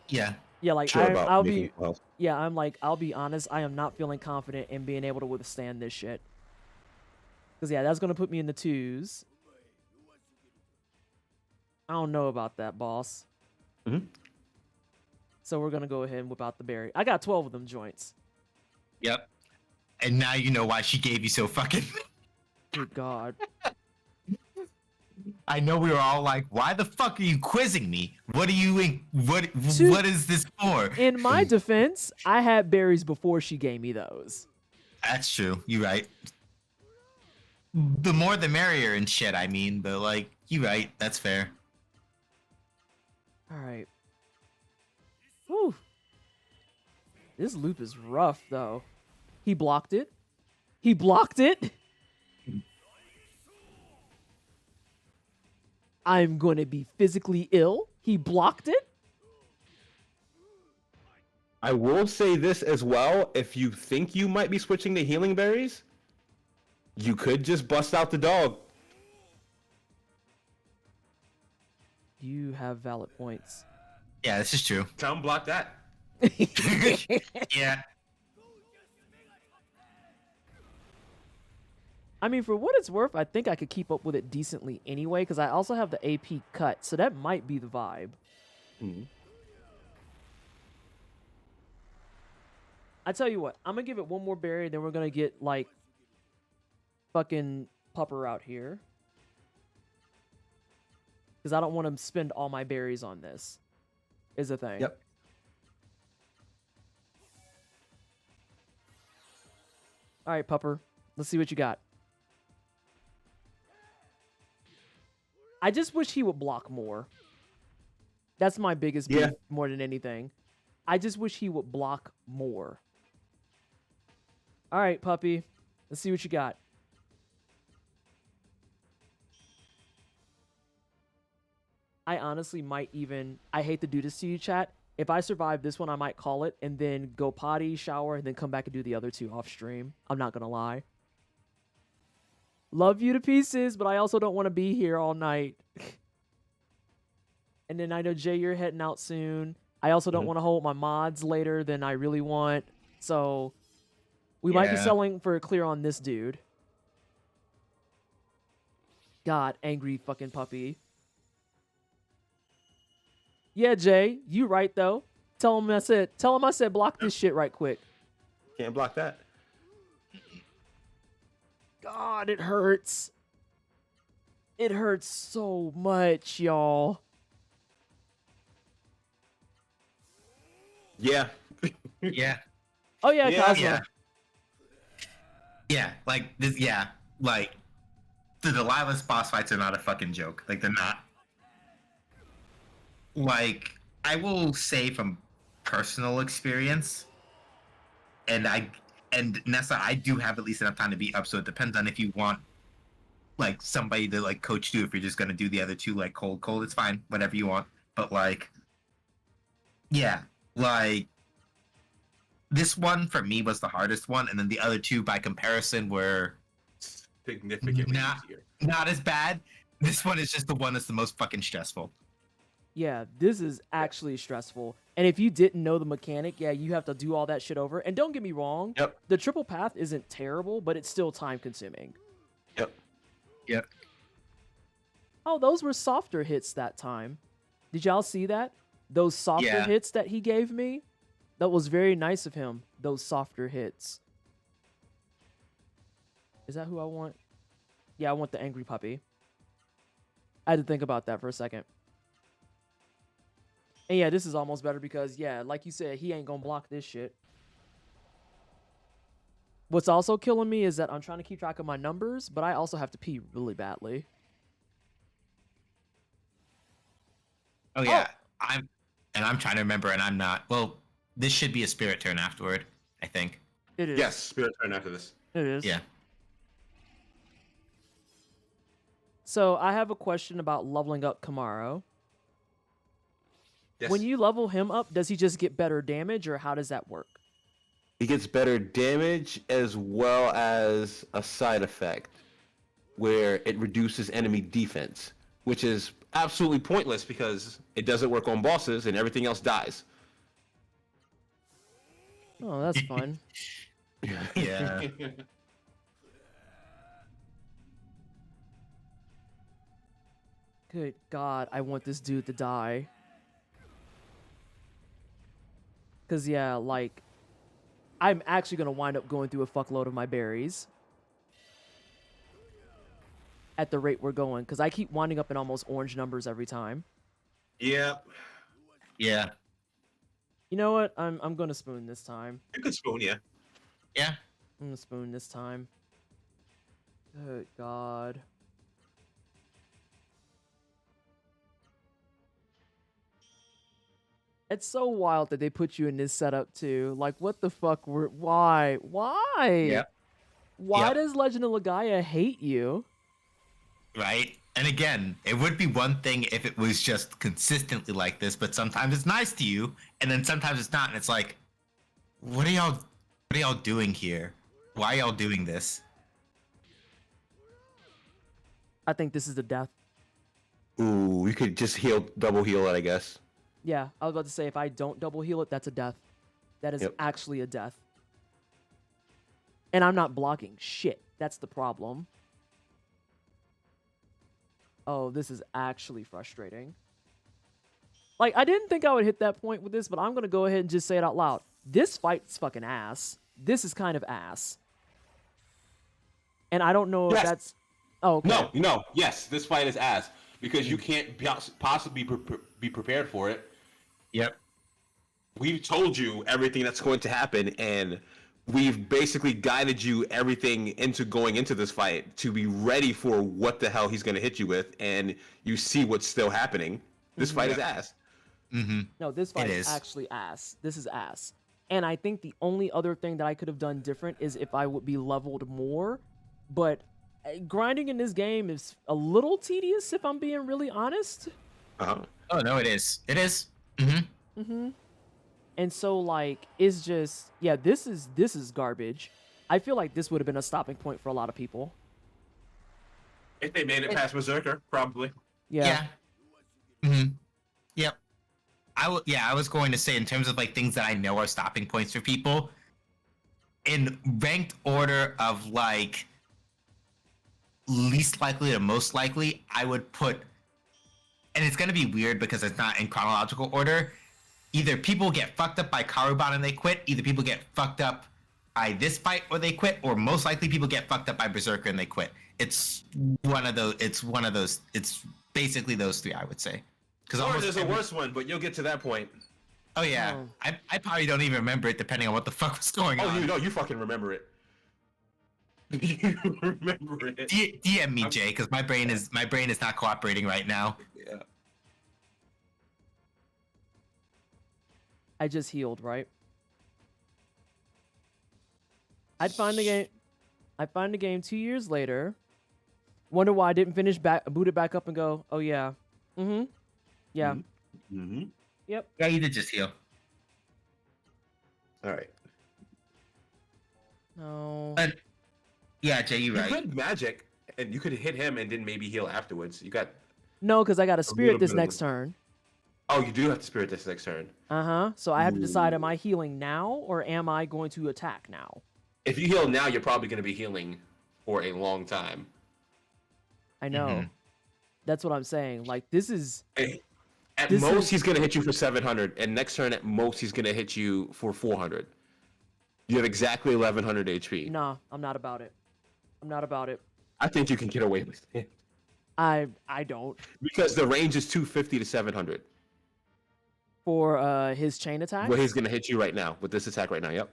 Yeah. Yeah, like sure about I'll making be... health. Yeah, I'm like, I'll be honest. I am not feeling confident in being able to withstand this shit. Because, yeah, that's going to put me in the 2s. I don't know about that, boss. So we're going to go ahead and whip out the berry. I got 12 of them joints. Yep. And now you know why she gave you so fucking... Good God. I know we were all like, why the fuck are you quizzing me? What are you... What is this for? In my defense, I had berries before she gave me those. That's true. You're right. The more the merrier and shit, I mean. But, like, you're right. That's fair. All right. Whew. This loop is rough, though. He blocked it. He blocked it. I'm going to be physically ill. He blocked it. I will say this as well. If you think you might be switching to healing berries, you could just bust out the dog. You have valid points. Yeah, this is true. Tell him block that. Yeah. I mean, for what it's worth, I think I could keep up with it decently anyway, because I also have the AP cut, so that might be the vibe. I tell you what, I'm going to give it one more berry, then we're going to get, like, fucking Pupper out here. Because I don't want to spend all my berries on this. Is the thing. Yep. All right, Pupper. Let's see what you got. I just wish he would block more. That's my biggest beef more than anything. I just wish he would block more. All right, puppy. Let's see what you got. I honestly might even... I hate to do this to you, chat. If I survive this one, I might call it and then go potty, shower, and then come back and do the other two off stream. I'm not going to lie. Love you to pieces, but I also don't want to be here all night. And then I know, Jay, you're heading out soon. I also don't want to hold my mods later than I really want. So we might be selling for a clear on this dude. God, angry fucking puppy. Yeah, Jay, you right though. Tell him I said block this shit right quick. Can't block that. God, it hurts. It hurts so much, y'all. Yeah. Yeah. Oh yeah, Yeah. Cosmo. Yeah. Yeah, like this. Yeah, like the Delilah's boss fights are not a fucking joke. Like they're not. Like I will say from personal experience, and Nessa, I do have at least enough time to beat up. So it depends on if you want like somebody to like coach you. If you're just gonna do the other two like cold, it's fine. Whatever you want. But like, yeah, like. This one for me was the hardest one, and then the other two, by comparison, were Significantly easier. not as bad. This one is just the one that's the most fucking stressful. Yeah, this is actually stressful. And if you didn't know the mechanic, yeah, you have to do all that shit over. And don't get me wrong, the triple path isn't terrible, but it's still time consuming. Yep. Oh, those were softer hits that time. Did y'all see that? Those softer hits that he gave me? That was very nice of him, those softer hits. Is that who I want? Yeah, I want the angry puppy. I had to think about that for a second. And yeah, this is almost better because, yeah, like you said, he ain't gonna block this shit. What's also killing me is that I'm trying to keep track of my numbers, but I also have to pee really badly. Oh yeah, I'm trying to remember, and I'm not. Well, this should be a spirit turn afterward, I think. It is. Yes, spirit turn after this. It is. Yeah. So I have a question about leveling up Kamaro. Yes. When you level him up, does he just get better damage, or how does that work? He gets better damage as well as a side effect where it reduces enemy defense, which is absolutely pointless because it doesn't work on bosses and everything else dies. Oh, that's fun. Yeah. Good God, I want this dude to die. Because, yeah, like, I'm actually going to wind up going through a fuckload of my berries. At the rate we're going. Because I keep winding up in almost orange numbers every time. Yeah. Yeah. You know what? I'm going to spoon this time. You could spoon, yeah. Yeah. I'm going to spoon this time. Good God. It's so wild that they put you in this setup too. Like, what the fuck? Why? Why? Yeah. Why Yep. does Legend of Legaia hate you? Right? And again, it would be one thing if it was just consistently like this, but sometimes it's nice to you, and then sometimes it's not, and it's like, what are y'all doing here? Why are y'all doing this? I think this is the death. Ooh, you could just double heal it, I guess. Yeah, I was about to say, if I don't double heal it, that's a death. That is actually a death. And I'm not blocking shit. That's the problem. Oh, this is actually frustrating. Like, I didn't think I would hit that point with this, but I'm going to go ahead and just say it out loud. This fight's fucking ass. This is kind of ass. And I don't know if that's... Oh, okay. No, yes, this fight is ass. because you can't possibly be prepared for it. Yep. We've told you everything that's going to happen, and we've basically guided you everything into going into this fight to be ready for what the hell he's going to hit you with, and you see what's still happening. This fight is ass. Mm-hmm. No, this fight is actually ass. This is ass. And I think the only other thing that I could have done different is if I would be leveled more. But grinding in this game is a little tedious, if I'm being really honest. Uh-huh. Oh no, it is. It is. Mm-hmm. Mm-hmm. And so, like, it's just, yeah, this is garbage. I feel like this would have been a stopping point for a lot of people. If they made it past Berserker, probably. Yeah. Mm-hmm. Yep. I was going to say, in terms of like things that I know are stopping points for people, in ranked order of like least likely to most likely, I would put, and it's gonna be weird because it's not in chronological order. Either people get fucked up by Karuban and they quit, either people get fucked up by this fight or they quit, or most likely people get fucked up by Berserker and they quit. It's one of those. It's basically those three, I would say. Or there's a worse one, but you'll get to that point. Oh yeah, I probably don't even remember it, depending on what the fuck was going on. Oh, you know, you fucking remember it. You remember it. DM me, Jay, because my brain is not cooperating right now. Yeah. I just healed, right? I'd find the game 2 years later. Wonder why I didn't boot it back up and go, oh yeah. Mm-hmm. Yeah. Mm-hmm. Yep. Yeah, you did just heal. All right. No. But yeah, Jay, you're right. You could magic, and you could hit him and then maybe heal afterwards. You got. No, because I got a spirit this bit of next turn. Oh, you do have to spirit this next turn. Uh-huh. So I have to decide, am I healing now or am I going to attack now? If you heal now, you're probably going to be healing for a long time. I know. Mm-hmm. That's what I'm saying. Like, this is... At most, he's going to hit you for 700, and next turn, at most, he's going to hit you for 400. You have exactly 1100 HP. Nah, I'm not about it. I'm not about it. I think you can get away with it. I don't. Because the range is 250 to 700. For his chain attack? Well, he's going to hit you right now, with this attack right now, yep.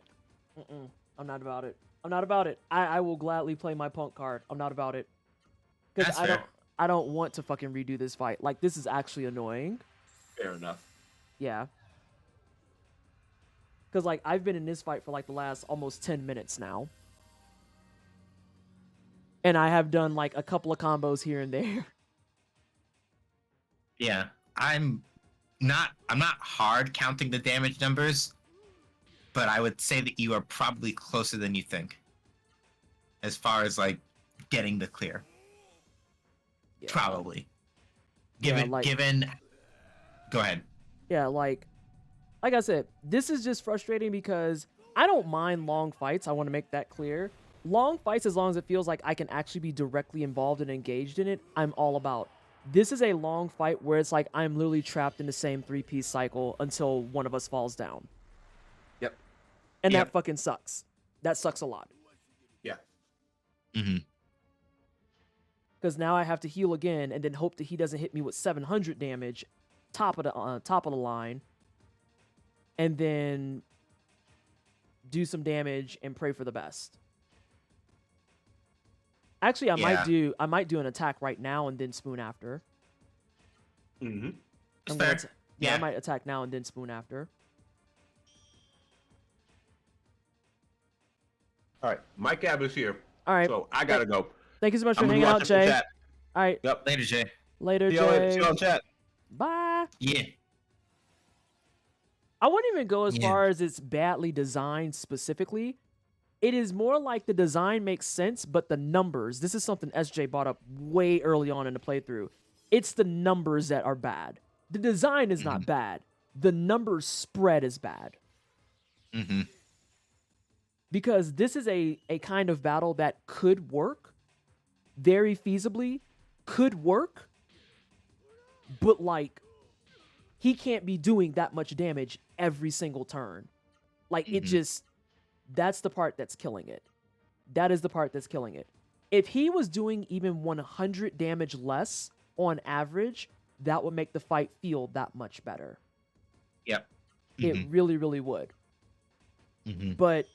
I'm not about it. I'm not about it. I will gladly play my punk card. I'm not about it. Because I don't want to fucking redo this fight. Like, this is actually annoying. Fair enough. Yeah. Because, like, I've been in this fight for, like, the last almost 10 minutes now. And I have done, like, a couple of combos here and there. Yeah, I'm not hard counting the damage numbers, but I would say that you are probably closer than you think. As far as, like, getting the clear. Yeah. Probably. Given go ahead. Yeah, like I said, this is just frustrating because I don't mind long fights. I want to make that clear. Long fights, as long as it feels like I can actually be directly involved and engaged in it, I'm all about. This is a long fight where it's like I'm literally trapped in the same 3-piece cycle until one of us falls down. Yep. And that fucking sucks. That sucks a lot. Yeah. Mm-hmm. Because now I have to heal again and then hope that he doesn't hit me with 700 damage, top of the line, and then do some damage and pray for the best. Actually, I might do an attack right now and then spoon after. Mm-hmm. I might attack now and then spoon after. All right, Mike Gab is here. All right. So I gotta go. Thank you so much for hanging out, Jay. Chat. All right. Yep. Later, Jay. Later, See Jay. you on chat. Bye. Yeah. I wouldn't even go as far as it's badly designed specifically. It is more like the design makes sense, but the numbers, this is something SJ brought up way early on in the playthrough. It's the numbers that are bad. The design is not bad. The numbers spread is bad. Mm-hmm. Because this is a kind of battle that could work, very feasibly, could work, but like, he can't be doing that much damage every single turn. Like, it just, that's the part that's killing it. That is the part that's killing it. If he was doing even 100 damage less, on average, that would make the fight feel that much better. Yep. It really, really would. But,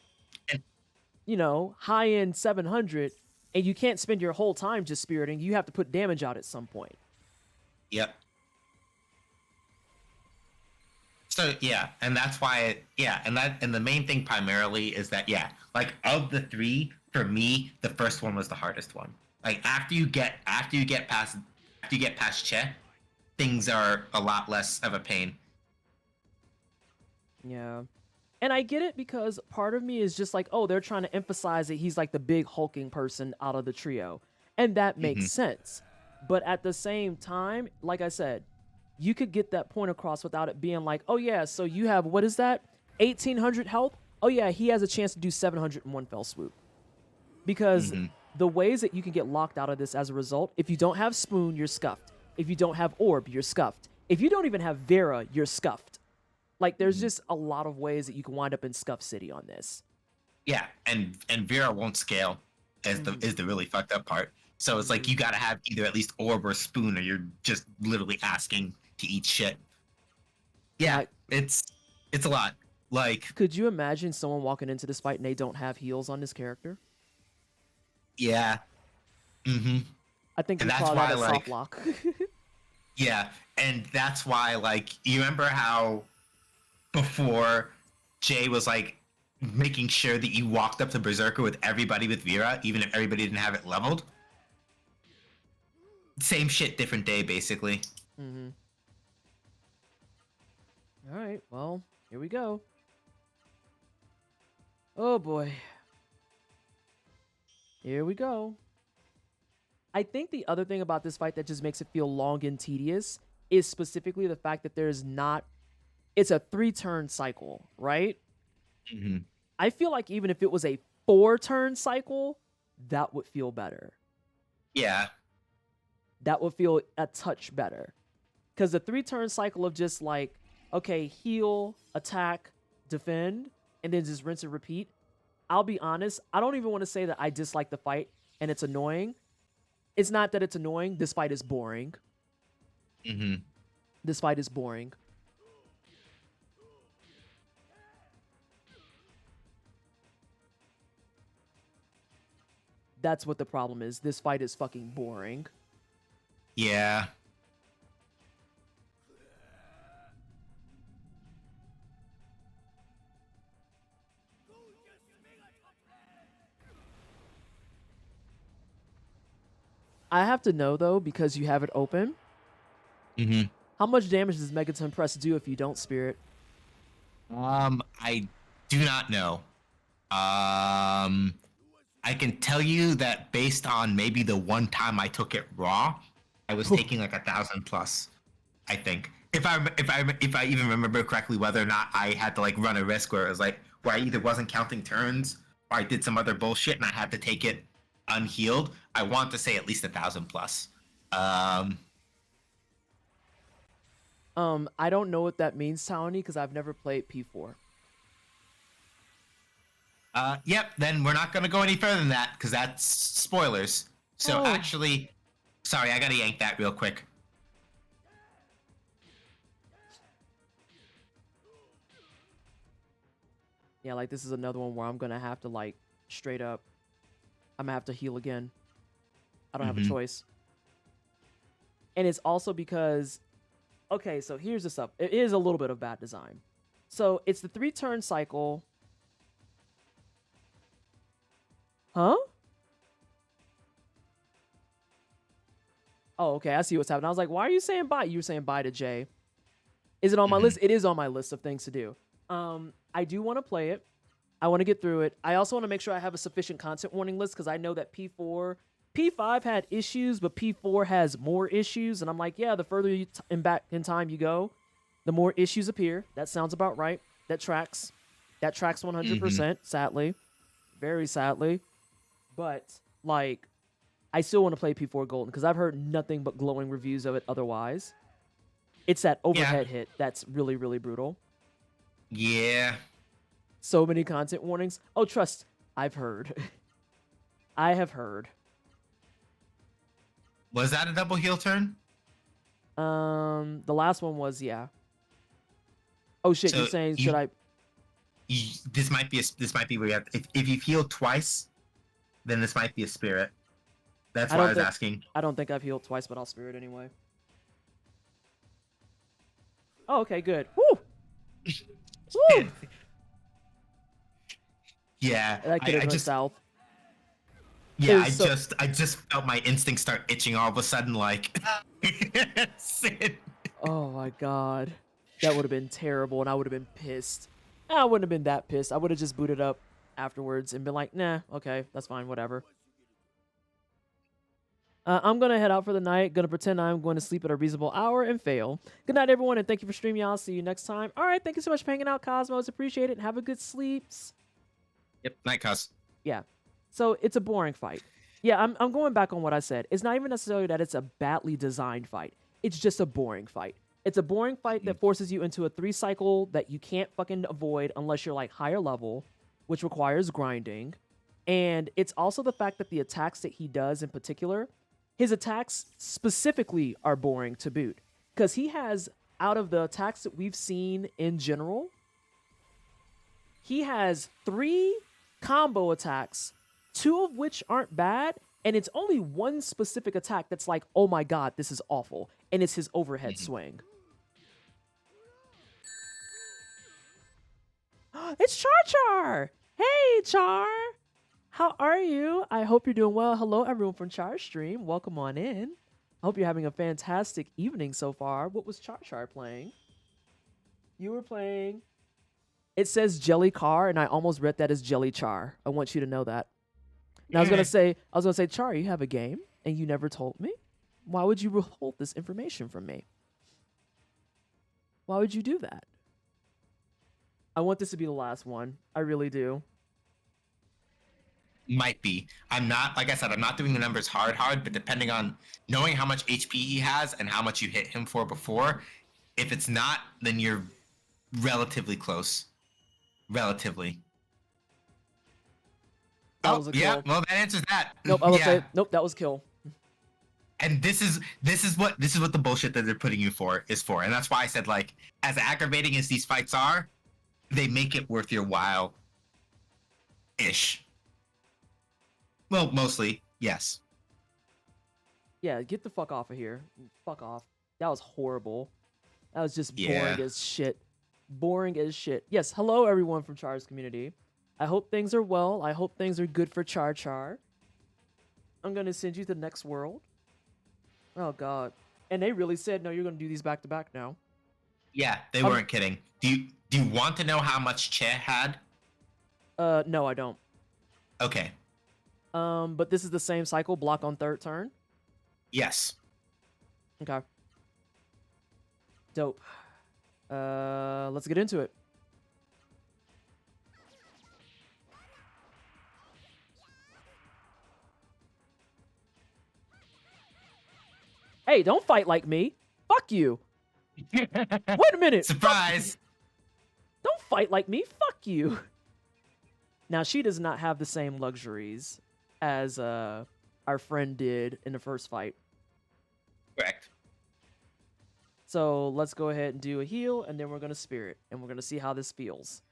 you know, high end 700, and you can't spend your whole time just spiriting. You have to put damage out at some point. Yep. So yeah, and that's why and the main thing primarily is that like of the three, for me, the first one was the hardest one. Like after you get past Che, things are a lot less of a pain. Yeah. And I get it because part of me is just like, oh, they're trying to emphasize that he's like the big hulking person out of the trio. And that makes sense. But at the same time, like I said, you could get that point across without it being like, oh yeah, so you have, what is that? 1,800 health? Oh yeah, he has a chance to do 700 in one fell swoop. Because the ways that you can get locked out of this as a result, if you don't have Spoon, you're scuffed. If you don't have Orb, you're scuffed. If you don't even have Vera, you're scuffed. Like, there's just a lot of ways that you can wind up in Scuff City on this. Yeah, and Vera won't scale is the really fucked up part. So it's like you gotta have either at least Orb or Spoon, or you're just literally asking to eat shit. Yeah, it's a lot. Like, could you imagine someone walking into this fight and they don't have heals on this character? Yeah. I think we call that a soft lock. Yeah, and that's why, like, you remember how before Jay was like making sure that you walked up to Berserker with everybody with Vera, even if everybody didn't have it leveled? Same shit, different day, basically. All right, well, here we go. Oh boy. Here we go. I think the other thing about this fight that just makes it feel long and tedious is specifically the fact that there's not... It's a 3-turn cycle, right? I feel like even if it was a 4-turn cycle, that would feel better. Yeah. That would feel a touch better. Because the 3-turn cycle of just like, okay, heal, attack, defend, and then just rinse and repeat. I'll be honest, I don't even want to say that I dislike the fight and it's annoying. It's not that it's annoying. This fight is boring. This fight is boring. That's what the problem is. This fight is fucking boring. Yeah. I have to know, though, because you have it open. How much damage does Megaton Press do if you don't Spirit? I do not know. I can tell you that based on maybe the one time I took it raw, I was taking like 1,000 plus, I think. If I even remember correctly, whether or not I had to like run a risk where it was like where I either wasn't counting turns or I did some other bullshit and I had to take it unhealed, I want to say at least 1,000 plus. I don't know what that means, Townie, because I've never played P4. Yep, then we're not gonna go any further than that, because that's spoilers. So actually, sorry, I gotta yank that real quick. Yeah, like this is another one where I'm gonna have to like straight up, I'm gonna have to heal again. I don't have a choice. And it's also because, okay, so here's the stuff. It is a little bit of bad design. So it's the 3-turn cycle. Huh? Oh, okay, I see what's happening. I was like, why are you saying bye? You were saying bye to Jay. Is it on my list? It is on my list of things to do. I do want to play it. I want to get through it. I also want to make sure I have a sufficient content warning list because I know that P5 had issues, but P4 has more issues. And I'm like, yeah, the further you back in time you go, the more issues appear. That sounds about right. That tracks 100%, sadly. Very sadly. But, like, I still want to play P4 Golden because I've heard nothing but glowing reviews of it otherwise. It's that overhead hit that's really, really brutal. Yeah. So many content warnings. Oh, trust. I've heard. I have heard. Was that a double heal turn? The last one was yeah. Oh shit! So You're saying you- should I? This might be where you have if you've healed twice, then this might be a spirit. That's I why I don't was think- asking. I don't think I've healed twice, but I'll spirit anyway. Oh, okay, good. Woo! Woo! Yeah, That could have I went just south. yeah, was so- I just felt my instincts start itching all of a sudden, like. Sid. Oh my god, that would have been terrible, and I would have been pissed. I wouldn't have been that pissed. I would have just booted up afterwards and been like, nah, okay, that's fine, whatever. I'm gonna head out for the night. Gonna pretend I'm going to sleep at a reasonable hour and fail. Good night, everyone, and thank you for streaming. I'll see you next time. All right, thank you so much for hanging out, Cosmos. Appreciate it. Have a good sleeps. Yep, night cos. Yeah. So it's a boring fight. Yeah, I'm going back on what I said. It's not even necessarily that it's a badly designed fight. It's just a boring fight. It's a boring fight that forces you into a 3-cycle that you can't fucking avoid unless you're like higher level, which requires grinding. And it's also the fact that the attacks that he does in particular, his attacks specifically are boring to boot. Because he has, out of the attacks that we've seen in general, he has 3 combo attacks, 2 of which aren't bad, and it's only one specific attack that's like, oh my god, this is awful, and it's his overhead swing. It's Char Char! Hey, Char! How are you? I hope you're doing well. Hello, everyone from Char Stream. Welcome on in. I hope you're having a fantastic evening so far. What was Char Char playing? You were playing... It says Jelly Car, and I almost read that as Jelly Char. I want you to know that. And I was gonna say, Char, you have a game, and you never told me. Why would you withhold this information from me? Why would you do that? I want this to be the last one. I really do. Might be. I'm not, like I said, I'm not doing the numbers hard, but depending on knowing how much HP he has and how much you hit him for before, if it's not, then you're relatively close. Relatively. That was a yeah, kill. well that answers that. Nope, I will Yeah. say, nope, that was kill. And this is what the bullshit that they're putting you for is for. And that's why I said, like, as aggravating as these fights are, they make it worth your while. Ish. Well, mostly, yes. Yeah, get the fuck off of here. Fuck off. That was horrible. That was just Yeah. boring as shit. Boring as shit. Yes, hello everyone from Char's community. I hope things are well. I hope things are good for Char Char. I'm gonna send you to the next world. Oh god. And they really said, no, you're gonna do these back to back now. Yeah, they weren't kidding. Do you want to know how much Che had? No, I don't. Okay. But this is the same cycle, block on 3rd turn. Yes. Okay. Dope. Let's get into it. Hey, don't fight like me. Fuck you. Wait a minute. Surprise. Don't fight like me. Fuck you. Now, she does not have the same luxuries as our friend did in the first fight. Correct. So let's go ahead and do a heal, and then we're going to spirit, and we're going to see how this feels.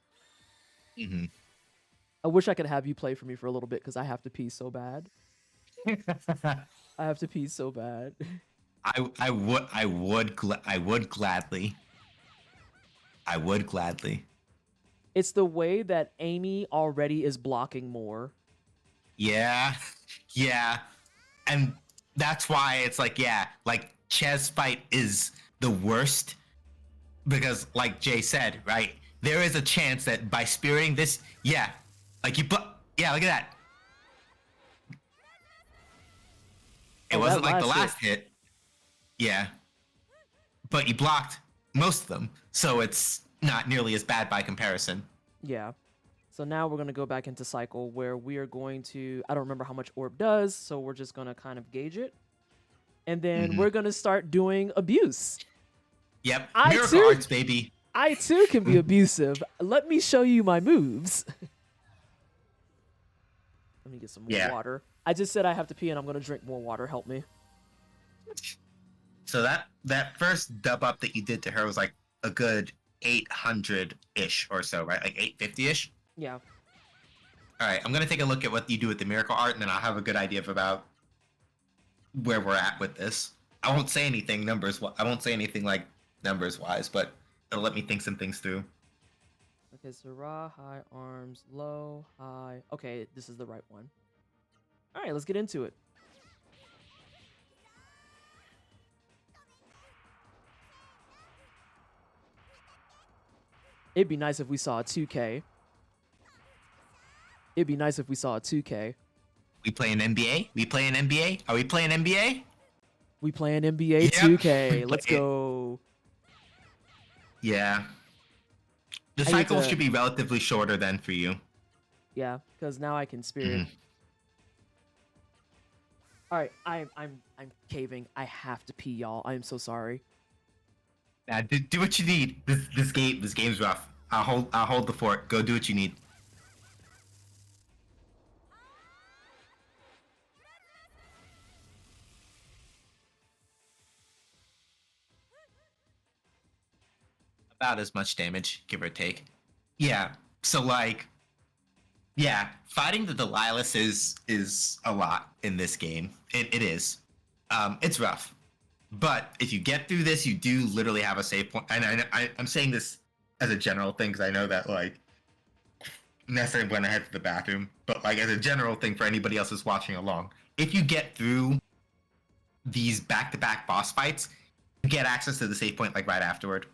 Mm-hmm. I wish I could have you play for me for a little bit, because I have to pee so bad. I have to pee so bad. I would gladly. I would gladly. It's the way that Amy already is blocking more. Yeah. Yeah. And that's why it's like, yeah, like Che's fight is the worst because like Jay said, right? There is a chance that by spiriting this, yeah, like yeah, look at that. It wasn't like the last hit. Yeah. But you blocked most of them, so it's not nearly as bad by comparison. Yeah. So now we're going to go back into cycle where we are going to, I don't remember how much orb does, so we're just going to kind of gauge it. And then we're going to start doing abuse. Yep. I Miracle too- arts, baby. I too can be abusive. Let me show you my moves. Let me get some more water. I just said I have to pee and I'm going to drink more water. Help me. So that first dub up that you did to her was like a good 800-ish or so, right? Like 850-ish? Yeah. All right, I'm going to take a look at what you do with the miracle art, and then I'll have a good idea of about where we're at with this. I won't say anything I won't say anything like numbers-wise, but it'll let me think some things through. Okay, so raw, high, arms, low, high. Okay, this is the right one. All right, let's get into it. It'd be nice if we saw a 2K. It'd be nice if we saw a 2K. We playing NBA? We playing NBA? Are we playing NBA? We playing NBA Yep. 2K. Let's go. Yeah. The I need cycle to- should be relatively shorter then for you. Yeah, because now I can spirit. All right, I'm caving. I have to pee, y'all. I am so sorry. Now, do what you need. This game's rough. I'll hold the fort. Go do what you need. About as much damage, give or take. Yeah. So like, yeah, fighting the Delilahs is a lot in this game. It is. It's rough. But if you get through this, you do literally have a save point. And I'm saying this as a general thing because I know that like necessarily when I head to the bathroom, but like as a general thing for anybody else who's watching along, if you get through these back-to-back boss fights, you get access to the save point like right afterward.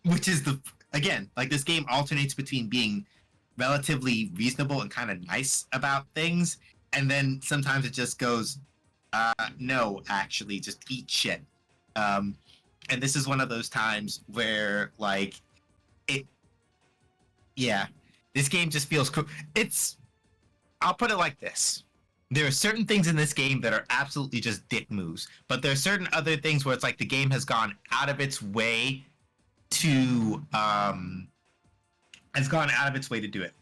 Which is again, like this game alternates between being relatively reasonable and kind of nice about things, and then sometimes it just goes, no, actually, just eat shit. And this is one of those times where, like, this game just feels cool. I'll put it like this. There are certain things in this game that are absolutely just dick moves, but there are certain other things where it's like the game has gone out of its way to do it.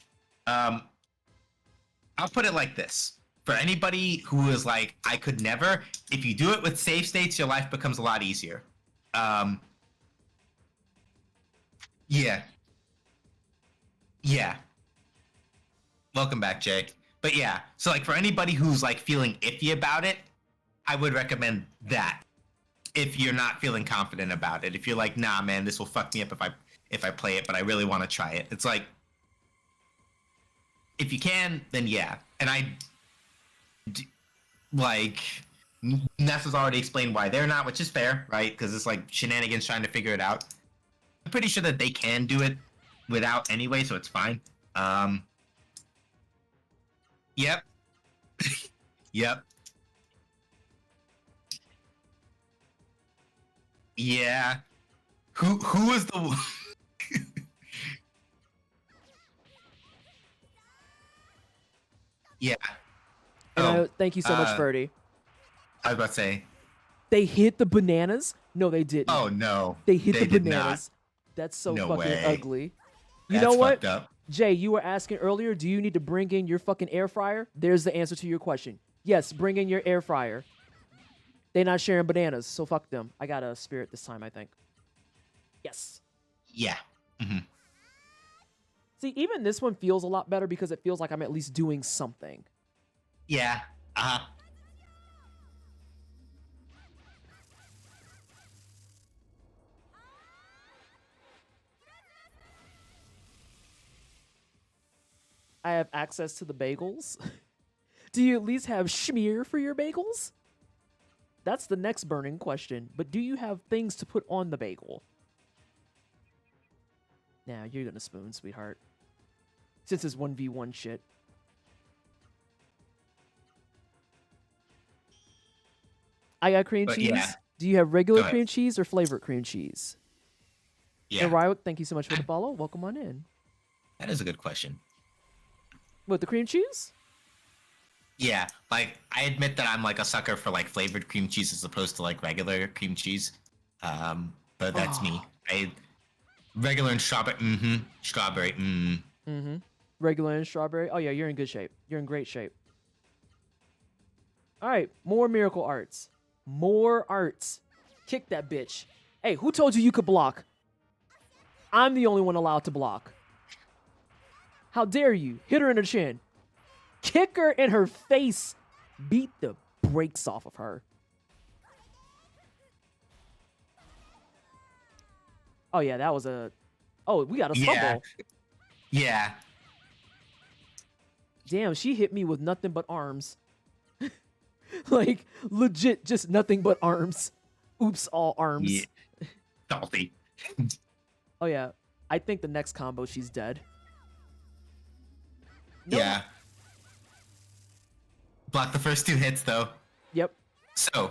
I'll put it like this. For anybody who is like, I could never, if you do it with save states, your life becomes a lot easier. Yeah. Welcome back, Jay. But yeah, so like for anybody who's like feeling iffy about it, I would recommend that. If you're not feeling confident about it, if you're like, nah, man, this will fuck me up if I play it, but I really want to try it. It's like, if you can, then yeah. And Nessa's already explained why they're not, which is fair, right? Because it's like shenanigans trying to figure it out. I'm pretty sure that they can do it without anyway, so it's fine. Yep. Yep. Yeah. Who is the Yeah. And thank you so much, Ferdy. I was about to say. They hit the bananas? No, they didn't. Oh no. They hit the did bananas. Not. That's so No fucking way. ugly. You That's know what? fucked up. Jay, you were asking earlier, do you need to bring in your fucking air fryer? There's the answer to your question. Yes, bring in your air fryer. They're not sharing bananas, so fuck them. I got a spirit this time, I think. Yes. Yeah. Mm-hmm. See, even this one feels a lot better because it feels like I'm at least doing something. Yeah. I have access to the bagels. Do you at least have schmear for your bagels? That's the next burning question. But do you have things to put on the bagel? Nah, you're gonna spoon, sweetheart. Since it's 1v1 shit. I got cream cheese. Yeah. Do you have regular Go ahead. cream cheese or flavored cream cheese? Yeah. And Ryok, thank you so much for the follow. Welcome on in. That is a good question. What, the cream cheese? Yeah, like I admit that I'm like a sucker for like flavored cream cheese as opposed to like regular cream cheese. But that's me. Regular and strawberry. Strawberry. Regular and strawberry. Oh yeah, you're in good shape. You're in great shape. All right, more miracle arts. More arts. Kick that bitch. Hey, who told you you could block? I'm the only one allowed to block. How dare you? Hit her in the chin. Kick her in her face. Beat the brakes off of her. Oh, yeah, that was a... Oh, we got a stumble. Yeah. Damn, she hit me with nothing but arms. Like, legit, just nothing but arms. Oops, all arms. Yeah. Salty. Oh, yeah. I think the next combo, she's dead. Nope. Yeah. Block the first 2 hits, though. Yep. So,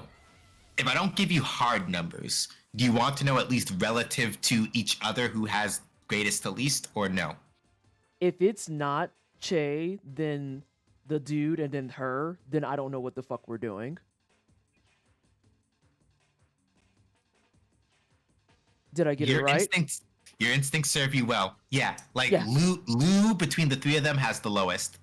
if I don't give you hard numbers, do you want to know at least relative to each other who has greatest to least, or no? If it's not Che, then the dude, and then her, then I don't know what the fuck we're doing. Did I get it right? Your instincts serve you well. Yeah, like Yeah. Lu between the 3 of them has the lowest.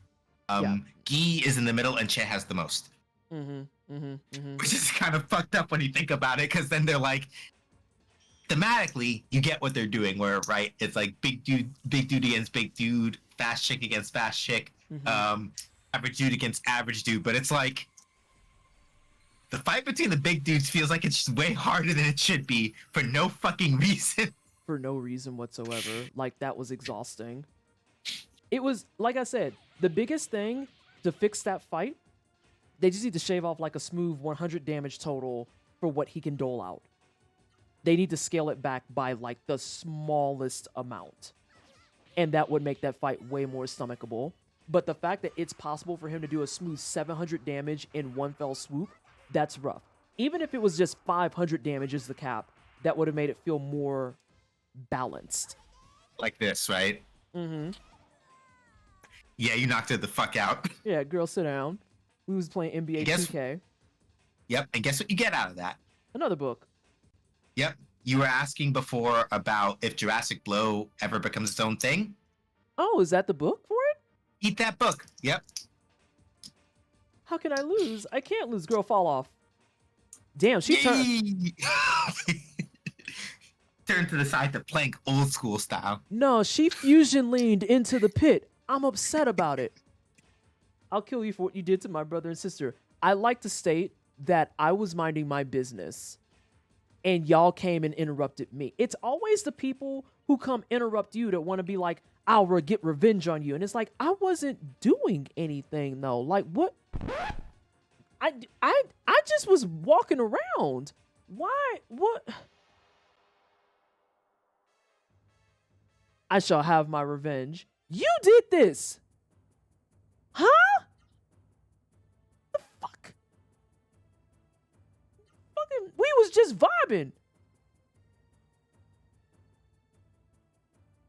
Yeah. Guy is in the middle, and Che has the most. Which is kind of fucked up when you think about it, because then they're like, thematically, you get what they're doing. Where it's like big dude against big dude, fast chick against fast chick, average dude against average dude. But it's like the fight between the big dudes feels like it's just way harder than it should be for no fucking reason. For no reason whatsoever. Like, that was exhausting. It was, like I said, the biggest thing to fix that fight, they just need to shave off like a smooth 100 damage total for what he can dole out. They need to scale it back by like the smallest amount. And that would make that fight way more stomachable. But the fact that it's possible for him to do a smooth 700 damage in one fell swoop, that's rough. Even if it was just 500 damage as the cap, that would have made it feel more balanced. Like this, right? Yeah, you knocked her the fuck out. Yeah, girl, sit down. We was playing NBA 2K. Yep, and guess what you get out of that? Another book. Yep. You were asking before about if Jurassic Blow ever becomes its own thing. Oh, is that the book for it? Eat that book. Yep. How can I lose? I can't lose. Girl, fall off. Damn, she turned. Turn to the side to plank old school style. No, she fusion leaned into the pit. I'm upset about it. I'll kill you for what you did to my brother and sister. I like to state that I was minding my business and y'all came and interrupted me. It's always the people who come interrupt you that want to be like, I'll get revenge on you. And it's like, I wasn't doing anything though. Like, what? I just was walking around. Why? What? I shall have my revenge. You did this. Huh? The fuck? Fucking, we was just vibing.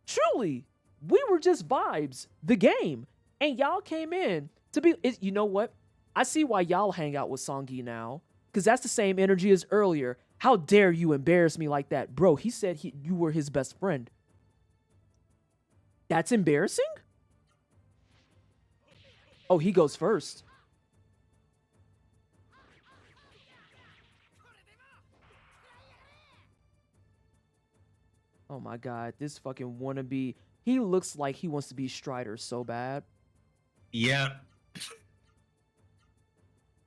Truly, we were just vibes. The game. And y'all came in to be, you know what? I see why y'all hang out with Sonji now. Because that's the same energy as earlier. How dare you embarrass me like that? Bro, he said you were his best friend. That's embarrassing? Oh, he goes first. Oh my god, this fucking wannabe. He looks like he wants to be Strider so bad. Yeah.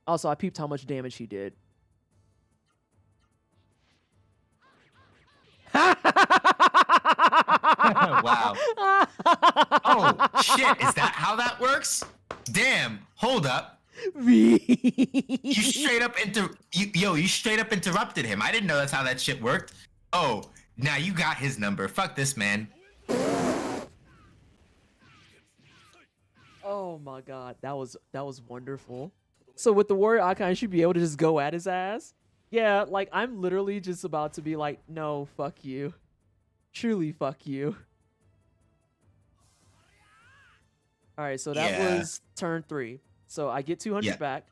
Also, I peeped how much damage he did. Wow. Oh, shit. Is that how that works? Damn. Hold up. You straight up you straight up interrupted him. I didn't know that's how that shit worked. Oh, now you got his number. Fuck this, man. Oh my god, that was wonderful. So with the warrior icon, she'd be able to just go at his ass. Yeah, like I'm literally just about to be like, no, fuck you. Truly, fuck you. All right, so that was turn 3. So I get 200 back.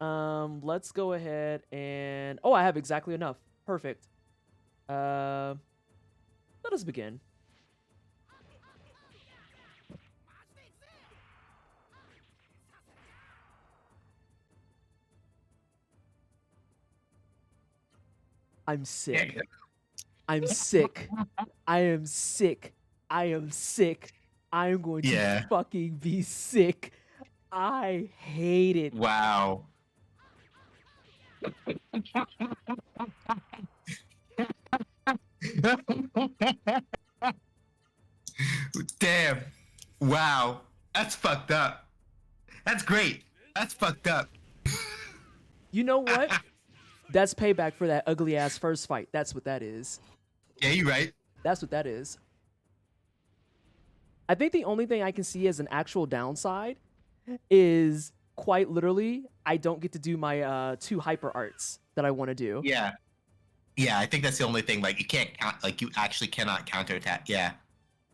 Let's go ahead and I have exactly enough. Perfect. Let us begin. I'm sick. I'm sick. I am sick. I am sick. I am going to fucking be sick. I hate it. Wow. Damn. Wow. That's fucked up. That's great. That's fucked up. You know what? That's payback for that ugly ass first fight. That's what that is. Yeah, you're right. That's what that is. I think the only thing I can see as an actual downside is quite literally I don't get to do my 2 hyper arts that I want to do. Yeah. Yeah, I think that's the only thing. Like, you can't you actually cannot counterattack. Yeah.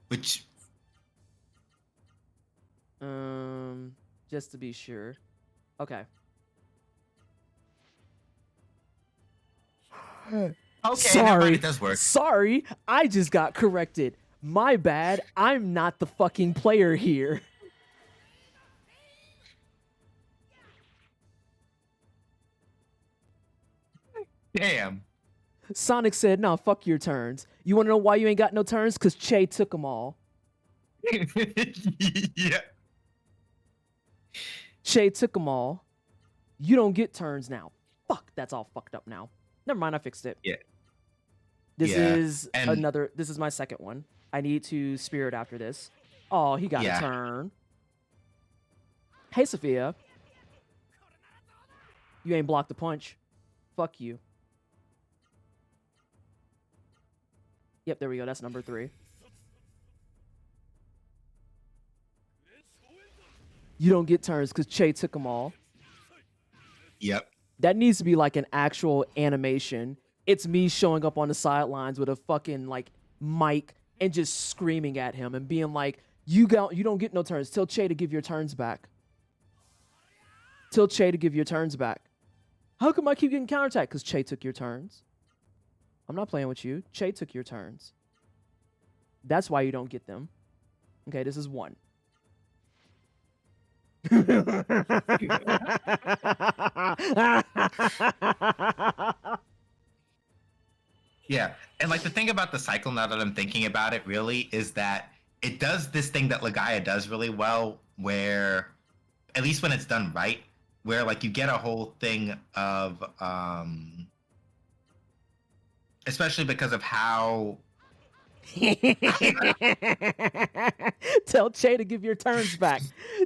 Which. Just to be sure. Okay. Okay, Sorry. never mind, it does work. Sorry, I just got corrected. My bad. I'm not the fucking player here. Damn. Sonic said, "No, fuck your turns. You want to know why you ain't got no turns? Because Che took them all." Yeah. Che took them all. You don't get turns now. Fuck, that's all fucked up now. Never mind, I fixed it. Yeah. This Yeah, is and- another. This is my second one. I need to spirit after this. Oh, he got Yeah. a turn. Hey, Sophia. You ain't blocked the punch. Fuck you. Yep, there we go. That's number 3. You don't get turns because Che took them all. Yep. That needs to be like an actual animation. It's me showing up on the sidelines with a fucking like mic and just screaming at him and being like, you don't get no turns. Tell Che to give your turns back. Tell Che to give your turns back. How come I keep getting counterattacked? Because Che took your turns. I'm not playing with you. Che took your turns. That's why you don't get them. Okay, this is 1. Yeah. And like the thing about the cycle now that I'm thinking about it really is that it does this thing that Legaia does really well where at least when it's done right, where like you get a whole thing of especially because of how Tell Che to give your turns back.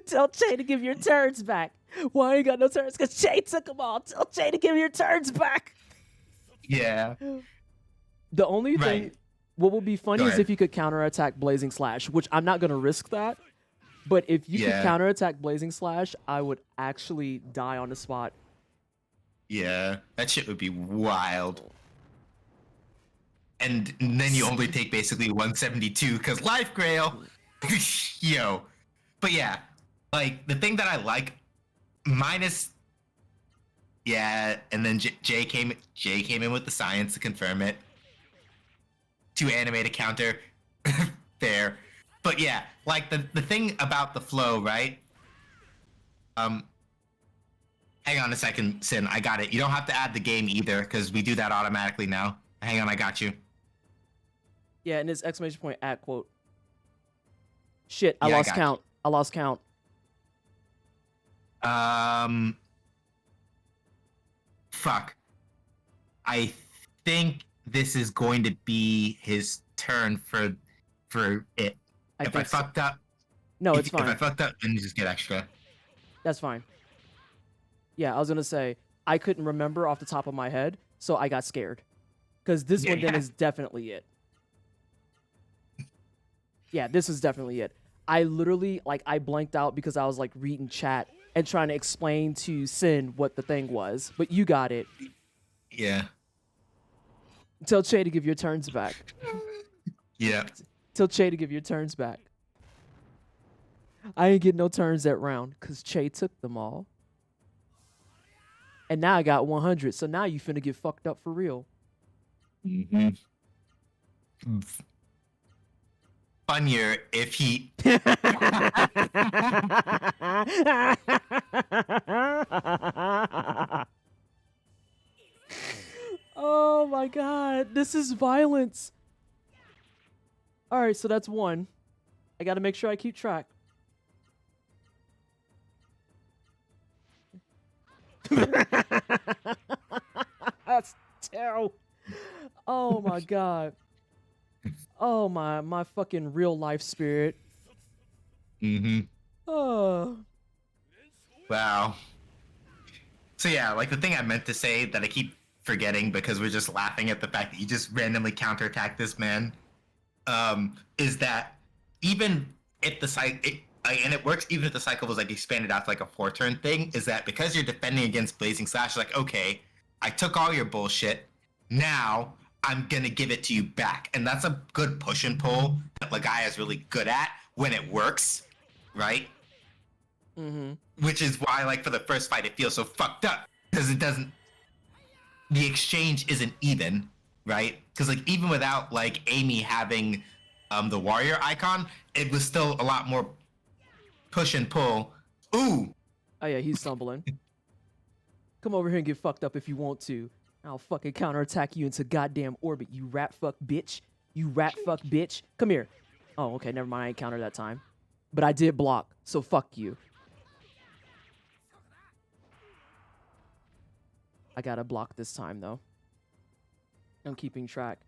Tell Che to give your turns back. Why ain't got no turns? Because Che took them all. Tell Che to give your turns back. Yeah. The only thing, Right. what would be funny Go is ahead. if you could counterattack Blazing Slash, which I'm not going to risk that. But if you could Yeah. counterattack Blazing Slash, I would actually die on the spot. Yeah. That shit would be wild. And then you only take basically 172 because Life Grail. Yo. But yeah, like the thing that I like, minus. Yeah, and then Jay came in with the science to confirm it. To animate a counter. Fair. But yeah, like the thing about the flow, right? Hang on a second, Sin. I got it. You don't have to add the game either, because we do that automatically now. Hang on, I got you. Yeah, and it's exclamation point at quote. Shit, I Yeah, I lost got count. I lost count. Fuck. I think this is going to be his turn for it. If I fucked up, No, it's fine. If I fucked up, then you just get extra. That's fine. Yeah, I was gonna say I couldn't remember off the top of my head, so I got scared. Because this one then Yeah. is definitely it. Yeah, this is definitely it. I literally I blanked out because I was like reading chat and trying to explain to Sin what the thing was. But you got it. Yeah. Tell Che to give your turns back. Yeah. Tell Che to give your turns back. I ain't getting no turns that round because Che took them all. And now I got 100. So now you finna get fucked up for real. Mm-hmm. Funnier if he. Oh my god. This is violence. All right, so that's one. I got to make sure I keep track. That's terrible. Oh my god. Oh my fucking real life spirit. Mm-hmm. Oh. Wow. So yeah, like the thing I meant to say that I keep forgetting because we're just laughing at the fact that you just randomly counterattack this man, is that even if the and it works even if the cycle was like expanded out to like a 4-turn thing, is that because you're defending against Blazing Slash, like, okay, I took all your bullshit, now I'm gonna give it to you back. And that's a good push and pull that Legaia is really good at when it works, right? Mm-hmm. Which is why, like, for the first fight, it feels so fucked up because it doesn't. The exchange isn't even, right? Because like even without like Amy having the warrior icon, it was still a lot more push and pull. Ooh. Oh yeah, he's stumbling. Come over here and get fucked up if you want to. I'll fucking counterattack you into goddamn orbit, you rat fuck bitch. You rat fuck bitch. Come here. Oh, okay, never mind. I ain't countered that time. But I did block, so fuck you. I gotta block this time, though. I'm keeping track.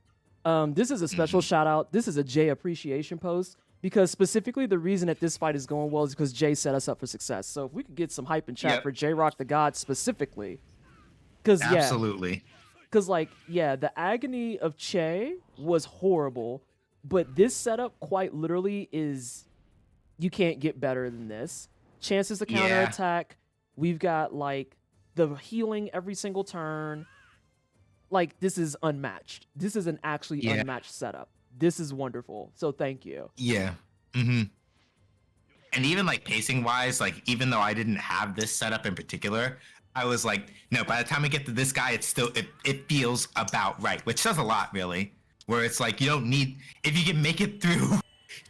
This is a special shout out. This is a Jay appreciation post because specifically the reason that this fight is going well is because Jay set us up for success. So if we could get some hype in chat for J-Rock the God specifically. Because absolutely. Because like, yeah, the agony of Che was horrible, but this setup quite literally is, you can't get better than this. Chances to counterattack. We've got like the healing every single turn. Like, this is unmatched. This is an actually unmatched setup. This is wonderful. So thank you. Yeah. Mm-hmm. And even like pacing wise, like even though I didn't have this setup in particular, I was like, no, by the time I get to this guy, it's still, it feels about right, which says a lot really, where it's like, you don't need, if you can make it through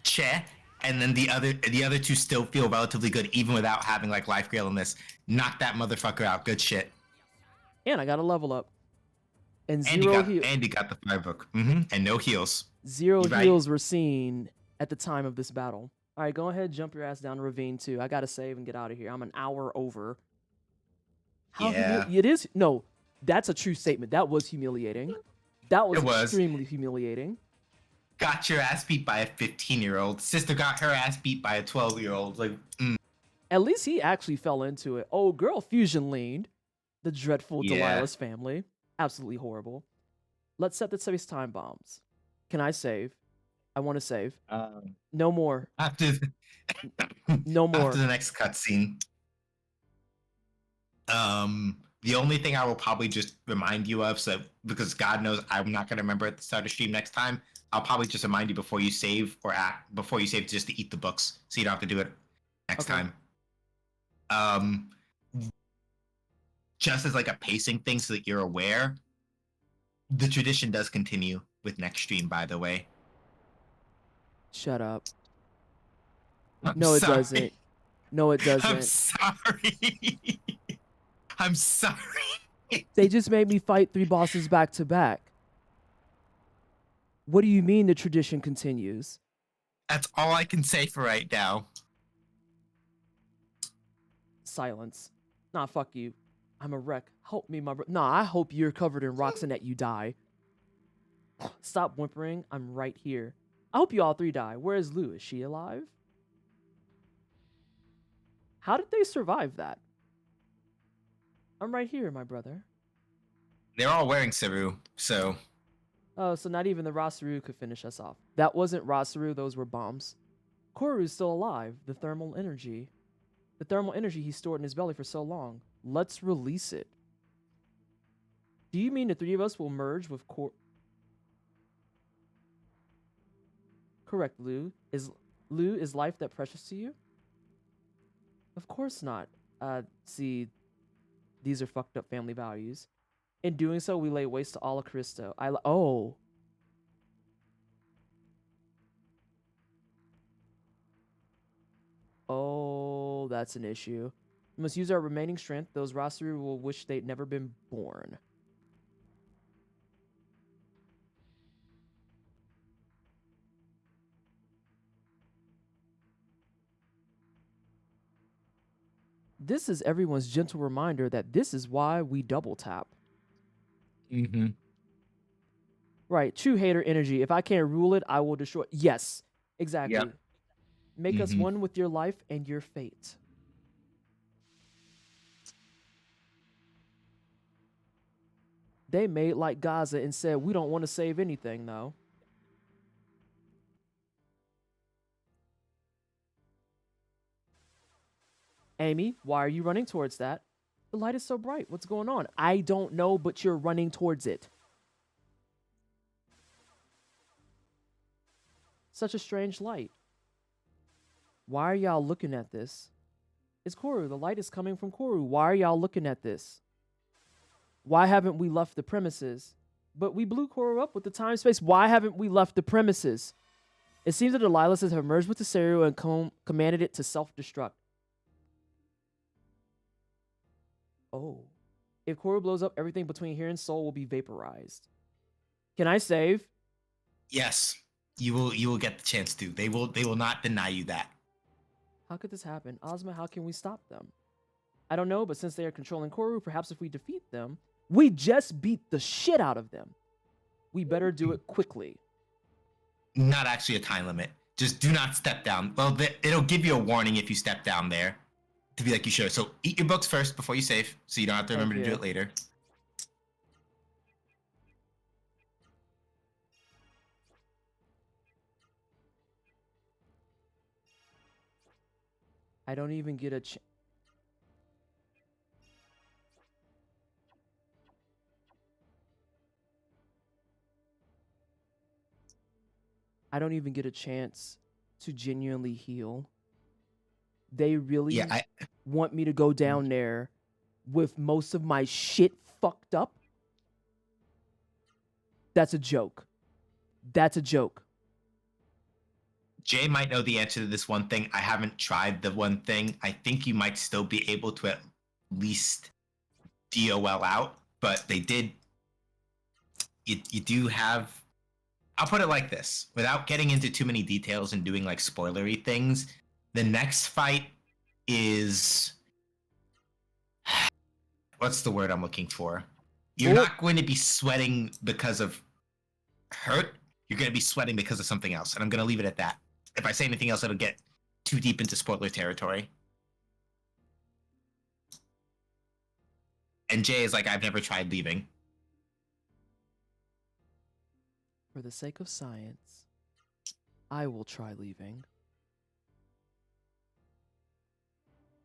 Che, and then the other two still feel relatively good, even without having like life grail in this, knock that motherfucker out. Good shit. And I got a level up. And Andy got the 5 book. Mm-hmm. And no heals. Zero heals were seen at the time of this battle. All right, go ahead, jump your ass down the ravine too. I gotta save and get out of here. I'm an hour over. It is. No, that's a true statement. That was humiliating. That was extremely humiliating. Got your ass beat by a 15-year-old. Sister got her ass beat by a 12-year-old. Like, At least he actually fell into it. Oh, girl, fusion leaned. The dreadful Delilah's family. Absolutely horrible. Let's set the space time bombs. Can I save? I want to save. No more. No more. After the next cutscene. The only thing I will probably just remind you of, so because God knows I'm not gonna remember at the start of stream next time, I'll probably just remind you before you save before you save just to eat the books, so you don't have to do it next time. Just as like a pacing thing, so that you're aware. The tradition does continue with next stream, by the way. Shut up. It doesn't. No, it doesn't. I'm sorry. I'm sorry. They just made me fight 3 bosses back to back. What do you mean the tradition continues? That's all I can say for right now. Silence. Nah, fuck you. I'm a wreck. Help me, my bro. Nah, I hope you're covered in rocks and that you die. Stop whimpering. I'm right here. I hope you all 3 die. Where is Lou? Is she alive? How did they survive that? I'm right here, my brother. They're all wearing Saru, so... Oh, so not even the Rasaru could finish us off. That wasn't Rasaru, those were bombs. Koru's still alive. The thermal energy. The thermal energy he stored in his belly for so long. Let's release it. Do you mean the 3 of us will merge with Correct, Lou. Is life that precious to you? Of course not. See, these are fucked up family values. In doing so, we lay waste to all of Callisto. Oh. Oh, that's an issue. We must use our remaining strength. Those Rasaru will wish they'd never been born. This is everyone's gentle reminder that this is why we double tap. Mm-hmm. Right, true hater energy. If I can't rule it, I will destroy. Yes, exactly. Yep. Make us Mhm. one with your life and your fate. They made like Gaza and said, we don't want to save anything, though. Amy, why are you running towards that? The light is so bright. What's going on? I don't know, but you're running towards it. Such a strange light. Why are y'all looking at this? It's Koru. The light is coming from Koru. Why are y'all looking at this? Why haven't we left the premises? But we blew Koru up with the time space. Why haven't we left the premises? It seems that the Lilases have merged with the Serio and commanded it to self-destruct. Oh. If Koru blows up, everything between here and Seoul will be vaporized. Can I save? Yes, you will get the chance to. They will not deny you that. How could this happen? Ozma, how can we stop them? I don't know, but since they are controlling Koru, perhaps if we defeat them, we just beat the shit out of them. We better do it quickly. Not actually a time limit. Just do not step down. Well, it'll give you a warning if you step down there to be like you should. So eat your books first before you save, so you don't have to remember to do it later. I don't even get a chance. I don't even get a chance to genuinely heal. They really want me to go down there with most of my shit fucked up. That's a joke. That's a joke. Jay might know the answer to this one thing. I haven't tried the one thing. I think you might still be able to at least DOL out, but they did. You do have. I'll put it like this, without getting into too many details and doing like spoilery things. The next fight is. What's the word I'm looking for? You're not going to be sweating because of hurt. You're going to be sweating because of something else. And I'm going to leave it at that. If I say anything else, it'll get too deep into spoiler territory. And Jay is like, I've never tried leaving. For the sake of science, I will try leaving.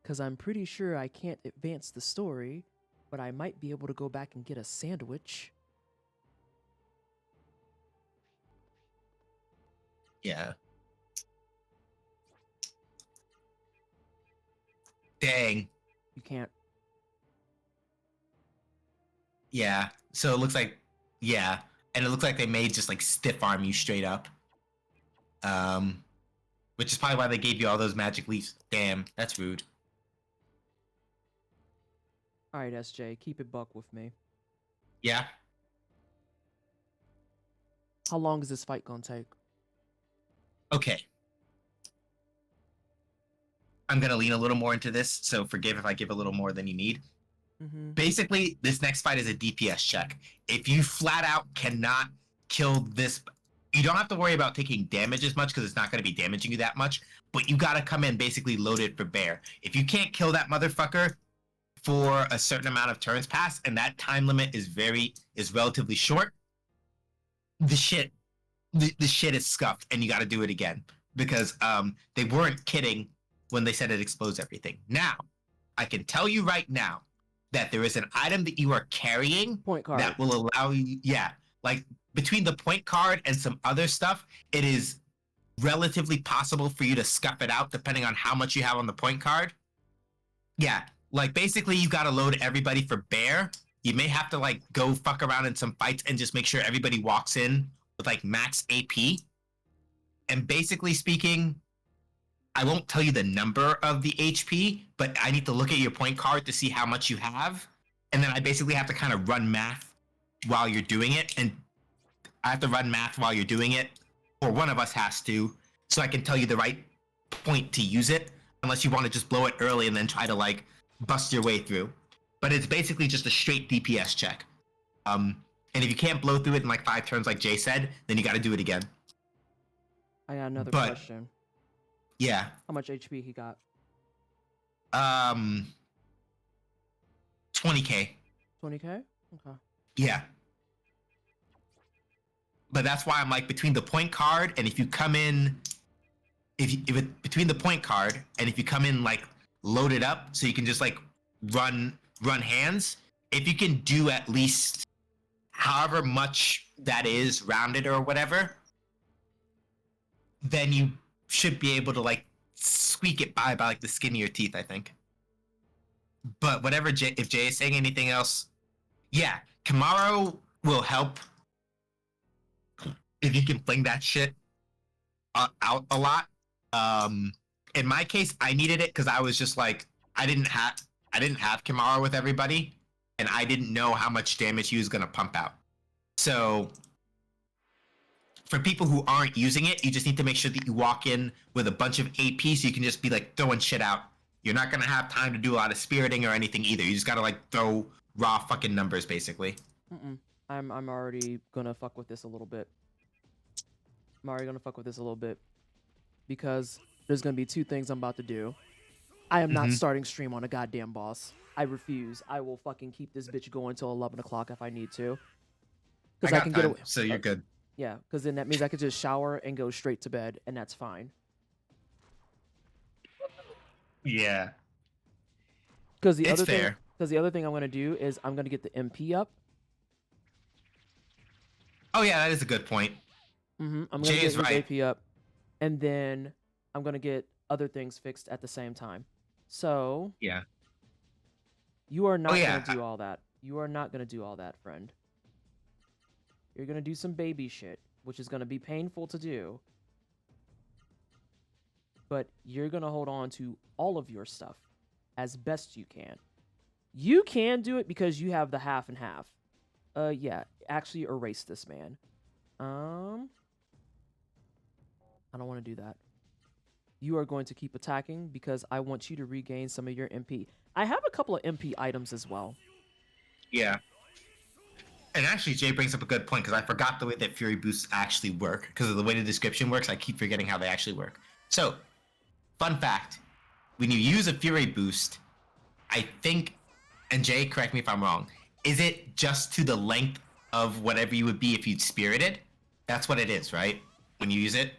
Because I'm pretty sure I can't advance the story, but I might be able to go back and get a sandwich. Yeah. Dang. You can't. Yeah. So it looks like, yeah. And it looks like they may just like stiff arm you straight up. Which is probably why they gave you all those magic leaves. Damn, that's rude. All right, SJ, keep it buck with me. Yeah. How long is this fight gonna take? Okay. I'm gonna lean a little more into this, so forgive if I give a little more than you need. Mm-hmm. Basically, this next fight is a DPS check. If you flat out cannot kill this, you don't have to worry about taking damage as much because it's not going to be damaging you that much, but you got to come in basically loaded for bear. If you can't kill that motherfucker for a certain amount of turns pass, and that time limit is relatively short, the shit is scuffed, and you got to do it again because they weren't kidding when they said it explodes everything. Now, I can tell you right now that there is an item that you are carrying Point card. that will allow you, like between the point card and some other stuff, it is relatively possible for you to scuff it out depending on how much you have on the point card. Yeah, like basically you got to load everybody for bear. You may have to like go fuck around in some fights and just make sure everybody walks in with like max AP. And basically speaking, I won't tell you the number of the HP, but I need to look at your point card to see how much you have. And then I basically have to kind of run math while you're doing it. And I have to run math while you're doing it, or one of us has to, so I can tell you the right point to use it, unless you want to just blow it early and then try to like bust your way through. But it's basically just a straight DPS check. And if you can't blow through it in like 5 turns, like Jay said, then you got to do it again. I got another But- question. Yeah. How much HP he got? 20k. 20k? Okay. Yeah. But that's why I'm like between the point card and if you come in, between the point card and if you come in like loaded up, so you can just like run hands. If you can do at least however much that is rounded or whatever, then you should be able to like squeak it by like the skin of your teeth, I think. But whatever, if Jay is saying anything else, yeah, Kamaro will help if you can fling that shit out a lot. In my case, I needed it because I was just like, I didn't have Kamaro with everybody, and I didn't know how much damage he was gonna pump out. So for people who aren't using it, you just need to make sure that you walk in with a bunch of AP so you can just be like throwing shit out. You're not gonna have time to do a lot of spiriting or anything either. You just gotta like throw raw fucking numbers basically. I'm already gonna fuck with this a little bit. Because there's gonna be 2 things I'm about to do. I am not starting stream on a goddamn boss. I refuse. I will fucking keep this bitch going till 11 o'clock if I need to. Because I can get away. So you're good. Yeah, because then that means I could just shower and go straight to bed, and that's fine. Yeah. Because the It's other fair. thing I'm gonna do is I'm gonna get the MP up. Oh yeah, that is a good point. I'm gonna Jay get is his right. AP up, and then I'm gonna get other things fixed at the same time. So Yeah. you are not yeah. gonna do all that. You are not gonna do all that, friend. You're gonna do some baby shit, which is gonna be painful to do. But you're gonna hold on to all of your stuff as best you can. You can do it because you have the half and half. Yeah, actually erase this man. I don't want to do that. You are going to keep attacking because I want you to regain some of your MP. I have a couple of MP items as well. Yeah. And actually, Jay brings up a good point because I forgot the way that Fury boosts actually work because of the way the description works. I keep forgetting how they actually work. So, fun fact: when you use a Fury boost, I think, and Jay, correct me if I'm wrong, is it just to the length of whatever you would be if you'd spirited? That's what it is, right? When you use it.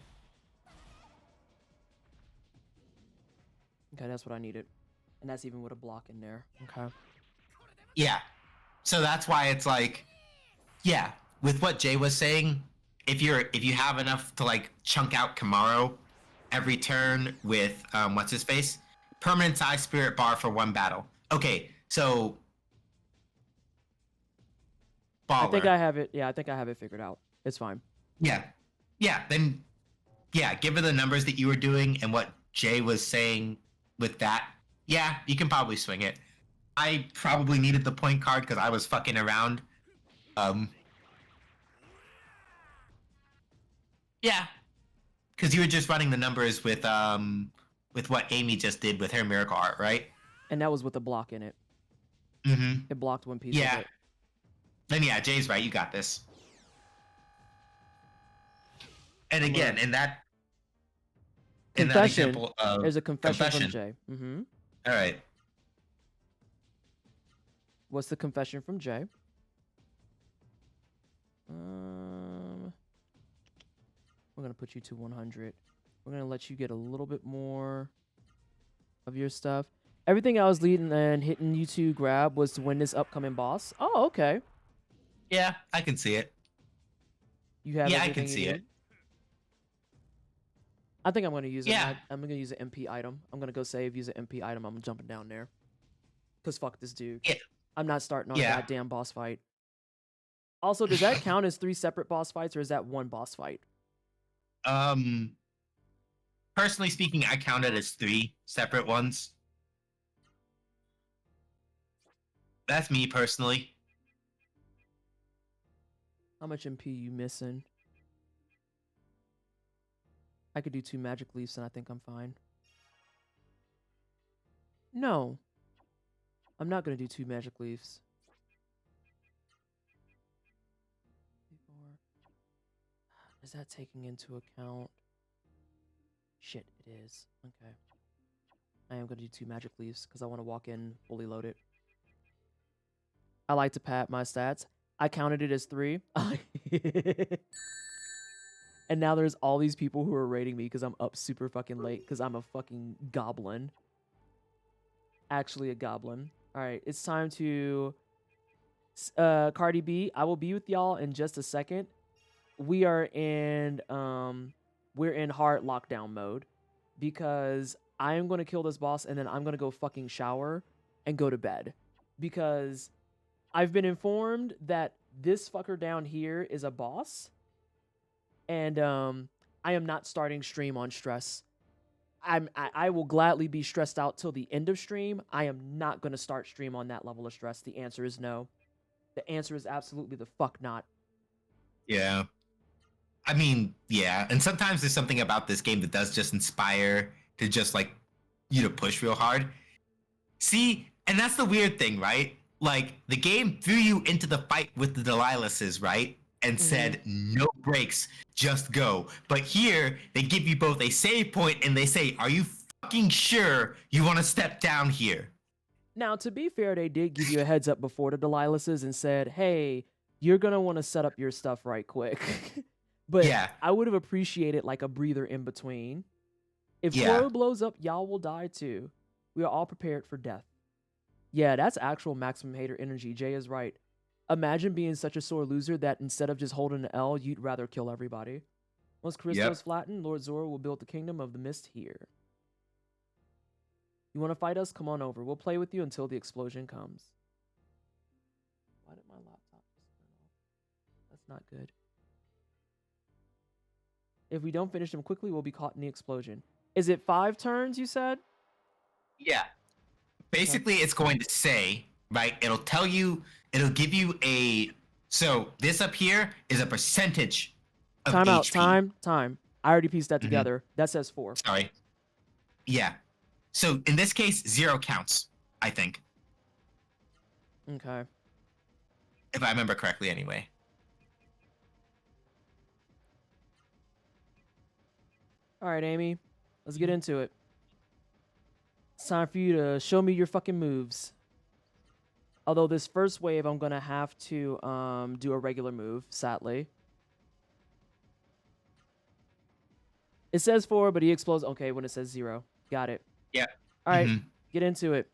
Okay, that's what I needed, and that's even with a block in there. Okay. Yeah. So that's why it's like, yeah, with what Jay was saying, if you have enough to like chunk out Kamaro every turn with what's his face, permanent size spirit bar for 1 battle. Okay, so baller. I think I have it. Yeah, I think I have it figured out. It's fine. Yeah. Then give her the numbers that you were doing and what Jay was saying with that. Yeah, you can probably swing it. I probably needed the point card because I was fucking around. Yeah, because you were just running the numbers with what Amy just did with her miracle art, right? And that was with a block in it. Mm-hmm. It blocked one piece Yeah. of it. Then yeah, Jay's right. You got this. And again, in that Confession. example of There's a confession from confession. Jay. All right. What's the confession from Jay? We're gonna put you to 100. We're gonna let you get a little bit more of your stuff. Everything I was leading and hitting you to grab was to win this upcoming boss. Oh, okay. Yeah, I can see it. You have Yeah, I everything can you see need? it. I think I'm gonna use Yeah. I'm gonna use an MP item. I'm gonna go save, use an MP item. I'm jumping down there. Cause fuck this dude. Yeah. I'm not starting on Yeah. a goddamn boss fight. Also, does that count as 3 separate boss fights, or is that 1 boss fight? Personally speaking, I count it as 3 separate ones. That's me personally. How much MP you missing? I could do 2 magic leaves and I think I'm fine. No. I'm not gonna do 2 magic leaves. Is that taking into account? Shit, it is. Okay. I am gonna do 2 magic leaves because I want to walk in fully loaded. I like to pad my stats. I counted it as 3. And now there's all these people who are rating me because I'm up super fucking late because I'm a fucking goblin. Actually a goblin. All right, it's time to Cardi B. I will be with y'all in just a second. We are in we're in hard lockdown mode because I am going to kill this boss and then I'm going to go fucking shower and go to bed because I've been informed that this fucker down here is a boss. And I am not starting stream on stress. I will gladly be stressed out till the end of stream. I am not going to start stream on that level of stress. The answer is no. The answer is absolutely the fuck not. Yeah. I mean, yeah. And sometimes there's something about this game that does just inspire to just like you to push real hard. See, and that's the weird thing, right? Like the game threw you into the fight with the Delilahs, right? And said, no breaks, just go. But here, they give you both a save point and they say, are you fucking sure you want to step down here? Now, to be fair, they did give you a heads up before the Delilahs and said, hey, you're going to want to set up your stuff right quick. But yeah. I would have appreciated like a breather in between. If Toro blows up, y'all will die too. We are all prepared for death. Yeah, that's actual maximum hater energy. Jay is right. Imagine being such a sore loser that instead of just holding an L, you'd rather kill everybody. Once Callisto is flattened, Lord Zora will build the Kingdom of the Mist here. You want to fight us? Come on over. We'll play with you until the explosion comes. Why did my laptop just turn off? That's not good. If we don't finish them quickly, we'll be caught in the explosion. Is it 5 turns, you said? Yeah. Basically, it's going to say, right, it'll tell you... It'll give you a... So this up here is a percentage of time HP. Out. Time. I already pieced that together. That says 4. Sorry. Yeah. So in this case, 0 counts, I think. Okay. If I remember correctly anyway. All right, Amy. Let's get into it. It's time for you to show me your fucking moves. Although this first wave, I'm going to have to do a regular move, sadly. It says 4, but he explodes. Okay, when it says 0. Got it. Yeah. All right, get into it.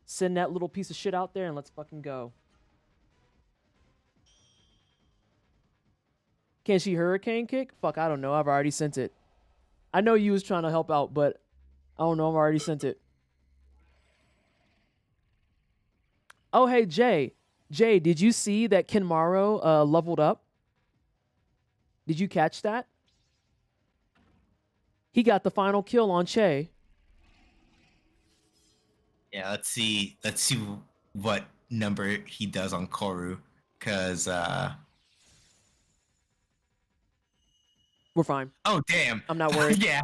Send that little piece of shit out there and let's fucking go. Can she hurricane kick? Fuck, I don't know. I've already sent it. I know you was trying to help out, but I don't know. I've already sent it. Oh, hey, Jay. Jay, did you see that Kenmaro leveled up? Did you catch that? He got the final kill on Che. Yeah, let's see what number he does on Koru, because we're fine. Oh damn. I'm not worried. Yeah.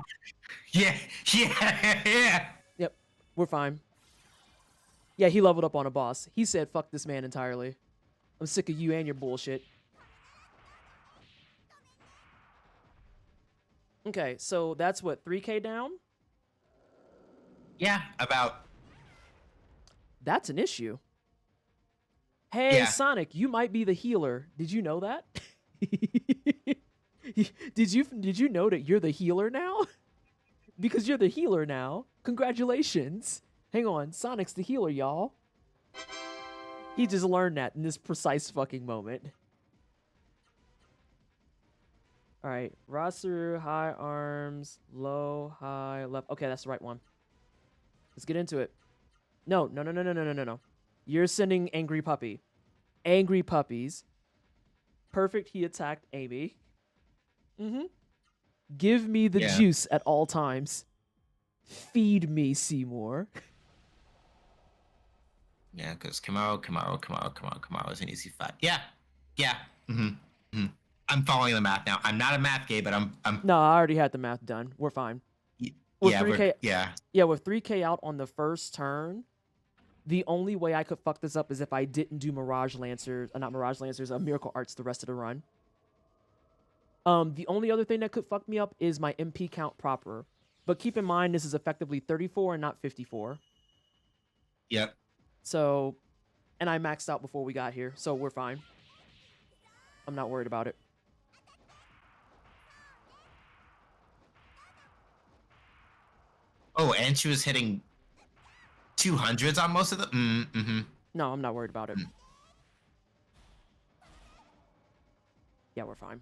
Yep, we're fine. Yeah, he leveled up on a boss. He said, fuck this man entirely. I'm sick of you and your bullshit. Okay, so that's what, 3K down? Yeah, about. That's an issue. Hey, Sonic, you might be the healer. Did you know that? Did you know that you're the healer now? Because you're the healer now. Congratulations. Hang on, Sonic's the healer, y'all. He just learned that in this precise fucking moment. All right, roster, high arms, low, high, left. Okay, that's the right one. Let's get into it. No. You're sending Angry Puppy. Angry Puppies. Perfect, he attacked Amy. Give me the juice at all times. Feed me, Seymour. Yeah, because Kamaro is an easy fight. Yeah. I'm following the math now. I'm not a math gay, but I'm. No, I already had the math done. We're fine. With 3K, with 3K out on the first turn, The only way I could fuck this up is if I didn't do Mirage Lancers, not Mirage Lancers, Miracle Arts the rest of the run. The only other thing that could fuck me up is my MP count proper. But keep in mind, this is effectively 34 and not 54. Yep. So, and I maxed out before we got here, so we're fine. I'm not worried about it. Oh, and she was hitting 200s on most of them? Mm-hmm. No, I'm not worried about it. Yeah, we're fine.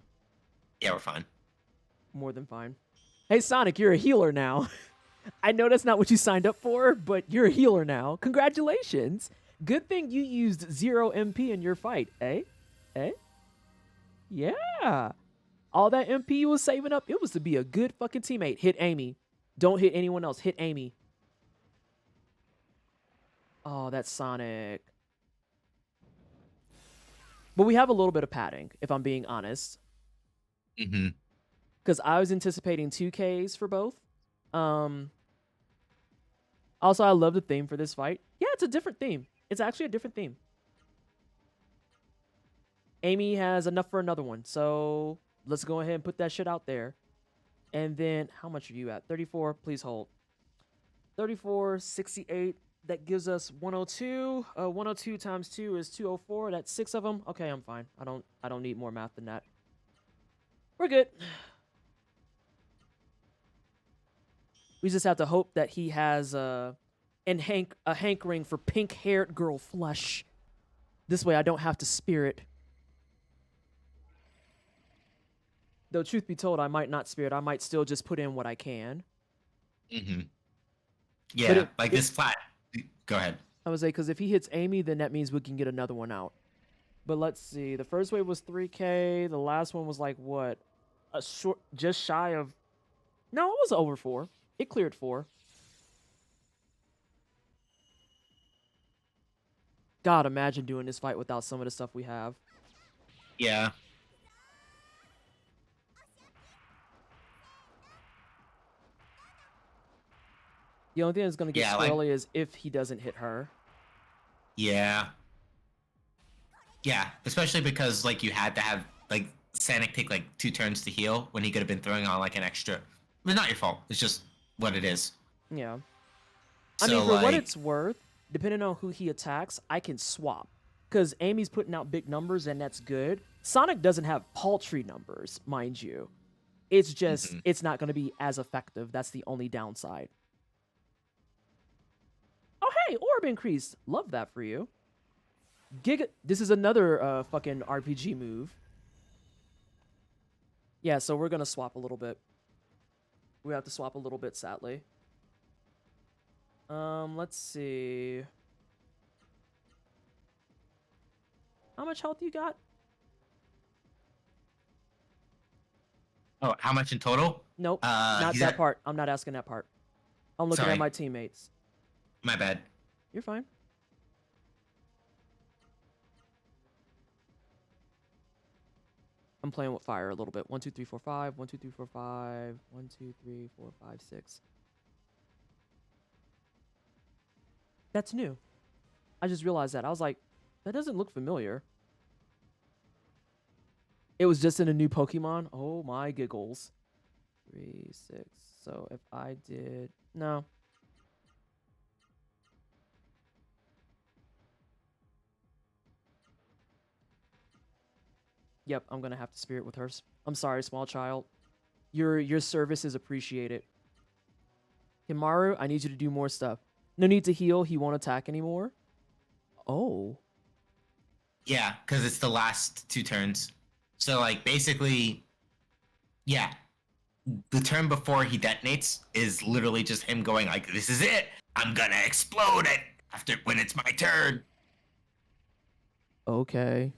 Yeah, we're fine. More than fine. Hey, Sonic, you're a healer now. I know that's not what you signed up for, but you're a healer now. Congratulations. Good thing you used 0 MP in your fight, eh? Eh? Yeah. All that MP you was saving up, it was to be a good fucking teammate. Hit Amy. Don't hit anyone else. Hit Amy. Oh, that's Sonic. But we have a little bit of padding, if I'm being honest. Mm-hmm. Because I was anticipating 2Ks for both. Also, I love the theme for this fight. Yeah, it's a different theme. It's actually a different theme. Amy has enough for another one. So let's go ahead and put that shit out there. And then, how much are you at? 34, please hold. 34, 68. That gives us 102. 102 times 2 is 204. That's 6 of them. Okay, I'm fine. I don't need more math than that. We're good. We just have to hope that he has a hankering for pink-haired girl flesh. This way I don't have to spirit. Though, truth be told, I might not spirit. I might still just put in what I can. Mm-hmm. Yeah, this flat. Go ahead. I would say, because if he hits Amy, then that means we can get another one out. But let's see. The first wave was 3K. The last one was like, what? A short, just shy of... No, it was over 4. It cleared 4. God, imagine doing this fight without some of the stuff we have. Yeah. The only thing that's going to get Yeah, squirrely is if he doesn't hit her. Yeah. Yeah, especially because, like, you had to have, like, Sanic take, like, 2 turns to heal when he could have been throwing on, like, an extra... It's not your fault. It's just what it is. Yeah. So, I mean, for what like... it's worth, depending on who he attacks, I can swap. Because Amy's putting out big numbers, and that's good. Sonic doesn't have paltry numbers, mind you. It's just, it's not going to be as effective. That's the only downside. Oh, hey, orb increase. Love that for you. This is another fucking RPG move. Yeah, so we're going to swap a little bit. We have to swap a little bit, sadly. Let's see. How much health you got? Oh, how much in total? Nope, not that part. I'm not asking that part. I'm looking Sorry. at my teammates. My bad. You're fine. I'm playing with fire a little bit. 1, 2, 3, 4, 5. 1, 2, 3, 4, 5. 1, 2, 3, 4, 5, 6. That's new. I just realized that. I was like, that doesn't look familiar. It was just in a new Pokemon. Oh my giggles. 3, 6. So if I did... No. Yep, I'm gonna have to spirit with hers. I'm sorry, small child. Your service is appreciated. Himaru, I need you to do more stuff. No need to heal. He won't attack anymore. Oh. Yeah, because it's the last 2 turns. So, like, basically, yeah. The turn before he detonates is literally just him going like, this is it. I'm gonna explode it after when it's my turn. Okay.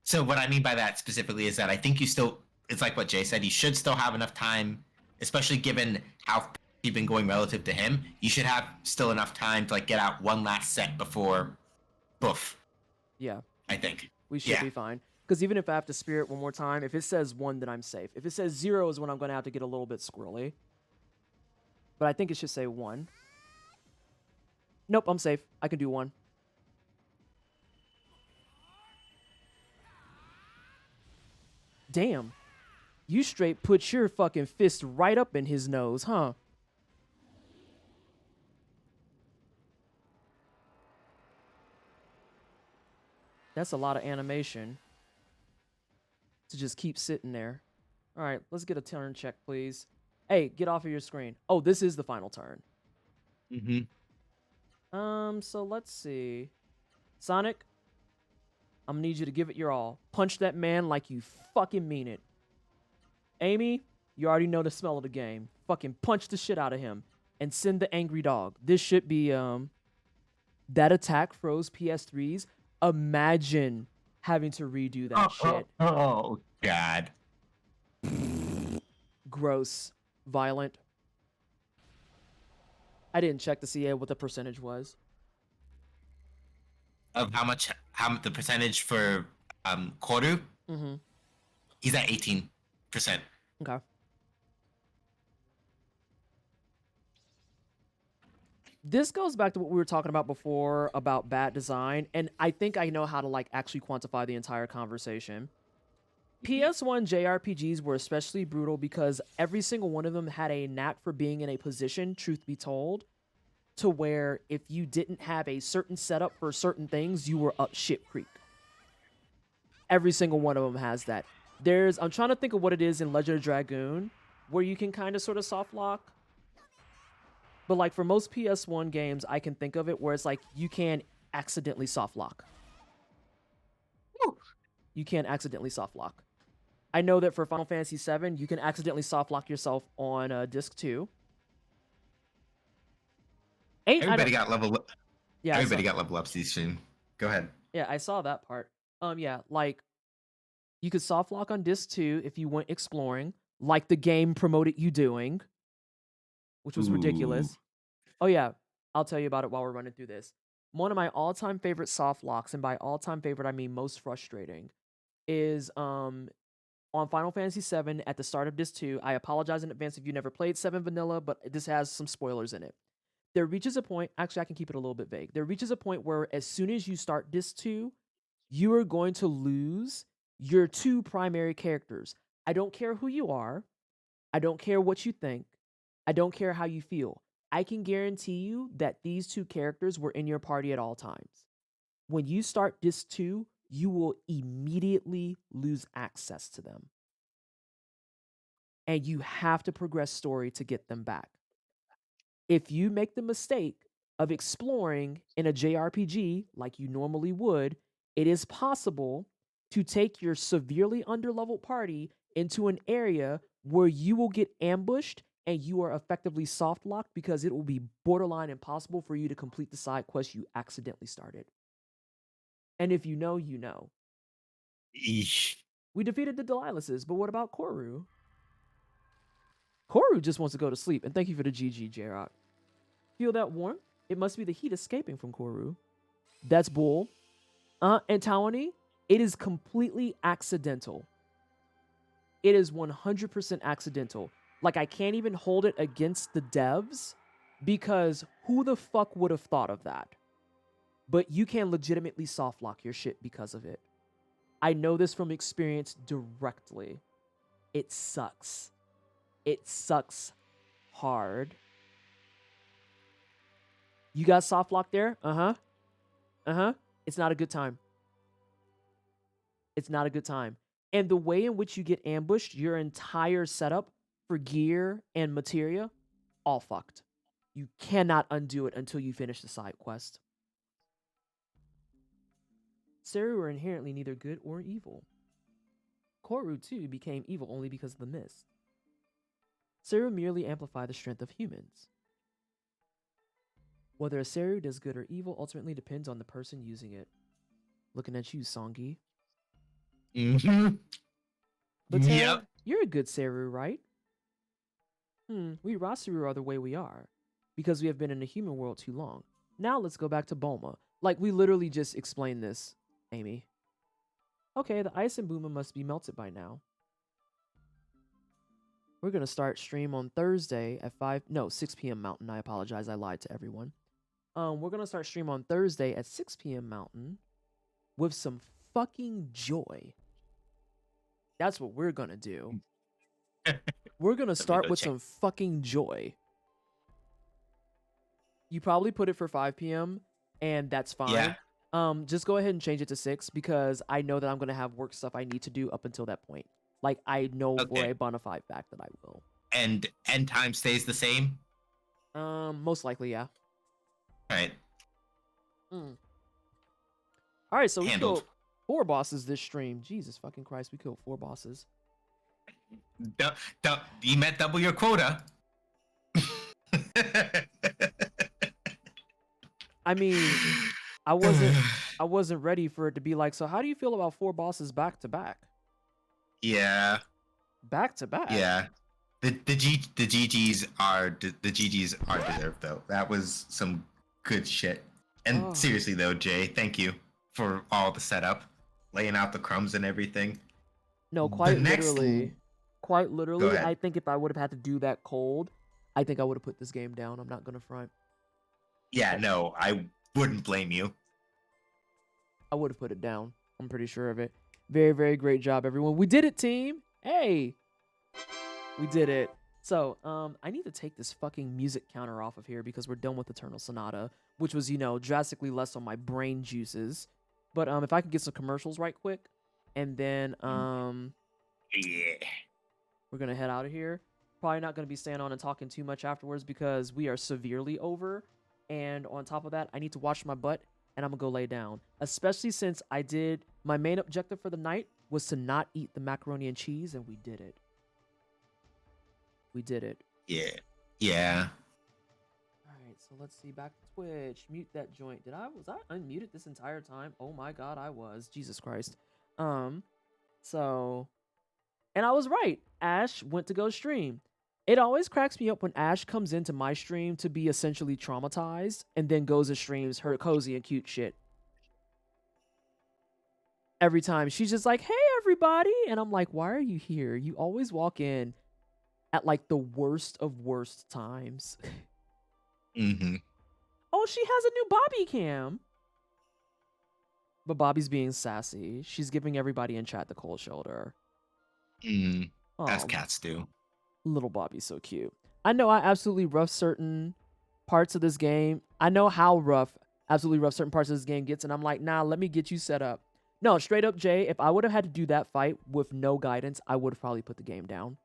So what I mean by that specifically is that I think you still, it's like what Jay said, you should still have enough time, especially given how you've been going relative to him. You should have still enough time to, like, get out one last set before boof. Yeah. I think. We should be fine. Because even if I have to spirit one more time, if it says 1, then I'm safe. If it says 0 is when I'm going to have to get a little bit squirrely. But I think it should say 1. Nope, I'm safe. I can do one. Damn. You straight put your fucking fist right up in his nose, huh? That's a lot of animation to just keep sitting there. All right, let's get a turn check, please. Hey, get off of your screen. Oh, this is the final turn. So let's see. Sonic, I'm gonna need you to give it your all. Punch that man like you fucking mean it. Amy, you already know the smell of the game. Fucking punch the shit out of him. And send the angry dog. This should be, that attack froze PS3s. Imagine having to redo that shit. Oh, God. Gross. Violent. I didn't check to see what the percentage was. Of how the percentage for Koru? Mm-hmm. He's at 18%. Okay. This goes back to what we were talking about before about bad design, and I think I know how to like actually quantify the entire conversation. PS1 JRPGs were especially brutal because every single one of them had a knack for being in a position, truth be told, to where if you didn't have a certain setup for certain things, you were up shit creek. Every single one of them has that. I'm trying to think of what it is in Legend of Dragoon, where you can kind of sort of soft lock. But like for most PS1 games, I can think of it where it's like you can accidentally soft lock. You can accidentally soft lock. I know that for Final Fantasy VII, you can accidentally soft lock yourself on disc 2. Everybody got level up. Yeah, Everybody got level up stream. Go ahead. Yeah, I saw that part. Yeah, like you could soft lock on disc 2 if you went exploring, like the game promoted you doing, which was ridiculous. Oh yeah, I'll tell you about it while we're running through this. One of my all-time favorite soft locks, and by all-time favorite I mean most frustrating, is on Final Fantasy VII at the start of disc 2. I apologize in advance if you never played 7 Vanilla, but this has some spoilers in it. There reaches a point, actually I can keep it a little bit vague. There reaches a point where as soon as you start disc 2, you are going to lose your two primary characters. I don't care who you are. I don't care what you think. I don't care how you feel. I can guarantee you that these two characters were in your party at all times. When you start disc 2, you will immediately lose access to them. And you have to progress story to get them back. If you make the mistake of exploring in a JRPG like you normally would, it is possible to take your severely underleveled party into an area where you will get ambushed and you are effectively soft locked because it will be borderline impossible for you to complete the side quest you accidentally started. And if you know, you know. Eesh. We defeated the Delilahs, but what about Koru? Koru just wants to go to sleep, and thank you for the GG, J-Rock. Feel that warmth? It must be the heat escaping from Koru. That's bull. And Tawani, it is completely accidental. It is 100% accidental. Like, I can't even hold it against the devs because who the fuck would have thought of that? But you can legitimately soft lock your shit because of it. I know this from experience directly. It sucks. It sucks hard. You got soft lock there? It's not a good time. It's not a good time. And the way in which you get ambushed, your entire setup for gear and materia, all fucked. You cannot undo it until you finish the side quest. Seru are inherently neither good or evil. Koru, too, became evil only because of the mist. Seru merely amplify the strength of humans. Whether a Seru does good or evil ultimately depends on the person using it. Looking at you, Sonji. Mm-hmm. But Tara, Yep. You're a good Seru, right? We Rasuru are the way we are, because we have been in the human world too long. Now let's go back to Bulma. Like, we literally just explained this, Amy. Okay, the ice in Buma must be melted by now. We're going to start stream on Thursday at 6 p.m. Mountain. I apologize, I lied to everyone. we're gonna start stream on Thursday at 6 p.m. Mountain with some fucking joy. That's what we're gonna do. We're gonna start go with check. some fucking joy. You probably put it for 5 p.m. and that's fine. Yeah. Just go ahead and change it to 6 because I know that I'm gonna have work stuff I need to do up until that point. Like I know for Okay. a bona fide fact that I will. And end time stays the same? Most likely, yeah. Alright. All right, so we Handled. killed 4 bosses this stream. Jesus fucking Christ, we killed 4 bosses. You met double your quota. I mean, I wasn't ready for it to be like, so how do you feel about 4 bosses back to back? Yeah. Back to back. Yeah. The GGs are deserved though. That was some good shit. And Oh. seriously though, Jay, thank you for all the setup, laying out the crumbs and everything. No, quite next- literally. Quite literally, ahead. I think if I would have had to do that cold, I think I would have put this game down. I'm not gonna front. Yeah, no, I wouldn't blame you. I would have put it down. I'm pretty sure of it. Very, very great job, everyone. We did it, team. Hey, we did it. So, I need to take this fucking music counter off of here because we're done with Eternal Sonata, which was, drastically less on my brain juices. But if I could get some commercials right quick, and then Yeah. we're gonna head out of here. Probably not gonna be staying on and talking too much afterwards because we are severely over. And on top of that, I need to wash my butt and I'm gonna go lay down. Especially since my main objective for the night was to not eat the macaroni and cheese, and we did it. We did it. Yeah. Yeah. All right, so let's see. Back to Twitch. Mute that joint. Was I unmuted this entire time? Oh my god, I was. Jesus Christ. So, and I was right. Ash went to go stream. It always cracks me up when Ash comes into my stream to be essentially traumatized and then goes and streams her cozy and cute shit. Every time she's just like, "Hey everybody," and I'm like, "Why are you here? You always walk in at like the worst of worst times." Mm-hmm. Oh, she has a new Bobby cam. But Bobby's being sassy. She's giving everybody in chat the cold shoulder. Mm. As Aw, cats do. little Bobby's so cute. I know I absolutely rough certain parts of this game. I know how absolutely rough certain parts of this game gets, and I'm like, nah, let me get you set up. No, straight up, Jay, if I would have had to do that fight with no guidance, I would have probably put the game down.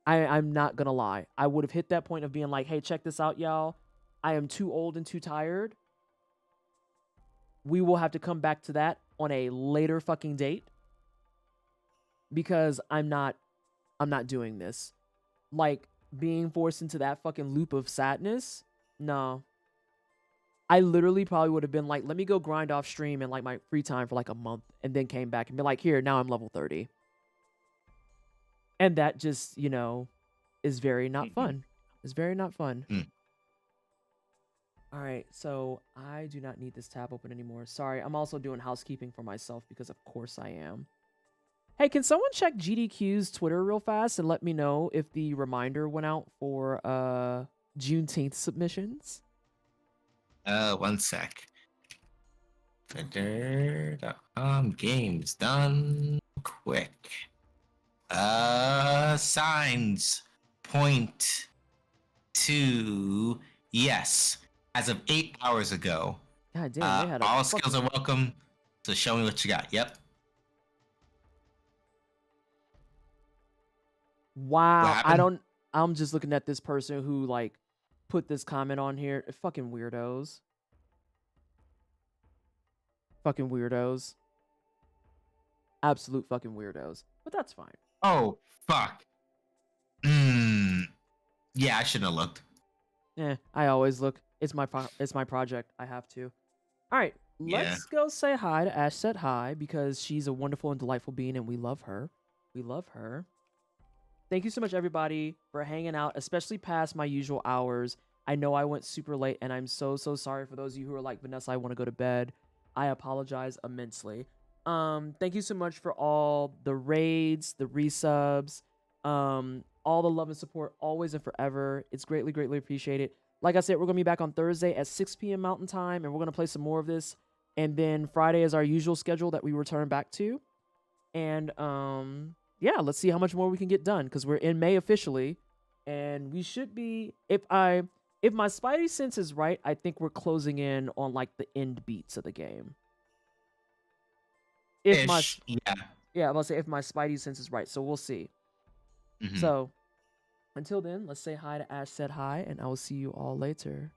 I'm not gonna lie. I would have hit that point of being like, hey, check this out, y'all. I am too old and too tired. We will have to come back to that on a later fucking date. Because I'm not doing this. Like, being forced into that fucking loop of sadness? No. I literally probably would have been like, let me go grind off stream in like my free time for like a month and then came back and be like, here, now I'm level 30. And that just, is very not fun. It's very not fun. All right, so I do not need this tab open anymore. Sorry, I'm also doing housekeeping for myself because of course I am. Hey, can someone check GDQ's Twitter real fast and let me know if the reminder went out for Juneteenth submissions? 1 sec. Games done quick. Signs point to yes. As of 8 hours ago. God damn, they had all skills are welcome. So show me what you got. Yep. Wow, I'm just looking at this person who like put this comment on here. Fucking weirdos. Fucking weirdos. Absolute fucking weirdos. But that's fine. Oh, fuck. Yeah, I shouldn't have looked. I always look. It's my project. I have to. All right, let's go say hi to Ash Said Hi because she's a wonderful and delightful being and we love her. We love her. Thank you so much, everybody, for hanging out, especially past my usual hours. I know I went super late, and I'm so sorry for those of you who are like, Vanessa, I want to go to bed. I apologize immensely. Thank you so much for all the raids, the resubs, all the love and support, always and forever. It's greatly, greatly appreciated. like I said, we're gonna be back on Thursday at 6 p.m. Mountain Time, and we're gonna play some more of this. And then Friday is our usual schedule that we return back to. And yeah, let's see how much more we can get done because we're in May officially, and we should be. If my Spidey sense is right, I think we're closing in on like the end beats of the game. If my I'm gonna say if my Spidey sense is right, so we'll see. Mhm. So until then, let's say hi to Ash said hi, and I will see you all later.